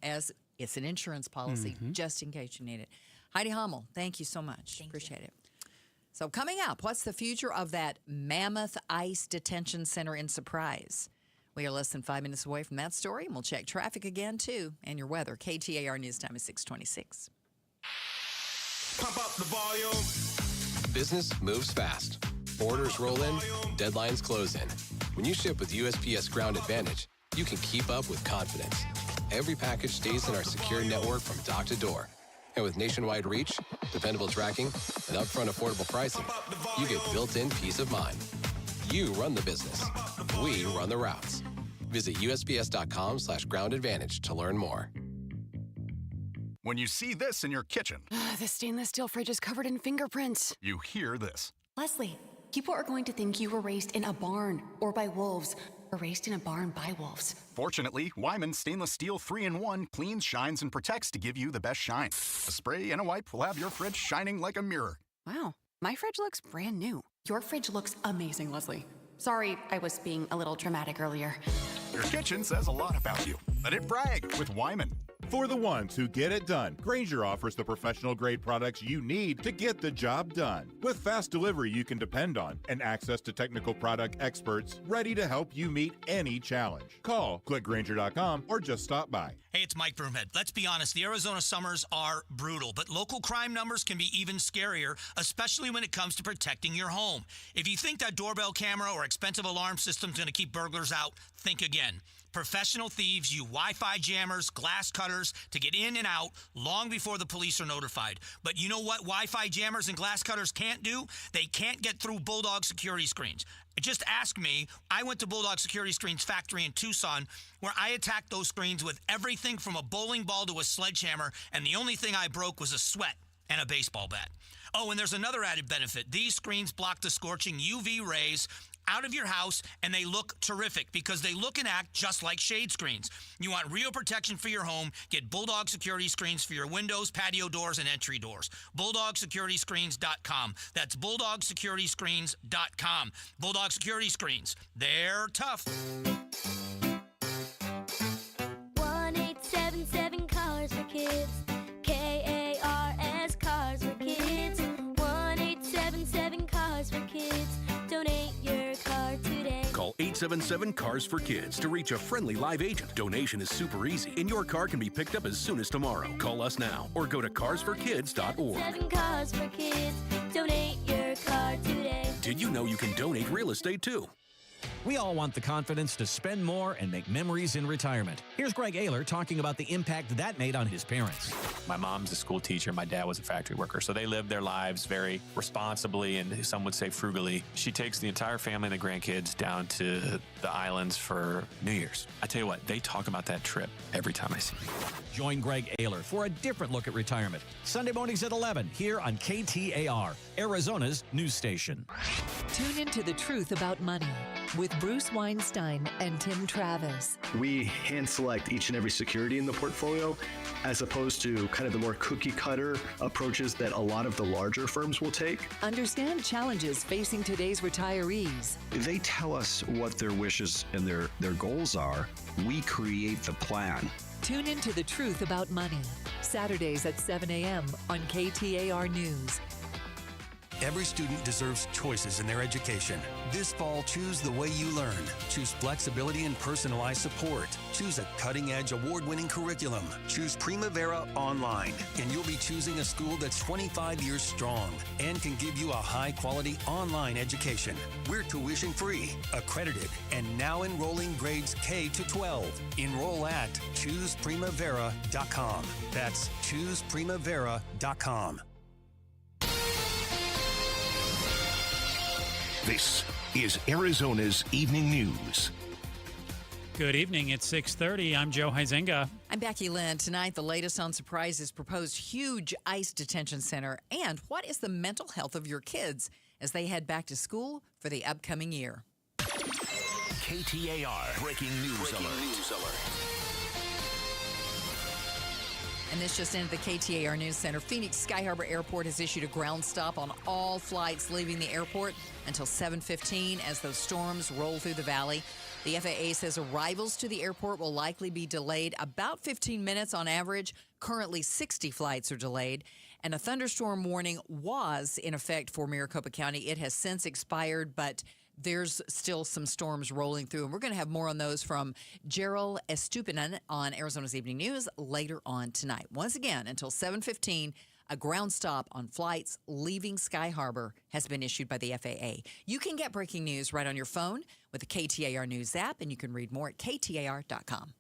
as it's an insurance policy, just in case you need it. Heidi Hummel, thank you so much. Appreciate it. So coming up, what's the future of that mammoth ICE detention center in Surprise? We are less than 5 minutes away from that story, and we'll check traffic again, too, and your weather. KTAR News Time is 6:26. Pump up the volume. Business moves fast. Orders roll in, deadlines close in. When you ship with USPS Ground Advantage, you can keep up with confidence. Every package stays in our secure network from dock to door. And with nationwide reach, dependable tracking, and upfront affordable pricing, you get built-in peace of mind. You run the business. We run the routes. Visit USPS.com/Ground Advantage to learn more. When you see this in your kitchen, The stainless steel fridge is covered in fingerprints. you hear this. Leslie, people are going to think you were raised in a barn or by wolves, or raised in a barn by wolves. Fortunately, Wyman Stainless Steel 3-in-1 cleans, shines, and protects to give you the best shine. A spray and a wipe will have your fridge shining like a mirror. Wow, my fridge looks brand new. Your fridge looks amazing, Leslie. Sorry, I was being a little dramatic earlier. Your kitchen says a lot about you. Let it brag with Wyman. For the ones who get it done, Grainger offers the professional-grade products you need to get the job done. With fast delivery you can depend on and access to technical product experts ready to help you meet any challenge. Call, click Grainger.com, or just stop by. Hey, it's Mike Broomhead. Let's be honest, the Arizona summers are brutal, but local crime numbers can be even scarier, especially when it comes to protecting your home. If you think that doorbell camera or expensive alarm system is going to keep burglars out, think again. Professional thieves use Wi-Fi jammers, glass cutters to get in and out long before the police are notified. But you know what Wi-Fi jammers and glass cutters can't do? They can't get through Bulldog security screens. Just ask me. I went to Bulldog Security Screens factory in Tucson, where I attacked those screens with everything from a bowling ball to a sledgehammer, and the only thing I broke was a sweat and a baseball bat. Oh, and there's another added benefit. These screens block the scorching UV rays out of your house, and they look terrific because they look and act just like shade screens. You want real protection for your home? Get Bulldog Security Screens for your windows, patio doors, and entry doors. BulldogSecurityScreens.com. That's BulldogSecurityScreens.com. Bulldog Security Screens. They're tough. 1-877 Cars for Kids. KARS Cars for Kids. 1-877 Cars for Kids. Donate your car today. Call 877-CARS for Kids to reach a friendly live agent. Donation is super easy, and your car can be picked up as soon as tomorrow. Call us now or go to carsforkids.org. 7 Cars for Kids. Donate your car today. Did you know you can donate real estate too? We all want the confidence to spend more and make memories in retirement. Here's Greg Ayler talking about the impact that made on his parents. My mom's a school teacher. My dad was a factory worker. So they lived their lives very responsibly and some would say frugally. She takes the entire family and the grandkids down to the islands for New Year's. I tell you what, they talk about that trip every time I see them. Join Greg Ayler for a different look at retirement. Sunday mornings at 11 here on KTAR, Arizona's news station. Tune into The Truth About Money with Bruce Weinstein and Tim Travis. We hand select each and every security in the portfolio as opposed to kind of the more cookie cutter approaches that a lot of the larger firms will take. Understand challenges facing today's retirees. They tell us what their wishes and their goals are. We create the plan. Tune in to The Truth About Money, Saturdays at 7 a.m. on KTAR News. Every student deserves choices in their education. This fall, choose the way you learn. Choose flexibility and personalized support. Choose a cutting-edge, award-winning curriculum. Choose Primavera Online, and you'll be choosing a school that's 25 years strong and can give you a high-quality online education. We're tuition-free, accredited, and now enrolling grades K to 12. Enroll at ChoosePrimavera.com. That's ChoosePrimavera.com. This is Arizona's Evening News. Good evening. It's 6:30. I'm Joe Huizenga. I'm Becky Lynn. Tonight, the latest on Surprise's proposed huge ICE detention center and what is the mental health of your kids as they head back to school for the upcoming year. KTAR Breaking News Alert. And this just into the KTAR News Center. Phoenix Sky Harbor Airport has issued a ground stop on all flights leaving the airport until 7:15 as those storms roll through the valley. The FAA says arrivals to the airport will likely be delayed about 15 minutes on average. Currently, 60 flights are delayed. And a thunderstorm warning was in effect for Maricopa County. It has since expired, but there's still some storms rolling through, and we're going to have more on those from Gerald Estupinan on Arizona's Evening News later on tonight. Once again, until 7:15, a ground stop on flights leaving Sky Harbor has been issued by the FAA. You can get breaking news right on your phone with the KTAR News app, and you can read more at KTAR.com.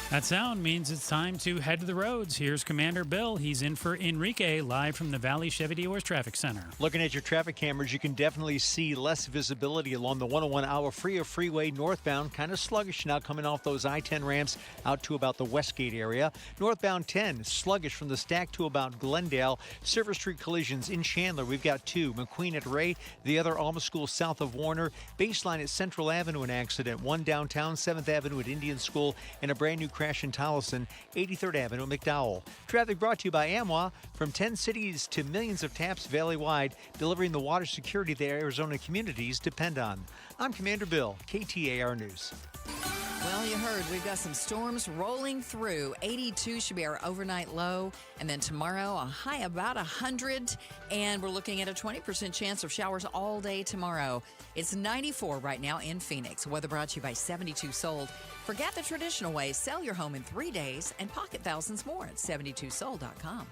That sound means it's time to head to the roads. Here's Commander Bill. He's in for Enrique, live from the Valley Chevy Dealers Traffic Center. Looking at your traffic cameras, you can definitely see less visibility along the 101 Agua Fria Freeway northbound. Kind of sluggish now coming off those I-10 ramps out to about the Westgate area. Northbound 10, sluggish from the Stack to about Glendale. Silver Street collisions in Chandler. We've got two. McQueen at Ray, the other Alma School south of Warner. Baseline at Central Avenue, an accident. One downtown, 7th Avenue at Indian School, and a brand new crash in Tolleson, 83rd Avenue, McDowell. Traffic brought to you by AMWA. From 10 cities to millions of taps valley-wide, delivering the water security that Arizona communities depend on. I'm Commander Bill, KTAR News. Well, you heard we've got some storms rolling through. 82 should be our overnight low. And then tomorrow, a high about 100. And we're looking at a 20% chance of showers all day tomorrow. It's 94 right now in Phoenix. Weather brought to you by 72 Sold. Forget the traditional way. Sell your home in 3 days and pocket thousands more at 72sold.com.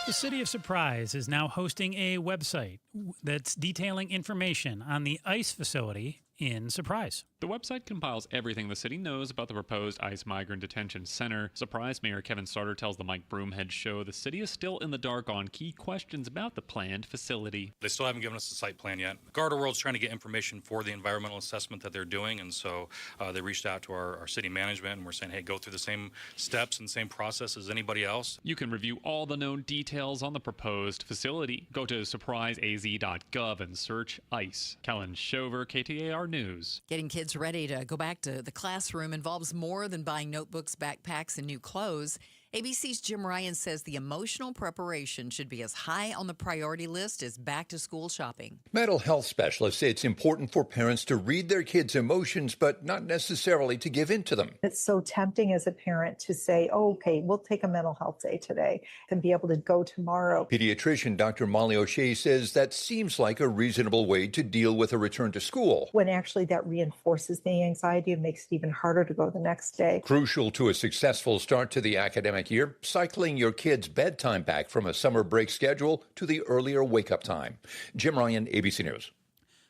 The City of Surprise is now hosting a website that's detailing information on the ICE facility in Surprise. The website compiles everything the city knows about the proposed ICE Migrant Detention Center. Surprise Mayor Kevin Starter tells the Mike Broomhead Show the city is still in the dark on key questions about the planned facility. They still haven't given us a site plan yet. Garda World's trying to get information for the environmental assessment that they're doing, and so they reached out to our city management, and we're saying, hey, go through the same steps and same process as anybody else. You can review all the known details on the proposed facility. Go to surpriseaz.gov and search ICE. Kellen Shover, KTAR News. Getting kids ready to go back to the classroom involves more than buying notebooks, backpacks, and new clothes. ABC's Jim Ryan says the emotional preparation should be as high on the priority list as back-to-school shopping. Mental health specialists say it's important for parents to read their kids' emotions, but not necessarily to give in to them. It's so tempting as a parent to say, oh, okay, we'll take a mental health day today and be able to go tomorrow. Pediatrician Dr. Molly O'Shea says that seems like a reasonable way to deal with a return to school. When actually that reinforces the anxiety, it makes it even harder to go the next day. Crucial to a successful start to the academic year, cycling your kids' bedtime back from a summer break schedule to the earlier wake-up time. Jim Ryan, ABC News.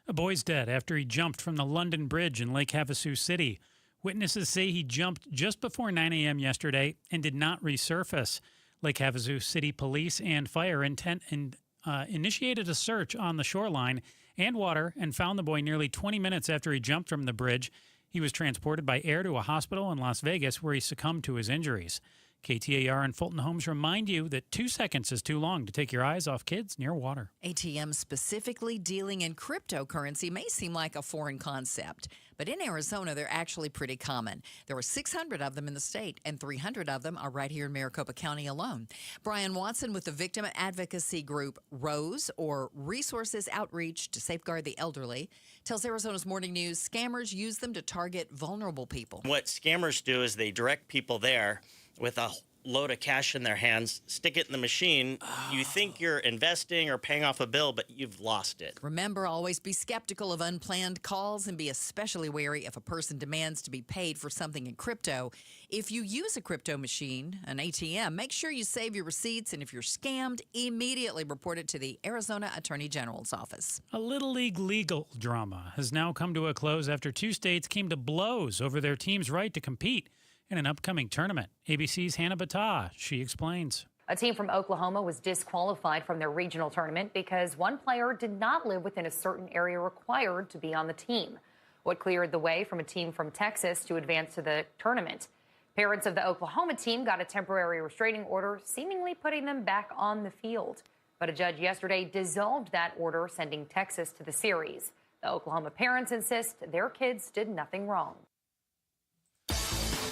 A boy's dead after he jumped from the London Bridge in Lake Havasu City. Witnesses say he jumped just before 9 a.m. yesterday and did not resurface. Lake Havasu City Police and Fire initiated a search on the shoreline and water and found the boy nearly 20 minutes after he jumped from the bridge. He was transported by air to a hospital in Las Vegas where he succumbed to his injuries. KTAR and Fulton Homes remind you that 2 seconds is too long to take your eyes off kids near water. ATMs specifically dealing in cryptocurrency may seem like a foreign concept, but in Arizona, they're actually pretty common. There are 600 of them in the state, and 300 of them are right here in Maricopa County alone. Brian Watson with the victim advocacy group ROSE, or Resources Outreach to Safeguard the Elderly, tells Arizona's Morning News scammers use them to target vulnerable people. What scammers do is they direct people there with a load of cash in their hands, stick it in the machine. You think you're investing or paying off a bill, but you've lost it. Remember, always be skeptical of unplanned calls and be especially wary if a person demands to be paid for something in crypto. If you use a crypto machine, an ATM, make sure you save your receipts, and if you're scammed, immediately report it to the Arizona Attorney General's office. A Little League legal drama has now come to a close after 2 states came to blows over their team's right to compete in an upcoming tournament. ABC's Hannah Battah, she explains. A team from Oklahoma was disqualified from their regional tournament because one player did not live within a certain area required to be on the team. What cleared the way from a team from Texas to advance to the tournament. Parents of the Oklahoma team got a temporary restraining order, seemingly putting them back on the field. But a judge yesterday dissolved that order, sending Texas to the series. The Oklahoma parents insist their kids did nothing wrong.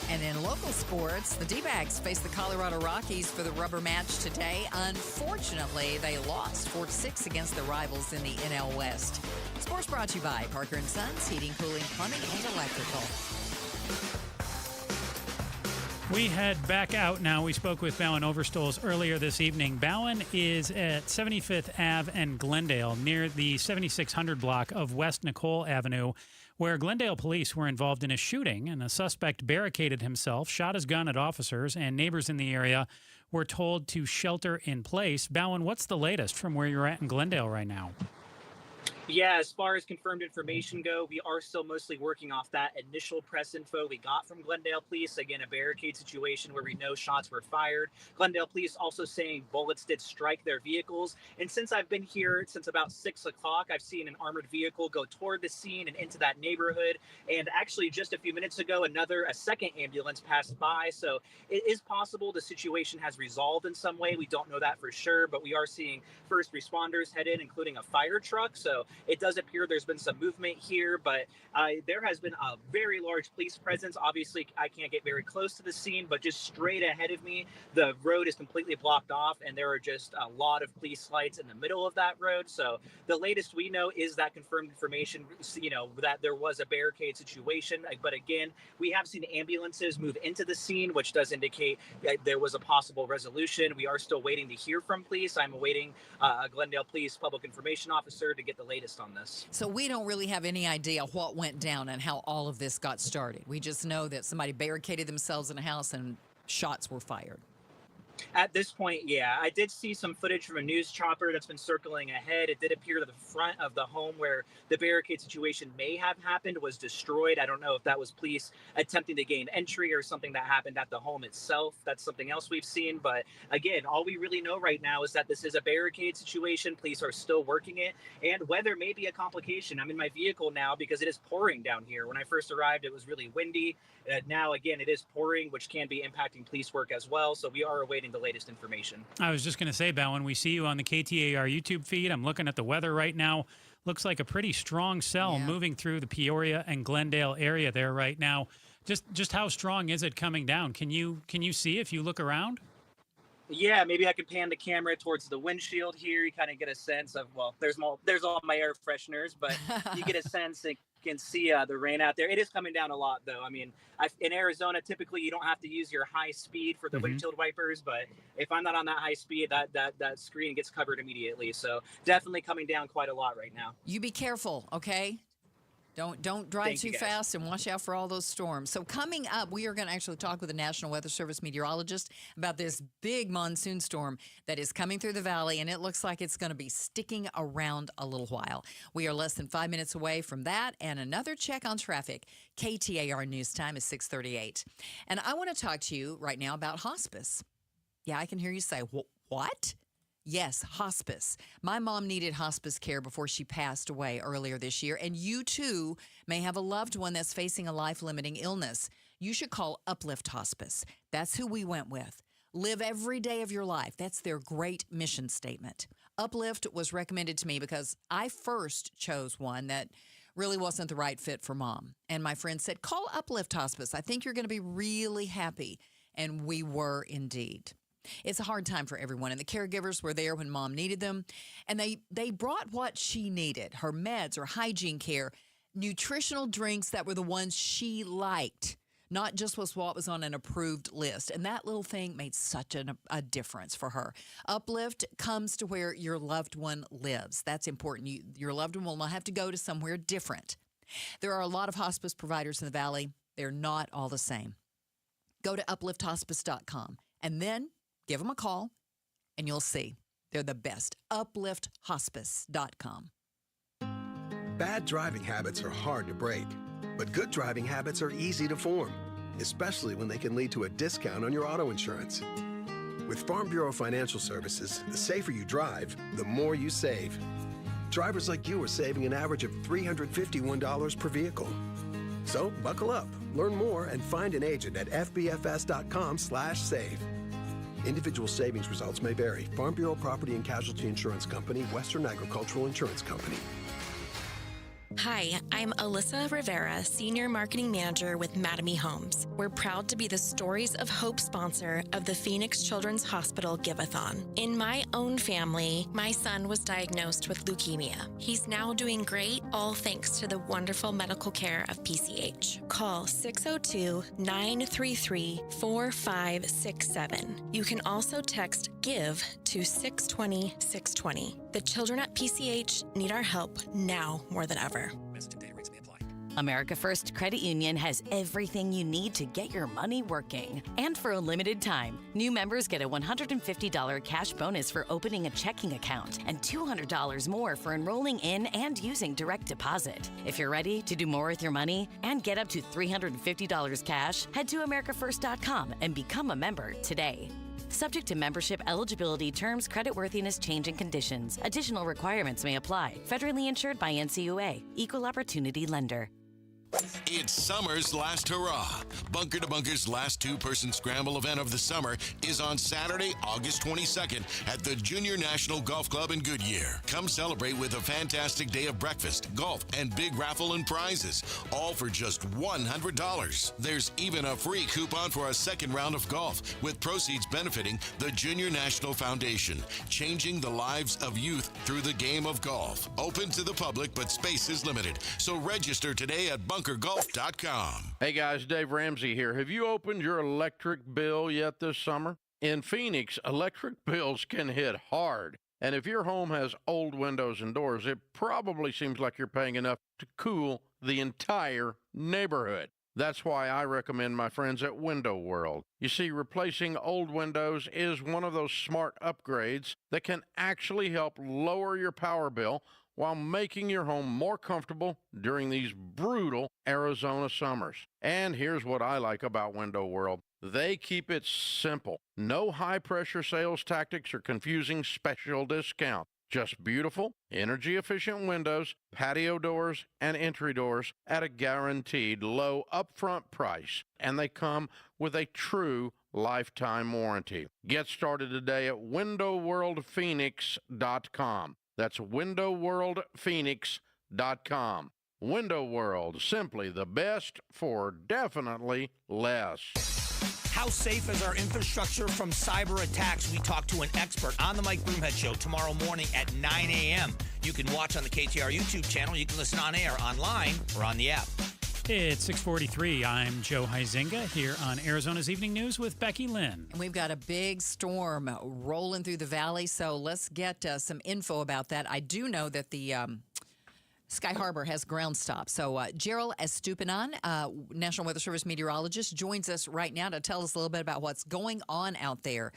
And in local sports, the D-backs face the Colorado Rockies for the rubber match today. Unfortunately, they lost 4-6 against their rivals in the NL West. Sports brought to you by Parker & Sons, Heating, Cooling, Plumbing, and Electrical. We head back out now. We spoke with Bowen Overstolz earlier this evening. Bowen is at 75th Ave and Glendale, near the 7600 block of West Nicole Avenue, where Glendale police were involved in a shooting, and a suspect barricaded himself, shot his gun at officers, and neighbors in the area were told to shelter in place. Bowen, what's the latest from where you're at in Glendale right now? Yeah, as far as confirmed information go, we are still mostly working off that initial press info we got from Glendale Police. Again, a barricade situation where we know shots were fired. Glendale Police also saying bullets did strike their vehicles. And since I've been here since about 6 o'clock, I've seen an armored vehicle go toward the scene and into that neighborhood. And actually, just a few minutes ago, a second ambulance passed by. So it is possible the situation has resolved in some way. We don't know that for sure, but we are seeing first responders head in, including a fire truck. So it does appear there's been some movement here, but there has been a very large police presence. Obviously, I can't get very close to the scene, but just straight ahead of me, the road is completely blocked off, and there are just a lot of police lights in the middle of that road. So the latest we know is that confirmed information, that there was a barricade situation. But again, we have seen ambulances move into the scene, which does indicate that there was a possible resolution. We are still waiting to hear from police. I'm awaiting a Glendale Police Public Information Officer to get the latest on this. So we don't really have any idea what went down and how all of this got started. We just know that somebody barricaded themselves in a house and shots were fired. At this point, yeah. I did see some footage from a news chopper that's been circling ahead. It did appear that the front of the home where the barricade situation may have happened was destroyed. I don't know if that was police attempting to gain entry or something that happened at the home itself. That's something else we've seen. But again, all we really know right now is that this is a barricade situation. Police are still working it, and weather may be a complication. I'm in my vehicle now because it is pouring down here. When I first arrived, it was really windy. Now, again, it is pouring, which can be impacting police work as well. So we are awaiting the latest information. I was just going to say, Bowen, we see you on the KTAR YouTube feed. I'm looking at the weather right now. Looks like a pretty strong cell moving through the Peoria and Glendale area there right now. Just how strong is it coming down? Can you see if you look around? Yeah, maybe I could pan the camera towards the windshield here. You kind of get a sense of, well, there's all my air fresheners, but you get a sense that you can see the rain out there. It is coming down a lot, though. I mean, in Arizona, typically you don't have to use your high speed for the windshield wipers, but if I'm not on that high speed, that screen gets covered immediately. So definitely coming down quite a lot right now. You be careful, okay? Don't drive too fast and watch out for all those storms. So coming up, we are going to actually talk with the National Weather Service meteorologist about this big monsoon storm that is coming through the valley, and it looks like it's going to be sticking around a little while. We are less than 5 minutes away from that, and another check on traffic. KTAR News Time is 6:38. And I want to talk to you right now about hospice. Yeah, I can hear you say, what? Yes, hospice. My mom needed hospice care before she passed away earlier this year, and you too may have a loved one that's facing a life-limiting illness. you should call Uplift Hospice. That's who we went with. Live every day of your life. That's their great mission statement. Uplift was recommended to me because I first chose one that really wasn't the right fit for Mom. And my friend said, call Uplift Hospice. I think you're going to be really happy. And we were indeed. It's a hard time for everyone, and the caregivers were there when Mom needed them, and they brought what she needed, her meds, her hygiene care, nutritional drinks that were the ones she liked, not just what was on an approved list. And that little thing made such a difference for her. Uplift comes to where your loved one lives. That's important. Your loved one will not have to go to somewhere different. There are a lot of hospice providers in the Valley. They're not all the same. Go to uplifthospice.com and then give them a call, and you'll see they're the best. Uplifthospice.com. Bad driving habits are hard to break, but good driving habits are easy to form, especially when they can lead to a discount on your auto insurance. With Farm Bureau Financial Services, the safer you drive, the more you save. Drivers like you are saving an average of $351 per vehicle. So buckle up, learn more, and find an agent at fbfs.com/save. Individual savings results may vary. Farm Bureau Property and Casualty Insurance Company, Western Agricultural Insurance Company. Hi, I'm Alyssa Rivera, Senior Marketing Manager with Mattamy Homes. We're proud to be the Stories of Hope sponsor of the Phoenix Children's Hospital Give-a-thon. In my own family, my son was diagnosed with leukemia. He's now doing great, all thanks to the wonderful medical care of PCH. Call 602-933-4567. You can also text GIVE to 620-620. The children at PCH need our help now more than ever. America First Credit Union has everything you need to get your money working. And for a limited time, new members get a $150 cash bonus for opening a checking account and $200 more for enrolling in and using direct deposit. If you're ready to do more with your money and get up to $350 cash, head to americafirst.com and become a member today. Subject to membership eligibility, terms, creditworthiness, change, and conditions. Additional requirements may apply. Federally insured by NCUA. Equal Opportunity Lender. It's summer's last hurrah. Bunker to Bunker's last two-person scramble event of the summer is on Saturday, August 22nd at the Junior National Golf Club in Goodyear. Come celebrate with a fantastic day of breakfast, golf, and big raffle and prizes, all for just $100. There's even a free coupon for a second round of golf, with proceeds benefiting the Junior National Foundation, changing the lives of youth through the game of golf. Open to the public, but space is limited, so register today at bunkergolf.com. Hey guys, Dave Ramsey here. Have you opened your electric bill yet this summer? In Phoenix, electric bills can hit hard. And if your home has old windows and doors, it probably seems like you're paying enough to cool the entire neighborhood. That's why I recommend my friends at Window World. You see, replacing old windows is one of those smart upgrades that can actually help lower your power bill while making your home more comfortable during these brutal Arizona summers. And here's what I like about Window World. They keep it simple. No high-pressure sales tactics or confusing special discounts. Just beautiful, energy-efficient windows, patio doors, and entry doors at a guaranteed low upfront price. And they come with a true lifetime warranty. Get started today at windowworldphoenix.com. That's windowworldphoenix.com. Window World, simply the best for definitely less. How safe is our infrastructure from cyber attacks? We talk to an expert on the Mike Broomhead Show tomorrow morning at 9 a.m. You can watch on the KTAR YouTube channel. You can listen on air, online, or on the app. It's 6:43. I'm Joe Huizinga here on Arizona's Evening News with Becky Lynn. And we've got a big storm rolling through the valley, so let's get some info about that. I do know that the Sky Harbor has ground stop. So Gerald Estupinan, National Weather Service meteorologist, joins us right now to tell us a little bit about what's going on out there.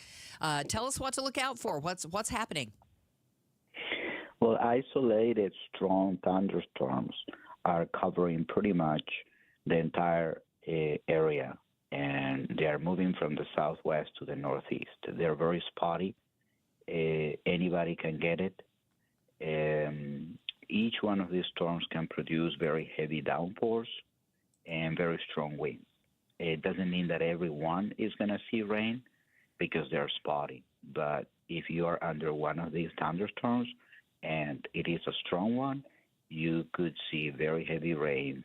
Tell us what to look out for. What's happening? Well, isolated strong thunderstorms are covering pretty much the entire area, and they are moving from the southwest to the northeast. They're very spotty. Anybody can get it. Each one of these storms can produce very heavy downpours and very strong winds. It doesn't mean that everyone is going to see rain because they're spotty. But if you are under one of these thunderstorms and it is a strong one, you could see very heavy rain,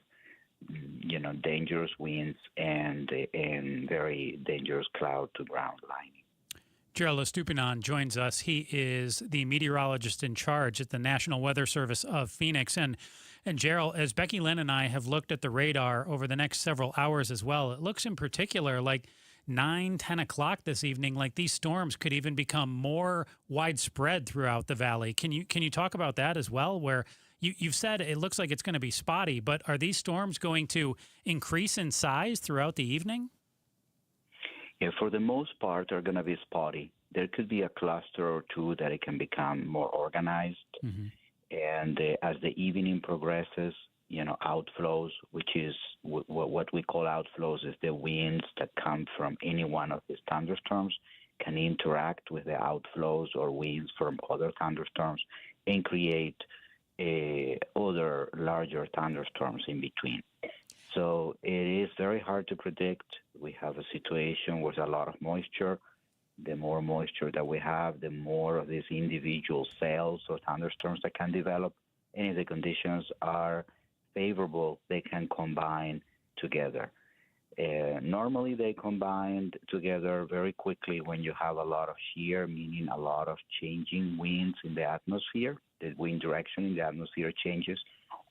dangerous winds, and very dangerous cloud-to-ground lining. Gerald Estupinan joins us. He is the meteorologist in charge at the National Weather Service of Phoenix. And Gerald, as Becky Lynn and I have looked at the radar over the next several hours as well, it looks in particular like 9, 10 o'clock this evening, like these storms could even become more widespread throughout the valley. Can you talk about that as well, where you've said it looks like it's going to be spotty, but are these storms going to increase in size throughout the evening? Yeah, for the most part, they're going to be spotty. There could be a cluster or two that it can become more organized. Mm-hmm. And as the evening progresses, outflows, which is what we call outflows, is the winds that come from any one of these thunderstorms can interact with the outflows or winds from other thunderstorms and create other larger thunderstorms in between. So it is very hard to predict. We have a situation with a lot of moisture. The more moisture that we have, the more of these individual cells or thunderstorms that can develop. And if the conditions are favorable, they can combine together. Normally, they combine together very quickly when you have a lot of shear, meaning a lot of changing winds in the atmosphere. The wind direction in the atmosphere changes.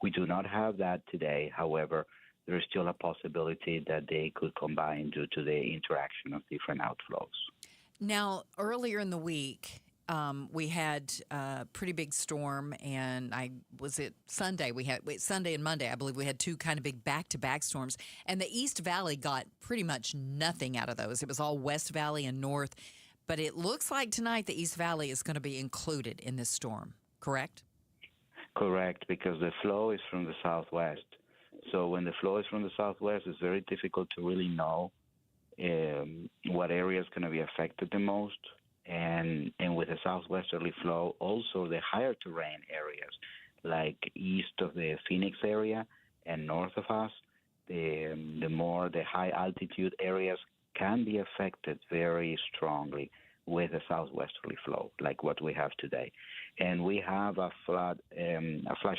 We do not have that today. However, there is still a possibility that they could combine due to the interaction of different outflows. Now, earlier in the week, we had a pretty big storm, and Sunday? Sunday and Monday, I believe we had two kind of big back-to-back storms, and the East Valley got pretty much nothing out of those. It was all West Valley and North, but it looks like tonight the East Valley is going to be included in this storm, correct? Correct, because the flow is from the southwest. So when the flow is from the southwest, it's very difficult to really know what area is going to be affected the most. And with the southwesterly flow, also the higher terrain areas, like east of the Phoenix area and north of us, the high altitude areas can be affected very strongly with a southwesterly flow, like what we have today. And we have a flash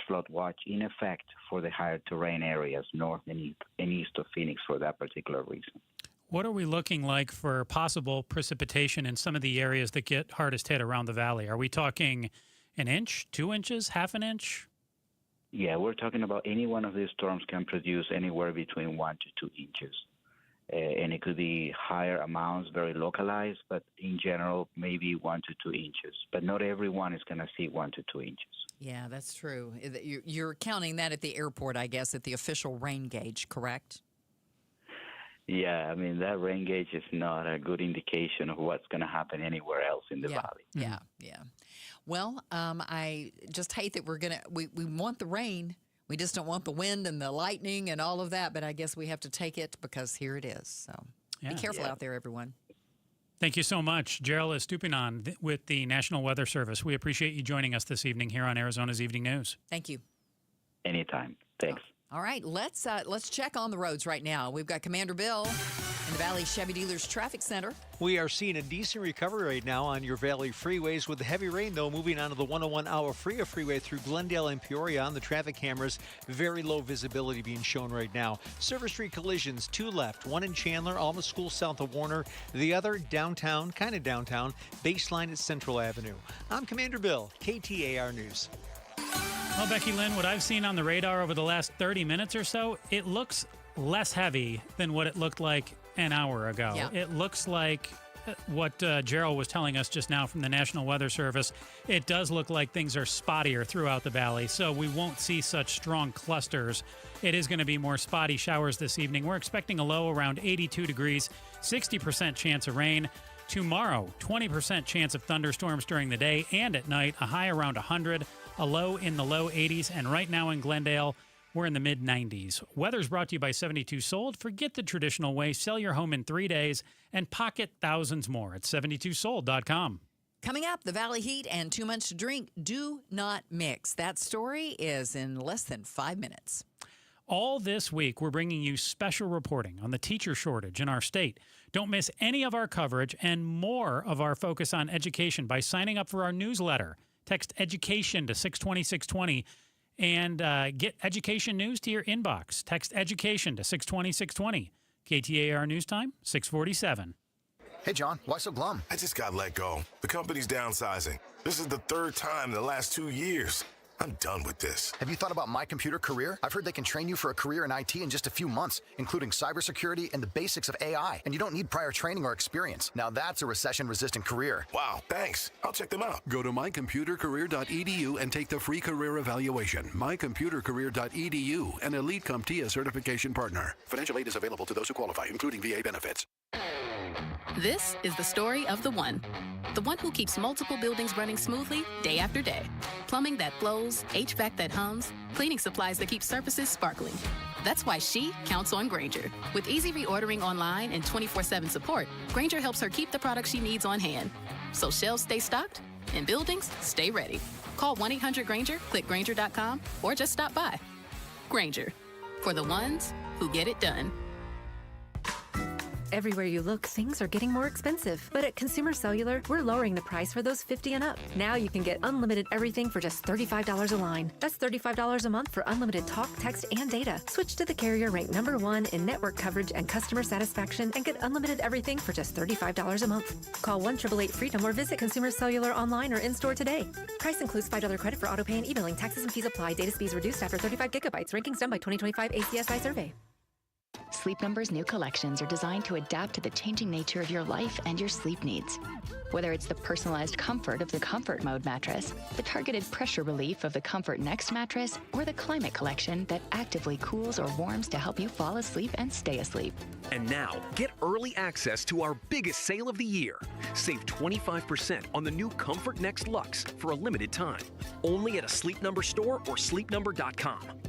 flood watch in effect for the higher terrain areas, north and east of Phoenix, for that particular reason. What are we looking like for possible precipitation in some of the areas that get hardest hit around the valley? Are we talking an inch, 2 inches, half an inch? Yeah, we're talking about any one of these storms can produce anywhere between 1 to 2 inches. And it could be higher amounts, very localized, but in general, maybe 1 to 2 inches. But not everyone is going to see 1 to 2 inches. Yeah, that's true. You're counting that at the airport, I guess, at the official rain gauge, correct? Yeah, I mean, that rain gauge is not a good indication of what's going to happen anywhere else in the valley. Yeah. Well, I just hate that we want the rain. We just don't want the wind and the lightning and all of that, but I guess we have to take it because here it is. So be careful out there, everyone. Thank you so much. Gerald Estupinan with the National Weather Service. We appreciate you joining us this evening here on Arizona's Evening News. Thank you. Anytime. Thanks. All right, let's check on the roads right now. We've got Commander Bill in the Valley Chevy Dealers Traffic Center. We are seeing a decent recovery right now on your Valley freeways with the heavy rain, though, moving onto the 101 Agua-Fria freeway through Glendale and Peoria on the traffic cameras. Very low visibility being shown right now. Service Street collisions, 2 left, 1 in Chandler, Alma School south of Warner, the other downtown, kind of downtown, Baseline at Central Avenue. I'm Commander Bill, KTAR News. Well, Becky Lynn, what I've seen on the radar over the last 30 minutes or so, it looks less heavy than what it looked like an hour ago. Yeah. It looks like what Gerald was telling us just now from the National Weather Service. It does look like things are spottier throughout the valley, so we won't see such strong clusters. It is going to be more spotty showers this evening. We're expecting a low around 82 degrees, 60% chance of rain. Tomorrow, 20% chance of thunderstorms during the day and at night, a high around 100, a low in the low 80s, and right now in Glendale, we're in the mid-90s. Weather's brought to you by 72 Sold. Forget the traditional way. Sell your home in 3 days and pocket thousands more at 72sold.com. Coming up, the Valley Heat and too much to drink do not mix. That story is in less than 5 minutes. All this week, we're bringing you special reporting on the teacher shortage in our state. Don't miss any of our coverage and more of our focus on education by signing up for our newsletter. Text education to 620-620 and get education news to your inbox. Text education to 620-620. KTAR News Time, 647. Hey, John, why so glum? I just got let go. The company's downsizing. This is the third time in the last 2 years. I'm done with this. Have you thought about My Computer Career? I've heard they can train you for a career in IT in just a few months, including cybersecurity and the basics of AI. And you don't need prior training or experience. Now that's a recession-resistant career. Wow, thanks. I'll check them out. Go to mycomputercareer.edu and take the free career evaluation. mycomputercareer.edu, an Elite CompTIA certification partner. Financial aid is available to those who qualify, including VA benefits. This is the story of the one who keeps multiple buildings running smoothly day after day. Plumbing that flows, HVAC that hums, cleaning supplies that keep surfaces sparkling. That's why she counts on Grainger. With easy reordering online and 24/7 support, Grainger helps her keep the products she needs on hand. So shelves stay stocked and buildings stay ready. Call 1-800-GRAINGER, click Grainger.com, or just stop by. Grainger, for the ones who get it done. Everywhere you look, things are getting more expensive. But at Consumer Cellular, we're lowering the price for those 50 and up. Now you can get unlimited everything for just $35 a line. That's $35 a month for unlimited talk, text, and data. Switch to the carrier ranked #1 in network coverage and customer satisfaction and get unlimited everything for just $35 a month. Call 1-888-FREEDOM or visit Consumer Cellular online or in-store today. Price includes $5 credit for autopay and e-billing. Taxes and fees apply. Data speeds reduced after 35 gigabytes. Rankings done by 2025 ACSI survey. Sleep Number's new collections are designed to adapt to the changing nature of your life and your sleep needs. Whether it's the personalized comfort of the Comfort Mode mattress, the targeted pressure relief of the Comfort Next mattress, or the Climate Collection that actively cools or warms to help you fall asleep and stay asleep. And now, get early access to our biggest sale of the year. Save 25% on the new Comfort Next Luxe for a limited time. Only at a Sleep Number store or sleepnumber.com.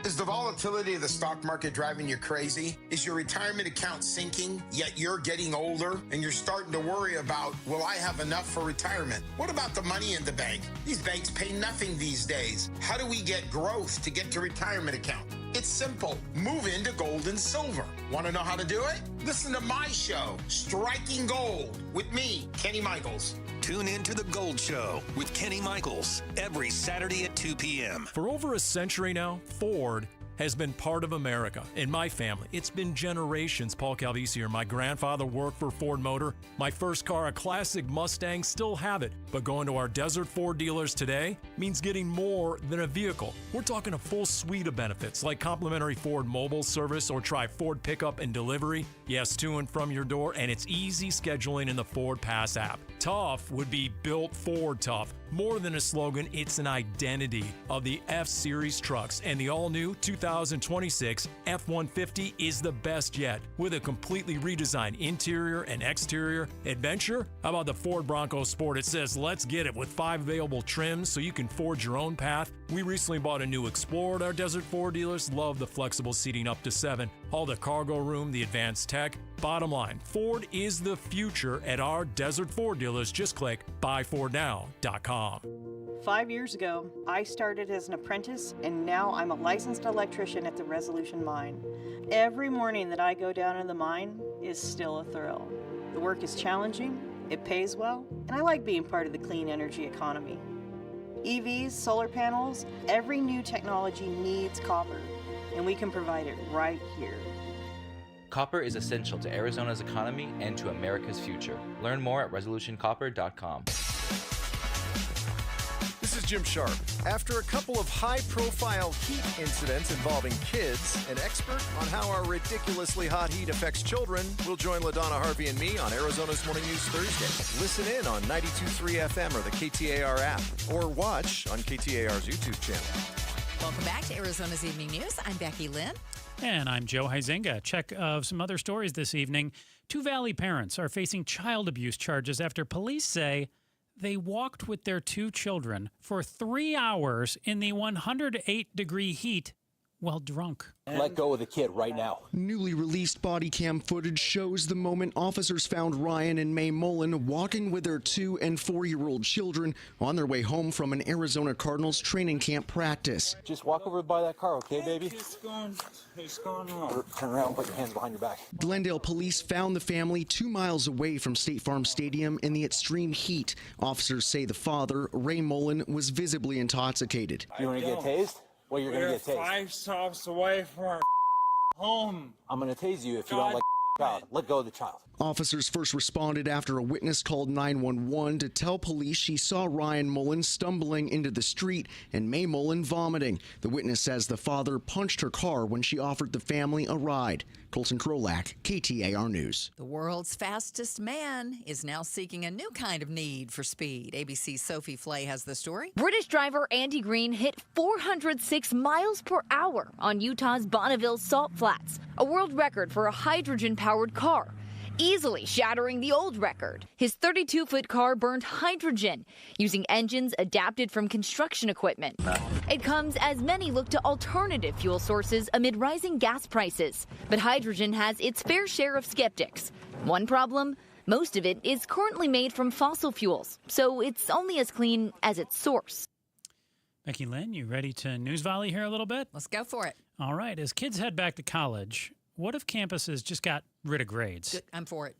Is the volatility of the stock market driving you crazy? Is your retirement account sinking, yet you're getting older and you're starting to worry about, will I have enough for retirement? What about the money in the bank? These banks pay nothing these days. How do we get growth to get to retirement account? It's simple. Move into gold and silver. Want to know how to do it? Listen to my show, Striking Gold, with me, Kenny Michaels. Tune in to The Gold Show with Kenny Michaels every Saturday at 2 p.m. For over a century now, Ford has been part of America. In my family, it's been generations. Paul Calvisi here. My grandfather worked for Ford Motor. My first car, a classic Mustang, still have it. But going to our Desert Ford dealers today means getting more than a vehicle. We're talking a full suite of benefits like complimentary Ford mobile service or try Ford pickup and delivery. Yes, to and from your door, and it's easy scheduling in the Ford Pass app. Tough would be built Ford tough. More than a slogan, it's an identity of the F-Series trucks, and the all-new 2026 F-150 is the best yet. With a completely redesigned interior and exterior adventure, how about the Ford Bronco Sport? It says, let's get it, with 5 available trims so you can forge your own path. We recently bought a new Explorer at our Desert Ford dealers. Love the flexible seating up to 7. All the cargo room, the advanced tech. Bottom line, Ford is the future at our Desert Ford dealers. Just click buyfordnow.com. 5 years ago, I started as an apprentice, and now I'm a licensed electrician at the Resolution Mine. Every morning that I go down in the mine is still a thrill. The work is challenging, it pays well, and I like being part of the clean energy economy. EVs, solar panels, every new technology needs copper, and we can provide it right here. Copper is essential to Arizona's economy and to America's future. Learn more at resolutioncopper.com. This is Jim Sharp. After a couple of high-profile heat incidents involving kids, an expert on how our ridiculously hot heat affects children will join LaDonna Harvey and me on Arizona's Morning News Thursday. Listen in on 92.3 FM or the KTAR app, or watch on KTAR's YouTube channel. Welcome back to Arizona's Evening News. I'm Becky Lynn. And I'm Joe Huizenga. Check of some other stories this evening. 2 Valley parents are facing child abuse charges after police say they walked with their 2 children for 3 hours in the 108-degree heat while drunk. Let go of the kid right now. Newly released body cam footage shows the moment officers found Ryan and May Mullen walking with their 2- and 4-year-old children on their way home from an Arizona Cardinals training camp practice. Just walk over by that car, okay, baby? He's going home. Turn around and put your hands behind your back. Glendale police found the family 2 miles away from State Farm Stadium in the extreme heat. Officers say the father, Ray Mullen, was visibly intoxicated. You want to get tased? Well, you're going to get tased. We're 5 stops away from our home. I'm going to tase you if you don't like the child. Let go of the child. Officers first responded after a witness called 911 to tell police she saw Ryan Mullen stumbling into the street and May Mullen vomiting. The witness says the father punched her car when she offered the family a ride. Colson Krolak, KTAR News. The world's fastest man is now seeking a new kind of need for speed. ABC's Sophie Flay has the story. British driver Andy Green hit 406 miles per hour on Utah's Bonneville Salt Flats, a world record for a hydrogen-powered car, easily shattering the old record. His 32-foot car burned hydrogen using engines adapted from construction equipment. It comes as many look to alternative fuel sources amid rising gas prices. But hydrogen has its fair share of skeptics. One problem, most of it is currently made from fossil fuels, so it's only as clean as its source. Becky Lynn, you ready to news volley here a little bit? Let's go for it. All right. As kids head back to college, what if campuses just got rid of grades? Good. I'm for it.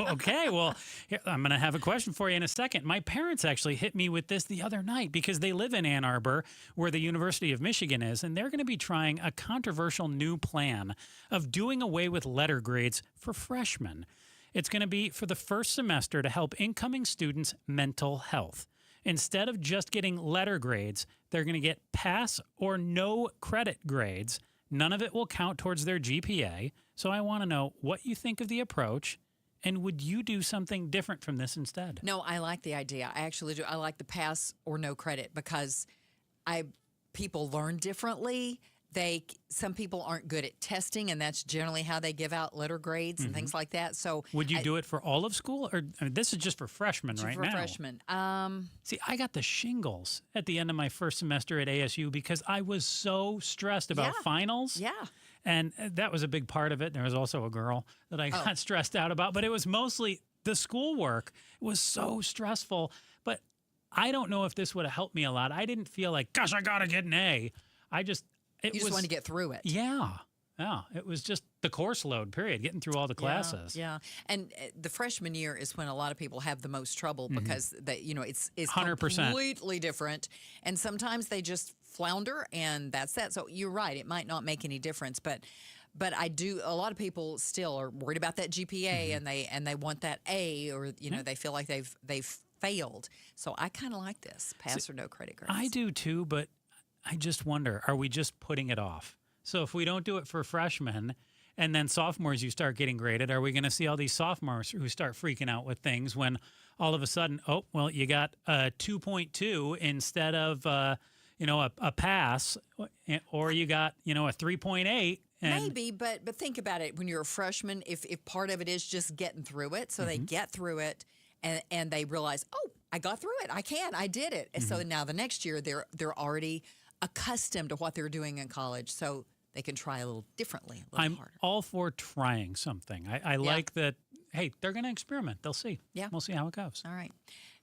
Okay, well, here, I'm going to have a question for you in a second. My parents actually hit me with this the other night because they live in Ann Arbor, where the University of Michigan is, and they're going to be trying a controversial new plan of doing away with letter grades for freshmen. It's going to be for the first semester to help incoming students' mental health. Instead of just getting letter grades, they're going to get pass or no credit grades. None of it will count towards their GPA. So I want to know what you think of the approach, and would you do something different from this instead? No, I like the idea. I actually do. I like the pass or no credit because people learn differently. Some people aren't good at testing, and that's generally how they give out letter grades and things like that. So, would you do it for all of school, or I mean, this is just for freshmen right now? For freshmen. See, I got the shingles at the end of my first semester at ASU because I was so stressed about finals. Yeah. And that was a big part of it. There was also a girl that I got stressed out about, but it was mostly the schoolwork. It was so stressful. But I don't know if this would have helped me a lot. I didn't feel like, gosh, I got to get an A. You just want to get through it. Yeah. Yeah. It was just the course load, period, getting through all the classes. Yeah. And the freshman year is when a lot of people have the most trouble because it's 100%. Completely different. And sometimes they just flounder, and that's that. So you're right. It might not make any difference, but a lot of people still are worried about that GPA and they want that A, or they feel like they've failed. So I kind of like this pass or no credit grades. I do too, but I just wonder, are we just putting it off? So if we don't do it for freshmen and then sophomores you start getting graded, are we going to see all these sophomores who start freaking out with things when all of a sudden, you got a 2.2 instead of, a pass, or you got, a 3.8. Maybe, but think about it. When you're a freshman, if part of it is just getting through it, so they get through it and they realize, I got through it. I did it. And so now the next year they're already accustomed to what they're doing in college, so they can try a little differently, a little harder. I'm all for trying something. I like that, hey, they're going to experiment. They'll see. Yeah. We'll see how it goes. All right.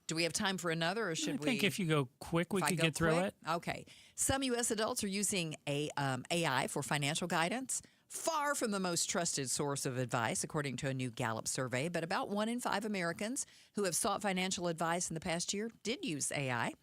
Do we have time for another, or should we? I think if you go quick, we could get through it. Okay. Some U.S. adults are using AI for financial guidance. Far from the most trusted source of advice, according to a new Gallup survey, but about 1 in 5 Americans who have sought financial advice in the past year did use AI.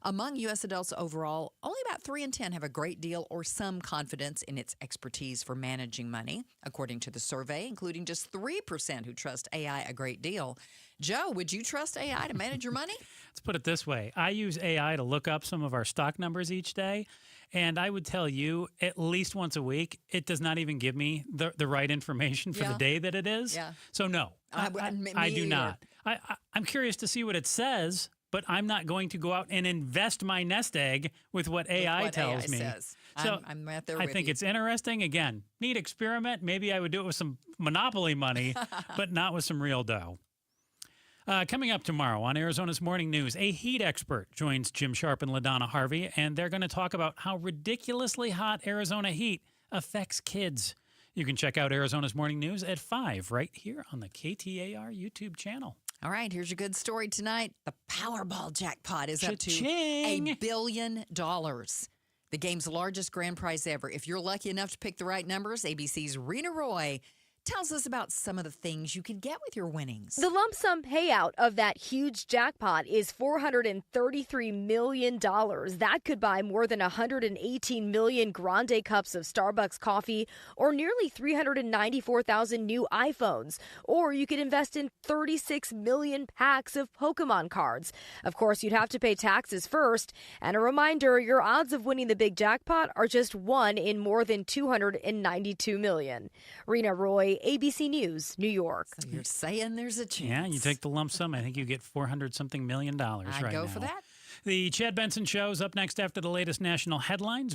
Among U.S. adults overall, only about 3 in 10 have a great deal or some confidence in its expertise for managing money, according to the survey, including just 3% who trust AI a great deal. Joe, would you trust AI to manage your money? Let's put it this way. I use AI to look up some of our stock numbers each day, and I would tell you at least once a week, it does not even give me the right information for the day that it is. Yeah. So no, I do not. I'm curious to see what it says, but I'm not going to go out and invest my nest egg with what AI tells me. Says. So I'm right there I with think you. it's interesting. Again, neat experiment. Maybe I would do it with some Monopoly money, but not with some real dough. Coming up tomorrow on Arizona's Morning News, a heat expert joins Jim Sharp and LaDonna Harvey, and they're going to talk about how ridiculously hot Arizona heat affects kids. You can check out Arizona's Morning News at 5 right here on the KTAR YouTube channel. All right, here's your good story tonight. The Powerball jackpot is up to Cha-ching! $1 billion. The game's largest grand prize ever. If you're lucky enough to pick the right numbers, ABC's Rena Roy tells us about some of the things you can get with your winnings. The lump sum payout of that huge jackpot is $433 million. That could buy more than 118 million grande cups of Starbucks coffee or nearly 394,000 new iPhones. Or you could invest in 36 million packs of Pokemon cards. Of course, you'd have to pay taxes first. And a reminder, your odds of winning the big jackpot are just 1 in more than 292 million. Rena Roy, ABC News, New York. So you're saying there's a chance. Yeah, you take the lump sum. I think you get $400-something million right now. I'd go for that. The Chad Benson Show is up next after the latest national headlines.